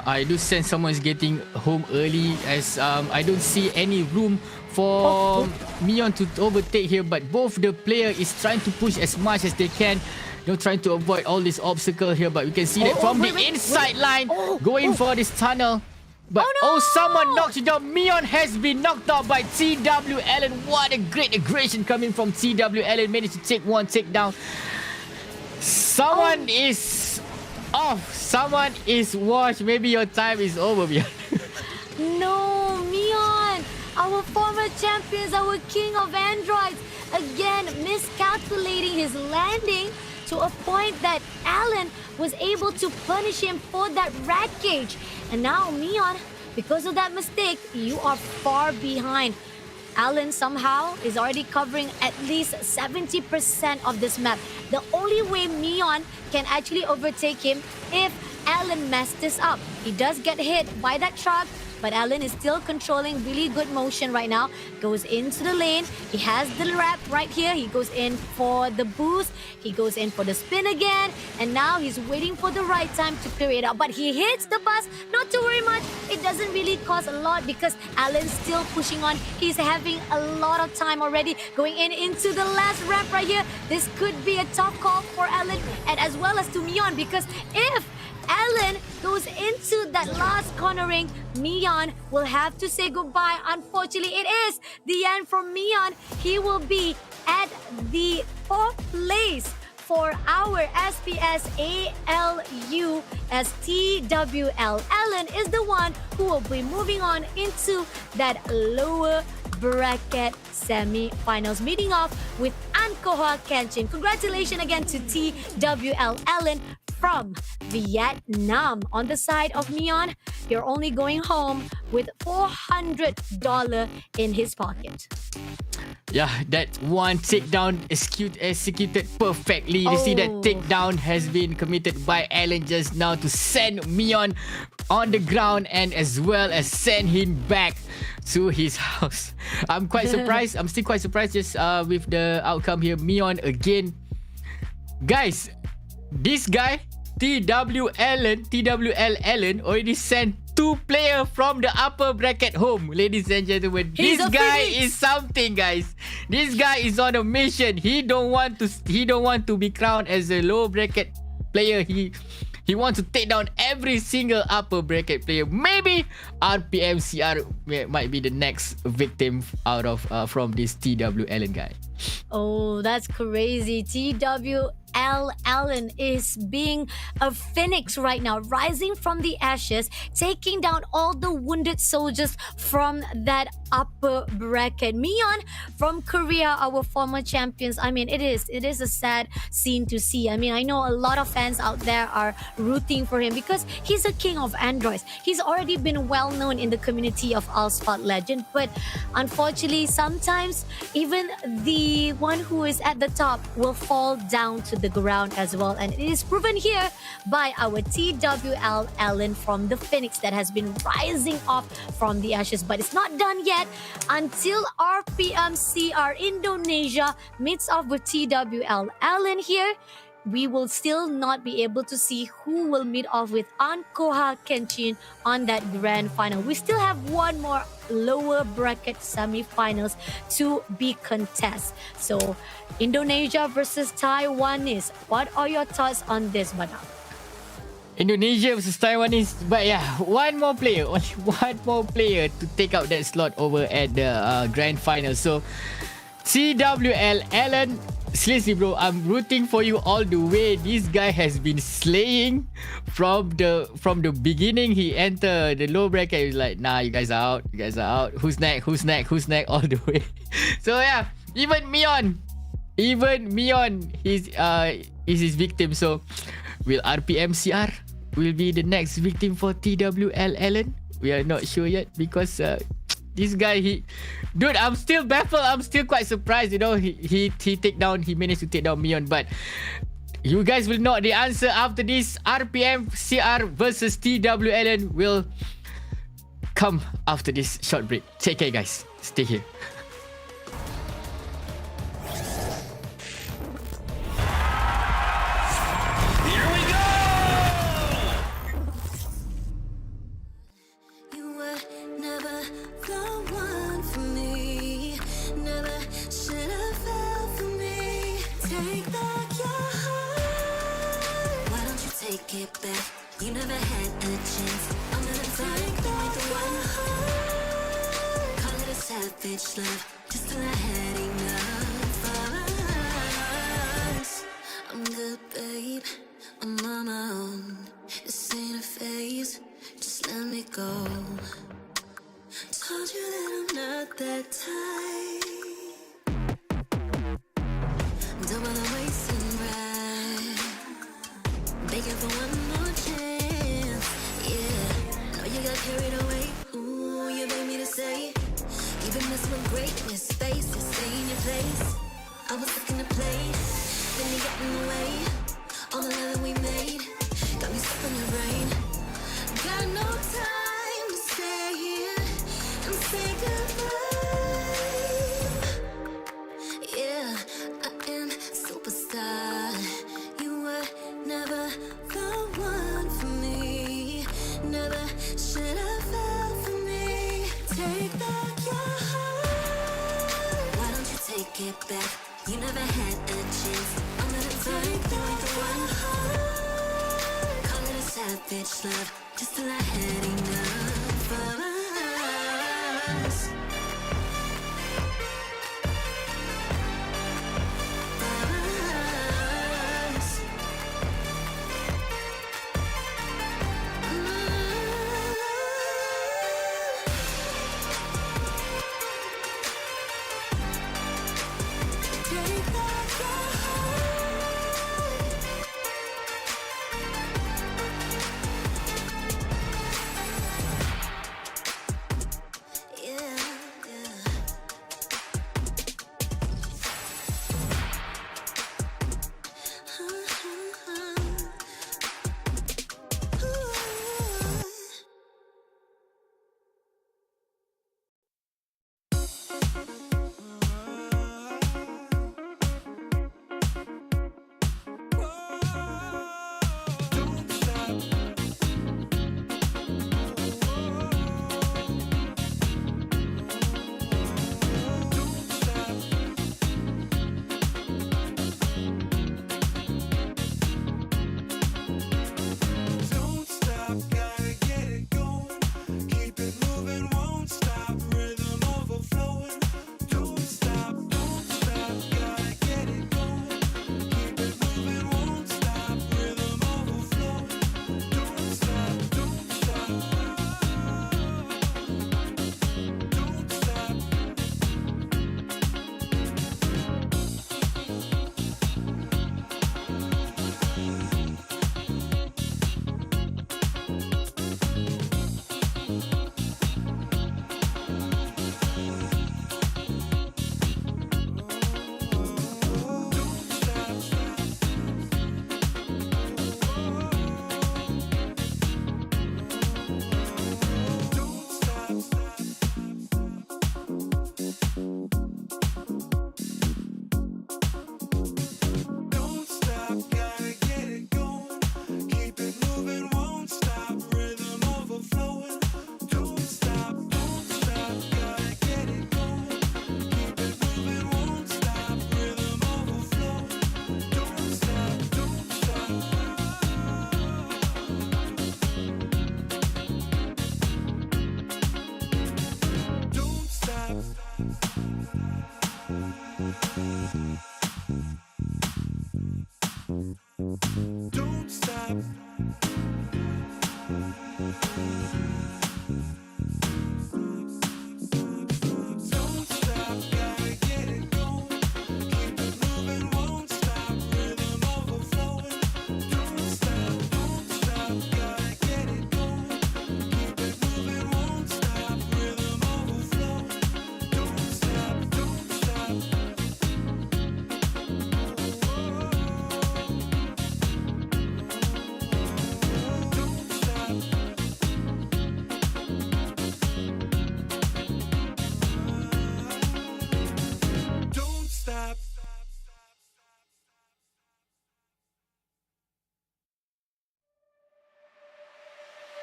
I do sense someone's getting home early as I don't see any room for Myeon to overtake here, but both the player is trying to push as much as they can. They're trying to avoid all this obstacle here, but we can see that from the inside line, going for this tunnel. But someone knocked it down. Myeon has been knocked out by TWL, and what a great aggression coming from TWL, and managed to take one takedown. Someone is off. Someone is washed. Maybe your time is over, Myeon.
No, Myeon, our former champions, our king of androids, again miscalculating his landing to a point that Alan was able to punish him for that rat cage. And now, Myeon, because of that mistake, you are far behind. Alan somehow is already covering at least 70% of this map. The only way Myeon can actually overtake him if Alan messed this up. He does get hit by that truck, but Alan is still controlling really good motion right now. Goes into the lane. He has the wrap right here. He goes in for the boost. He goes in for the spin again. And now he's waiting for the right time to clear it out. But he hits the bus. Not to worry much. It doesn't really cost a lot because Alan's still pushing on. He's having a lot of time already. Going in into the last ramp right here. This could be a tough call for Alan and as well as to Myeon, because if Alan goes into that last cornering, Myeon will have to say goodbye. Unfortunately, it is the end for Myeon. He will be at the 4th place for our SPS ALU as TWL. Alan is the one who will be moving on into that lower bracket semi-finals, meeting off with Ankoh Kenchim. Congratulations again to TWL Alan from Vietnam. On the side of Myeon, you're only going home with $400 in his pocket.
Yeah, that one takedown executed perfectly. You see that takedown has been committed by Alan just now to send Myeon on the ground and as well as send him back to his house. I'm quite surprised. I'm still quite surprised just with the outcome here. Myeon again. Guys, this guy, TWL Allen, already sent 2 players from the upper bracket home, ladies and gentlemen. This guy is something, guys. This guy is on a mission. He don't want to be crowned as a low bracket player. He wants to take down every single upper bracket player. Maybe RPMCR might be the next victim out of from this TWL guy.
Oh, that's crazy. TWL Allen is being a phoenix right now, rising from the ashes, taking down all the wounded soldiers from that upper bracket. Myeon from Korea, our former champions. I mean, it is a sad scene to see. I mean, I know a lot of fans out there are rooting for him because he's a king of androids. He's already been well known in the community of Asphalt legend, but unfortunately, sometimes even the one who is at the top will fall down to the ground as well. And it is proven here by our TWL Allen from the Phoenix that has been rising off from the ashes. But it's not done yet until RPMCR Indonesia meets off with TWL Allen here. We will still not be able to see who will meet off with Ankoh Kenchim on that grand final. We still have one more lower bracket semi-finals to be contested. So, Indonesia versus Taiwanese. What are your thoughts on this, Badang?
Indonesia versus Taiwanese. But yeah, only one more player to take out that slot over at the grand final. So, TWL Allen, seriously bro, I'm rooting for you all the way. This guy has been slaying from the beginning. He entered the low bracket. He's like, nah, you guys are out. Who's next all the way. So yeah, even Myeon is his victim. So will RPMCR will be the next victim for TWL Allen? We are not sure yet because This guy, dude, I'm still baffled. I'm still quite surprised. You know, he managed to take down Myeon, but you guys will know the answer after this. RPM CR versus TWLN will come after this short break. Take care, guys. Stay here.
Here we go!
You were never the one for me. Never should have fell for me. Take back your heart. Why don't you take it back? You never had a chance. I'm gonna take back the one heart. Call it a savage love. Just till I had enough of us. I'm good, babe. I'm on my own. This ain't a phase. Just let me go. Told you that I'm not that type. Don't bother wasting breath. Begging for one more chance. Yeah, know you got carried away. Ooh, you made me to say you've been messing with greatness. Space to stay in your place. I was looking to play, then you got in the way. All the love that we made got me stuck in your brain. Got no time to stay here and say goodbye. Yeah, I am superstar. You were never the one for me. Never should have fell for me. Take back your heart. Why don't you take it back? You never had a chance. I'm gonna take back the one heart. Call it a savage love. Just till I had enough of us. Us. Take back your heart. Yeah.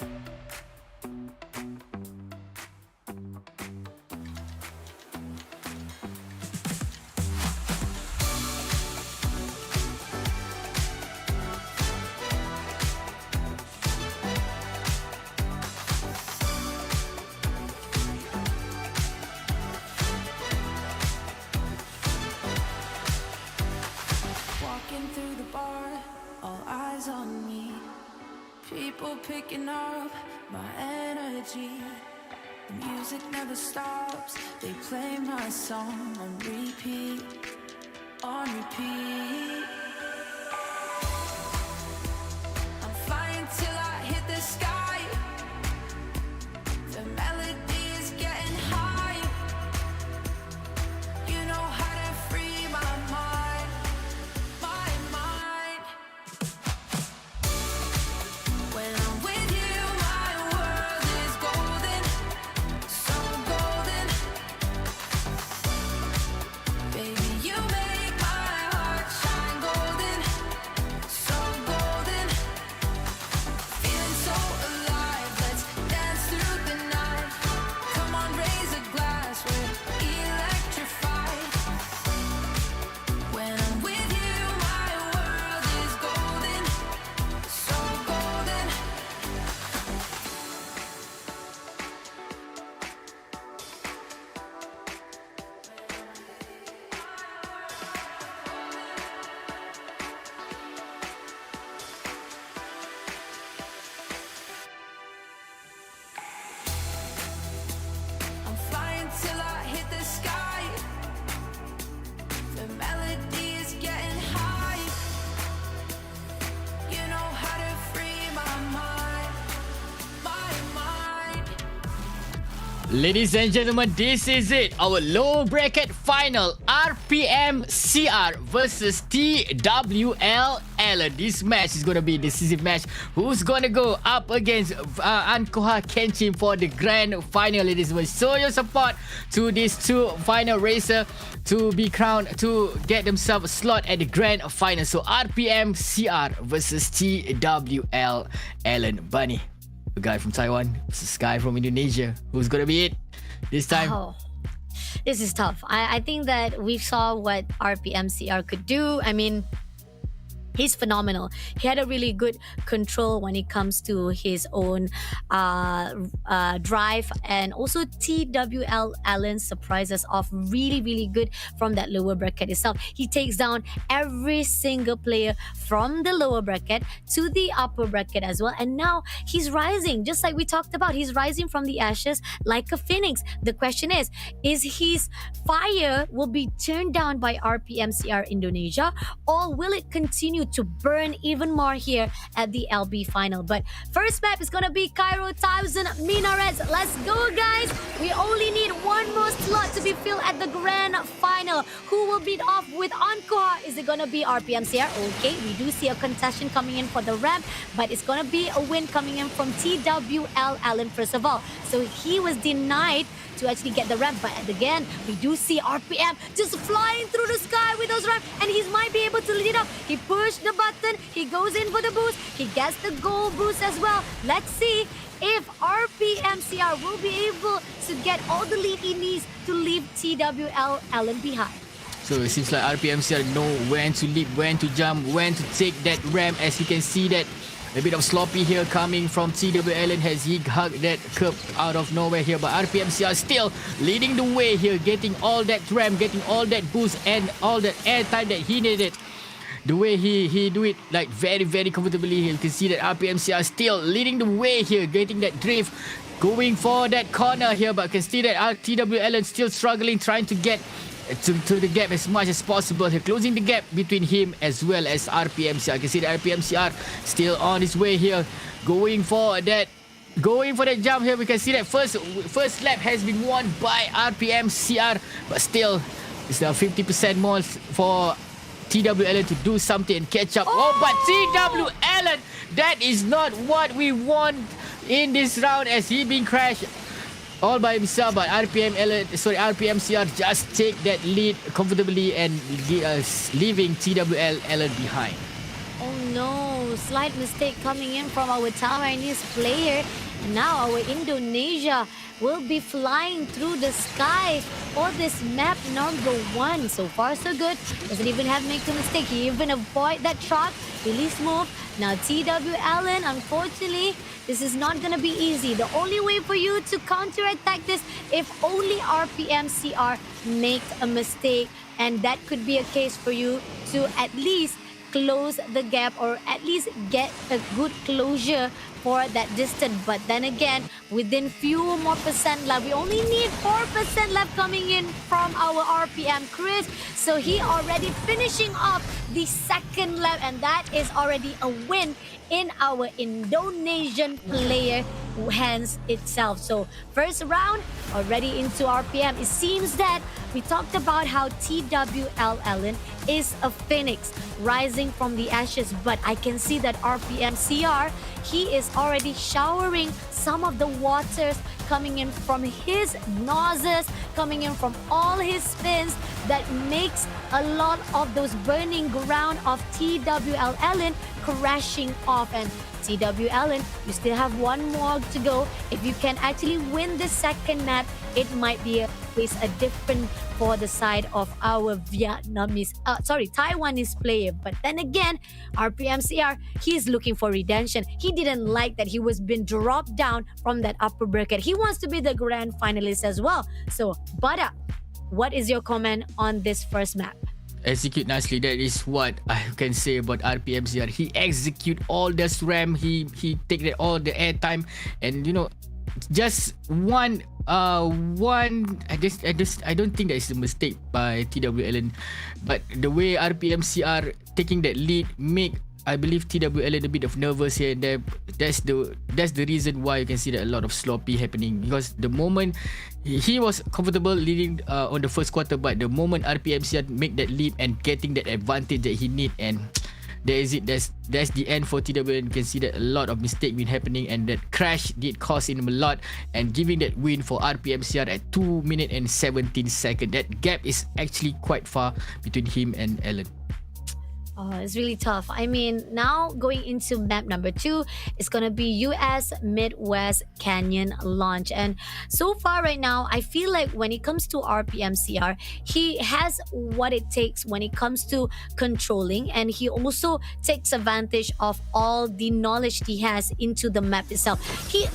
Walking through the bar, all eyes on me. People picking up my energy. The music never stops. They play my song on repeat, on repeat. I'm flying till I hit the sky. The melody is getting high. You know how to free my mind, my mind. When I'm with you, my world is golden, so golden. Baby, you make my heart shine golden, so golden. Feeling so alive, let's dance through the night. Come on, raise a glass, we're electrified. When I'm with you, my world is golden, so golden. I'm flying till I hit the sky. The melody is getting high. You know how to free my mind, my mind.
Ladies and gentlemen, this is it. Our low bracket final. RPM CR versus TWL Allen. This match is going to be a decisive match. Who's going to go up against Ankoh Kenchim for the grand final, ladies and gentlemen. Show your support to these two final racers to be crowned, to get themselves a slot at the grand final. So RPM CR versus TWL Allen. Bunny, a guy from Taiwan versus a guy from Indonesia. Who's going to be it this time?
Oh, this is tough. I think that we saw what RPMCR could do. I mean, he's phenomenal. He had a really good control when it comes to his own drive, and also TWL Allen surprised us off really, really good from that lower bracket itself. He takes down every single player from the lower bracket to the upper bracket as well, and now he's rising, just like we talked about. He's rising from the ashes like a phoenix. The question is his fire will be turned down by RPMCR Indonesia, or will it continue to burn even more here at the LB final? But first map is gonna be Cairo 1000 Minarets. Let's go, guys. We only need one more slot to be filled at the grand final. Who will beat off with Ankoh? Is it gonna be RPMCR? Okay, we do see a contestant coming in for the ramp, but it's gonna be a win coming in from TWL Allen first of all. So he was denied to actually get the ramp, but again, we do see RPM just flying through the sky with those ramps, and he might be able to lead it up. He pushed the button, he goes in for the boost, he gets the gold boost as well. Let's see if RPMCR will be able to get all the lead he needs to leave TWL Allen behind.
So it seems like RPMCR know when to leap, when to jump, when to take that ramp. As you can see that a bit of sloppy here coming from TWL Allen as he hugged that curb out of nowhere here. But RPMCR still leading the way here, getting all that ramp, getting all that boost and all that airtime that he needed. The way he do it like very, very comfortably. You can see that RPMCR still leading the way here, getting that drift, going for that corner here. But you can see that TWL Allen still struggling, trying to get to the gap as much as possible here, closing the gap between him as well as RPMCR. You can see that RPMCR still on his way here, going for that jump here. We can see that first lap has been won by RPMCR, but still it's now 50% more for TWL Allen to do something and catch up. Oh, but TWL Allen, that is not what we want in this round, as he been crashed all by himself. But RPMCR just take that lead comfortably and leaving TWL Allen behind.
Oh no, slight mistake coming in from our Taiwanese player. And now our Indonesia will be flying through the sky for this map number 1. So far, so good. Doesn't even have to make a mistake. He even avoid that truck. Release move. Now TW Allen, unfortunately, this is not going to be easy. The only way for you to counterattack this, if only RPM CR make a mistake. And that could be a case for you to at least close the gap or at least get a good closure for that distance. But then again, within few more percent left, we only need 4% left coming in from our RPM Chris. So he already finishing off the second lap, and that is already a win in our Indonesian player hands itself. So first round already into RPM. It seems that we talked about how TWL Allen is a phoenix rising from the ashes, but I can see that RPM CR, he is already showering some of the waters coming in from his noses, coming in from all his spins, that makes a lot of those burning ground of TWL Allen crashing off. And TW Allen, you still have one more to go. If you can actually win the second map, it might be a different for the side of our Taiwanese player. But then again, RPMCR, he's looking for redemption. He didn't like that he was being dropped down from that upper bracket. He wants to be the grand finalist as well. So, Bada, what is your comment on this first map?
Execute nicely. That is what I can say about RPMCR. He execute all the SRAM. He take all the airtime, and just one. I don't think that is a mistake by TWLN, but the way RPMCR taking that lead make, I believe, TWLN a bit of nervous here and there. That's the reason why you can see that a lot of sloppy happening, because the moment he was comfortable leading on the first quarter, but the moment RPMCR make that lead and getting that advantage that he need, and there is it. That's the end for TWLN. You can see that a lot of mistake been happening, and that crash did cost him a lot, and giving that win for RPMCR at 2 minutes and 17 seconds. That gap is actually quite far between him and Allen.
Oh, it's really tough. I mean, now going into map number 2, it's going to be US Midwest Canyon launch. And so far right now, I feel like when it comes to RPMCR, he has what it takes when it comes to controlling, and he also takes advantage of all the knowledge he has into the map itself. He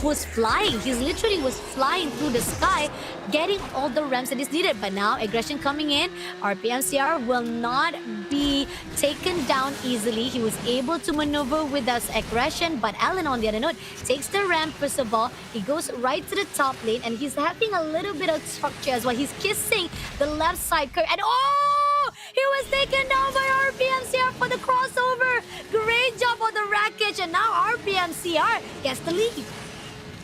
was flying. He literally was flying through the sky, getting all the ramps that is needed. But now aggression coming in, RPMCR will not be taken down easily. He was able to maneuver with us aggression, but Allen, on the other note, takes the ramp first of all. He goes right to the top lane, and he's having a little bit of structure as well. He's kissing the left side curve, and he was taken down by RPMCR for the crossover. Great job on the wreckage, and now RPMCR gets the lead.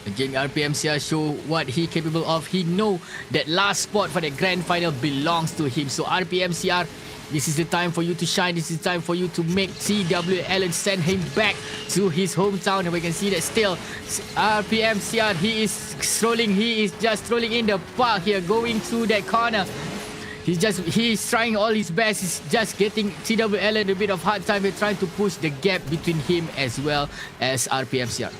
Again, RPMCR show what he capable of. He know that last spot for the grand final belongs to him. So RPMCR, this is the time for you to shine. This is the time for you to make TW Allen send him back to his hometown. And we can see that still RPMCR, he is strolling. He is just strolling in the park here, going through that corner. He's trying all his best. He's just getting TW Allen a bit of hard time. We're trying to push the gap between him as well as RPMCR.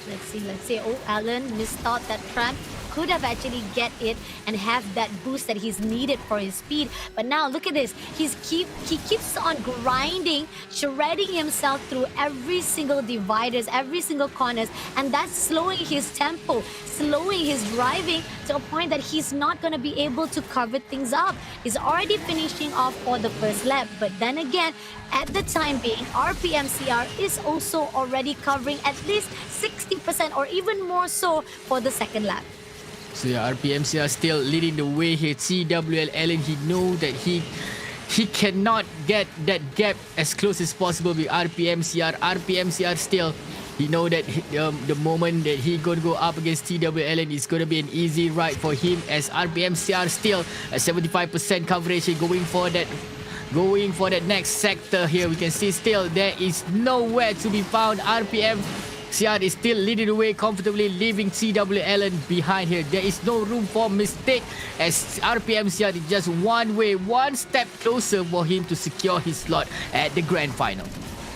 Let's see. Oh, Allen misthought that tramp. Could have actually get it and have that boost that he's needed for his speed. But now look at this. He keeps on grinding, shredding himself through every single dividers, every single corners, and that's slowing his tempo, slowing his driving to a point that he's not going to be able to cover things up. He's already finishing off for the first lap, but then again, at the time being, RPMCR is also already covering at least 60% or even more so for the second lap.
So yeah, RPMCR still leading the way here. TWL Allen, he know that he cannot get that gap as close as possible with RPMCR. RPMCR still, he know that the moment that he gonna go up against TW Allen is gonna be an easy ride for him, as RPMCR still at 75% coverage, going for that next sector here. We can see still there is nowhere to be found. RPMCR is still leading the way comfortably, leaving TW Allen behind here. There is no room for mistake, as RPMCR is just one step closer for him to secure his slot at the grand final.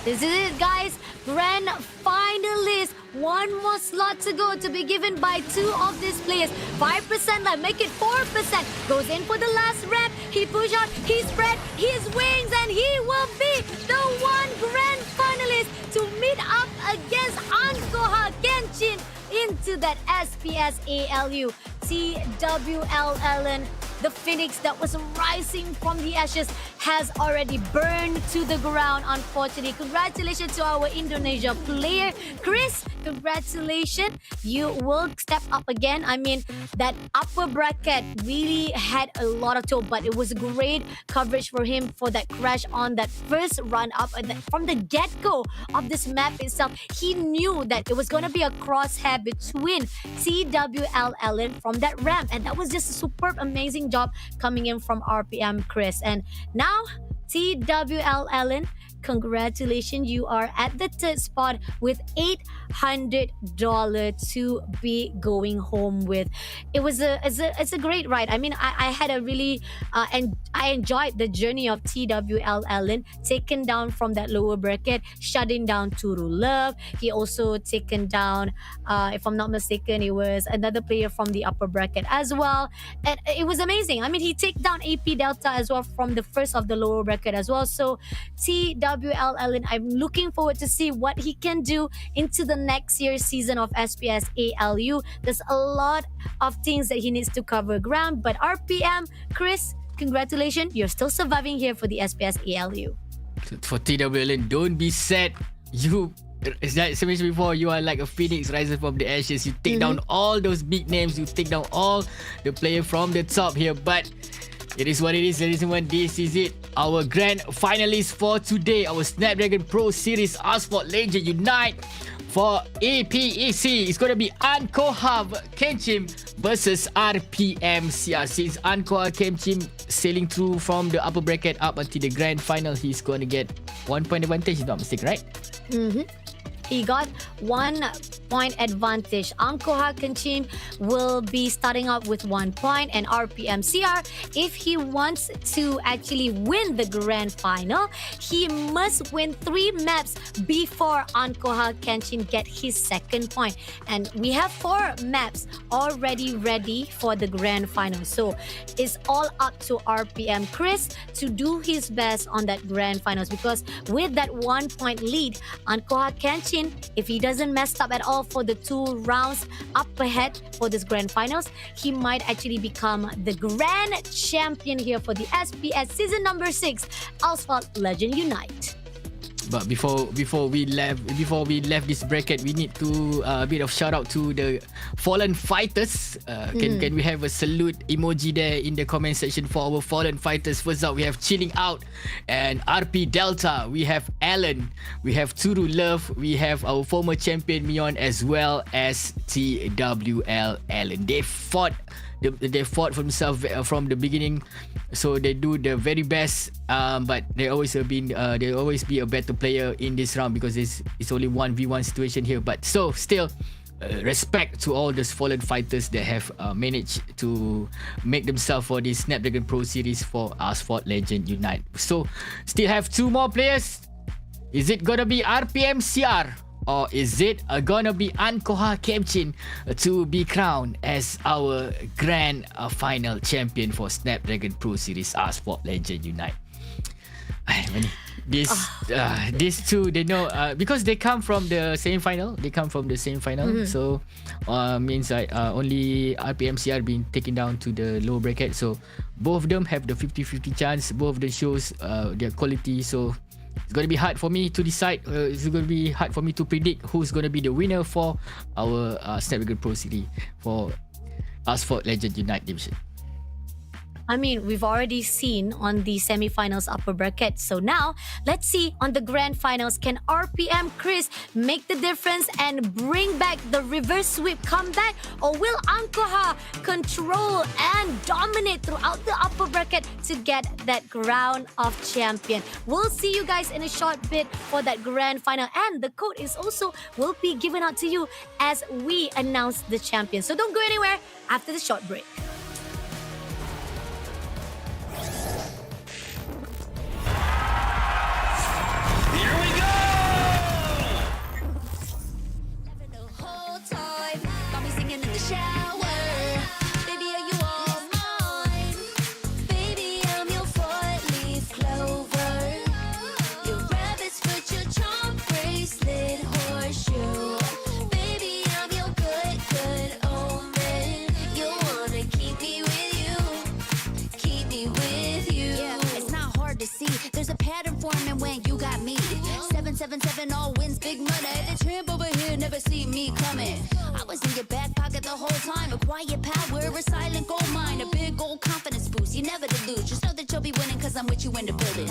This is it, guys. Grand finalists. One more slot to go to be given by two of these players. 5% left, make it 4%. Goes in for the last ramp. He push out, he spread his wings, and he will be the one grand finalist to meet up against Ankoh Kenchim into that SPS ALU. TWLLN, the phoenix that was rising from the ashes, has already burned to the ground, unfortunately. Congratulations to our Indonesia player. Chris, congratulations. You will step up again. I mean, that upper bracket really had a lot of toll, but it was great coverage for him for that crash on that first run up. And from the get-go of this map itself, he knew that it was going to be a crosshair between TWLLN from that ramp. And that was just a superb, amazing job coming in from RPM Chris. And now, TWLLN, congratulations, you are at the third spot with $800 to be going home with. It's a great ride. I mean, I had a really and I enjoyed the journey of TWLLN, taken down from that lower bracket, shutting down Turu Love. He also taken down, if I'm not mistaken, it was another player from the upper bracket as well, and it was amazing. I mean, he take down AP Delta as well from the first of the lower bracket as well. So TWLLN, I'm looking forward to see what he can do into the next year's season of SPS ALU. There's a lot of things that he needs to cover ground, but RPM Chris, congratulations, you're still surviving here for the SPS ALU.
For TWLN, don't be sad. You, as I mentioned before, you are like a phoenix rising from the ashes. You take down all those big names. You take down all the players from the top here. But it is what it is, ladies and gentlemen. This is it. Our grand finalists for today. Our Snapdragon Pro Series Asphalt Legend Unite for APAC. It's going to be Ankoh Kenchim versus RPM-CR. Since Ankoh Kenchim sailing through from the upper bracket up until the grand final, he's going to get 1 point advantage, if not mistaken, right?
He got 1 point advantage. Ankoh Kenchim will be starting up with 1 point, and RPM-CR, if he wants to actually win the grand final, he must win 3 maps before Ankoh Kenchim get his second point. And we have 4 maps already ready for the grand final. So it's all up to RPM Chris to do his best on that grand finals, because with that 1 point lead, Ankoh Kenchim, if he doesn't mess up at all for the 2 rounds up ahead for this grand finals, he might actually become the grand champion here for the SPS season number 6 Asphalt Legend Unite.
But before we left this bracket, we need to a bit of shout out to the fallen fighters. Can we have a salute emoji there in the comment section for our fallen fighters? First up, we have Chilling Out and RP Delta. We have Alan. We have Turu Love. We have our former champion Myeon, as well as TWL Alan. They fought for themselves from the beginning, so they do the very best. But they always be a better player in this round, because it's only 1v1 situation here. But so still, respect to all those fallen fighters that have managed to make themselves for this Snapdragon Pro Series for Asphalt Legend Unite. So still have 2 more players. Is it gonna be RPM-CR? Or is it gonna be Ankoh Kenchim to be crowned as our grand final champion for Snapdragon Pro Series Asphalt Legend Unite? These two, they know, because they come from the same final. So means like only RPM-CR being taken down to the low bracket. So both of them have the 50-50 chance. Both of them shows their quality. So it's going to be hard for me to decide. It's going to be hard for me to predict who's going to be the winner for our Snapdragon Pro Series for Asphalt Legend Unite division.
I mean, we've already seen on the semi-finals upper bracket. So now, let's see on the grand finals, can RPM Chris make the difference and bring back the reverse sweep comeback? Or will Ankoh control and dominate throughout the upper bracket to get that crown of champion? We'll see you guys in a short bit for that grand final. And the code is also will be given out to you as we announce the champion. So don't go anywhere after the short break.
Here we go!
singing in the shower. Baby, are you all mine? Baby, I'm your four-leaf clover. Your rabbit's foot, your charm bracelet, horseshoe. Baby, I'm your good, good omen. You wanna keep me with you, keep me with you.
Yeah, it's not hard to see. There's a pattern forming when you got me. 777 all wins, big money. The tramp over here never see me coming. I was in your back pocket the whole time. A quiet power, a silent gold mine, a big old confidence boost. You never delude. Just know that you'll be winning, cause I'm with you in the building.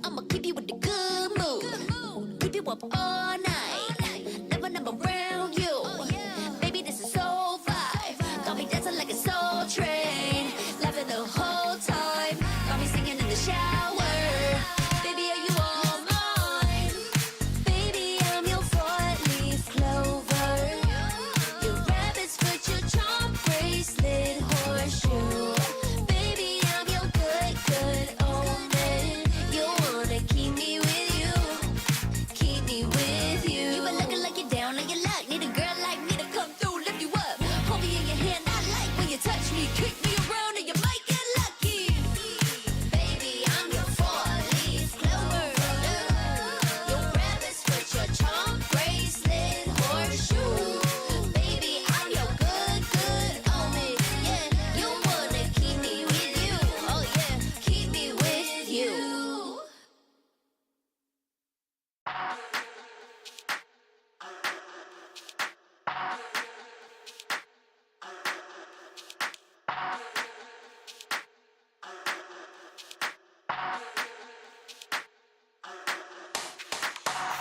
I'ma keep you with the good mood. Keep you up all night. Never, never around you. Baby, this is so vibe. Got me dancing like a soul train. Laughing the whole time. Got me singing in the shower. Baby, are you all mine? Baby, I'm your four-leaf clover. Your rabbit's foot, your charm bracelet, horseshoe. Baby, I'm your good, good omen. You wanna keep me with you, keep me with you. You been looking like you're down on your luck. Need a girl like me to come through, lift you up. Hold me in your hand, I like when you touch me. Kick me around and you might get lucky. Baby, I'm your four-leaf clover. Your rabbit's foot, your charm bracelet, horseshoe. Baby, I'm your good, good omen. Yeah, you wanna keep me with you. Oh yeah, keep me with you.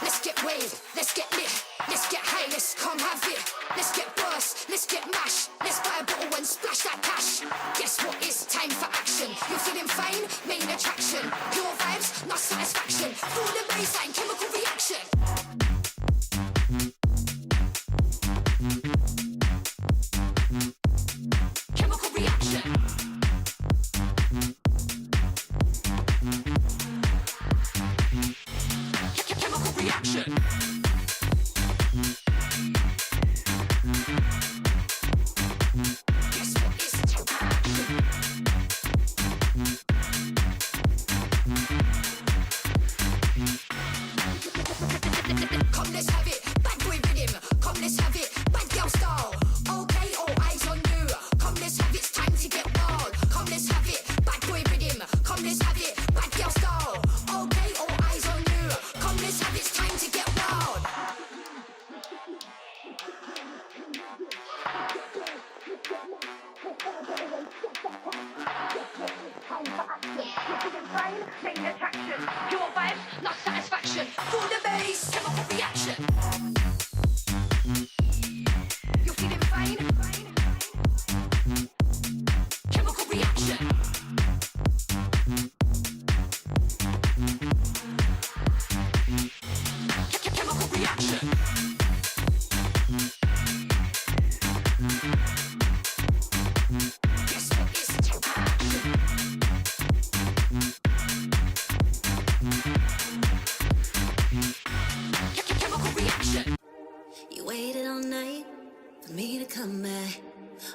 Let's get waved, let's get lit, let's get high, let's come have it. Let's get burst, let's get mash, let's buy a bottle and splash that cash. Guess what? It's time for action. You're feeling fine, main attraction. Your vibes, not satisfaction. Feel the baseline, chemical reaction. Chemical reaction. Chemical reaction. Guess what? It's action. Come, let's have it. Bad boy rhythm. Come, let's have it. Bad girl style. Okay, all eyes on you. Come, let's have it. It's time to get wild. Come, let's have it. Bad boy rhythm. Come, let's have it. Bad girl style. Okay, all eyes on you. Come, let's have it. It's time to get wild. Main attraction. Your vibes, not satisfaction. Feel the bass, chemical reaction. You're feeling fine. Chemical reaction. Chemical reaction. Guess what? It's action. Chemical reaction.
You waited all night for me to come back.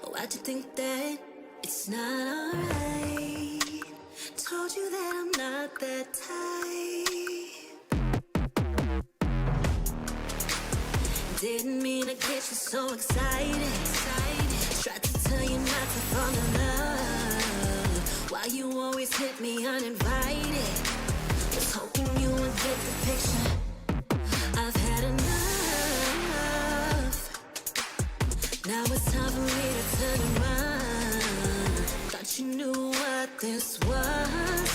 Why'd you think that it's not alright? Told you that I'm not that type. Didn't mean to get you so excited. Tried to tell you not to fall in love. Why you always hit me uninvited? Was hoping you would get the picture. I've had enough. Now it's time for me to turn around. Thought you knew what this was.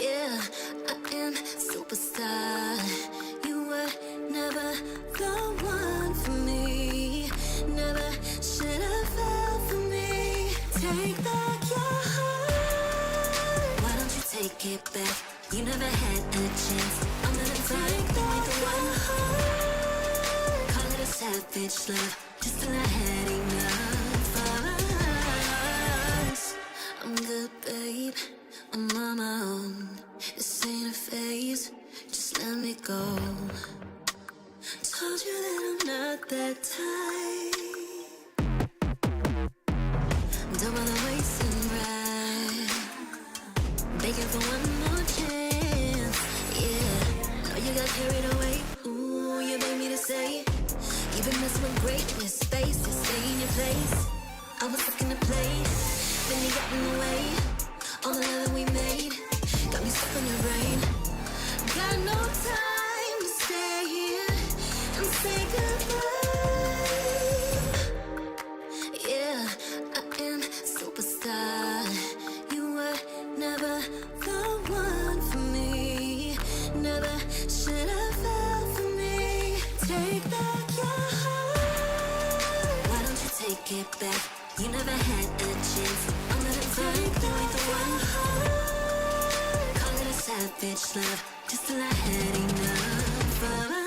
Yeah, I am superstar. You were never the one for me. Never should have fell for me. Take back your heart. Why don't you take it back? You never had a chance. I'm gonna take back your heart. Call it a savage love. Just when I had enough of us. I'm good, babe. I'm on my own. This ain't a phase. Just let me go. Told you that I'm not that type. Don't wanna waste and ride. Begging for one more chance. Yeah, know you got carried away. Ooh, you made me to say you've been messing with greatness, space to stay in your place. I was looking to play, then you got in the way. All the love that we made got me stuck on your brain. Got no time to stay here and say goodbye. Yeah, I am superstar. You were never the one for me. Never should have fell for me. Take back your heart. Why don't you take it back? You never had a chance. I'm not take you ain't the one. Call it a savage love, just till I had enough of us.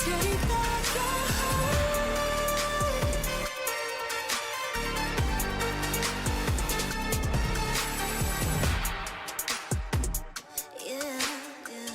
Take back your heart. Yeah, yeah.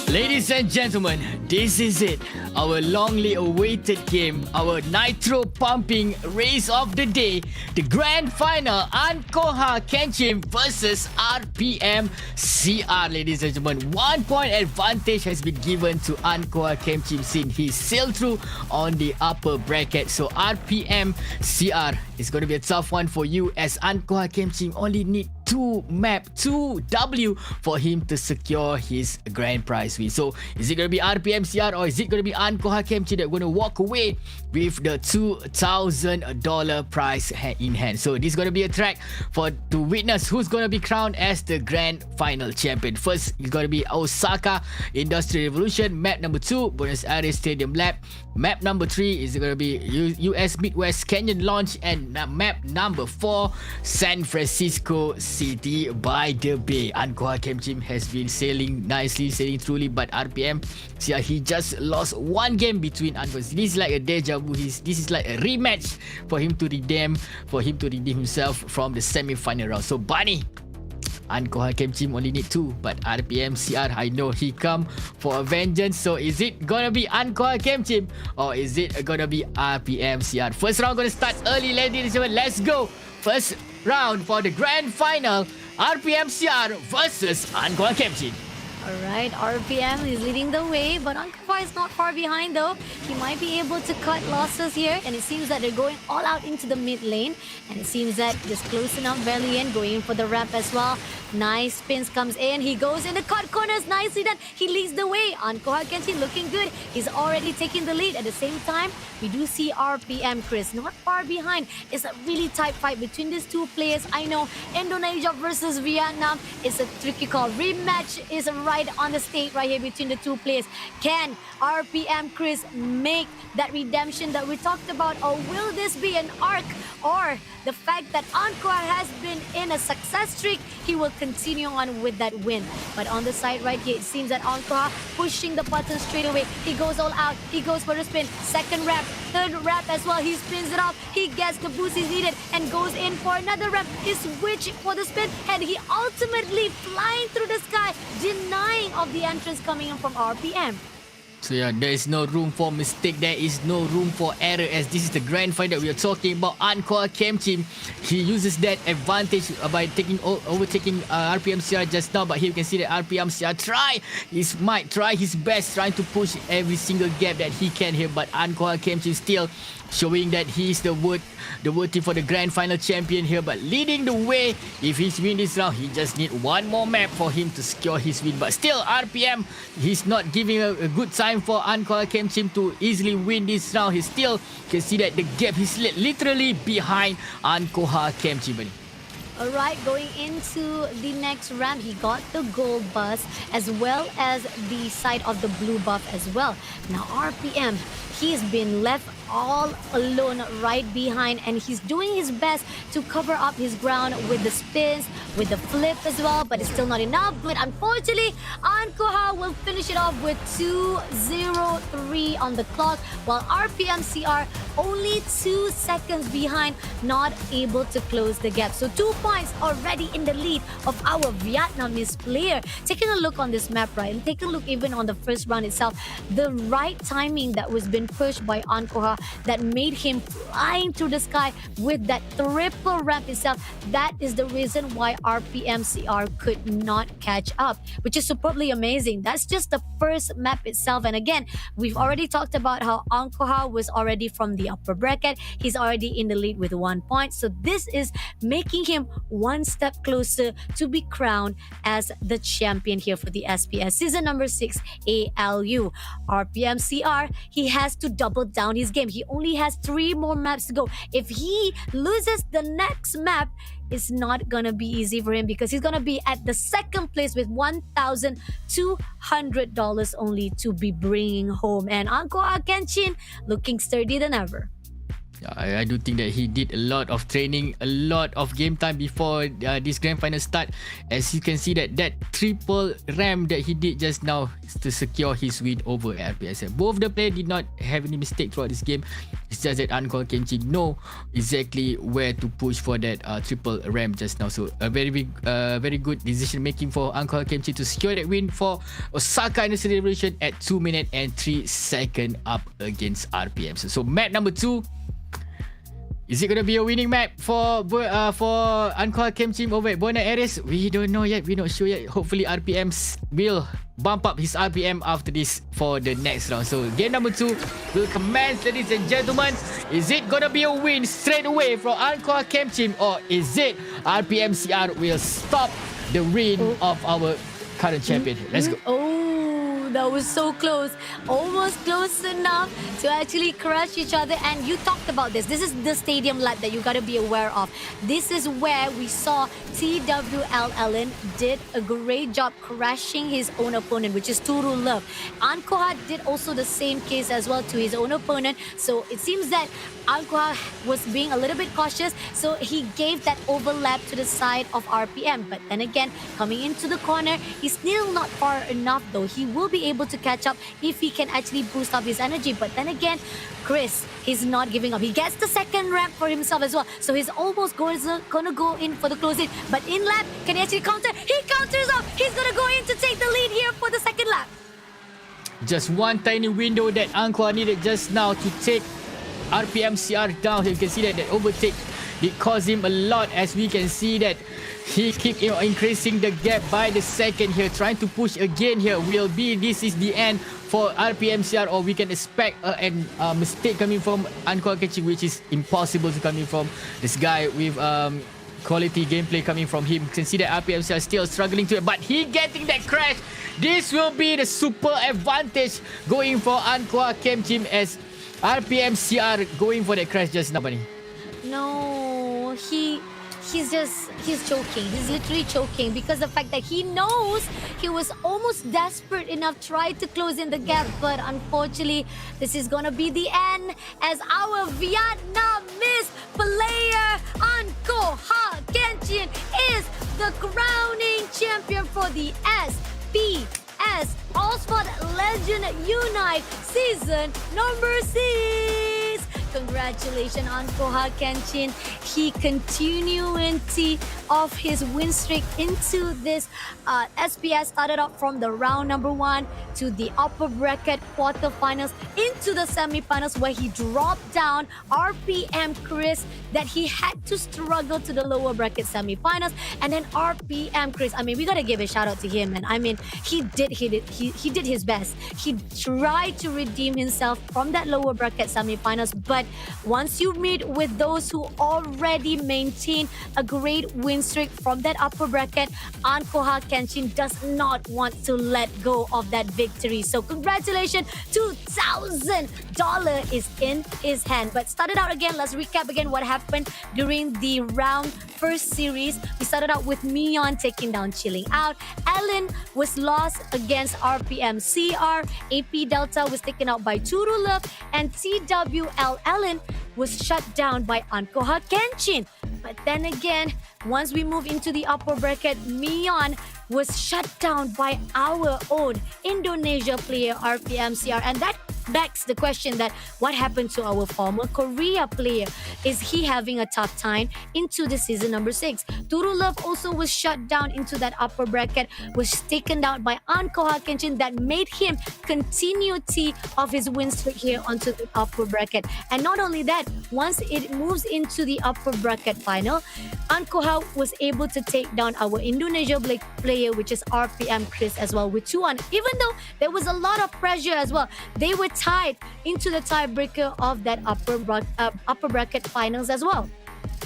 Ladies and gentlemen, this is it. Our longly awaited game, our nitro pumping race of the day, the grand final, Ankoh Kenchim versus RPM CR. Ladies and gentlemen, 1 point advantage has been given to Ankoh Kenchim since he sailed through on the upper bracket. So RPM CR is going to be a tough one for you, as Ankoh Kenchim only need 2 W for him to secure his grand prize win. So is it going to be RPM CR or is it going to be Ankoh Kenchim that going to walk away with the $2,000 prize in hand? So this is going to be a track to witness who's going to be crowned as the grand final champion. First is going to be Osaka Industrial Revolution. Map number 2, Buenos Aires Stadium Lab. Map number 3 is going to be US Midwest Canyon Launch, and map number 4, San Francisco City by the Bay. Ankoh Kenchim has been sailing nicely, sailing truly, but RPM, see, he just lost one game between Ankoh. This is like a deja vu. This is like a rematch for him to redeem himself from the semi-final round. So Bunny, Ankoh Kenchim only need 2, but RPM CR, I know he come for a vengeance. So is it gonna be Ankoh Kenchim or is it gonna be RPM CR? First round gonna start early, ladies and gentlemen. Let's go. First round for the grand final, RPM CR versus Ankoh Kenchim.
Alright, RPM is leading the way, but Ankoh is not far behind though. He might be able to cut losses here, and it seems that they're going all out into the mid lane, and it seems that just close enough Belly in, going in for the ramp as well. Nice spins comes in, he goes in the cut corners, nicely done. He leads the way. Ankoh Kenchim looking good. He's already taking the lead. At the same time, we do see RPM Chris not far behind. It's a really tight fight between these two players. I know Indonesia versus Vietnam is a tricky call. Rematch is right on the stage right here between the two players. Can RPM Chris make that redemption that we talked about, or will this be an arc, or the fact that Ankoh has been in a success streak, he will continue on with that win? But on the side right here, it seems that Ankoh pushing the button straight away. He goes all out. He goes for the spin. Second wrap, third wrap as well. He spins it off. He gets the boost he's needed and goes in for another wrap. He switched for the spin, and he ultimately flying through the sky, denying of the entrance coming in from RPM.
So yeah, there is no room for mistake. There is no room for error, as this is the grand fight that we are talking about. Ankoh Kenchim, he uses that advantage by overtaking RPM CR just now. But here you can see that RPM CR try his best, trying to push every single gap that he can here. But Ankoh Kenchim still showing that he's the worthy for the grand final champion here, but leading the way. If he's win this round, he just need one more map for him to secure his win. But still, RPM, he's not giving a good time for Ankoh Kenchim to easily win this round. He still can see that the gap is literally behind Ankoh Kenchim.
Alright, going into the next round, he got the gold bus as well as the side of the blue buff as well. Now RPM, he's been left all alone right behind, and he's doing his best to cover up his ground with the spins, with the flip as well, but it's still not enough. But unfortunately, Ankoh will finish it off with 2:03 on the clock, while RPM CR only 2 seconds behind, not able to close the gap. So 2 points already in the lead of our Vietnamese player. Taking a look on this map, right, and take a look even on the first round itself, the right timing that was been pushed by Ankoh that made him flying through the sky with that triple ramp itself. That is the reason why RPM CR could not catch up, which is superbly amazing. That's just the first map itself. And again, we've already talked about how Ankoh was already from the upper bracket. He's already in the lead with 1 point. So this is making him one step closer to be crowned as the champion here for the SPS season number 6 ALU. RPM CR, he has to double down his game. He only has 3 more maps to go. If he loses the next map, it's not gonna be easy for him, because he's gonna be at the second place with $1,200 only to be bringing home. And Ankoh Kenchim looking sturdy than ever.
I do think that he did a lot of training, a lot of game time before this grand final start. As you can see that triple ramp that he did just now to secure his win over RPSM. Both the players did not have any mistake throughout this game. It's just that Ankoh Kenchim know exactly where to push for that triple ramp just now. So a very good decision making for Ankoh Kenchim to secure that win for Osaka in the celebration at 2 minutes and 3 seconds up against RPM. So map number 2. Is it going to be a winning map for Ankoh Kenchim over at Buenos Aires? We don't know yet. We're not sure yet. Hopefully RPM will bump up his RPM after this for the next round. So game number 2 will commence, ladies and gentlemen. Is it going to be a win straight away from Ankoh Kenchim, or is it RPM CR will stop the reign of our current champion? Let's go.
Oh, that was so close. Almost close enough to actually crush each other. And you talked about this. This is the stadium lap that you got to be aware of. This is where we saw TWL Ellen did a great job crashing his own opponent, which is Turu Love. Ankoh did also the same case as well to his own opponent. So it seems that Ankoh was being a little bit cautious, so he gave that overlap to the side of RPM. But then again, coming into the corner, he's still not far enough though. He will be able to catch up if he can actually boost up his energy. But then again, Chris, he's not giving up. He gets the second ramp for himself as well. So he's almost gonna go in for the closing. But in lap, can he actually counter? He counters off. He's gonna go in to take the lead here for the second lap.
Just one tiny window that Ankoh needed just now to take RPM CR down. You can see that overtake did cost him a lot, as we can see that he keep increasing the gap by the second here, trying to push again here. This is the end for RPM CR, or we can expect a mistake coming from Ankoh Kenchim, which is impossible to coming from this guy with quality gameplay coming from him. You can see that RPM CR still struggling to it, but he getting that crash. This will be the super advantage going for Ankoh Kenchim, as RPM CR going for that crash just now, buddy.
No, he's choking. He's literally choking because the fact that he knows he was almost desperate enough trying to close in the gap, but unfortunately this is gonna be the end, as our Vietnamese player Ankoh Kenchim is the crowning champion for the SPS Asphalt Legend Unite season number 6. Congratulations, Ankoh Kenchim. He continuity of his win streak into this SPS. Started off from the round number 1 to the upper bracket quarterfinals into the semifinals, where he dropped down RPM Chris, that he had to struggle to the lower bracket semifinals. And then RPM Chris, I mean, we gotta give a shout out to him, and I mean, he did his best. He tried to redeem himself from that lower bracket semifinals, but once you meet with those who already maintain a great win streak from that upper bracket, Ankoh Kenchim does not want to let go of that victory. So congratulations, $2,000 is in his hand. But started out again, let's recap again what happened during the round first series. We started out with Myeon taking down Chilling Out. Ellen was lost against RPM CR. AP Delta was taken out by Turu Love, and TWL Ellen was shut down by Ankoh Kenchim. But then again, once we move into the upper bracket, Myeon was shut down by our own Indonesia player RPMCR, and that begs the question that what happened to our former Korea player? Is he having a tough time into the season number 6? Turu Love also was shut down into that upper bracket, was taken down by Ankoh Kenchim, that made him continuity of his win streak here onto the upper bracket. And not only that, once it moves into the upper bracket final, Ankoh was able to take down our Indonesia player, which is RPM Chris as well, with 2-1. Even though there was a lot of pressure as well, they were tied into the tiebreaker of that upper bracket finals as well.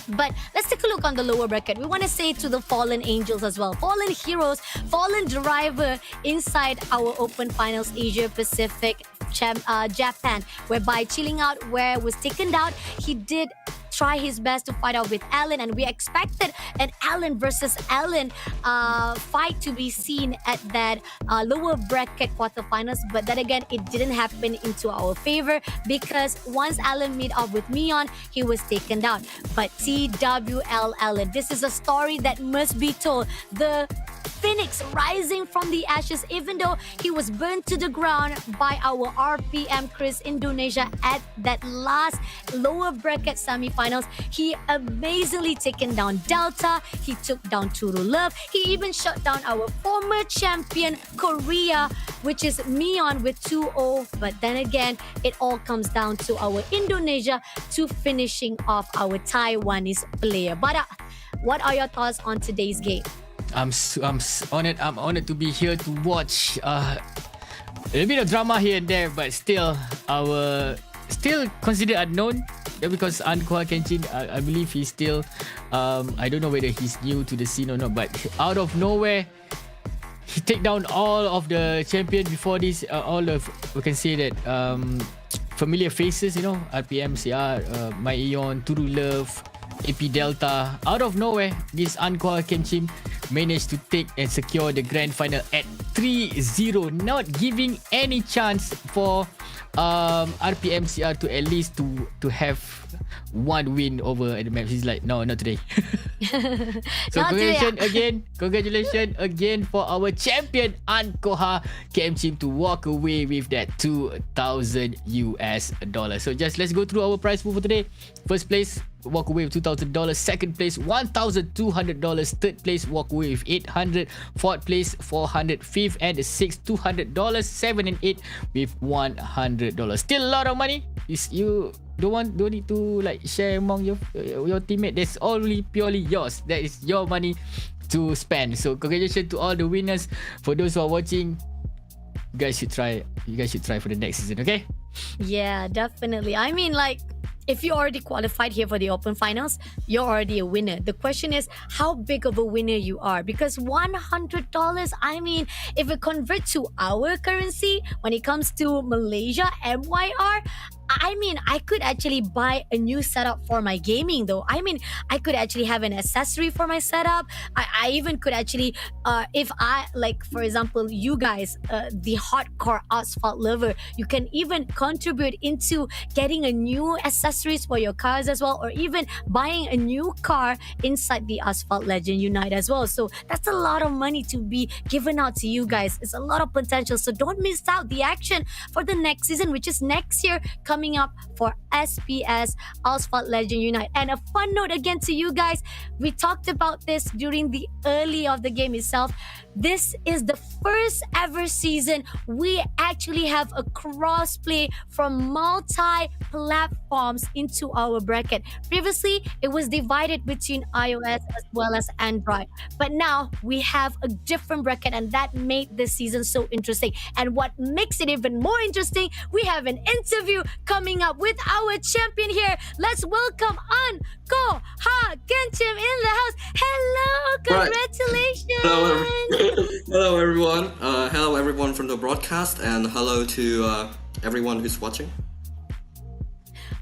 But let's take a look on the lower bracket. We want to say to the fallen angels as well, fallen heroes, fallen driver inside our open finals Asia Pacific Japan, whereby Chilling Out where was taken down. He did try his best to fight out with Allen, and we expected an Allen versus Allen fight to be seen at that lower bracket quarterfinals, but then again, it didn't happen into our favor, because once Allen meet up with Myeon, he was taken down. But TWL Allen, this is a story that must be told. The Phoenix rising from the ashes, even though he was burned to the ground by our RPM Chris Indonesia at that last lower bracket semifinals. He amazingly taken down Delta. He took down Turu Love. He even shut down our former champion Korea, which is Myeon, with 2-0. But then again, it all comes down to our Indonesia to finishing off our Taiwanese player. But what are your thoughts on today's game?
I'm honored. I'm honored to be here to watch a little bit of drama here and there, but still considered unknown. Because Ankoh Kenchim, I believe he's still I don't know whether he's new to the scene or not, but out of nowhere he take down all of the champion before this. All of, we can say that familiar faces, you know, RPM CR, Myeon, Turu Love, AP Delta. Out of nowhere, this Ankoh Kenchim managed to take and secure the grand final at 3-0, not giving any chance for RPMCR to at least to have one win over at the match. He's like, no, not today. So congratulations again for our champion Ankoh Kenchim to walk away with that $2,000. So just let's go through our prize pool for today. First place, walk away with $2,000. Second place, $1,200. Third place, walk away with $800. Fourth place, $400. Fifth and the sixth, $200. 7 and 8 with $100. Still a lot of money. You don't need to like share among your teammate. That's only purely yours. That is your money to spend. So congratulations to all the winners. For those who are watching, you guys should try for the next season, okay?
Yeah, definitely. I mean, like, if you already qualified here for the open finals, you're already a winner. The question is how big of a winner you are, because $100, I mean, if it converts to our currency, when it comes to Malaysia, MYR, I mean, I could actually buy a new setup for my gaming though. I mean, I could actually have an accessory for my setup. I even could actually, if I, like, for example, you guys, the hardcore Asphalt lover, you can even contribute into getting a new accessories for your cars as well, or even buying a new car inside the Asphalt Legend Unite as well. So that's a lot of money to be given out to you guys. It's a lot of potential. So don't miss out the action for the next season, which is next year, coming coming up for SPS Asphalt Legend Unite. And a fun note again to you guys, we talked about this during the early of the game itself. This is the first ever season we actually have a crossplay from multi-platforms into our bracket. Previously, it was divided between iOS as well as Android. But now we have a different bracket, and that made this season so interesting. And what makes it even more interesting, we have an interview coming up with our champion here. Let's welcome Ankoh Kenchim in the house. Hello,
Right.
congratulations.
Hello everyone. Hello everyone from the broadcast, and hello to everyone who's watching.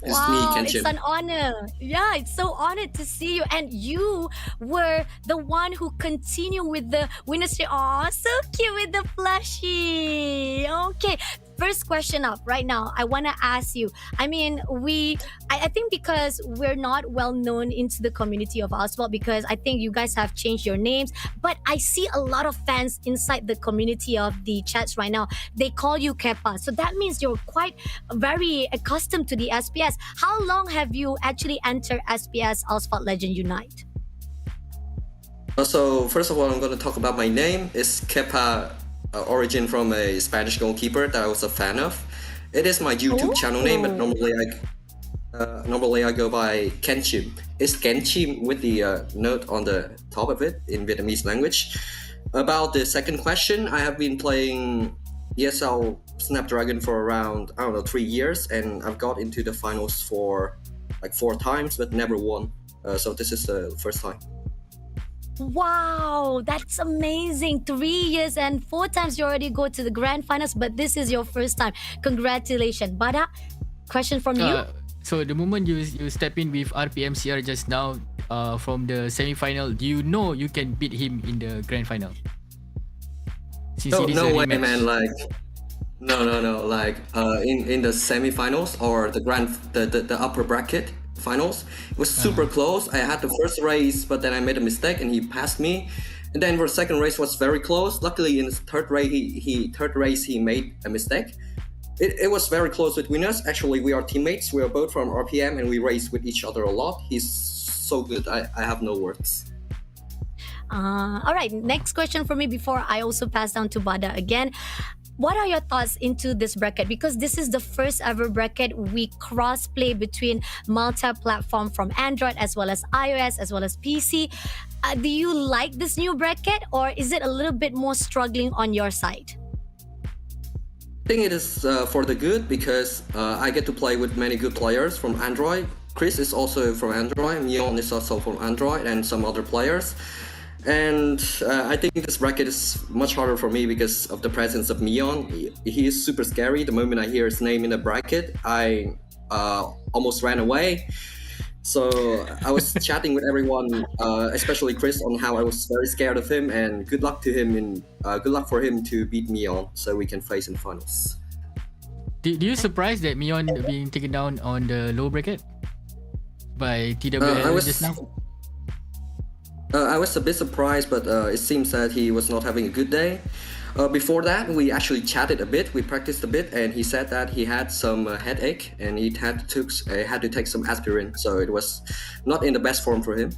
It's me,
Wow,
Kenchim.
it's an honor. Yeah, it's so honored to see you. And you were the one who continued with the winner's streak. Oh, so cute with the plushie. Okay, first question up right now. I want to ask you. I mean, I think because we're not well known into the community of Asphalt, because I think you guys have changed your names. But I see a lot of fans inside the community of the chats right now. They call you Kepa. So that means you're quite very accustomed to the SPS. How long have you actually entered SPS Asphalt Legend Unite?
So first of all, I'm going to talk about my name. It's Kepa, origin from a Spanish goalkeeper that I was a fan of. It is my YouTube channel name, but normally I go by Kenchim. It's Kenchim with the note on the top of it in Vietnamese language. About the second question, I have been playing ESL Snapdragon for around, 3 years, and I've got into the finals for like 4 times, but never won. So this is the first time.
Wow, that's amazing. 3 years and 4 times you already go to the grand finals, but this is your first time. Congratulations. Bada, question from you?
So the moment you step in with RPMCR just now from the semi-final, do you know you can beat him in the grand final? Since it is a
No way,
rematch.
man. Like, no. Like, in the semi-finals or the upper bracket finals, it was super close. I had the first race, but then I made a mistake and he passed me. And then for the second race was very close. Luckily, in his third race, he made a mistake. It was very close between us. Actually, we are teammates. We are both from RPM and we race with each other a lot. He's so good. I have no words.
All right, next question for me before I also pass down to Bada again. What are your thoughts into this bracket? Because this is the first ever bracket we cross-play between multi-platform from Android as well as iOS as well as PC. Do you like this new bracket, or is it a little bit more struggling on your side?
I think it is for the good, because I get to play with many good players from Android. Chris is also from Android, Myeon is also from Android, and some other players. And I think this bracket is much harder for me because of the presence of Myeon. He is super scary. The moment I hear his name in the bracket, I almost ran away. So I was chatting with everyone, especially Chris, on how I was very scared of him, and good luck to him good luck for him to beat Myeon so we can face in finals.
Do you surprised that Myeon being taken down on the low bracket by TWL just now?
I was a bit surprised, but it seems that he was not having a good day. Before that, we actually chatted a bit, we practiced a bit, and he said that he had some headache and he had to take some aspirin, so it was not in the best form for him.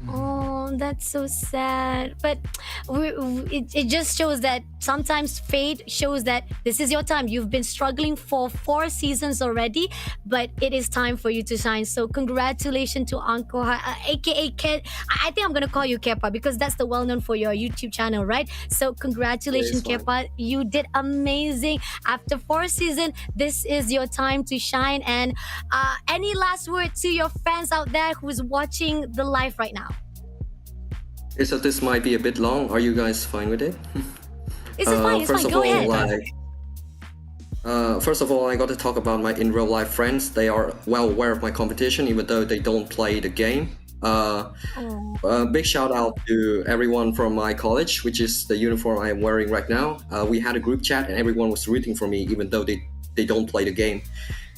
Oh, that's so sad. But it just shows that sometimes fate shows that this is your time. You've been struggling for 4 seasons already, but it is time for you to shine. So congratulations to Ankoh, aka Ket. I think I'm gonna call you Kepa because that's the well-known for your YouTube channel, right? So congratulations,
It is fine.
Kepa. You did amazing. After 4 seasons, this is your time to shine. And any last word to your fans out there who's watching the live right now?
Okay, so this might be a bit long. Are you guys fine with it?
It's fine, it's fine. Go ahead.
First of all, I got to talk about my in real life friends. They are well aware of my competition, even though they don't play the game. Big shout out to everyone from my college, which is the uniform I'm wearing right now. We had a group chat and everyone was rooting for me, even though they don't play the game.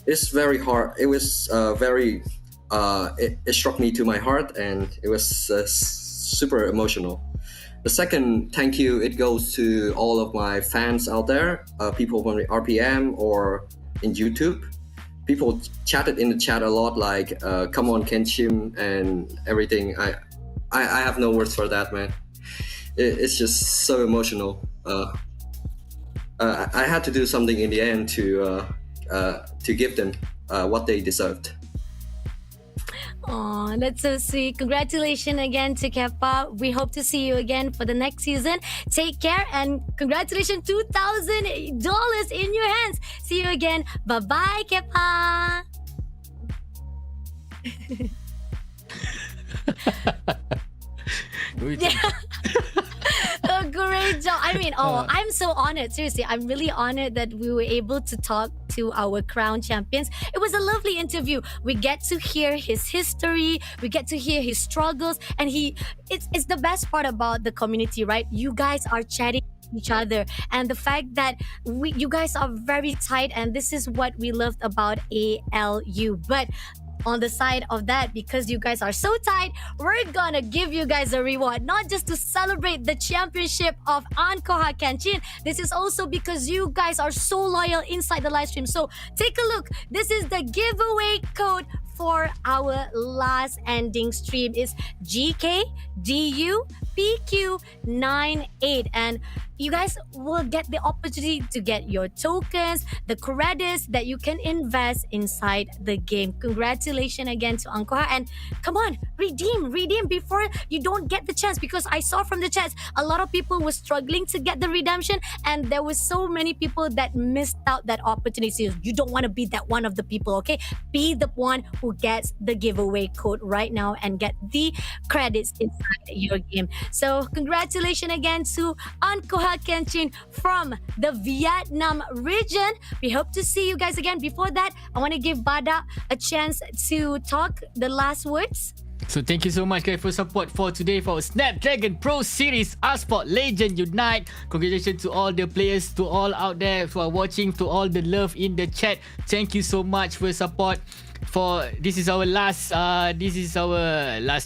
It's very hard. It was it struck me to my heart, and it was super emotional. The second thank you, it goes to all of my fans out there, people from the RPM or in YouTube. people chatted in the chat a lot, like "Come on, Kenchim" and everything. I have no words for that, man. It's just so emotional. I had to do something in the end to give them what they deserved.
Oh, that's so sweet. Congratulations again to Kepa. We hope to see you again for the next season. Take care and congratulations, $2,000 in your hands. See you again. Bye-bye, Kepa. A great job. I mean, I'm so honored. Seriously, I'm really honored that we were able to talk to our crown champions. It was a lovely interview. We get to hear his history, we get to hear his struggles, and it's the best part about the community, right? You guys are chatting with each other, and the fact that you guys are very tight, and this is what we loved about ALU. But on the side of that, because you guys are so tight, we're gonna give you guys a reward, not just to celebrate the championship of Ankoh Kenchim. This is also because you guys are so loyal inside the live stream. So take a look. This is the giveaway code for our last ending stream. Is GKDUPQ98, and you guys will get the opportunity to get your tokens, the credits that you can invest inside the game. Congratulations again to Ankoh, and come on, redeem before you don't get the chance, because I saw from the chats a lot of people were struggling to get the redemption, and there was so many people that missed out that opportunity. You don't want to be that one of the people, okay? Be the one who gets the giveaway code right now and get the credits inside your game. So congratulations again to Ankoh Kenchim from the Vietnam region. We hope to see you guys again. Before that, I want to give Bada a chance to talk the last words.
So thank you so much guys for support for today for our Snapdragon Pro Series Asphalt Legend Unite. Congratulations to all the players, to all out there who are watching, to all the love in the chat. Thank you so much for your support. This is our last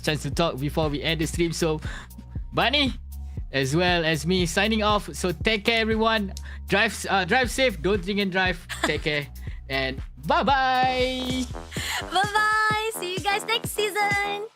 chance to talk before we end the stream. So Bunny, as well as me, signing off. So take care everyone. Drive safe, don't drink and drive. Take care and bye bye.
Bye-bye. See you guys next season.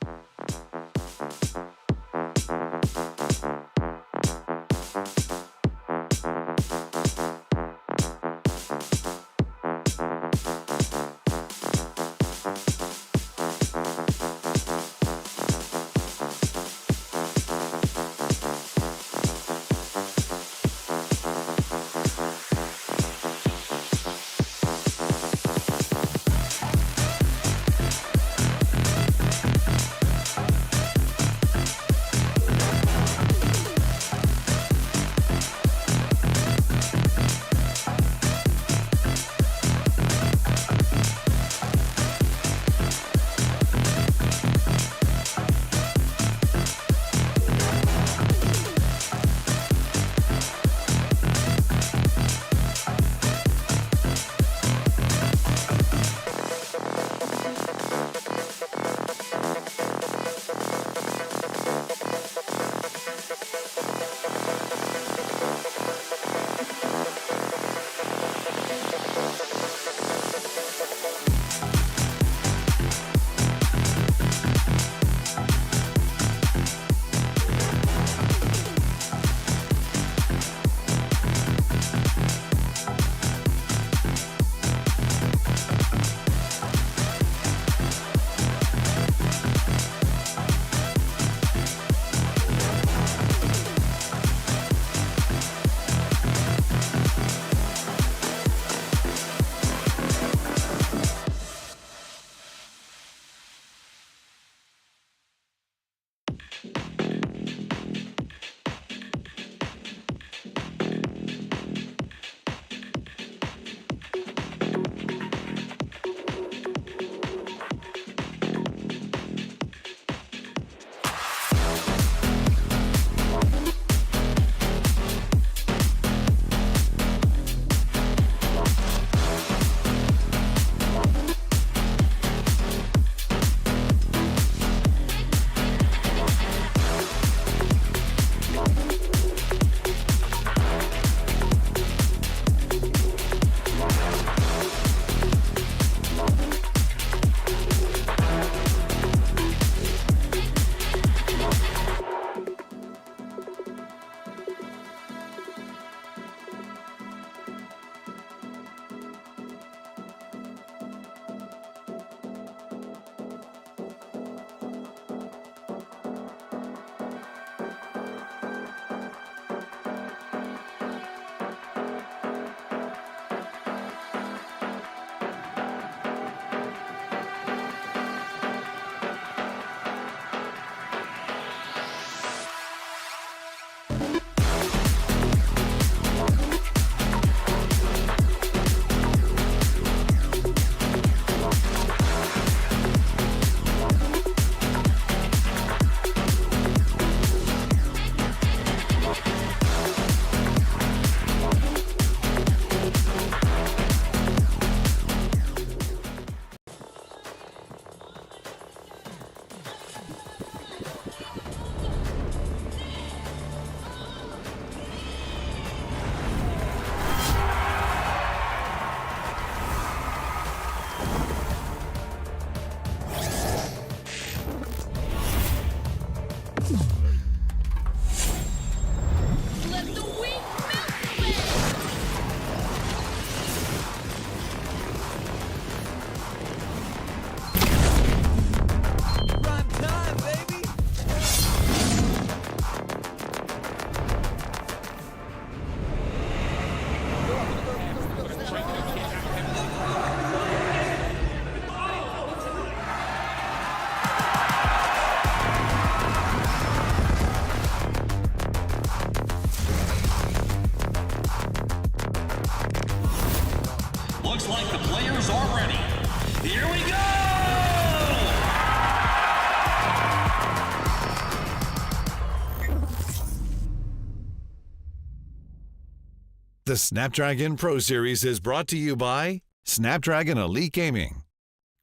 like the players are ready. Here we go!
The Snapdragon Pro Series is brought to you by Snapdragon Elite Gaming,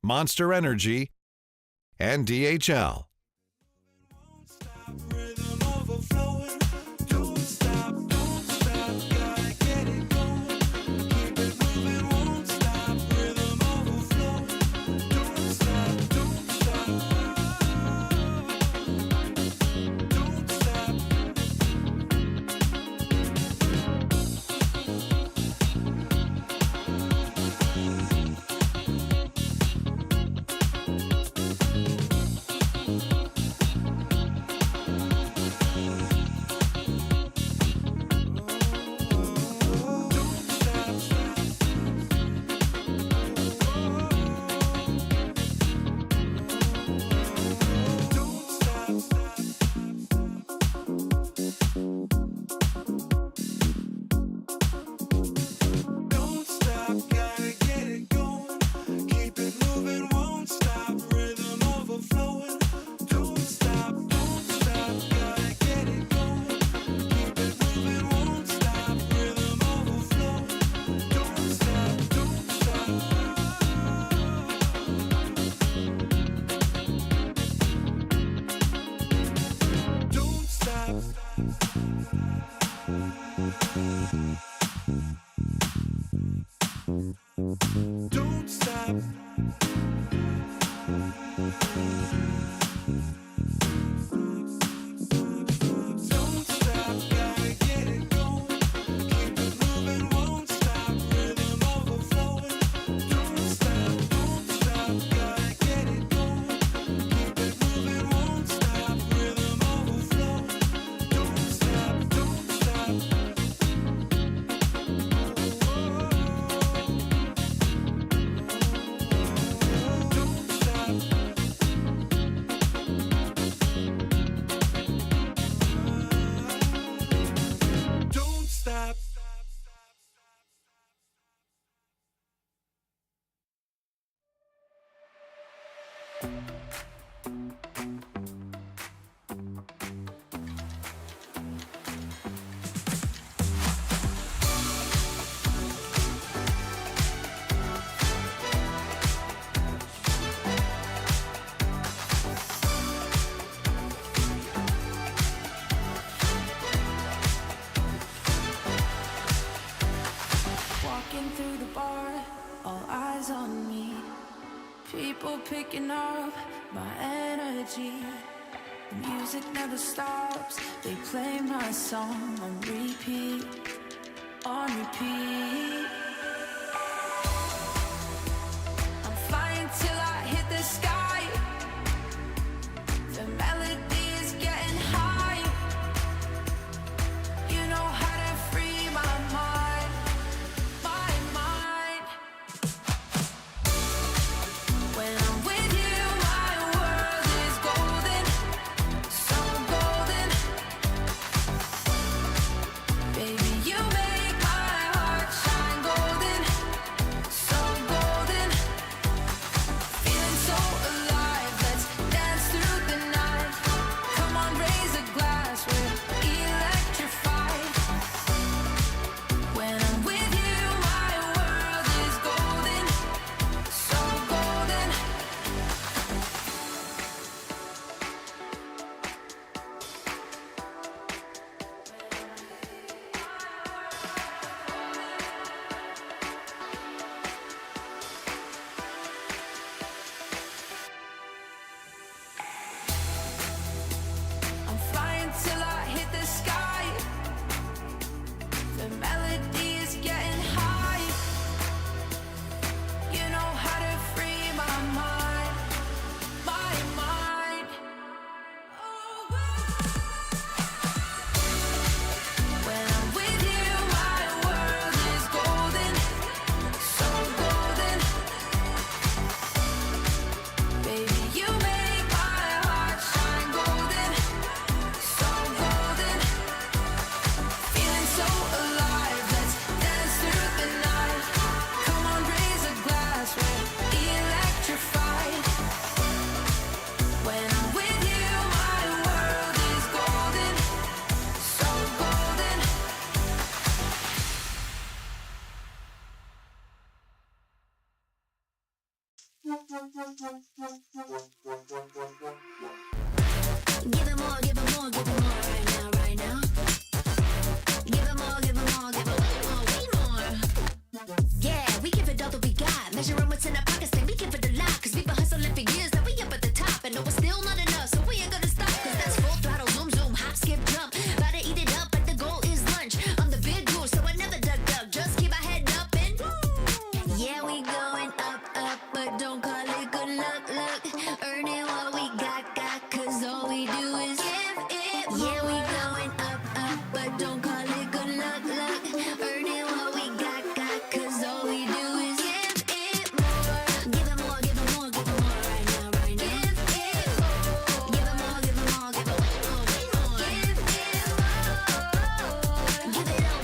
Monster Energy, and DHL.
Rhythm overflowing. Don't stop, gotta get it going. Keep it moving, won't stop. Rhythm overflowing. Don't stop, don't stop. Don't stop. Don't stop, gotta get it going. Keep it moving, won't stop. Rhythm overflowing. Don't stop, gotta get it going. Keep it moving, won't stop. Rhythm overflowing. Don't stop, don't stop. Don't stop. Don't stop, gotta get it going. Keep it moving, won't stop. Rhythm overflowing. Don't stop, gotta get it going. Keep it moving, won't stop. Rhythm overflowing. Don't stop, don't stop. Don't stop. Don't stop.
Walking through the bar, all eyes on me. People picking up my energy. The music never stops. They play my song on repeat, on repeat. I'm flying till I hit the sky. The melody is getting high. You know how to free my mind, my mind. When I'm with you, my world is golden, so golden. Baby, you make my heart